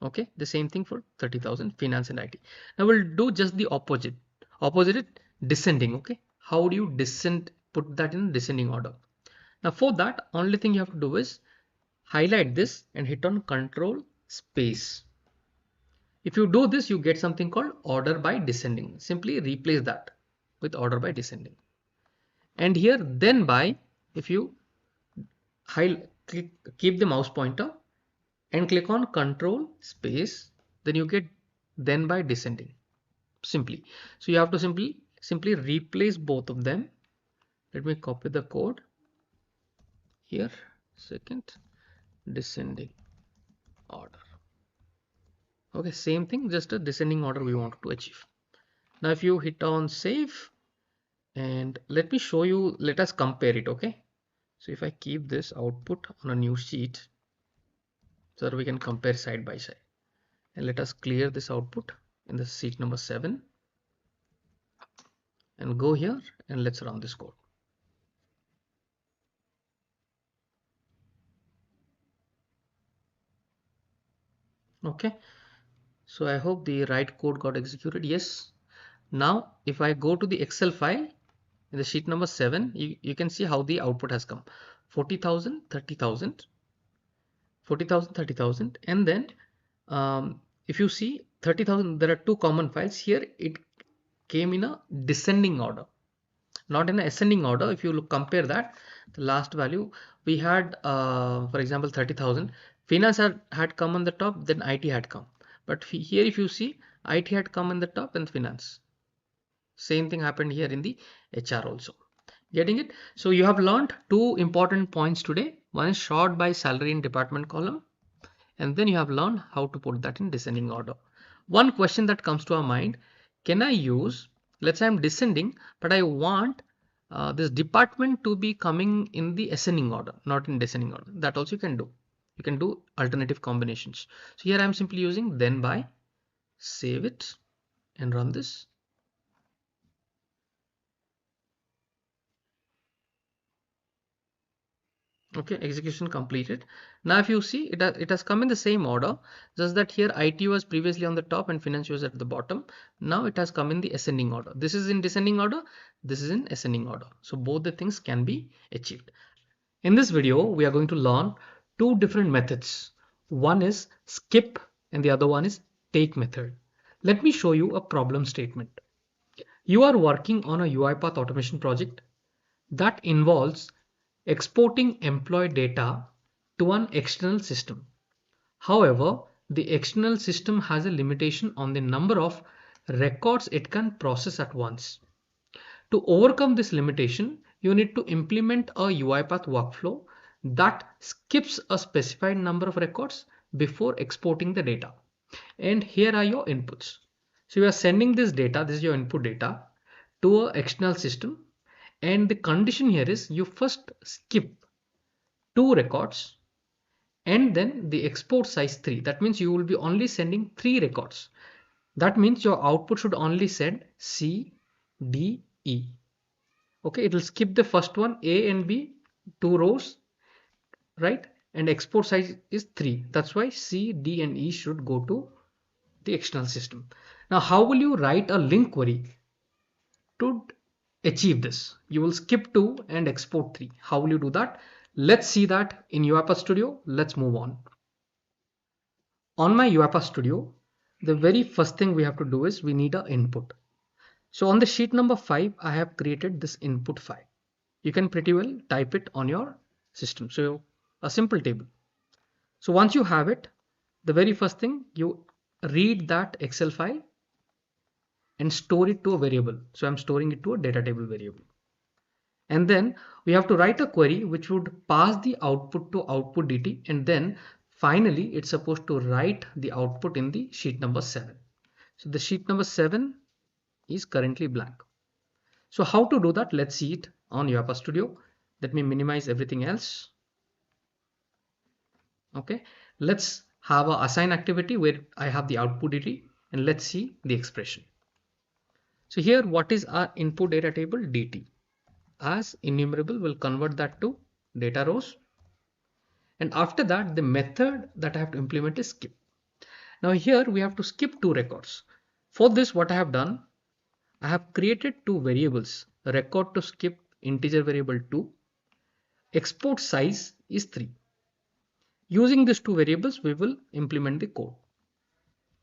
Okay, the same thing for 30,000 finance and IT. Now we'll do just the opposite descending. Okay, how do you put that in descending order? Now for that, only thing you have to do is highlight this and hit on control space. If you do this, you get something called order by descending. Simply replace that with order by descending. And here then by, if you keep the mouse pointer and click on control space, then you get then by descending simply. So you have to simply replace both of them. Let me copy the code here. Second, descending order. Okay, same thing, just a descending order we want to achieve. Now if you hit on save, and let me show you, let us compare it. Okay, So if I keep this output on a new sheet so that we can compare side by side, and let us clear this output in the sheet number 7 and go here and let's run this code. Okay, so I hope the right code got executed. Yes. Now if I go to the Excel file in the sheet number 7, you can see how the output has come. 40,000, 30,000, 40,000, 30,000, and then if you see 30,000, there are two common files here. It came in a descending order, not in a ascending order. If you look, compare that, the last value we had, for example, 30,000, finance had come on the top, then IT had come. But here if you see, IT had come on the top and finance. Same thing happened here in the HR also. Getting it? So you have learned two important points today. One is sort by salary in department column, and then you have learned how to put that in descending order. One question that comes to our mind, can I use, let's say I'm descending, but I want this department to be coming in the ascending order, not in descending order. That also you can do. You can do alternative combinations. So here I'm simply using then by, save it and run this. Okay, execution completed. Now if you see, it has come in the same order, just that here IT was previously on the top and finance was at the bottom. Now it has come in the ascending order. This is in descending order, this is in ascending order. So both the things can be achieved. In this video, we are going to learn two different methods. One is skip and the other one is take method. Let me show you a problem statement. You are working on a UiPath automation project that involves exporting employee data to an external system. However, the external system has a limitation on the number of records it can process at once. To overcome this limitation, you need to implement a UiPath workflow that skips a specified number of records before exporting the data. And here are your inputs. So you are sending this data, this is your input data, to an external system, and the condition here is you first skip 2 records and then the export size 3. That means you will be only sending 3 records. That means your output should only send C, D, E. Okay, it will skip the first one, A and B, 2 rows, right? And export size is 3. That's why C, D and E should go to the external system. Now, how will you write a LINQ query to achieve this? You will skip 2 and export 3. How will you do that? Let's see that in UiPath Studio. Let's move on. On my UiPath Studio, the very first thing we have to do is we need an input. So on the sheet number 5, I have created this input file. You can pretty well type it on your system. So a simple table. So once you have it, the very first thing, you read that Excel file and store it to a variable. So I'm storing it to a data table variable. And then we have to write a query which would pass the output to output DT, and then finally it's supposed to write the output in the sheet number 7. So the sheet number 7 is currently blank. So how to do that? Let's see it on UiPath Studio. Let me minimize everything else. Okay, let's have a assign activity where I have the output DT, and let's see the expression. So here, what is our input data table? DT. As enumerable, will convert that to data rows. And after that, the method that I have to implement is skip. Now here we have to skip 2 records. For this, what I have done, I have created 2 variables, record to skip integer variable 2, export size is 3. Using these 2 variables, we will implement the code.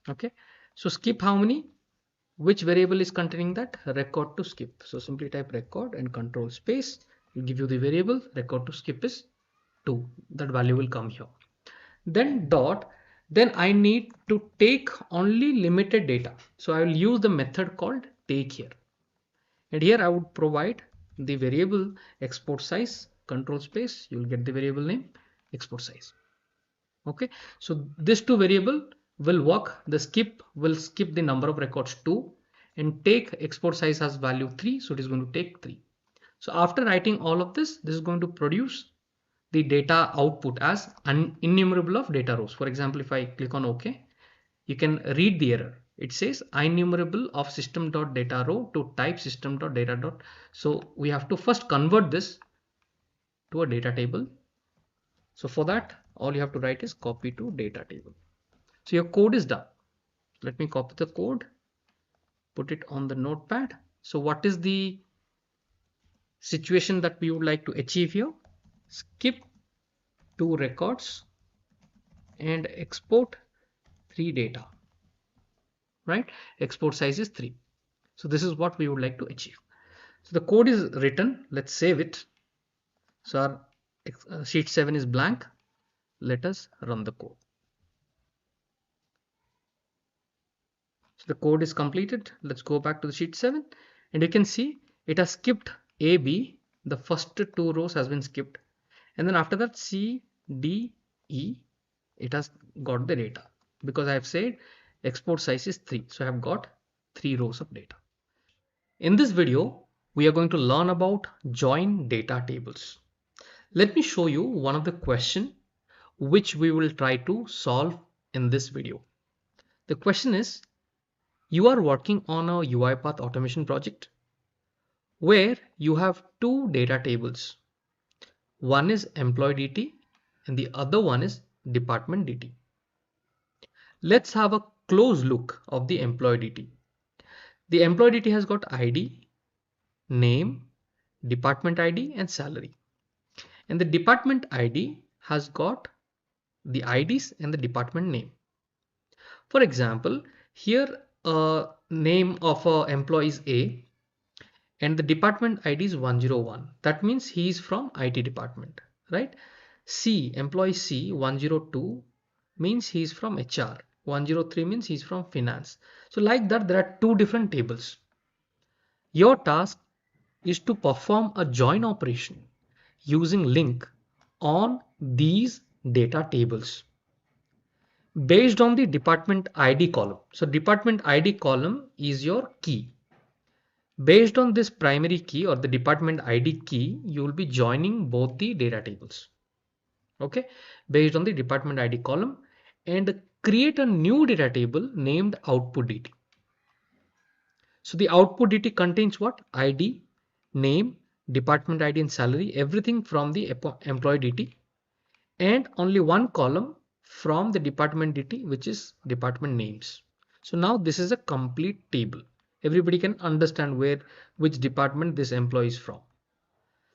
Okay, so skip how many? Which variable is containing that? Record to skip. So simply type record and control space. Will give you the variable. Record to skip is 2. That value will come here. Then dot. Then I need to take only limited data. So I will use the method called take here. And here I would provide the variable export size, control space. You will get the variable name export size. Okay, so this 2 variable will work. The skip will skip the number of records 2 and take export size as value 3. So it is going to take 3. So after writing all of this is going to produce the data output as an innumerable of data rows. For example, if I click on OK, you can read the error. It says innumerable of system.data row to type system.data. So we have to first convert this to a data table. So for that, all you have to write is copy to data table. So your code is done. Let me copy the code, put it on the notepad. So what is the situation that we would like to achieve here? Skip 2 records and export 3 data, right? Export size is 3. So this is what we would like to achieve. So the code is written. Let's save it. So our sheet 7 is blank. Let us run the code. So the code is completed. Let's go back to the sheet 7 and you can see it has skipped A, B. The first 2 rows has been skipped. And then after that C, D, E, it has got the data because I have said export size is 3. So I have got 3 rows of data. In this video, we are going to learn about join data tables. Let me show you one of the questions which we will try to solve in this video. The question is, you are working on a UiPath automation project where you have 2 data tables. One is employee DT and the other one is department DT. Let's have a close look of the employee DT. The employee DT has got ID, name, department ID and salary. And the department ID has got the IDs and the department name. For example, here name of a employee is A and the department ID is 101. That means he is from IT department, right? C, employee C 102 means he is from HR. 103 means he is from finance. So like that, there are 2 different tables. Your task is to perform a join operation using LINQ on these data tables based on the department ID column. So department ID column is your key. Based on this primary key or the department ID key, you will be joining both the data tables. Okay, based on the department ID column and create a new data table named output DT. So the output DT contains what? ID, name, department ID and salary, everything from the employee DT, and only one column from the department DT, which is department names. So now this is a complete table. Everybody can understand which department this employee is from.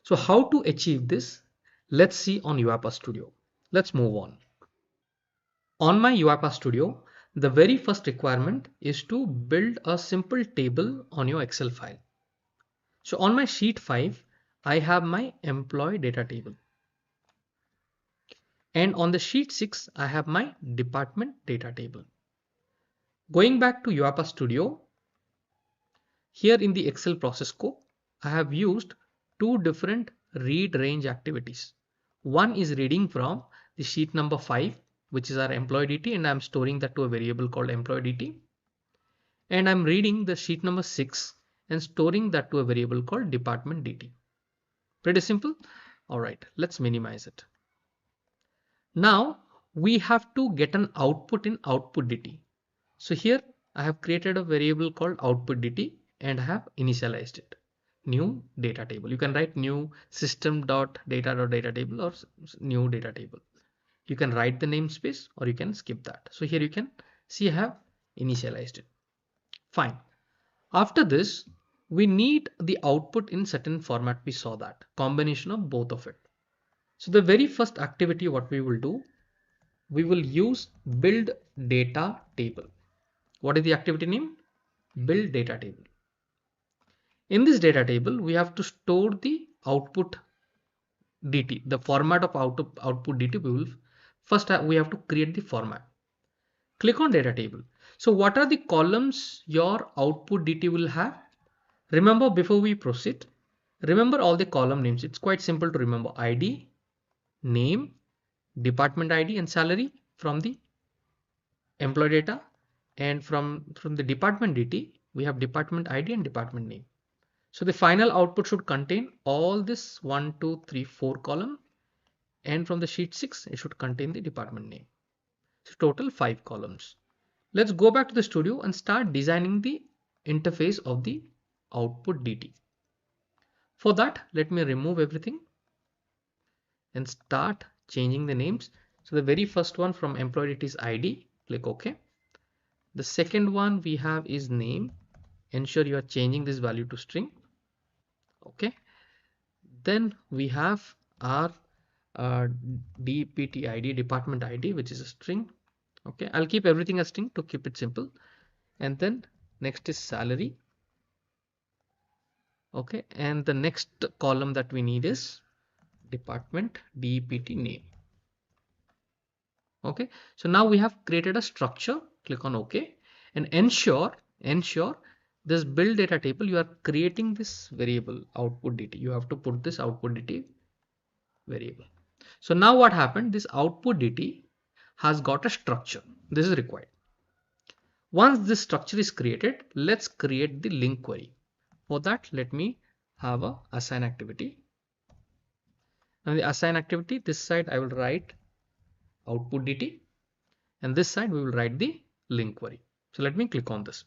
So how to achieve this? Let's see on UiPath Studio. Let's move on. On my UiPath Studio, the very first requirement is to build a simple table on your Excel file. So on my sheet 5, I have my employee data table. And on the sheet 6, I have my department data table. Going back to UiPath Studio, here in the Excel process scope, I have used 2 different read range activities. One is reading from the sheet number 5, which is our employee DT, and I'm storing that to a variable called employee DT. And I'm reading the sheet number 6 and storing that to a variable called department DT. Pretty simple. All right, let's minimize it. Now we have to get an output in output DT. So here I have created a variable called output DT and I have initialized it. New data table. You can write new system.data.data table or new data table. You can write the namespace or you can skip that. So here you can see I have initialized it. Fine. After this, we need the output in certain format. We saw that combination of both of it. So the very first activity what we will do, we will use build data table. What is the activity name? Build data table. In this data table, we have to store the output DT, the format of output DT. We have to create the format. Click on data table. So what are the columns your output DT will have? Remember, before we proceed, remember all the column names. It's quite simple to remember. ID, name, department ID and salary from the employee data, and from the department DT, we have department ID and department name. So the final output should contain all this 1, 2, 3, 4 column, and from the sheet 6 it should contain the department name. So total 5 columns. Let's go back to the studio and start designing the interface of the output DT. For that, let me remove everything and start changing the names. So the very first one from employee DT is ID, click OK. The second one we have is name. Ensure you are changing this value to string. Okay. Then we have our DPT ID, department ID, which is a string. Okay, I'll keep everything as string to keep it simple. And then next is salary. Okay, and the next column that we need is department DPT name. Okay, so now we have created a structure. Click on OK and ensure this build data table, you are creating this variable output DT. You have to put this output DT variable. So now what happened? This output DT has got a structure. This is required. Once this structure is created, let's create the link query. For that, let me have a assign activity. Now the assign activity, this side I will write output DT, and this side we will write the link query. So let me click on this.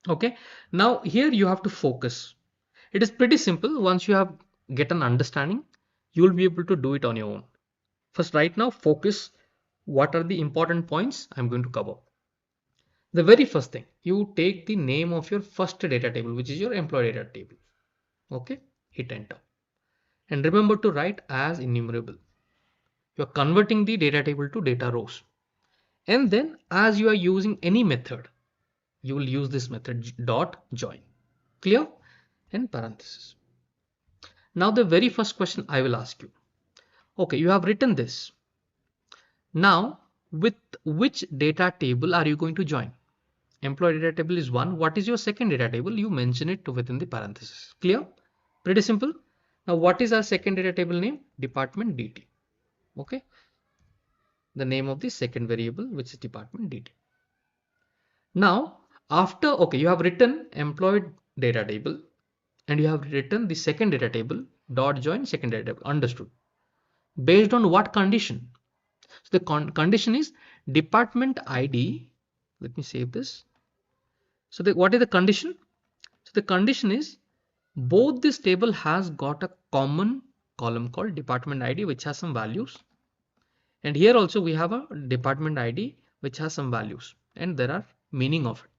Okay, now here you have to focus. It is pretty simple. Once you have get an understanding, you will be able to do it on your own. First, right now, focus. What are the important points I'm going to cover? The very first thing, you take the name of your first data table, which is your employee data table. Okay, hit enter. And remember to write as enumerable. You're converting the data table to data rows. And then as you are using any method, you will use this method dot join. Clear? And parenthesis. Now the very first question I will ask you. Okay, you have written this. Now, with which data table are you going to join? Employee data table is one. What is your second data table? You mention it within the parenthesis. Clear? Pretty simple. Now, what is our second data table name? Department DT. Okay. The name of the second variable, which is department DT. Now, after, okay, you have written employee data table and you have written the second data table dot join second data table. Understood. Based on what condition? So the condition is department ID. Let me save this. So what is the condition? So the condition is both this table has got a common column called department ID, which has some values. And here also we have a department ID, which has some values and there are meaning of it.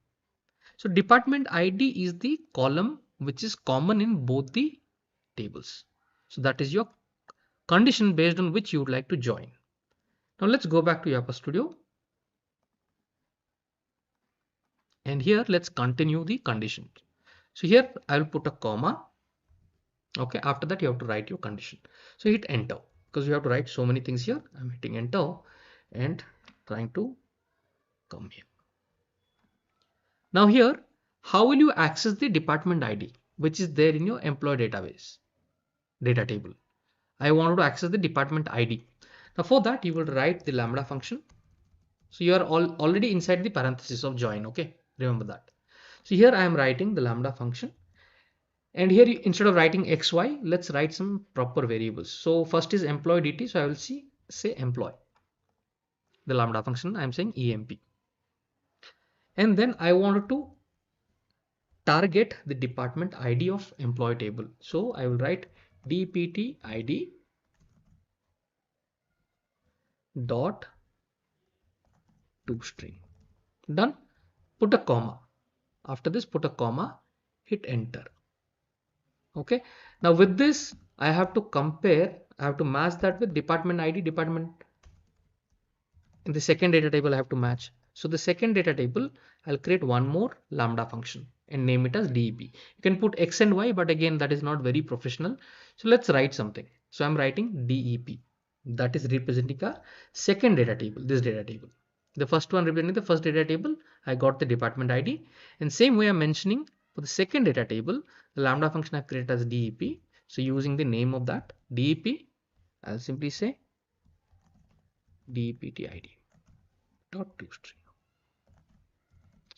So department ID is the column which is common in both the tables. So that is your condition based on which you would like to join. Now let's go back to UiPath Studio. And here let's continue the condition. So here I will put a comma. Okay, after that you have to write your condition. So hit enter because you have to write so many things here. I'm hitting enter and trying to come here. Now here, how will you access the department ID, which is there in your employee database data table? I want to access the department ID. Now for that, you will write the Lambda function. So you are already inside the parenthesis of join. Okay, remember that. So here I am writing the Lambda function. And here instead of writing xy, let's write some proper variables. So first is employee DT. So I will say employee. The Lambda function I am saying EMP. And then I wanted to target the department ID of employee table. So I will write DPT ID dot toString. Done. Put a comma. After this, put a comma, hit enter. Okay. Now with this, I have to compare, I have to match that with department ID, department in the second data table I have to match. So the second data table, I'll create one more Lambda function and name it as DEP. You can put X and Y, but again, that is not very professional. So let's write something. So I'm writing DEP. That is representing a second data table, this data table. The first one representing the first data table, I got the department ID. And same way I'm mentioning for the second data table, the Lambda function I've created as DEP. So using the name of that DEP, I'll simply say DEPT ID dot toString.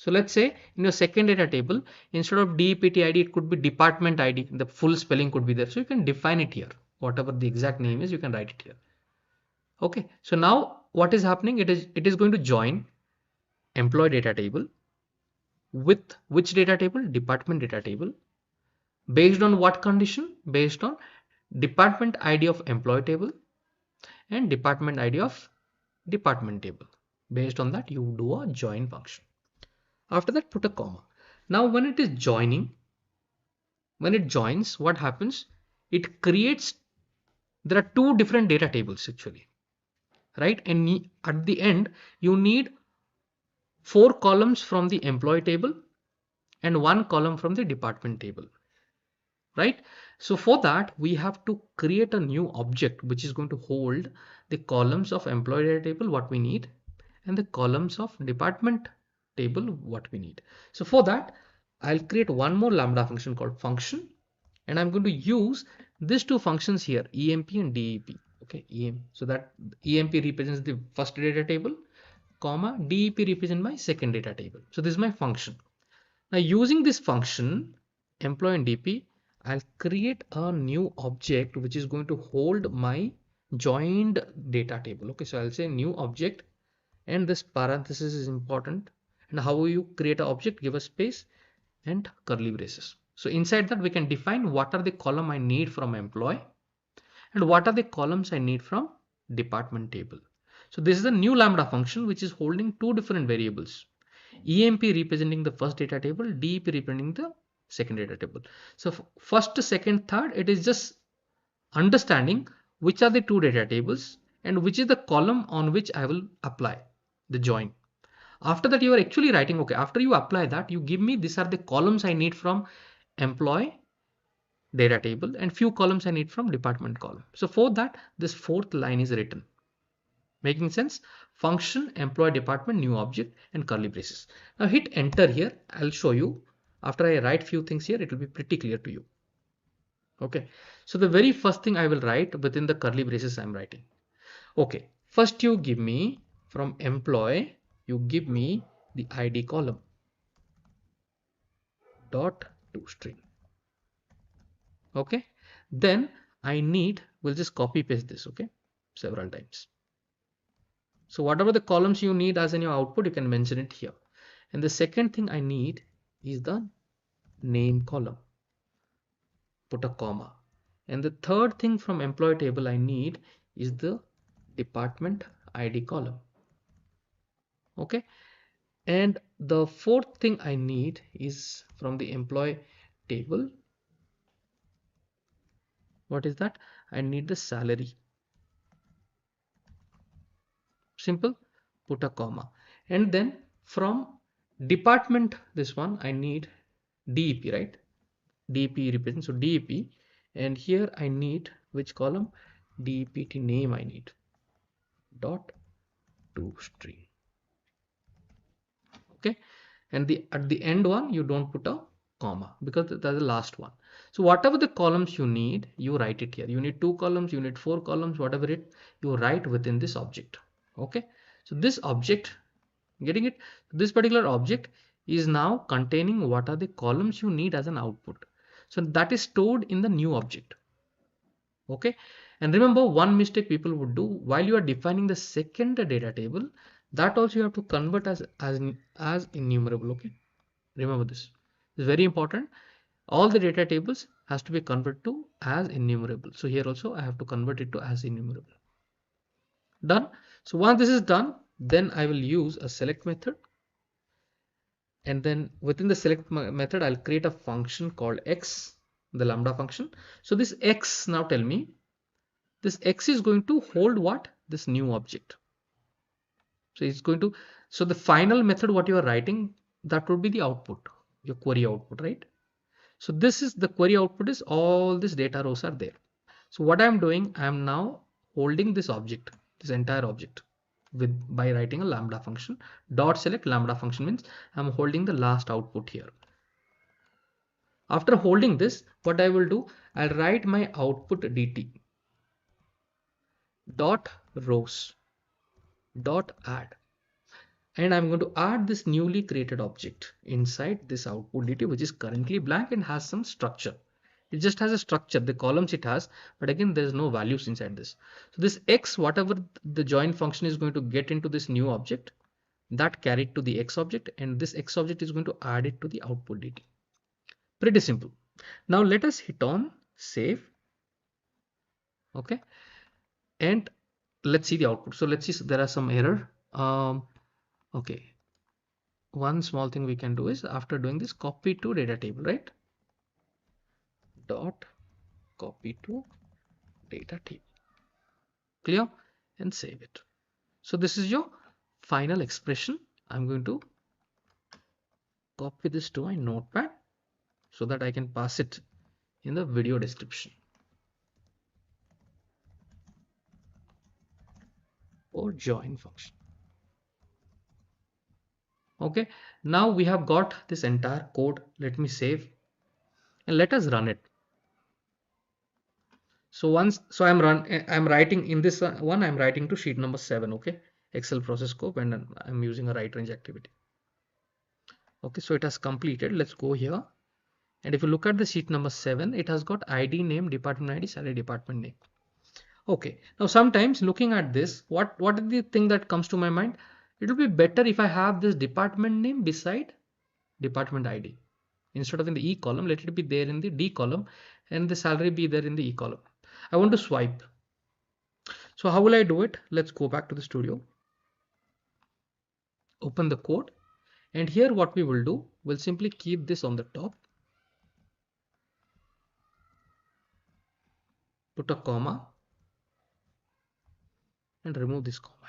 So let's say in your second data table, instead of DEPT ID, it could be department ID. The full spelling could be there. So you can define it here. Whatever the exact name is, you can write it here. Okay. So now what is happening? It is going to join employee data table with which data table? Department data table. Based on what condition? Based on department ID of employee table and department ID of department table. Based on that, you do a join function. After that, put a comma. Now, when it is joining, when it joins, what happens? It creates, there are two different data tables actually, right? And at the end, you need 4 columns from the employee table and 1 column from the department table, right? So for that, we have to create a new object which is going to hold the columns of employee data table, what we need, and the columns of department table, what we need. So for that, I'll create one more Lambda function called function, and I'm going to use these two functions here, EMP and DEP. Okay, so that EMP represents the first data table, comma, DEP represents my second data table. So this is my function. Now using this function, employee and DP, I'll create a new object which is going to hold my joined data table. Okay, so I'll say new object, and this parenthesis is important. And how you create an object? Give a space and curly braces. So inside that we can define what are the column I need from employee and what are the columns I need from department table. So this is a new Lambda function which is holding two different variables. EMP representing the first data table, DEP representing the second data table. So first, second, third, it is just understanding which are the two data tables and which is the column on which I will apply the join. After that, you are actually writing, okay, after you apply that, you give me, these are the columns I need from employee data table and few columns I need from department column. So for that, this fourth line is written. Making sense? Function, employee, department, new object, and curly braces. Now hit enter here. I'll show you. After I write few things here, it will be pretty clear to you. Okay. So the very first thing I will write within the curly braces I'm writing. Okay. First you give me from employee, you give me the ID column dot toString. Okay. Then I need, we'll just copy paste this. Okay. Several times. So whatever the columns you need as in your output, you can mention it here. And the second thing I need is the name column. Put a comma. And the third thing from employee table I need is the department ID column. Okay. And the fourth thing I need is from the employee table. What is that? I need the salary. Simple. Put a comma. And then from department, this one I need DEP, right? DEP represents, so DEP, and here I need which column? DEPT name I need dot toString. Okay, and at the end one you don't put a comma because that's the last one. So whatever the columns you need, you write it here. You need 2 columns, you need 4 columns, whatever it, you write within this object. Okay, so this object, getting it, this particular object is now containing what are the columns you need as an output. So that is stored in the new object. Okay, and remember one mistake people would do while you are defining the second data table, that also you have to convert as enumerable. Okay, remember this is very important. All the data tables has to be converted to as enumerable. So here also I have to convert it to as enumerable. Done. So once this is done, then I will use a select method. And then within the select method, I'll create a function called X, the Lambda function. So this X, now tell me, this X is going to hold what? This new object. So it's going to, so the final method, what you are writing, that would be the output, your query output, right? So this is the query output is all this data rows are there. So what I'm doing, I'm now holding this object, this entire object by writing a Lambda function. Dot select Lambda function means I'm holding the last output here. After holding this, what I will do, I'll write my output dt dot rows dot add. and I'm going to add this newly created object inside this output data, which is currently blank and has some structure. It just has a structure, the columns it has, but again, there's no values inside this. So this X, whatever the join function is going to get into this new object, that carried to the X object, and this X object is going to add it to the output data. Pretty simple. Now let us hit on save. Okay. And let's see the output. So let's see, there are some error. Okay. One small thing we can do is, after doing this, copy to data table, right? Dot copy to data table. Clear? And save it. So this is your final expression. I'm going to copy this to my notepad so that I can pass it in the video description. Or join function. Okay, now we have got this entire code. Let me save and let us run it. So I'm writing in this one, I'm writing to sheet number 7. Okay, Excel process scope, and I'm using a right range activity. Okay, so it has completed. Let's go here, and if you look at the sheet number 7, it has got ID, name, department ID, salary, department name. Okay, now sometimes looking at this, what is the thing that comes to my mind? It will be better if I have this department name beside department ID. Instead of in the E column, let it be there in the D column, and the salary be there in the E column. I want to swipe. So how will I do it? Let's go back to the studio. Open the code. And here what we will do, we'll simply keep this on the top. Put a comma. And remove this comma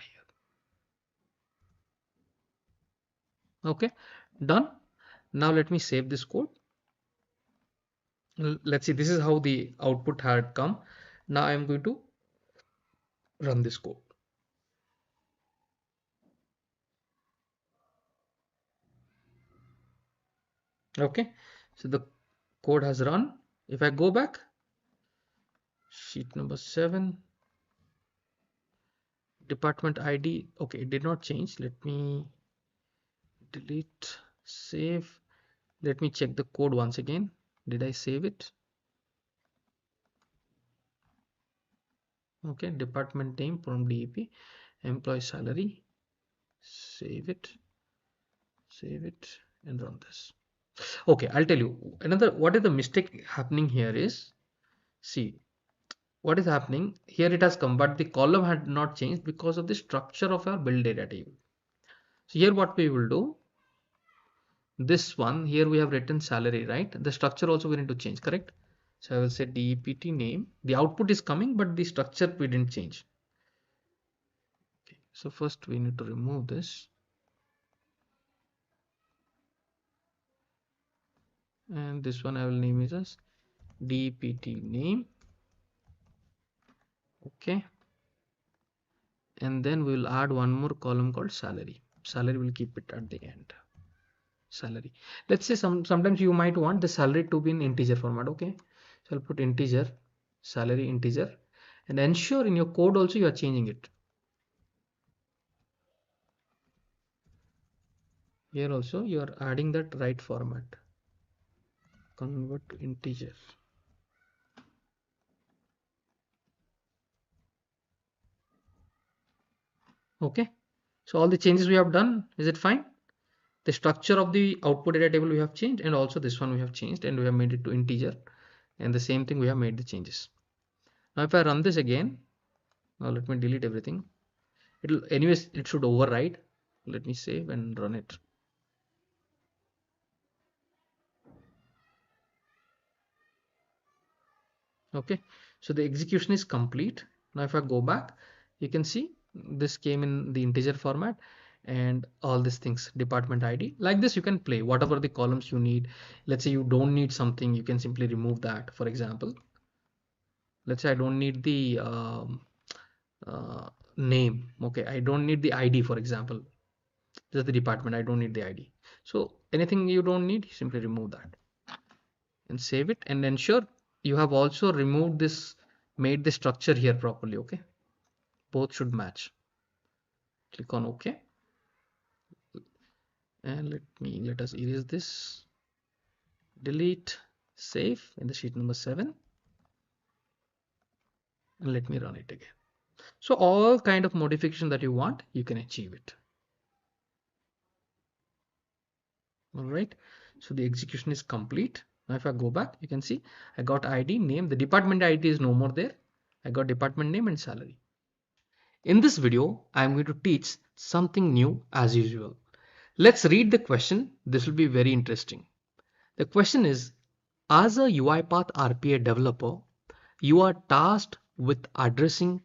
here. Okay, done. Now let me save this code. Let's see, this is how the output had come. Now I'm going to run this code. Okay, so the code has run. If I go back, sheet number 7, department ID, okay, it did not change. Let me delete, save. Let me check the code once again. Did I save it? Okay, department name from DEP, employee salary, save it, and run this. Okay, I'll tell you another, what is the mistake happening here is, see what is happening here, it has come, but the column had not changed because of the structure of our build data table. So here what we will do, this one here we have written salary, right? The structure also we need to change, correct? So I will say DEPT name. The output is coming, but the structure we didn't change. Okay, so first we need to remove this. And this one I will name it as DEPT name. Okay. And then we will add one more column called salary. Salary will keep it at the end. Salary. Let's say sometimes you might want the salary to be in integer format. Okay. So I'll put integer, salary integer, and ensure in your code also you are changing it. Here also you are adding that right format. Convert to integer. Okay. So all the changes we have done, is it fine? The structure of the output data table we have changed, and also this one we have changed, and we have made it to integer, and the same thing we have made the changes. Now if I run this again, now let me delete everything. Anyways, it should override. Let me save and run it. Okay, so the execution is complete. Now if I go back, you can see this came in the integer format, and all these things, department ID, like this you can play whatever the columns you need. Let's say you don't need something, you can simply remove that. For example, let's say I don't need the name. Okay, I don't need the ID, for example, just the department, I don't need the ID. So anything you don't need, simply remove that and save it, and ensure you have also removed this, made the structure here properly. Okay, both should match. Click on OK. And let us erase this, delete, save in the sheet number 7, and let me run it again. So all kind of modification that you want, you can achieve it. All right, so the execution is complete. Now if I go back, you can see I got ID, name, the department ID is no more there. I got department name and salary. In this video, I am going to teach something new as usual. Let's read the question. This will be very interesting. The question is, as a UiPath RPA developer, you are tasked with addressing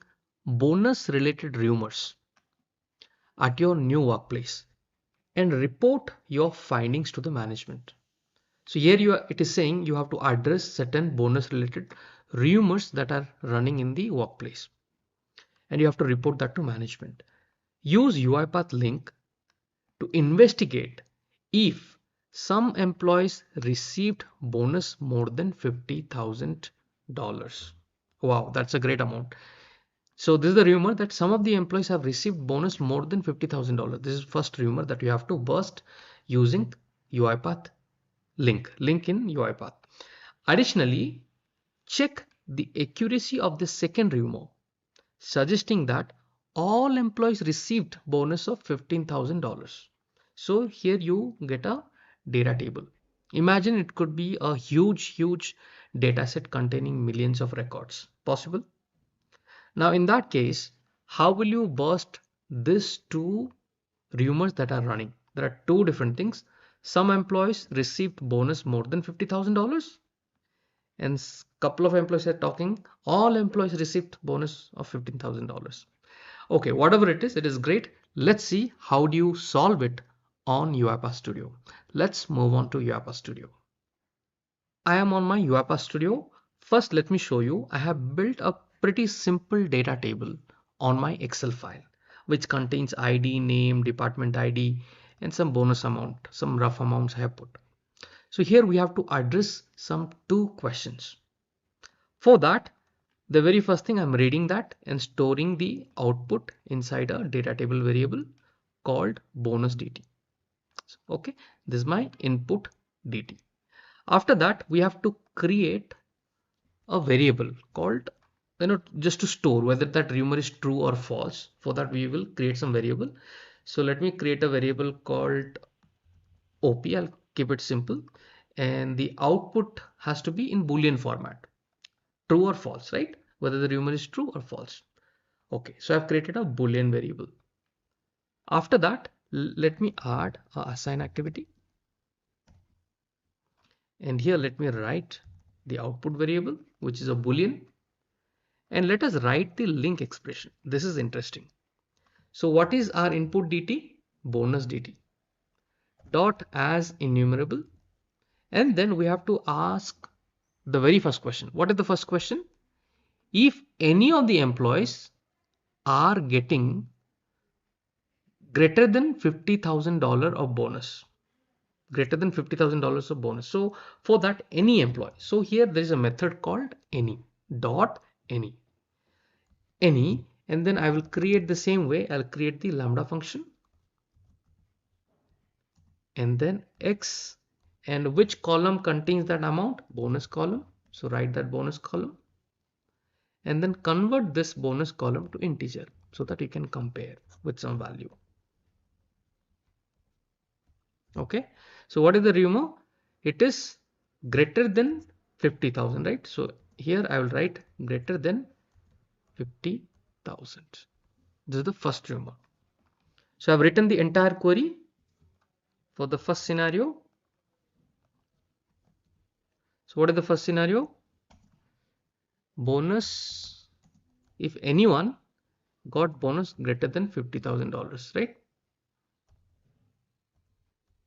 bonus related rumors at your new workplace and report your findings to the management. So here it is saying you have to address certain bonus related rumors that are running in the workplace, and you have to report that to management. Use UiPath LINQ to investigate if some employees received bonus more than $50,000. Wow, that's a great amount. So this is the rumor that some of the employees have received bonus more than $50,000. This is first rumor that you have to burst using UiPath LINQ in UiPath. Additionally, check the accuracy of the second rumor, suggesting that all employees received bonus of $15,000. So here you get a data table. Imagine it could be a huge data set containing millions of records. Possible? Now in that case, how will you burst these two rumors that are running? There are two different things. Some employees received bonus more than $50,000, and couple of employees are talking all employees received bonus of $15,000. Okay, whatever it is great. Let's see how do you solve it on UiPath Studio. Let's move on to UiPath Studio. I am on my UiPath Studio. First, let me show you. I have built a pretty simple data table on my Excel file, which contains ID, name, department ID, and some bonus amount, some rough amounts I have put. So here we have to address some two questions. For that, the very first thing, I'm reading that and storing the output inside a data table variable called bonus dt. Okay, this is my input dt. After that, we have to create a variable called, just to store whether that rumor is true or false. For that, we will create some variable. So let me create a variable called OP. I'll keep it simple. And the output has to be in Boolean format, true or false, right? Whether the rumor is true or false. Okay, so I've created a Boolean variable. After that, let me add a assign activity. And here let me write the output variable, which is a Boolean. And let us write the link expression. This is interesting. So what is our input dt? Bonus dt. Dot as enumerable. And then we have to ask the very first question. What is the first question? If any of the employees are getting greater than $50,000 of bonus, greater than $50,000 of bonus. So for that, any employee. So here there is a method called any, dot any, and then I will create the same way. I'll create the Lambda function, and then X, and which column contains that amount? Bonus column. So write that bonus column, and then convert this bonus column to integer so that you can compare with some value. Okay, so what is the rumor? It is greater than 50,000, right? So here I will write greater than 50,000. This is the first rumor. So I've written the entire query for the first scenario. So what is the first scenario? Bonus, if anyone got bonus greater than $50,000, right?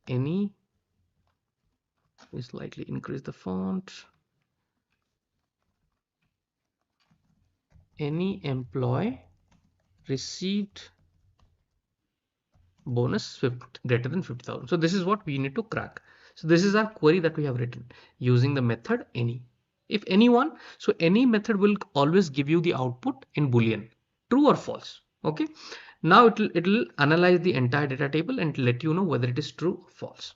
Any, we slightly increase the font. Any employee received bonus greater than 50,000. So this is what we need to crack. So this is our query that we have written using the method any. If anyone, so any method will always give you the output in Boolean, true or false. Okay. Now it'll analyze the entire data table and let you know whether it is true or false.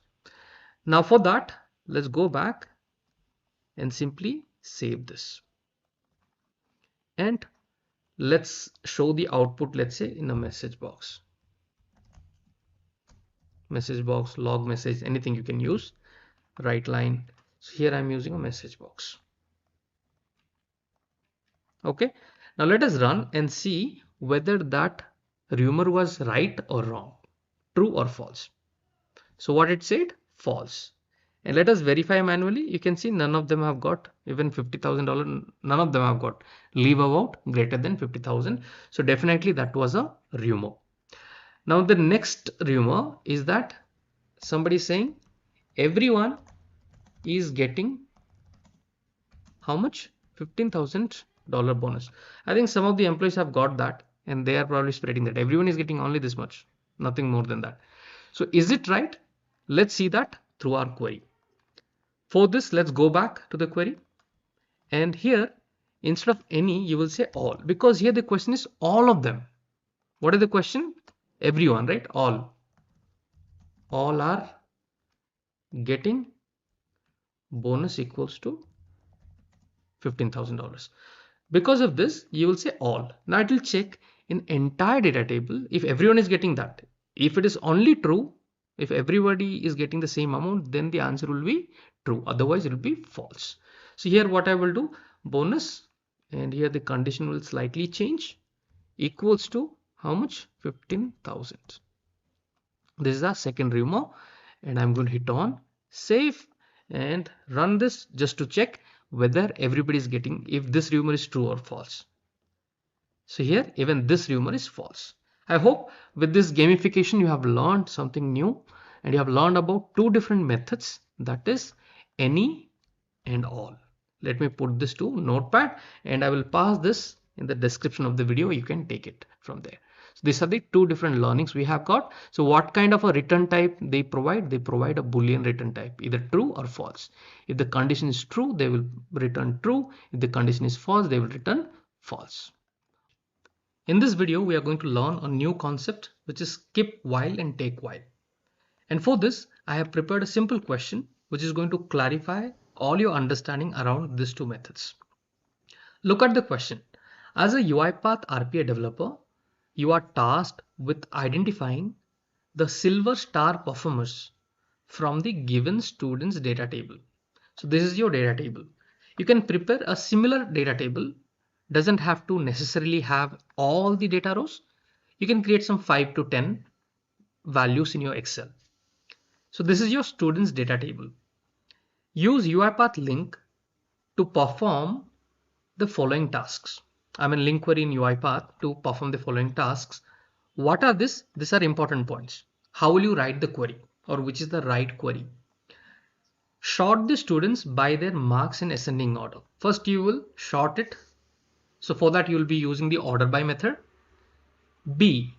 Now for that, let's go back and simply save this. And let's show the output, let's say in a message box, log message, anything you can use, write line. So here I'm using a message box. Okay, now let us run and see whether that rumor was right or wrong, true or false. So what it said, false. And let us verify manually. You can see none of them have got even $50,000. None of them have got leave about greater than 50,000. So definitely that was a rumor. Now the next rumor is that somebody is saying everyone is getting how much? $15,000 bonus. I think some of the employees have got that and they are probably spreading that. Everyone is getting only this much, nothing more than that. So is it right? Let's see that through our query. For this, let's go back to the query. And here, instead of any, you will say all, because here the question is all of them. What is the question? Everyone, right? All. All are getting bonus equals to $15,000. Because of this, you will say all. Now it will check in entire data table if everyone is getting that. If it is only true, if everybody is getting the same amount, then the answer will be true. Otherwise, it will be false. So here what I will do, bonus, and here the condition will slightly change, equals to how much? 15,000. This is our second rumor, and I'm going to hit on save and run this just to check whether everybody is getting, if this rumor is true or false. So here even this rumor is false. I hope with this gamification you have learned something new and you have learned about two different methods, that is any and all. Let me put this to notepad and I will pass this in the description of the video. You can take it from there. So these are the two different learnings we have got. So what kind of a return type they provide? They provide a Boolean return type, either true or false. If the condition is true, they will return true. If the condition is false, they will return false. In this video, we are going to learn a new concept, which is skip while and take while. And for this, I have prepared a simple question, which is going to clarify all your understanding around these two methods. Look at the question. As a UiPath RPA developer, you are tasked with identifying the silver star performers from the given student's data table. So this is your data table. You can prepare a similar data table. Doesn't have to necessarily have all the data rows. You can create some 5 to 10 values in your Excel. So this is your student's data table. Use UiPath LINQ to perform the following tasks. I'm in LINQ query in UiPath to perform the following tasks. What are this? These are important points. How will you write the query, or which is the right query? Sort the students by their marks in ascending order. First you will sort it. So for that you will be using the order by method. B,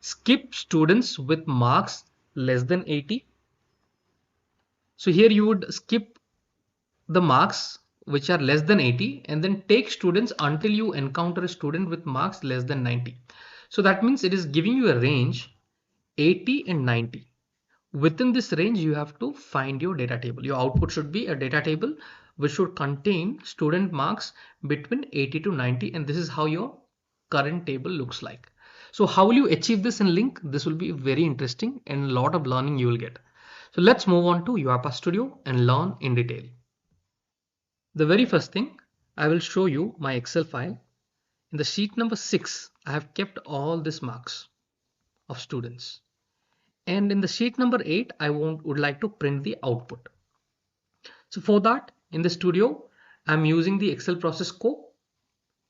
skip students with marks less than 80. So here you would skip the marks which are less than 80 and then take students until you encounter a student with marks less than 90. So that means it is giving you a range 80 and 90. Within this range, you have to find your data table. Your output should be a data table which should contain student marks between 80 to 90, and this is how your current table looks like. So how will you achieve this in LINQ? This will be very interesting and a lot of learning you will get. So let's move on to UiPath Studio and learn in detail. The very first thing, I will show you my Excel file. In the sheet number 6, I have kept all these marks of students. And in the sheet number 8, I would like to print the output. So for that, in the studio, I'm using the Excel process scope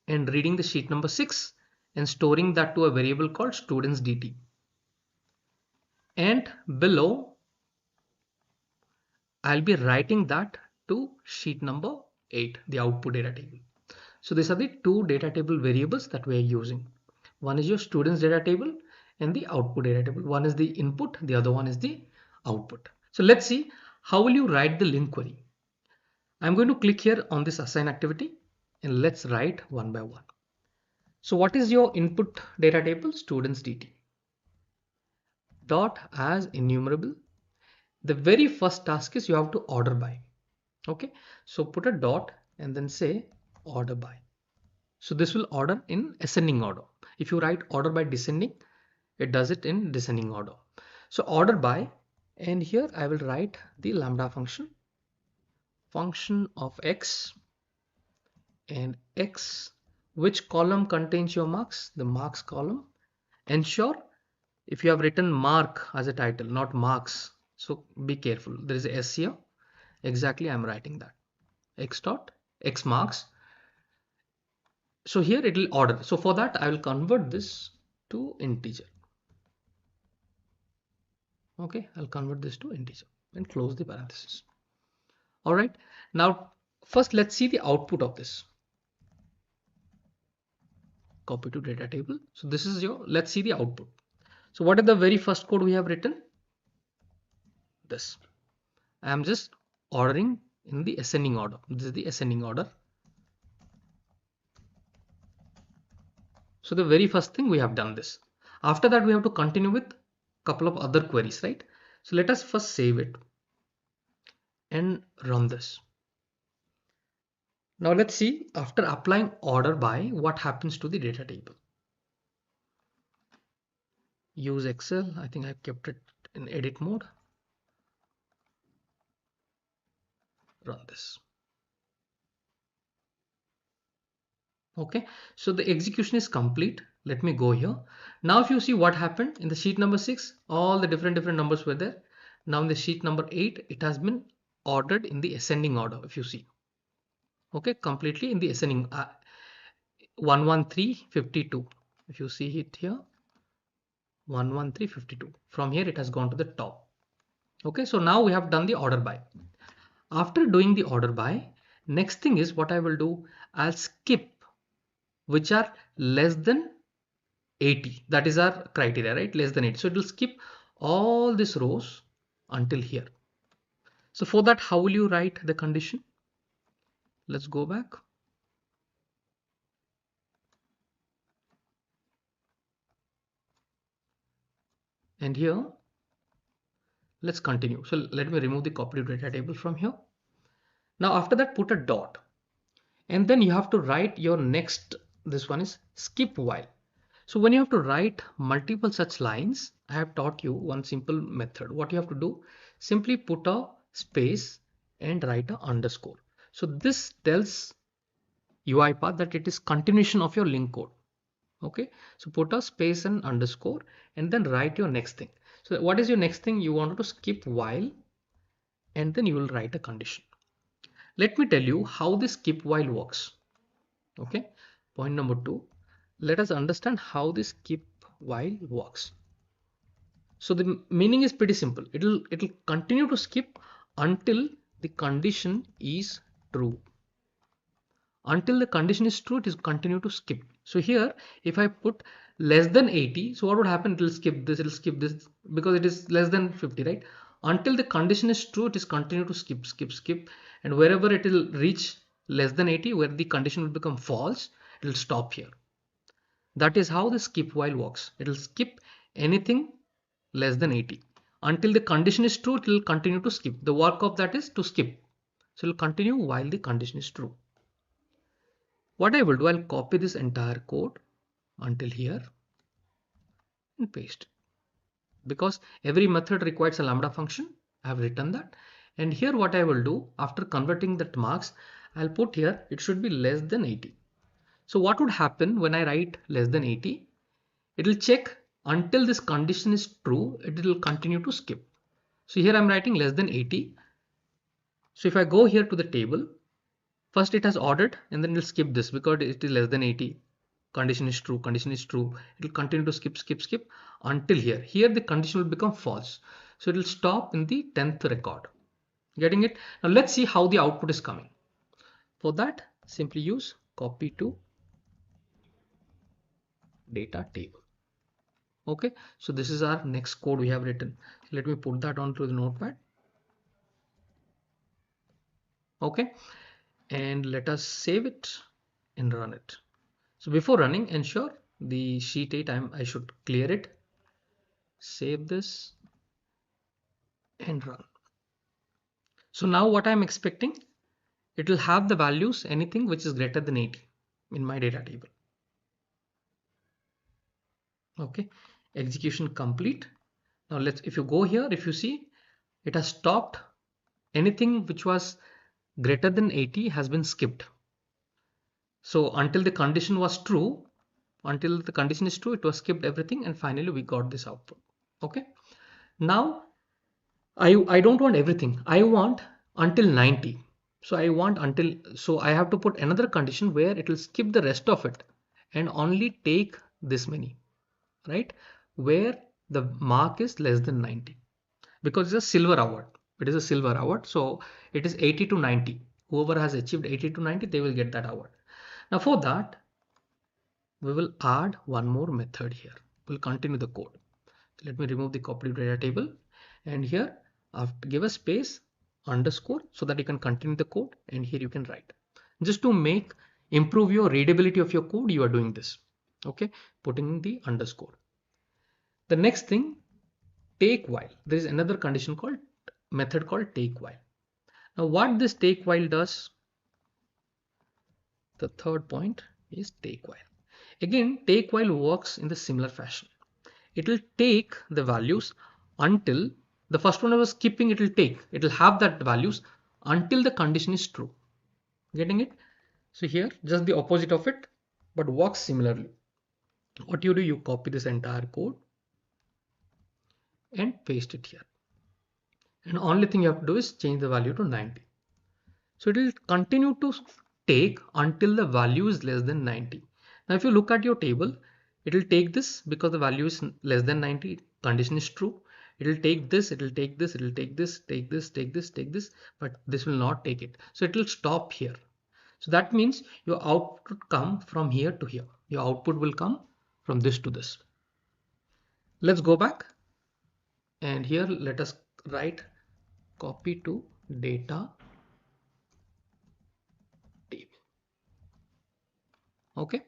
and reading the sheet number 6 and storing that to a variable called students dt. And below, I'll be writing that to sheet number 8, the output data table. So these are the two data table variables that we are using. One is your students data table and the output data table. One is the input, the other one is the output. So let's see, how will you write the LINQ query? I'm going to click here on this assign activity and let's write one by one. So what is your input data table? Students dt. dot as enumerable. The very first task is you have to order by. Okay, so put a dot and then say order by. So this will order in ascending order. If you write order by descending, it does it in descending order. So order by, and here I will write the lambda function of x, and x, which column contains your marks? The marks column. Ensure if you have written mark as a title, not marks, so be careful, there is a s here. Exactly, I'm writing that x dot x marks. So here it will order. So for that I will convert this to integer. Okay, I'll convert this to integer and close the parenthesis. All right, now first let's see the output of this. Copy to data table. So this is your, let's see the output. So what is the very first code we have written? This. I am just ordering in the ascending order. This is the ascending order. So the very first thing we have done this. After that we have to continue with a couple of other queries, right? So let us first save it and run this. Now let's see after applying order by what happens to the data table. Use Excel. I think I've kept it in edit mode. Run this. Okay, so the execution is complete. Let me go here. Now if you see what happened in the sheet number 6, all the different numbers were there. Now in the sheet number 8, it has been ordered in the ascending order, if you see. Okay, completely in the ascending 11352. If you see it here, 11352. From here it has gone to the top. Okay, so now we have done the order by. After doing the order by, next thing is what I will do, I'll skip which are less than 80. That is our criteria, right? Less than 80. So it will skip all these rows until here. So for that, how will you write the condition? Let's go back. And here, let's continue. So let me remove the copy data table from here. Now after that, put a dot. And then you have to write your next, this one is skip while. So when you have to write multiple such lines, I have taught you one simple method. What you have to do, simply put a space and write a underscore. So this tells UiPath that it is continuation of your LINQ code. Okay, so put a space and underscore and then write your next thing. So what is your next thing? You want to skip while and then you will write a condition. Let me tell you how this skip while works. Okay, point number 2. Let us understand how this skip while works. So the meaning is pretty simple. It'll continue to skip until the condition is true. Until the condition is true, it is continue to skip. So here, if I put less than 80, so what would happen? It will skip this because it is less than 50, right? Until the condition is true, it is continue to skip, and wherever it will reach less than 80, where the condition will become false, it will stop here. That is how the skip while works. It will skip anything less than 80. Until the condition is true, it will continue to skip. The work of that is to skip. So it will continue while the condition is true. What I will do, I'll copy this entire code until here and paste it. Because every method requires a lambda function, I have written that. And here what I will do, after converting that marks, I'll put here, it should be less than 80. So what would happen when I write less than 80? It will check until this condition is true, it will continue to skip. So here I'm writing less than 80. So if I go here to the table, first it has ordered and then it will skip this because it is less than 80. Condition is true, it will continue to skip until here the condition will become false, so it will stop in the 10th record. Getting it? Now let's see how the output is coming. For that, simply use copy to data table. Okay, so this is our next code we have written. So let me put that onto the notepad. Okay, and let us save it and run it. So before running, ensure the sheet 8 I should clear it. Save this and run. So now what I'm expecting, it will have the values anything which is greater than 80 in my data table. Okay, execution complete. Now if you go here, if you see, it has stopped. Anything which was greater than 80 has been skipped. So until the condition was true, until the condition is true, it was skipped everything, and finally we got this output. Okay, now I don't want everything. I want until 90. So I have to put another condition where it will skip the rest of it and only take this many, right? Where the mark is less than 90, because it's a silver award. It is a silver award. So it is 80 to 90. Whoever has achieved 80 to 90, they will get that award. Now for that, we will add one more method here. We'll continue the code. Let me remove the copied data table, and here I have to give a space underscore so that you can continue the code, and here you can write. Just to improve your readability of your code, you are doing this. Okay, putting the underscore. The next thing, take while. There is another condition called method called take while. Now what this take while does, the third point is take while. Again, take while works in the similar fashion. It will take the values until the first one I was skipping. It will have that values until the condition is true. Getting it? So here just the opposite of it, but works similarly. What you do, you copy this entire code and paste it here, and only thing you have to do is change the value to 90. So it will continue to take until the value is less than 90. Now if you look at your table, it will take this because the value is less than 90, condition is true. It will take this, it will take this, it will take this, take this, take this, take this, but this will not take it. So it will stop here. So that means your output come from here to here. Your output will come from this to this. Let's go back, and here let us write copy to data table. Okay,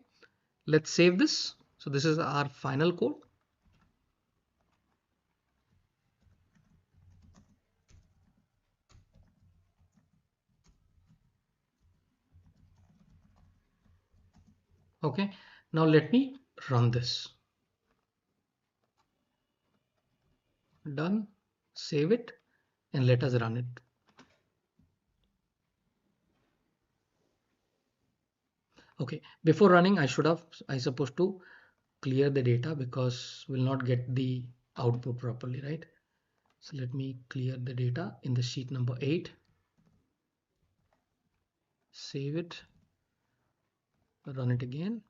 let's save this. So this is our final code. Okay, now let me run this. Done. Save it and let us run it. Okay, before running, I supposed to clear the data because we'll not get the output properly, right? So let me clear the data in the sheet number 8. Save it, run it again.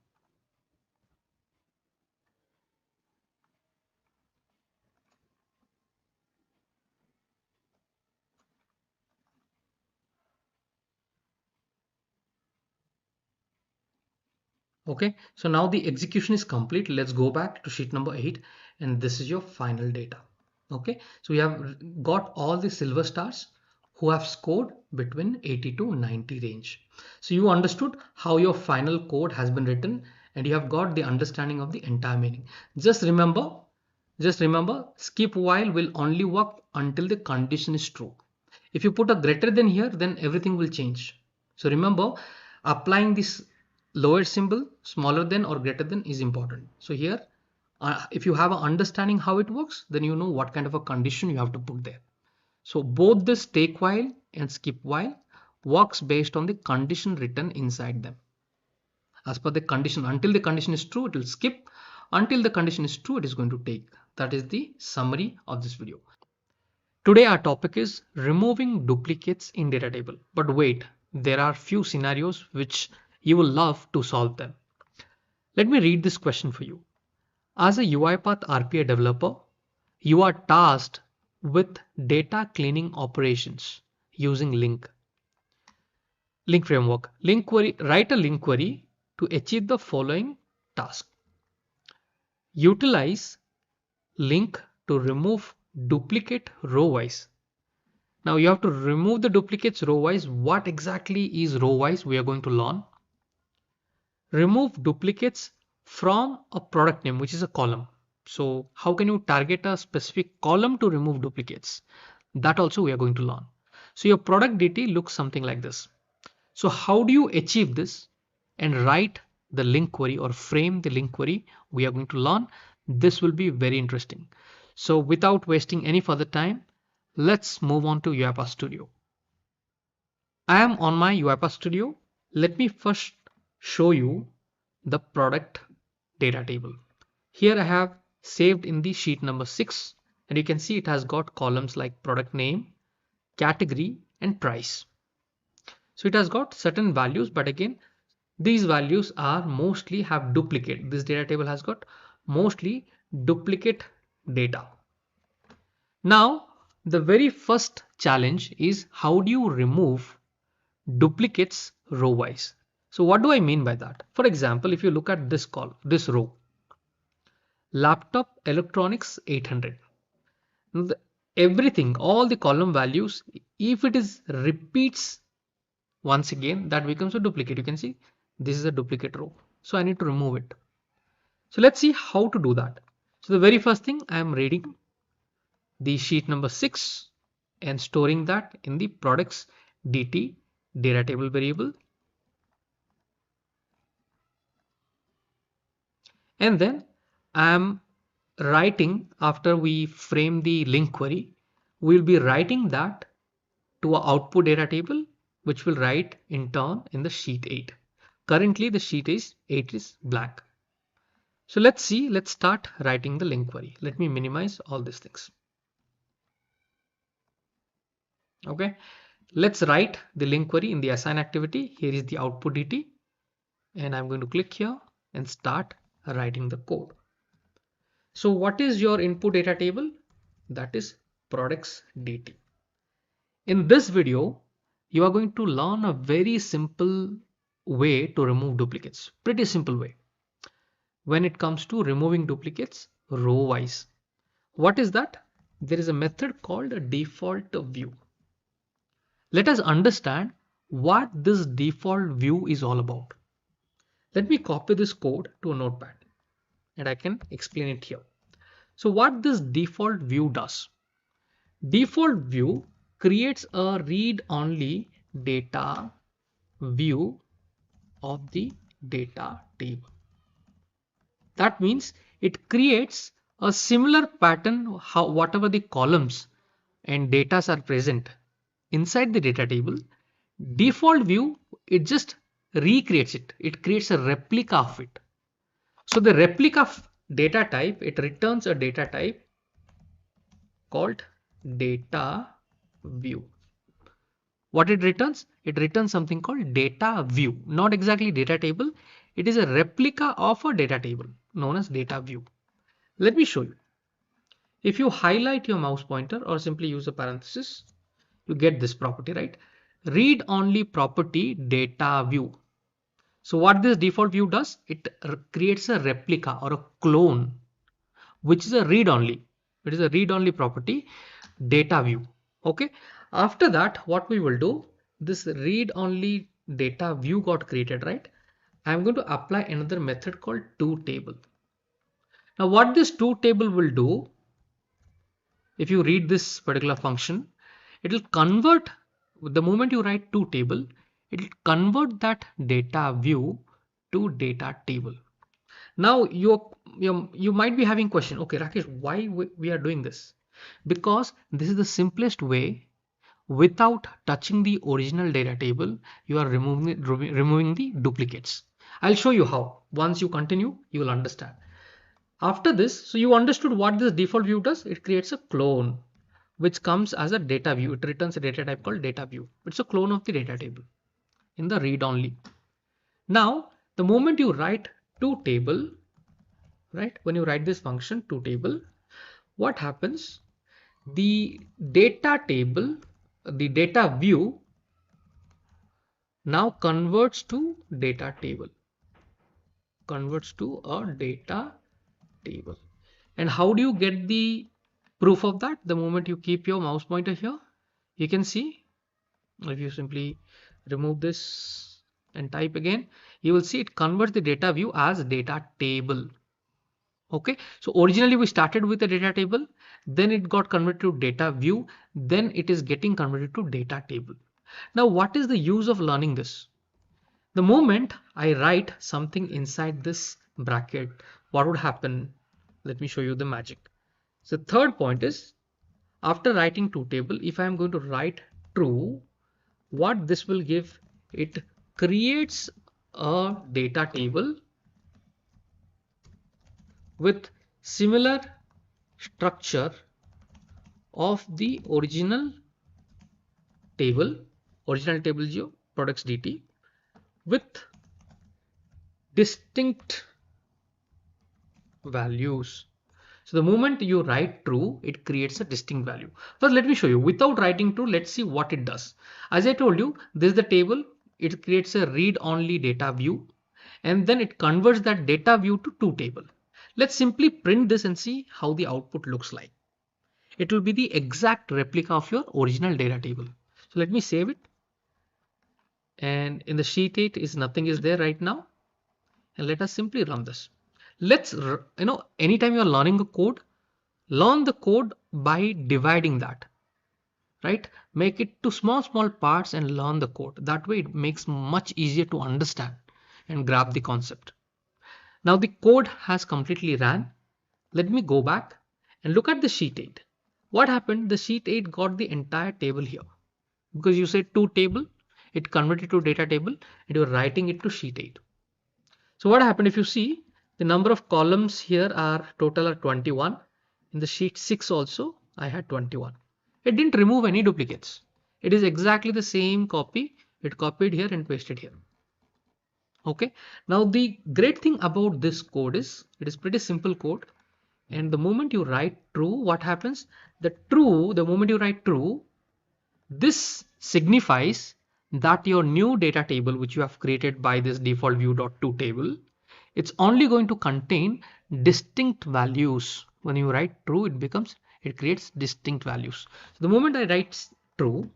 Okay, so now the execution is complete. Let's go back to sheet number 8, and this is your final data. Okay, so we have got all the silver stars who have scored between 80 to 90 range. So you understood how your final code has been written, and you have got the understanding of the entire meaning. Just remember, skip while will only work until the condition is true. If you put a greater than here, then everything will change. So remember, applying this lower symbol, smaller than or greater than, is important. So here, if you have an understanding how it works, then you know what kind of a condition you have to put there. So both this take while and skip while works based on the condition written inside them. As per the condition, until the condition is true, it will skip. Until the condition is true, it is going to take. That is the summary of this video. Today our topic is removing duplicates in data table. But wait, there are few scenarios which you will love to solve them. Let me read this question for you. As a UiPath RPA developer, you are tasked with data cleaning operations using LINQ framework. Write a LINQ query to achieve the following task. Utilize LINQ to remove duplicate row-wise. Now you have to remove the duplicates row-wise. What exactly is row-wise? We are going to learn. Remove duplicates from a product name, which is a column. So how can you target a specific column to remove duplicates? That also we are going to learn. So your product DT looks something like this. So how do you achieve this and write the link query or frame the link query? We are going to learn. This will be very interesting. So without wasting any further time, let's move on to UiPath Studio. I am on my UiPath Studio. Let me first show you the product data table. Here I have saved in the sheet number 6, and you can see it has got columns like product name, category, and price. So it has got certain values, but again, these values are mostly have duplicate. This data table has got mostly duplicate data. Now, the very first challenge is how do you remove duplicates row wise? So what do I mean by that? For example, if you look at this row, laptop electronics 800. Everything, all the column values, if it is repeats once again, that becomes a duplicate. You can see this is a duplicate row. So I need to remove it. So let's see how to do that. So the very first thing, I am reading the sheet number 6 and storing that in the products DT data table variable. And then I am writing, after we frame the link query, we'll be writing that to our output data table, which will write in turn in the sheet 8. Currently the sheet 8 is blank. So let's start writing the link query. Let me minimize all these things. Okay, let's write the link query in the assign activity. Here is the output DT, and I'm going to click here and start writing the code. So what is your input data table? That is products DT. In this video, you are going to learn a very simple way to remove duplicates. Pretty simple way. When it comes to removing duplicates row wise. What is that? There is a method called a default view. Let us understand what this default view is all about. Let me copy this code to a notepad and I can explain it here. So what this default view does? Default view creates a read-only data view of the data table. That means it creates a similar pattern how whatever the columns and datas are present inside the data table. Default view, it just recreates it. It creates a replica of it. So the replica of data type, it returns a data type called data view. What it returns? It returns something called data view, not exactly data table. It is a replica of a data table known as data view. Let me show you. If you highlight your mouse pointer or simply use a parenthesis, you get this property, right? Read only property data view. So what this default view does, it creates a replica or a clone, which is a read only. It is a read only property data view. Okay. After that, what we will do, this read only data view got created, right? I'm going to apply another method called toTable. Now what this toTable will do, if you read this particular function, it will convert, the moment you write toTable, it will convert that data view to data table. Now you might be having question, okay Rakesh, why we are doing this? Because this is the simplest way. Without touching the original data table, you are removing the duplicates. I'll show you how. Once you continue, you will understand. After this, so you understood what this default view does. It creates a clone which comes as a data view. It returns a data type called data view. It's a clone of the data table in the read only. Now, the moment you write toTable, right? When you write this function toTable, what happens? The data table, the data view now converts to data table, converts to a data table. And how do you get the proof of that? The moment you keep your mouse pointer here, you can see, if you simply remove this and type again, you will see it converts the data view as data table. Okay, so originally we started with a data table, then it got converted to data view, then it is getting converted to data table. Now, what is the use of learning this? The moment I write something inside this bracket, what would happen? Let me show you the magic. So third point is, after writing to table, if I am going to write true, what this will give, it creates a data table with similar structure of the original table geo products dt with distinct values. So the moment you write true, it creates a distinct value. First, let me show you. Without writing true, let's see what it does. As I told you, this is the table. It creates a read-only data view, and then it converts that data view to table. Let's simply print this and see how the output looks like. It will be the exact replica of your original data table. So let me save it. And in the sheet 8 is nothing is there right now. And let us simply run this. Let's, anytime you're learning a code, learn the code by dividing that, right? Make it to small parts and learn the code. That way it makes much easier to understand and grab the concept. Now the code has completely ran. Let me go back and look at the sheet 8. What happened? The sheet 8 got the entire table here because you said to table, it converted to data table and you're writing it to sheet 8. So what happened? If you see, the number of columns here are total are 21. In the sheet 6 also, I had 21. It didn't remove any duplicates. It is exactly the same copy. It copied here and pasted here. Okay. Now the great thing about this code is it is pretty simple code. And the moment you write true, what happens? The moment you write true, this signifies that your new data table, which you have created by this default view.to table, it's only going to contain distinct values. When you write true, it creates distinct values. So the moment I write true,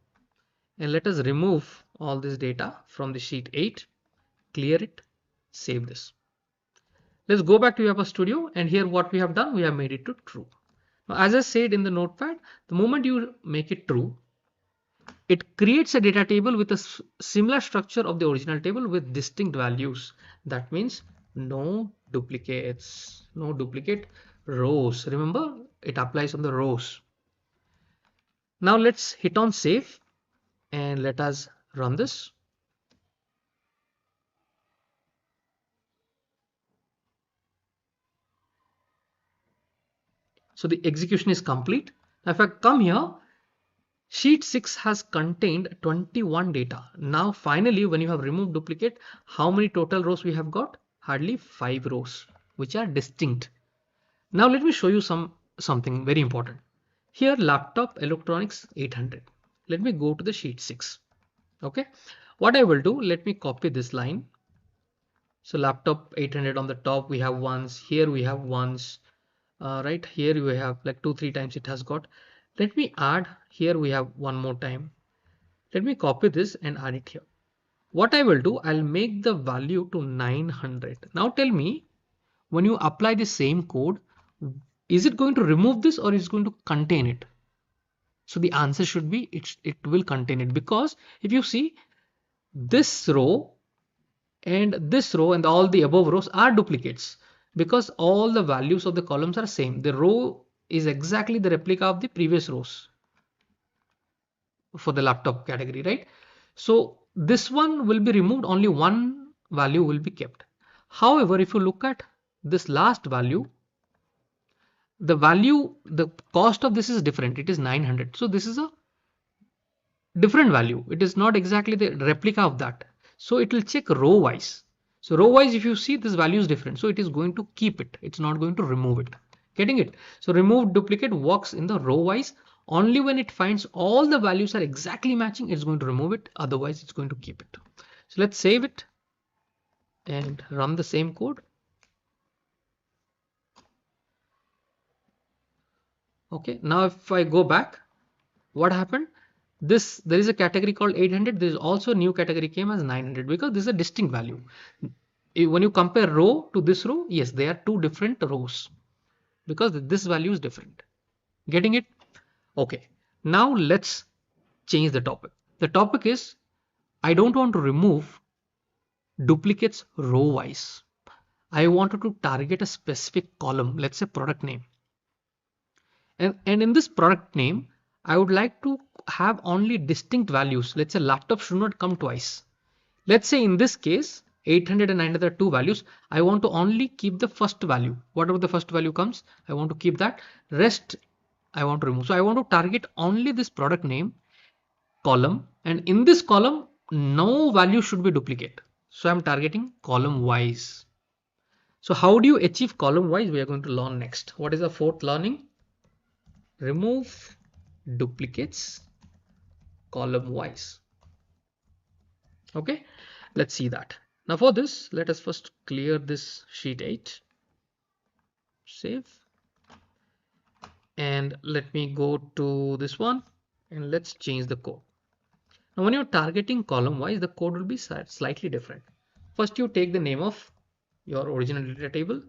and let us remove all this data from the sheet 8, clear it, save this. Let's go back to UiPath Studio, and here what we have done, we have made it to true. Now, as I said in the notepad, the moment you make it true, it creates a data table with a similar structure of the original table with distinct values. That means no duplicates, no duplicate rows. Remember, it applies on the rows. Now let's hit on save and let us run this. So the execution is complete. Now if I come here, sheet 6 has contained 21 data. Now finally, when you have removed duplicate, how many total rows we have got? Hardly 5 rows, which are distinct. Now let me show you something very important. Here, laptop electronics 800. Let me go to the sheet 6. Okay, what I will do, let me copy this line. So laptop 800 on the top, we have ones. Here we have ones. Right here we have like 2-3 times it has got. Let me add here, we have one more time. Let me copy this and add it here. What I will do, I'll make the value to 900. Now tell me, when you apply the same code, is it going to remove this or is it going to contain it? So the answer should be it will contain it, because if you see, this row and all the above rows are duplicates, because all the values of the columns are same. The row is exactly the replica of the previous rows for the laptop category, right? So this one will be removed, only one value will be kept. However, if you look at this last value, the cost of this is different. It is 900. So this is a different value. It is not exactly the replica of that. So it will check row wise. So row wise, if you see, this value is different. So it is going to keep it. It's not going to remove it. Getting it? So remove duplicate works in the row wise. Only when it finds all the values are exactly matching, it's going to remove it. Otherwise, it's going to keep it. So let's save it and run the same code. Okay, now if I go back, what happened? There is a category called 800. There is also a new category came as 900, because this is a distinct value. When you compare row to this row, yes, they are two different rows. because this value is different. Getting it? Okay. Now let's change the topic. The topic is I don't want to remove duplicates row wise. I wanted to target a specific column, let's say product name. And in this product name, I would like to have only distinct values. Let's say laptop should not come twice. Let's say in this case, 800 and 900 are two values. I want to only keep the first value. Whatever the first value comes, I want to keep that. Rest, I want to remove. So I want to target only this product name column. And in this column, no value should be duplicate. So I'm targeting column wise. So how do you achieve column wise? We are going to learn next. What is the fourth learning? Remove duplicates column wise. Okay, let's see that. Now for this, let us first clear this sheet 8. Save. And let me go to this one and let's change the code. Now when you're targeting column wise, the code will be slightly different. First you take the name of your original data table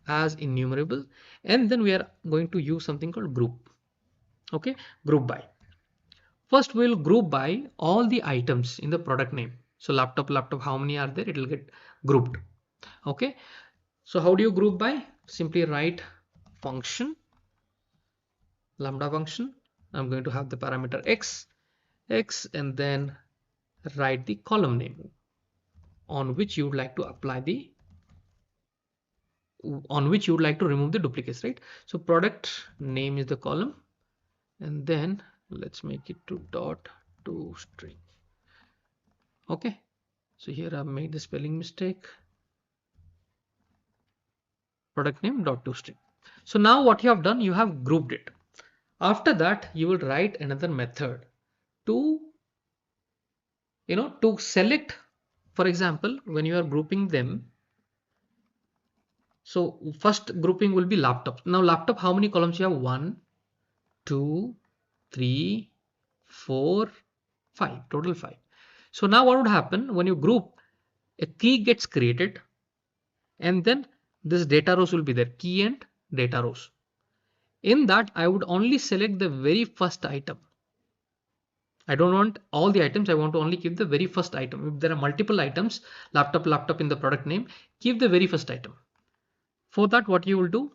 as enumerable, and then we are going to use something called group. Okay, group by. First we'll group by all the items in the product name. So laptop, how many are there? It will get grouped. Okay, so how do you group by? Simply write function, lambda function. I'm going to have the parameter x, and then write the column name on which you would like to apply the remove the duplicates, right? So product name is the column, and then let's make it to dot to string. Okay, so here I've made the spelling mistake. Product name dot to string. So now what you have done, you have grouped it. After that, you will write another method to select, for example, when you are grouping them. So first grouping will be laptop. Now laptop, how many columns you have? 1, 2, 3, 4, 5, total 5. So now what would happen when you group, a key gets created, and then this data rows will be there, key and data rows. In that, I would only select the very first item. I don't want all the items. I want to only keep the very first item. If there are multiple items, laptop in the product name, keep the very first item. For that, what you will do,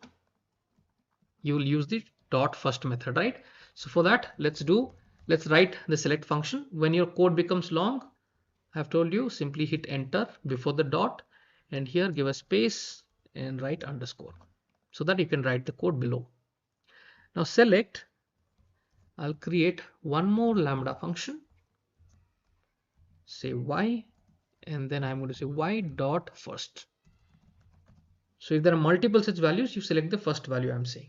you will use the dot first method, right? So for that, let's write the select function. When your code becomes long, I have told you, simply hit enter before the dot, and here give a space and write underscore so that you can write the code below. Now select, I'll create one more lambda function, say y, and then I'm going to say y dot first. So if there are multiple such values, you select the first value I'm saying.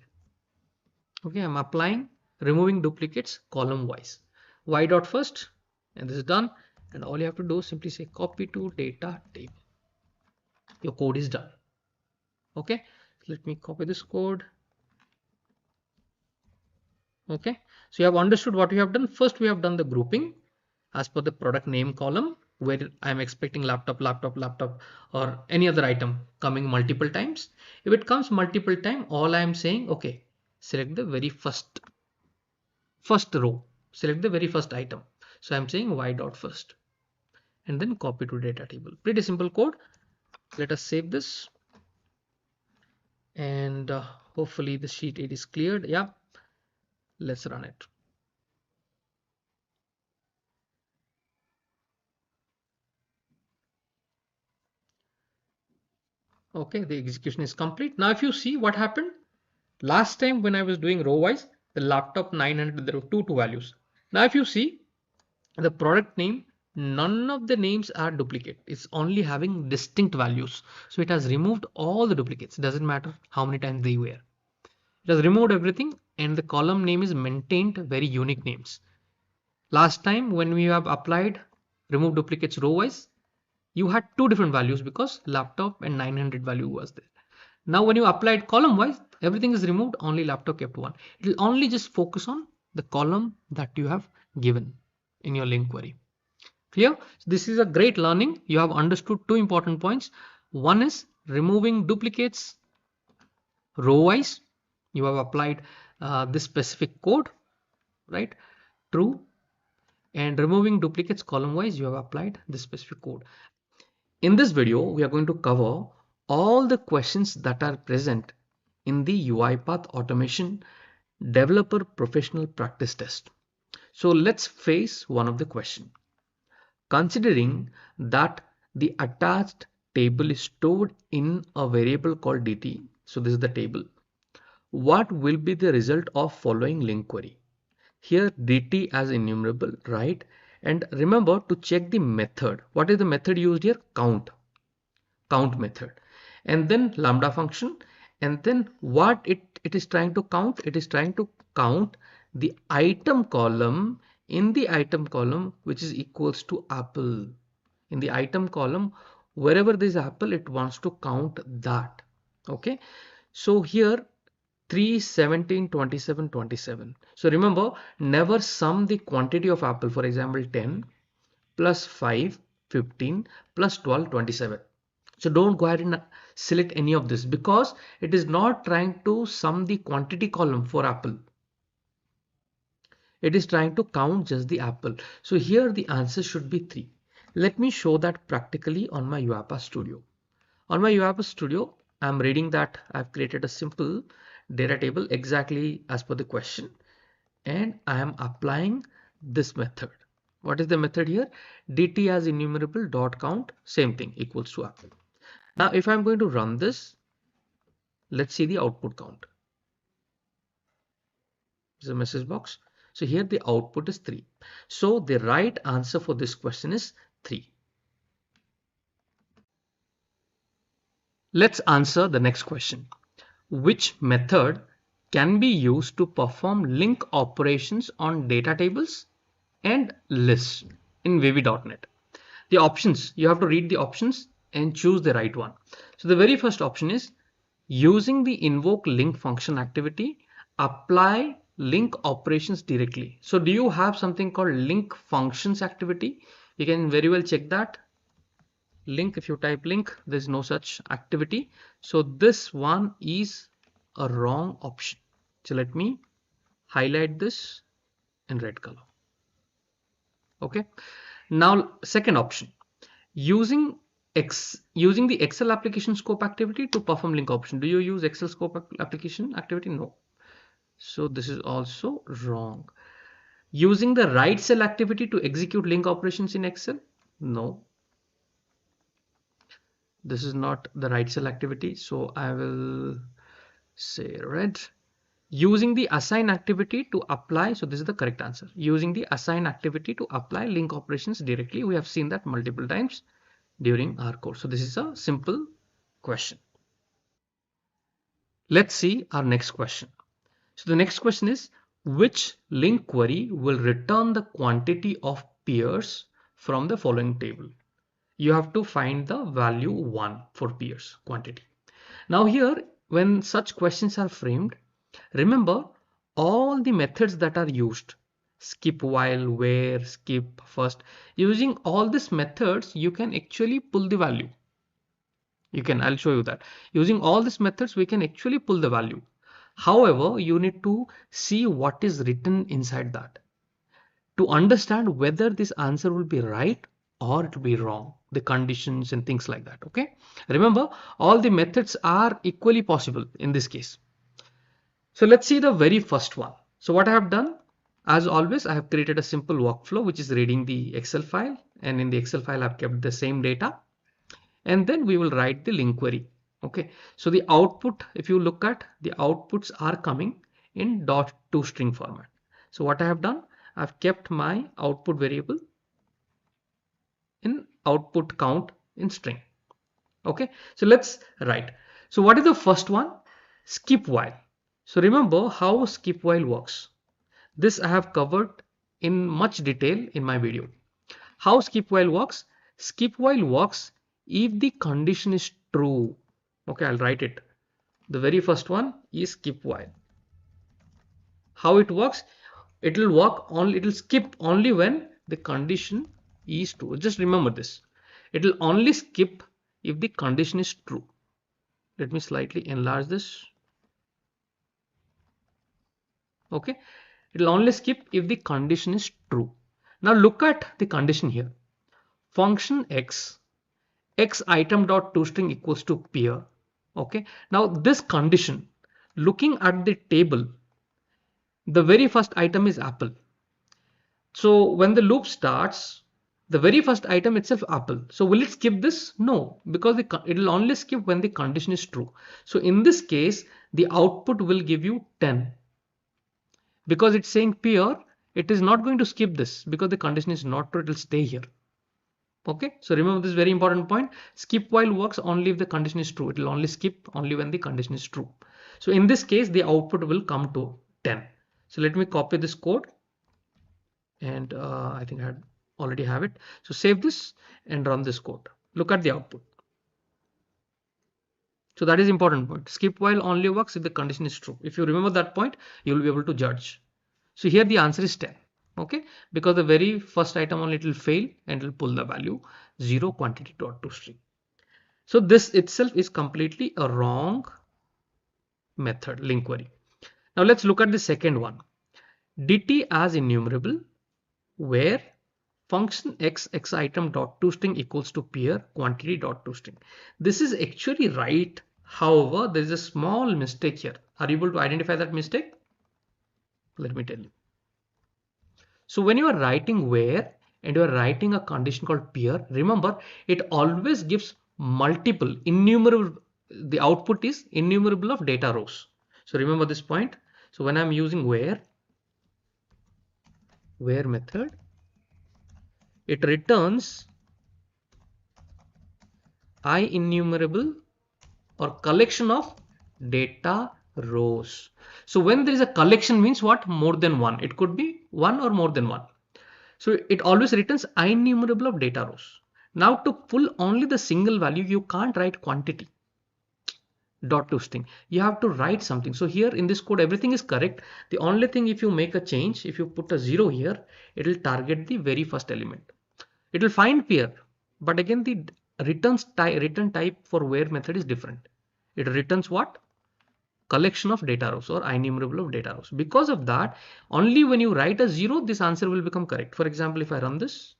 Okay, I'm applying removing duplicates column wise. Y dot first, and this is done. And all you have to do is simply say copy to data table. Your code is done. Okay, let me copy this code. Okay, so you have understood what we have done. First, we have done the grouping as per the product name column, where I'm expecting laptop, or any other item coming multiple times. If it comes multiple time, all I'm saying, okay, select the very first row, select the very first item. So I'm saying y dot first, and then copy to data table. Pretty simple code. Let us save this, and hopefully the sheet 8 is cleared. Yeah, let's run it. Okay, the execution is complete. Now if you see what happened last time when I was doing row wise, the laptop 900, there were two values. Now if you see the product name, none of the names are duplicate. It's only having distinct values. So it has removed all the duplicates. It doesn't matter how many times they were. It has removed everything, and the column name is maintained very unique names. Last time when we have applied remove duplicates row wise, you had two different values because laptop and 900 value was there. Now when you applied column wise, everything is removed, only laptop kept one. It will only just focus on the column that you have given in your LINQ query. Clear? So this is a great learning. You have understood two important points. One is removing duplicates row wise, You have applied this specific code, right? True. And removing duplicates column wise, you have applied this specific code. In this video, we are going to cover all the questions that are present in the UiPath automation developer professional practice test. So let's face one of the question. Considering that the attached table is stored in a variable called dt, so this is the table, what will be the result of following link query? Here dt as enumerable, right? And remember to check the method. What is the method used here? Count method. And then lambda function. And then what it is trying to count? It is trying to count the item column in the item column which is equals to apple. In the item column, wherever there is apple, it wants to count that. Okay. So here 3, 17, 27, 27. So remember, never sum the quantity of apple. For example, 10 plus 5, 15 plus 12, 27. So don't go ahead and select any of this because it is not trying to sum the quantity column for apple. It is trying to count just the apple. So here the answer should be 3. Let me show that practically on my UiPath Studio. On my UiPath Studio, I'm reading that I've created a simple data table exactly as per the question. And I am applying this method. What is the method here? dt as enumerable dot count, same thing, equals to apple. Now, if I'm going to run this, let's see the output count. It's a message box. So here the output is 3. So the right answer for this question is 3. Let's answer the next question. Which method can be used to perform link operations on data tables and lists in VB.NET? The options, you have to read the options and choose the right one. So the very first option is using the invoke link function activity, apply link operations directly. So do you have something called link functions activity? You can very well check that. Link, if you type link, there's no such activity. So this one is a wrong option. So let me highlight this in red color. Okay. Now, second option, using the Excel application scope activity to perform link operation. Do you use Excel scope application activity? No. So this is also wrong. Using the right cell activity to execute link operations in Excel? No. This is not the right cell activity. So I will say red. Using the assign activity to apply. So this is the correct answer. Using the assign activity to apply link operations directly. We have seen that multiple times during our course. So this is a simple question. Let's see our next question. So the next question is, which link query will return the quantity of peers from the following table? You have to find the value 1 for peers quantity. Now here, when such questions are framed, remember all the methods that are used, skip while, where, skip, first, using all these methods, you can actually pull the value. I'll show you that. Using all these methods, we can actually pull the value. However, you need to see what is written inside that to understand whether this answer will be right or it will be wrong, the conditions and things like that. Okay. Remember, all the methods are equally possible in this case. So let's see the very first one. So what I have done, as always, I have created a simple workflow, which is reading the Excel file, and in the Excel file, I've kept the same data, and then we will write the link query. Okay. So the output, if you look at the outputs are coming in .toString format. So what I have done, I've kept my output variable in output count in string. Okay. So let's write. So what is the first one? Skip while. So remember how skip while works. This I have covered in much detail in my video. How skip while works? Skip while works if the condition is true. Okay, I'll write it. The very first one is skip while. How it works? It will skip only when the condition is true. Just remember this. It will only skip if the condition is true. Let me slightly enlarge this. Okay, it will only skip if the condition is true. Now look at the condition here. Function x item dot toString equals to peer. Okay, now this condition, looking at the table, the very first item is apple. So when the loop starts, the very first item itself apple. So will it skip this? No, because it will only skip when the condition is true. So in this case, the output will give you 10. Because it's saying peer, it is not going to skip this because the condition is not true, it will stay here. Okay, so remember this very important point. Skip while works only if the condition is true. It will only skip only when the condition is true. So in this case, the output will come to 10. So let me copy this code, and I think I already have it. So save this and run this code. Look at the output. So that is important point. Skip while only works if the condition is true. If you remember that point, you will be able to judge. So here the answer is 10. Okay, because the very first item only it will fail and it will pull the value 0 quantity dot toString. So this itself is completely a wrong method, LINQ query. Now let's look at the second one. dt as enumerable where function x item dot toString equals to peer quantity dot toString. This is actually right. However, there is a small mistake here. Are you able to identify that mistake? Let me tell you. So when you are writing where and you are writing a condition called peer, remember it always gives multiple innumerable. The output is innumerable of data rows. So remember this point. So when I'm using where method, it returns IEnumerable or collection of data rows. So when there is a collection means what? More than one. It could be one or more than one. So it always returns IEnumerable of data rows. Now to pull only the single value, you can't write quantity dot toString. You have to write something. So here in this code, everything is correct. The only thing, if you make a change, if you put a 0 here, it will target the very first element. It will find peer, but again the return type for where method is different. It returns what? Collection of data rows or IEnumerable of data rows. Because of that, only when you write a 0, this answer will become correct. For example, if I run this,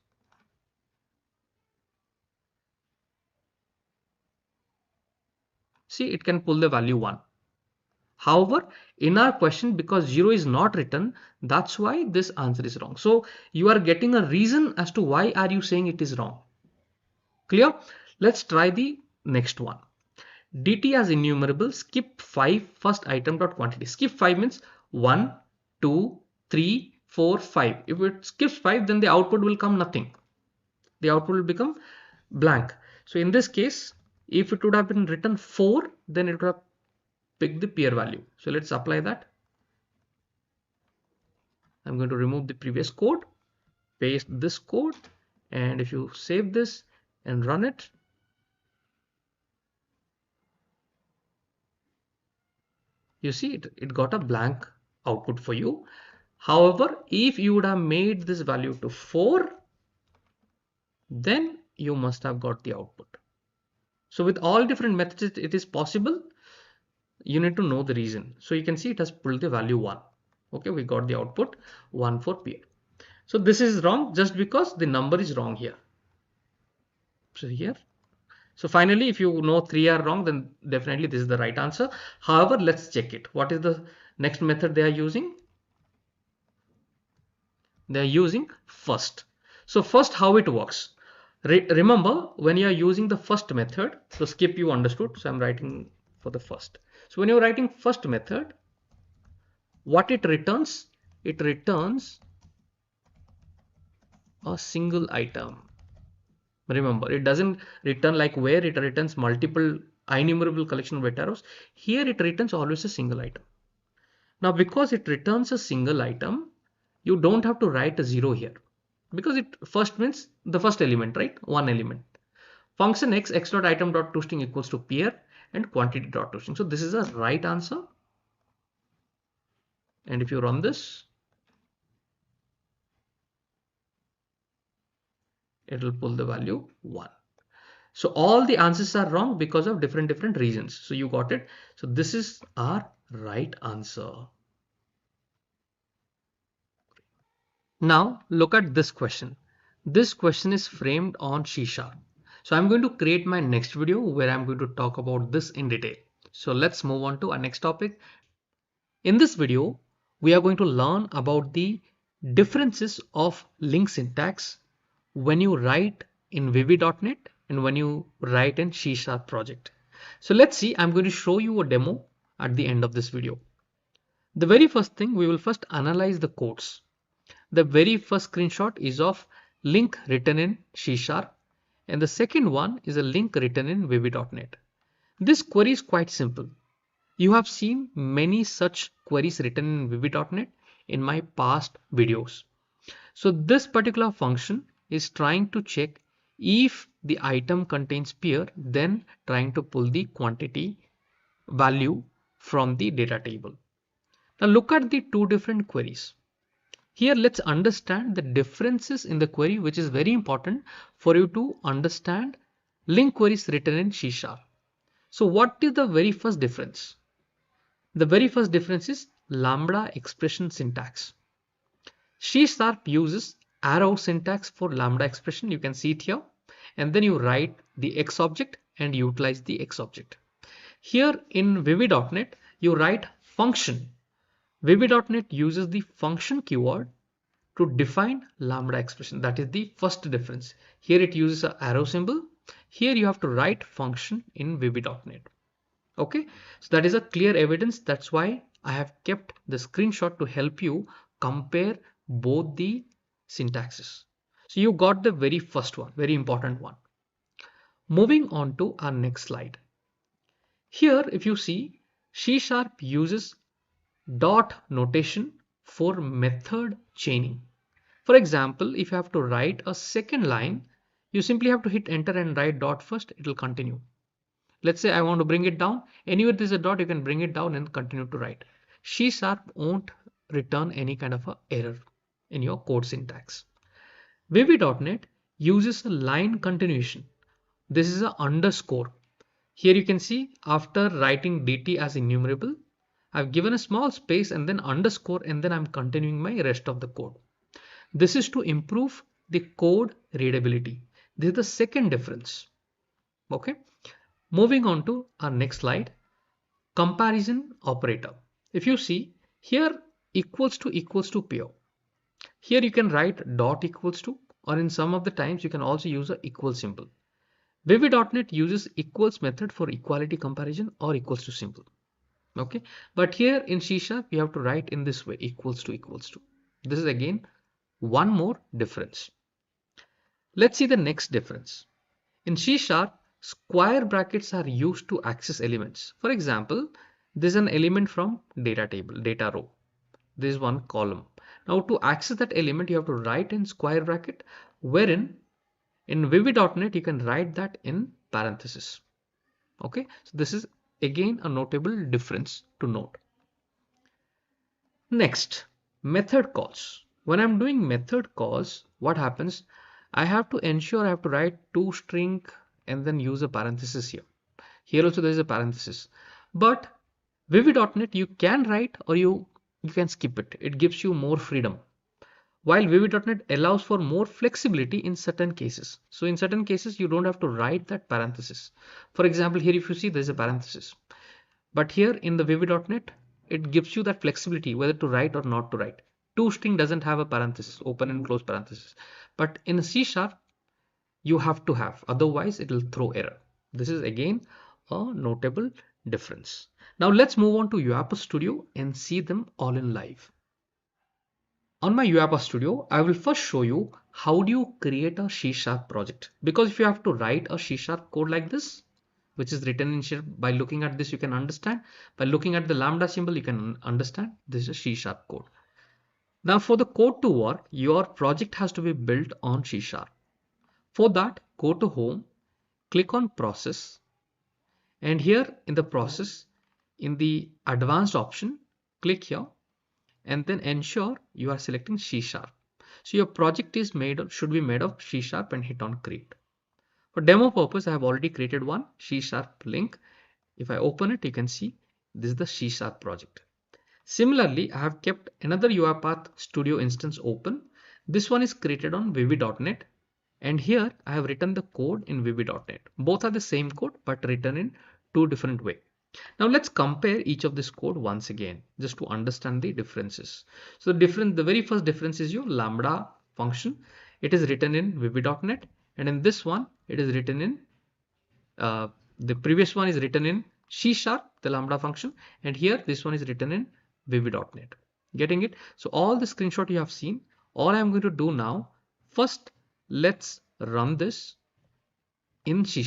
see, it can pull the value 1. However, in our question, because 0 is not written, that's why this answer is wrong. So you are getting a reason as to why are you saying it is wrong. Clear? Let's try the next one. dt as enumerable, skip 5 first item dot quantity. Skip 5 means 1, 2, 3, 4, 5. If it skips 5, then the output will come nothing. The output will become blank. So in this case, if it would have been written 4, then it would have picked the peer value. So let's apply that. I'm going to remove the previous code, paste this code, and if you save this and run it, you see it got a blank output for you. However, if you would have made this value to 4, then you must have got the output. So with all different methods, it is possible. You need to know the reason. So you can see it has pulled the value 1. Okay, we got the output 1 for peer. So this is wrong just because the number is wrong here. So here. So finally, if you know 3 are wrong, then definitely this is the right answer. However, let's check it. What is the next method they are using? They are using first. So first, how it works? Remember, when you are using the first method, so skip you understood. So I'm writing for the first. So when you're writing first method, what it returns? It returns a single item. Remember, it doesn't return like where it returns multiple IEnumerable collection of data rows. Here it returns always a single item. Now because it returns a single item, you don't have to write a 0 here because it first means the first element, right? One element. Function x dot item dot toString equals to peer and quantity dot toString. So this is a right answer. And if you run this, it will pull the value 1. So all the answers are wrong because of different reasons. So you got it. So this is our right answer. Now look at this question. This question is framed on C#. So I'm going to create my next video where I'm going to talk about this in detail. So let's move on to our next topic. In this video, we are going to learn about the differences of LINQ syntax when you write in VB.NET and when you write in C# project. So let's see, I'm going to show you a demo at the end of this video. The very first thing, we will first analyze the codes. The very first screenshot is of LINQ written in C# and the second one is a LINQ written in VB.NET. This query is quite simple. You have seen many such queries written in VB.NET in my past videos. So this particular function is trying to check if the item contains pair, then trying to pull the quantity value from the data table. Now look at the two different queries. Here let's understand the differences in the query, which is very important for you to understand LINQ queries written in C#. So what is the very first difference? The very first difference is Lambda expression syntax. C# uses arrow syntax for Lambda expression. You can see it here. And then you write the X object and utilize the X object. Here in VB.NET, you write function. VB.NET uses the function keyword to define Lambda expression. That is the first difference. Here it uses an arrow symbol. Here you have to write function in VB.NET. Okay, so that is a clear evidence. That's why I have kept the screenshot to help you compare both the syntaxes. So you got the very first one, very important one. Moving on to our next slide. Here, if you see, C# uses dot notation for method chaining. For example, if you have to write a second line, you simply have to hit enter and write dot first, it will continue. Let's say I want to bring it down. Anywhere there's a dot, you can bring it down and continue to write. C# won't return any kind of a error in your code syntax. VB.NET uses a line continuation. This is an underscore. Here you can see after writing dt as enumerable, I've given a small space and then underscore and then I'm continuing my rest of the code. This is to improve the code readability. This is the second difference. Okay. Moving on to our next slide, comparison operator. If you see here equals to pair. Here you can write dot equals to, or in some of the times you can also use a equal symbol. VB.NET uses equals method for equality comparison or equals to symbol. Okay, but here in C# you have to write in this way, equals to. This is again one more difference. Let's see the next difference. In C#, square brackets are used to access elements. For example, this is an element from data table, data row. This is one column. Now to access that element, you have to write in square bracket, wherein in VB.NET you can write that in parenthesis. Okay, so this is again a notable difference to note. Next, method calls. When I'm doing method calls, what happens? I have to ensure I have to write toString and then use a parenthesis here. Here also there is a parenthesis. But VB.NET you can write or you can skip it. It gives you more freedom. While VB.NET allows for more flexibility in certain cases. So in certain cases you don't have to write that parenthesis. For example, here if you see there's a parenthesis. But here in the VB.NET it gives you that flexibility whether to write or not to write. ToString doesn't have a parenthesis, open and close parenthesis. But in C# you have to have, otherwise it will throw error. This is again a notable difference. Now let's move on to UiPath Studio and see them all in live. On my UiPath Studio, I will first show you how do you create a C# project. Because if you have to write a C# code like this, which is written in C#, by looking at this you can understand. By looking at the Lambda symbol you can understand this is a C# code. Now for the code to work, your project has to be built on C#. For that, go to Home, click on Process, and here in the process, in the Advanced option, click here and then ensure you are selecting C#. So your project is should be made of C# and hit on Create. For demo purpose, I have already created one C# link. If I open it, you can see this is the C# project. Similarly, I have kept another UiPath Studio instance open. This one is created on VB.NET, and here I have written the code in VB.NET. Both are the same code but written in two different ways. Now let's compare each of this code once again, just to understand the differences. So the very first difference is your Lambda function. It is written in VB.NET, and in this one, it is written in the previous one is written in C#, the Lambda function, and here this one is written in VB.NET. Getting it? So all the screenshot you have seen, all I'm going to do now, first let's run this in C#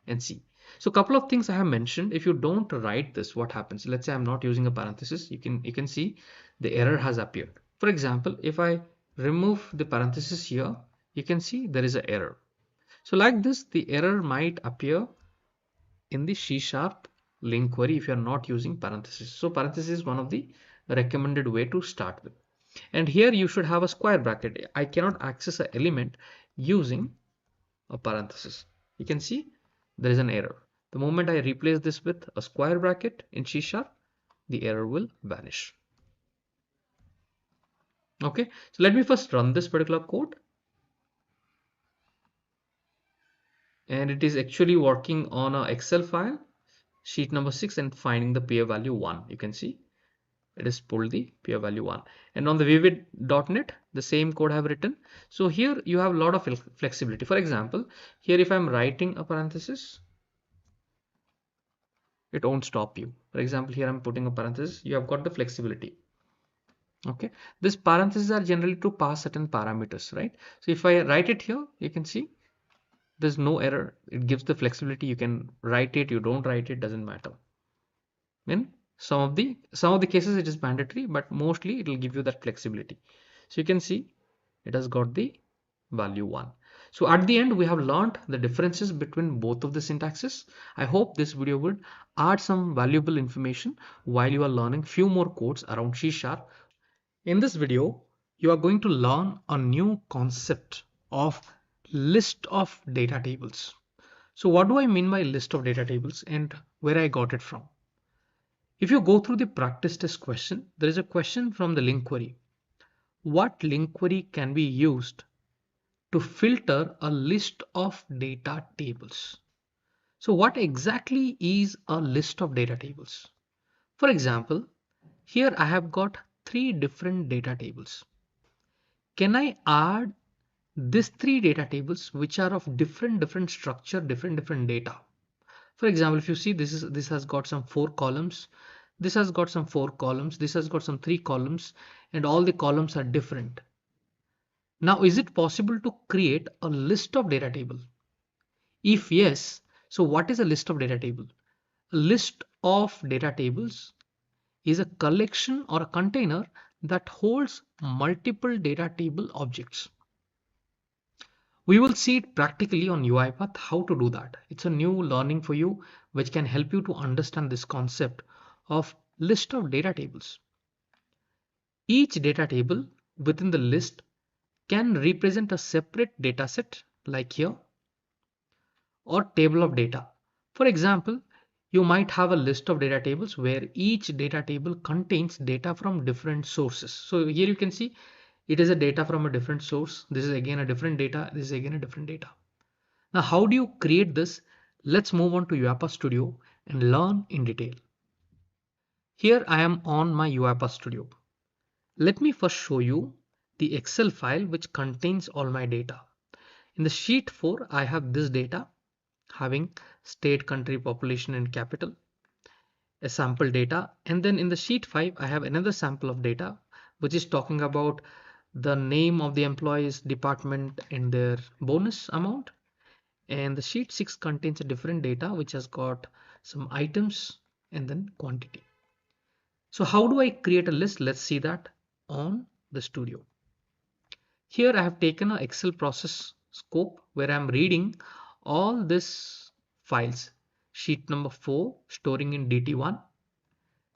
and see. So a couple of things I have mentioned. If you don't write this, what happens? Let's say I'm not using a parenthesis. You can see the error has appeared. For example, if I remove the parenthesis here, you can see there is an error. So like this, the error might appear in the C# LINQ query if you are not using parenthesis. So parenthesis is one of the recommended way to start with. And here you should have a square bracket. I cannot access an element using a parenthesis. You can see there is an error. The moment I replace this with a square bracket in C#, the error will vanish. Okay, so let me first run this particular code. And it is actually working on an Excel file, sheet number 6, and finding the PA value 1. You can see it is pulled the PA value 1. And on the vivid.net, the same code I have written. So here you have a lot of flexibility. For example, here if I'm writing a parenthesis, it won't stop you. For example, here I'm putting a parenthesis, you have got the flexibility. Okay, this parentheses are generally to pass certain parameters, right? So if I write it here, you can see there's no error. It gives the flexibility. You can write it, you don't write it, doesn't matter. In some of the cases it is mandatory, but mostly it will give you that flexibility. So you can see it has got the value 1. So at the end we have learned the differences between both of the syntaxes. I hope this video would add some valuable information while you are learning few more codes around C#. In this video, you are going to learn a new concept of list of data tables. So what do I mean by list of data tables and where I got it from? If you go through the practice test question, there is a question from the LINQ query. What LINQ query can be used to filter a list of data tables? So what exactly is a list of data tables? For example, here I have got 3 different data tables. Can I add these 3 data tables which are of different structure, different data? For example, if you see this has got some 4 columns, this has got some 4 columns, this has got some 3 columns, and all the columns are different. Now, is it possible to create a list of data table? If yes, so what is a list of data table? A list of data tables is a collection or a container that holds multiple data table objects. We will see it practically on UiPath how to do that. It's a new learning for you which can help you to understand this concept of list of data tables. Each data table within the list can represent a separate data set like here or table of data. For example, you might have a list of data tables where each data table contains data from different sources. So here you can see it is a data from a different source. This is again a different data. This is again a different data. Now, how do you create this? Let's move on to UiPath Studio and learn in detail. Here I am on my UiPath Studio. Let me first show you the Excel file which contains all my data. In the sheet 4, I have this data having state, country, population, and capital, a sample data. And then in the sheet 5, I have another sample of data which is talking about the name of the employees, department, and their bonus amount. And the sheet 6 contains a different data which has got some items and then quantity. So how do I create a list? Let's see that on the studio. Here I have taken an Excel process scope where I'm reading all these files. Sheet number 4 storing in DT1.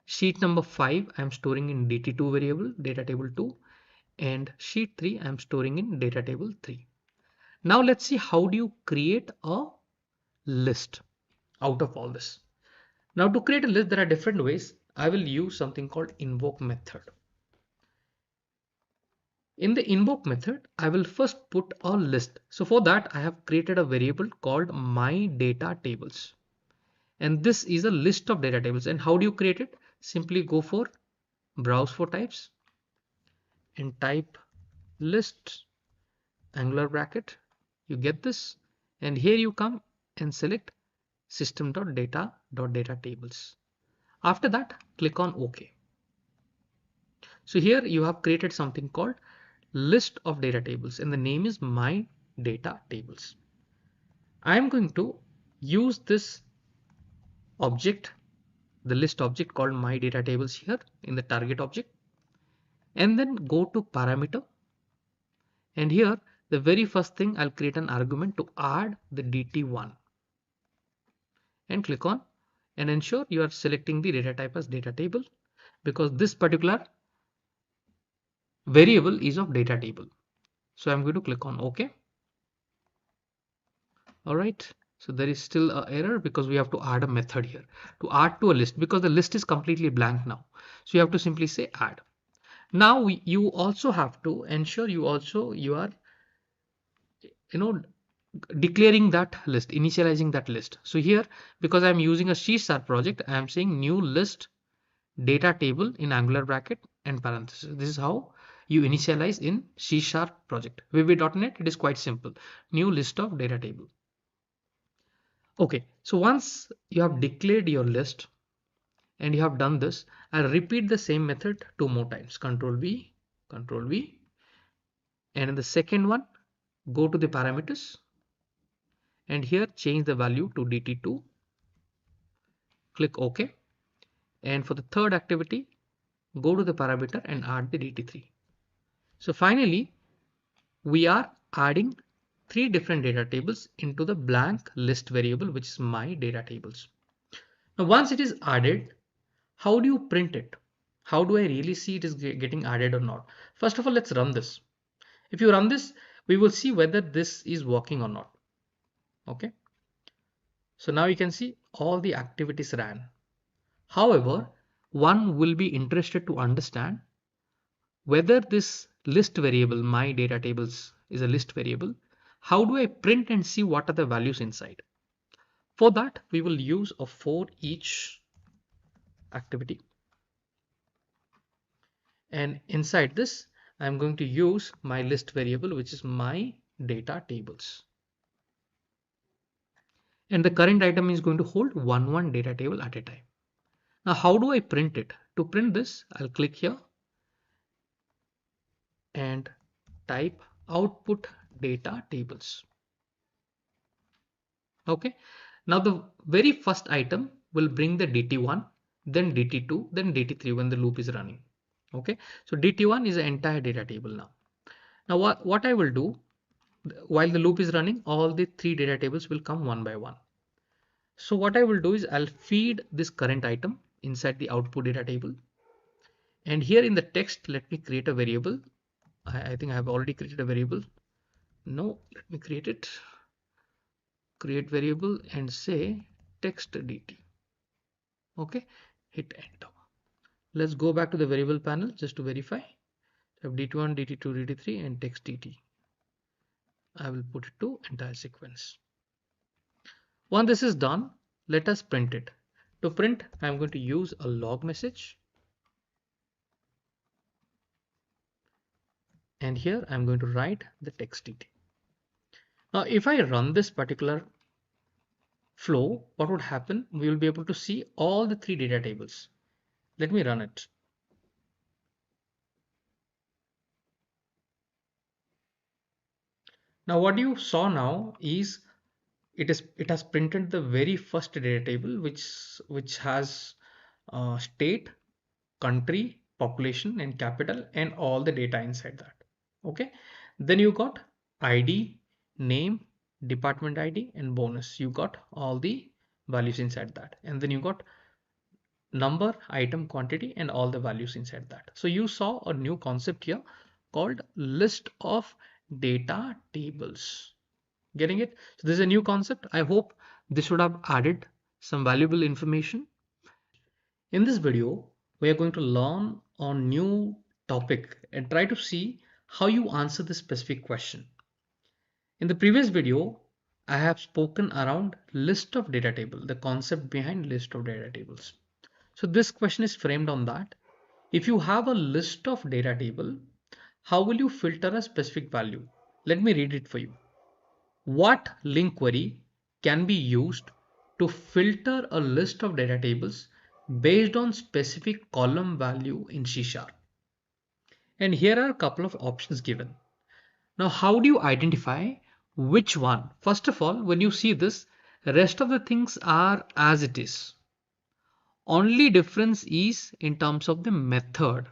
Sheet number 5 I'm storing in DT2 variable, data table 2. And sheet 3 I'm storing in data table 3. Now let's see how do you create a list out of all this. Now to create a list, there are different ways. I will use something called invoke method. In the invoke method, I will first put a list. So for that, I have created a variable called my data tables. And this is a list of data tables. And how do you create it? Simply go for browse for types and type list angular bracket. You get this. And here you come and select system.data.data tables. After that, click on OK. So here you have created something called list of data tables and the name is my data tables. I am going to use this object, the list object called my data tables here in the target object, and then go to parameter. And here the very first thing I'll create an argument to add the dt1 and click on and ensure you are selecting the data type as data table because this particular variable is of data table. So I'm going to click on OK. All right. So there is still an error because we have to add a method here to add to a list because the list is completely blank now. So you have to simply say add. Now you also have to ensure you are declaring that list, initializing that list. So here, because I'm using a C# project, I am saying new list data table in angular bracket and parenthesis. This is how you initialize in C# project. VB.NET, it is quite simple. New list of data table. Okay, so once you have declared your list and you have done this, I'll repeat the same method 2 more times. Control V, Control V. And in the second one, go to the parameters and here change the value to dt2. Click OK. And for the third activity, go to the parameter and add the dt3. So finally, we are adding 3 different data tables into the blank list variable, which is my data tables. Now, once it is added, how do you print it? How do I really see it is getting added or not? First of all, let's run this. If you run this, we will see whether this is working or not. Okay. So now you can see all the activities ran. However, one will be interested to understand whether this list variable, my data tables is a list variable. How do I print and see what are the values inside? For that, we will use a for each activity. And inside this, I'm going to use my list variable, which is my data tables. And the current item is going to hold one data table at a time. Now, how do I print it? To print this, I'll click here and type output data tables. Okay. Now the very first item will bring the dt1, then dt2, then dt3 when the loop is running. Okay. So dt1 is the entire data table now. Now what I will do while the loop is running, all the 3 data tables will come one by one. So what I will do is I'll feed this current item inside the output data table. And here in the text, let me create a variable. I think I have already created a variable. No, let me create it. Create variable and say text dt. Okay, hit enter. Let's go back to the variable panel just to verify. I have dt1, dt2, dt3 and text dt. I will put it to entire sequence. Once this is done, let us print it. To print, I'm going to use a log message. And here I'm going to write the text dt. Now, if I run this particular flow, what would happen? We will be able to see all the 3 data tables. Let me run it. Now what you saw now is it has printed the very first data table which has state, country, population and capital and all the data inside that. Okay, then you got ID, name, department ID and bonus. You got all the values inside that, and then you got number, item, quantity and all the values inside that. So you saw a new concept here called list of data tables. Getting it? So this is a new concept. I hope this would have added some valuable information. In this video, we are going to learn on new topic and try to see how you answer this specific question. In the previous video, I have spoken around list of data table, the concept behind list of data tables. So this question is framed on that. If you have a list of data table, how will you filter a specific value? Let me read it for you. What LINQ query can be used to filter a list of data tables based on specific column value in C#? And here are a couple of options given. Now, how do you identify which one? First of all, when you see this, the rest of the things are as it is. Only difference is in terms of the method.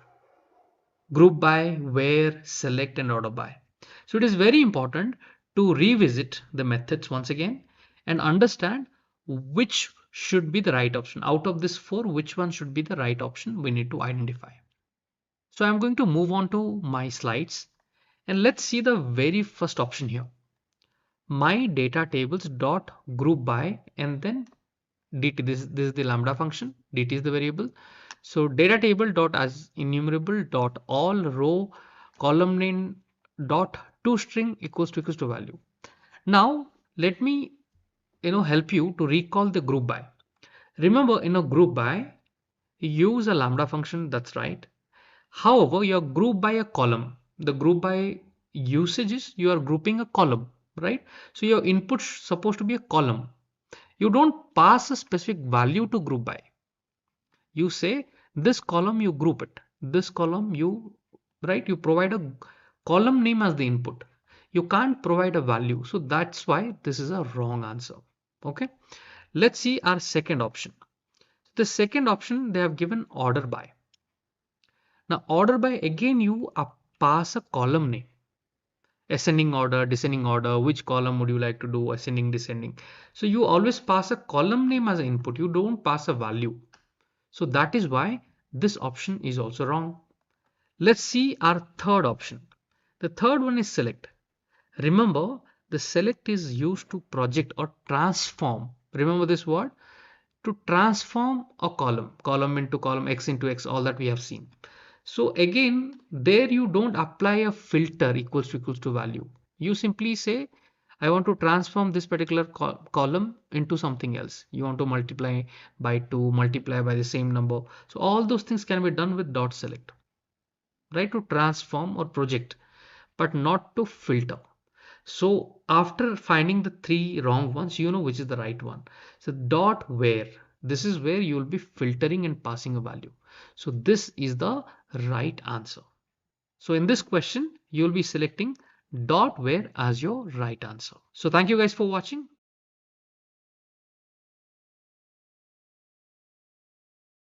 Group by, where, select, and order by. So it is very important to revisit the methods once again and understand which should be the right option. Out of this four, which one should be the right option we need to identify. So I'm going to move on to my slides and let's see the very first option here. My data tables dot group by and then dt. This is the Lambda function. dt is the variable. So data table dot as enumerable dot all row column name dot toString equals to value. Now let me help you to recall the group by. Remember, in a group by, use a Lambda function. That's right. However, you are grouped by a column. The group by usage is you are grouping a column, right? So your input supposed to be a column. You don't pass a specific value to group by. You say this column you group it. This column you provide a column name as the input. You can't provide a value. So that's why this is a wrong answer. Okay. Let's see our second option. The second option they have given order by. Now order by, again you pass a column name. Ascending order, descending order, which column would you like to do, ascending, descending. So you always pass a column name as an input. You don't pass a value. So that is why this option is also wrong. Let's see our third option. The third one is select. Remember, the select is used to project or transform. Remember this word? To transform a column into column, x into x, all that we have seen. So again, there you don't apply a filter equals to value. You simply say, I want to transform this particular column into something else. You want to multiply by 2, multiply by the same number. So all those things can be done with dot select, right? To transform or project, but not to filter. So after finding the three wrong ones, you know which is the right one. So dot where, this is where you will be filtering and passing a value. So this is the right answer. So in this question, you will be selecting dot where as your right answer. So thank you guys for watching.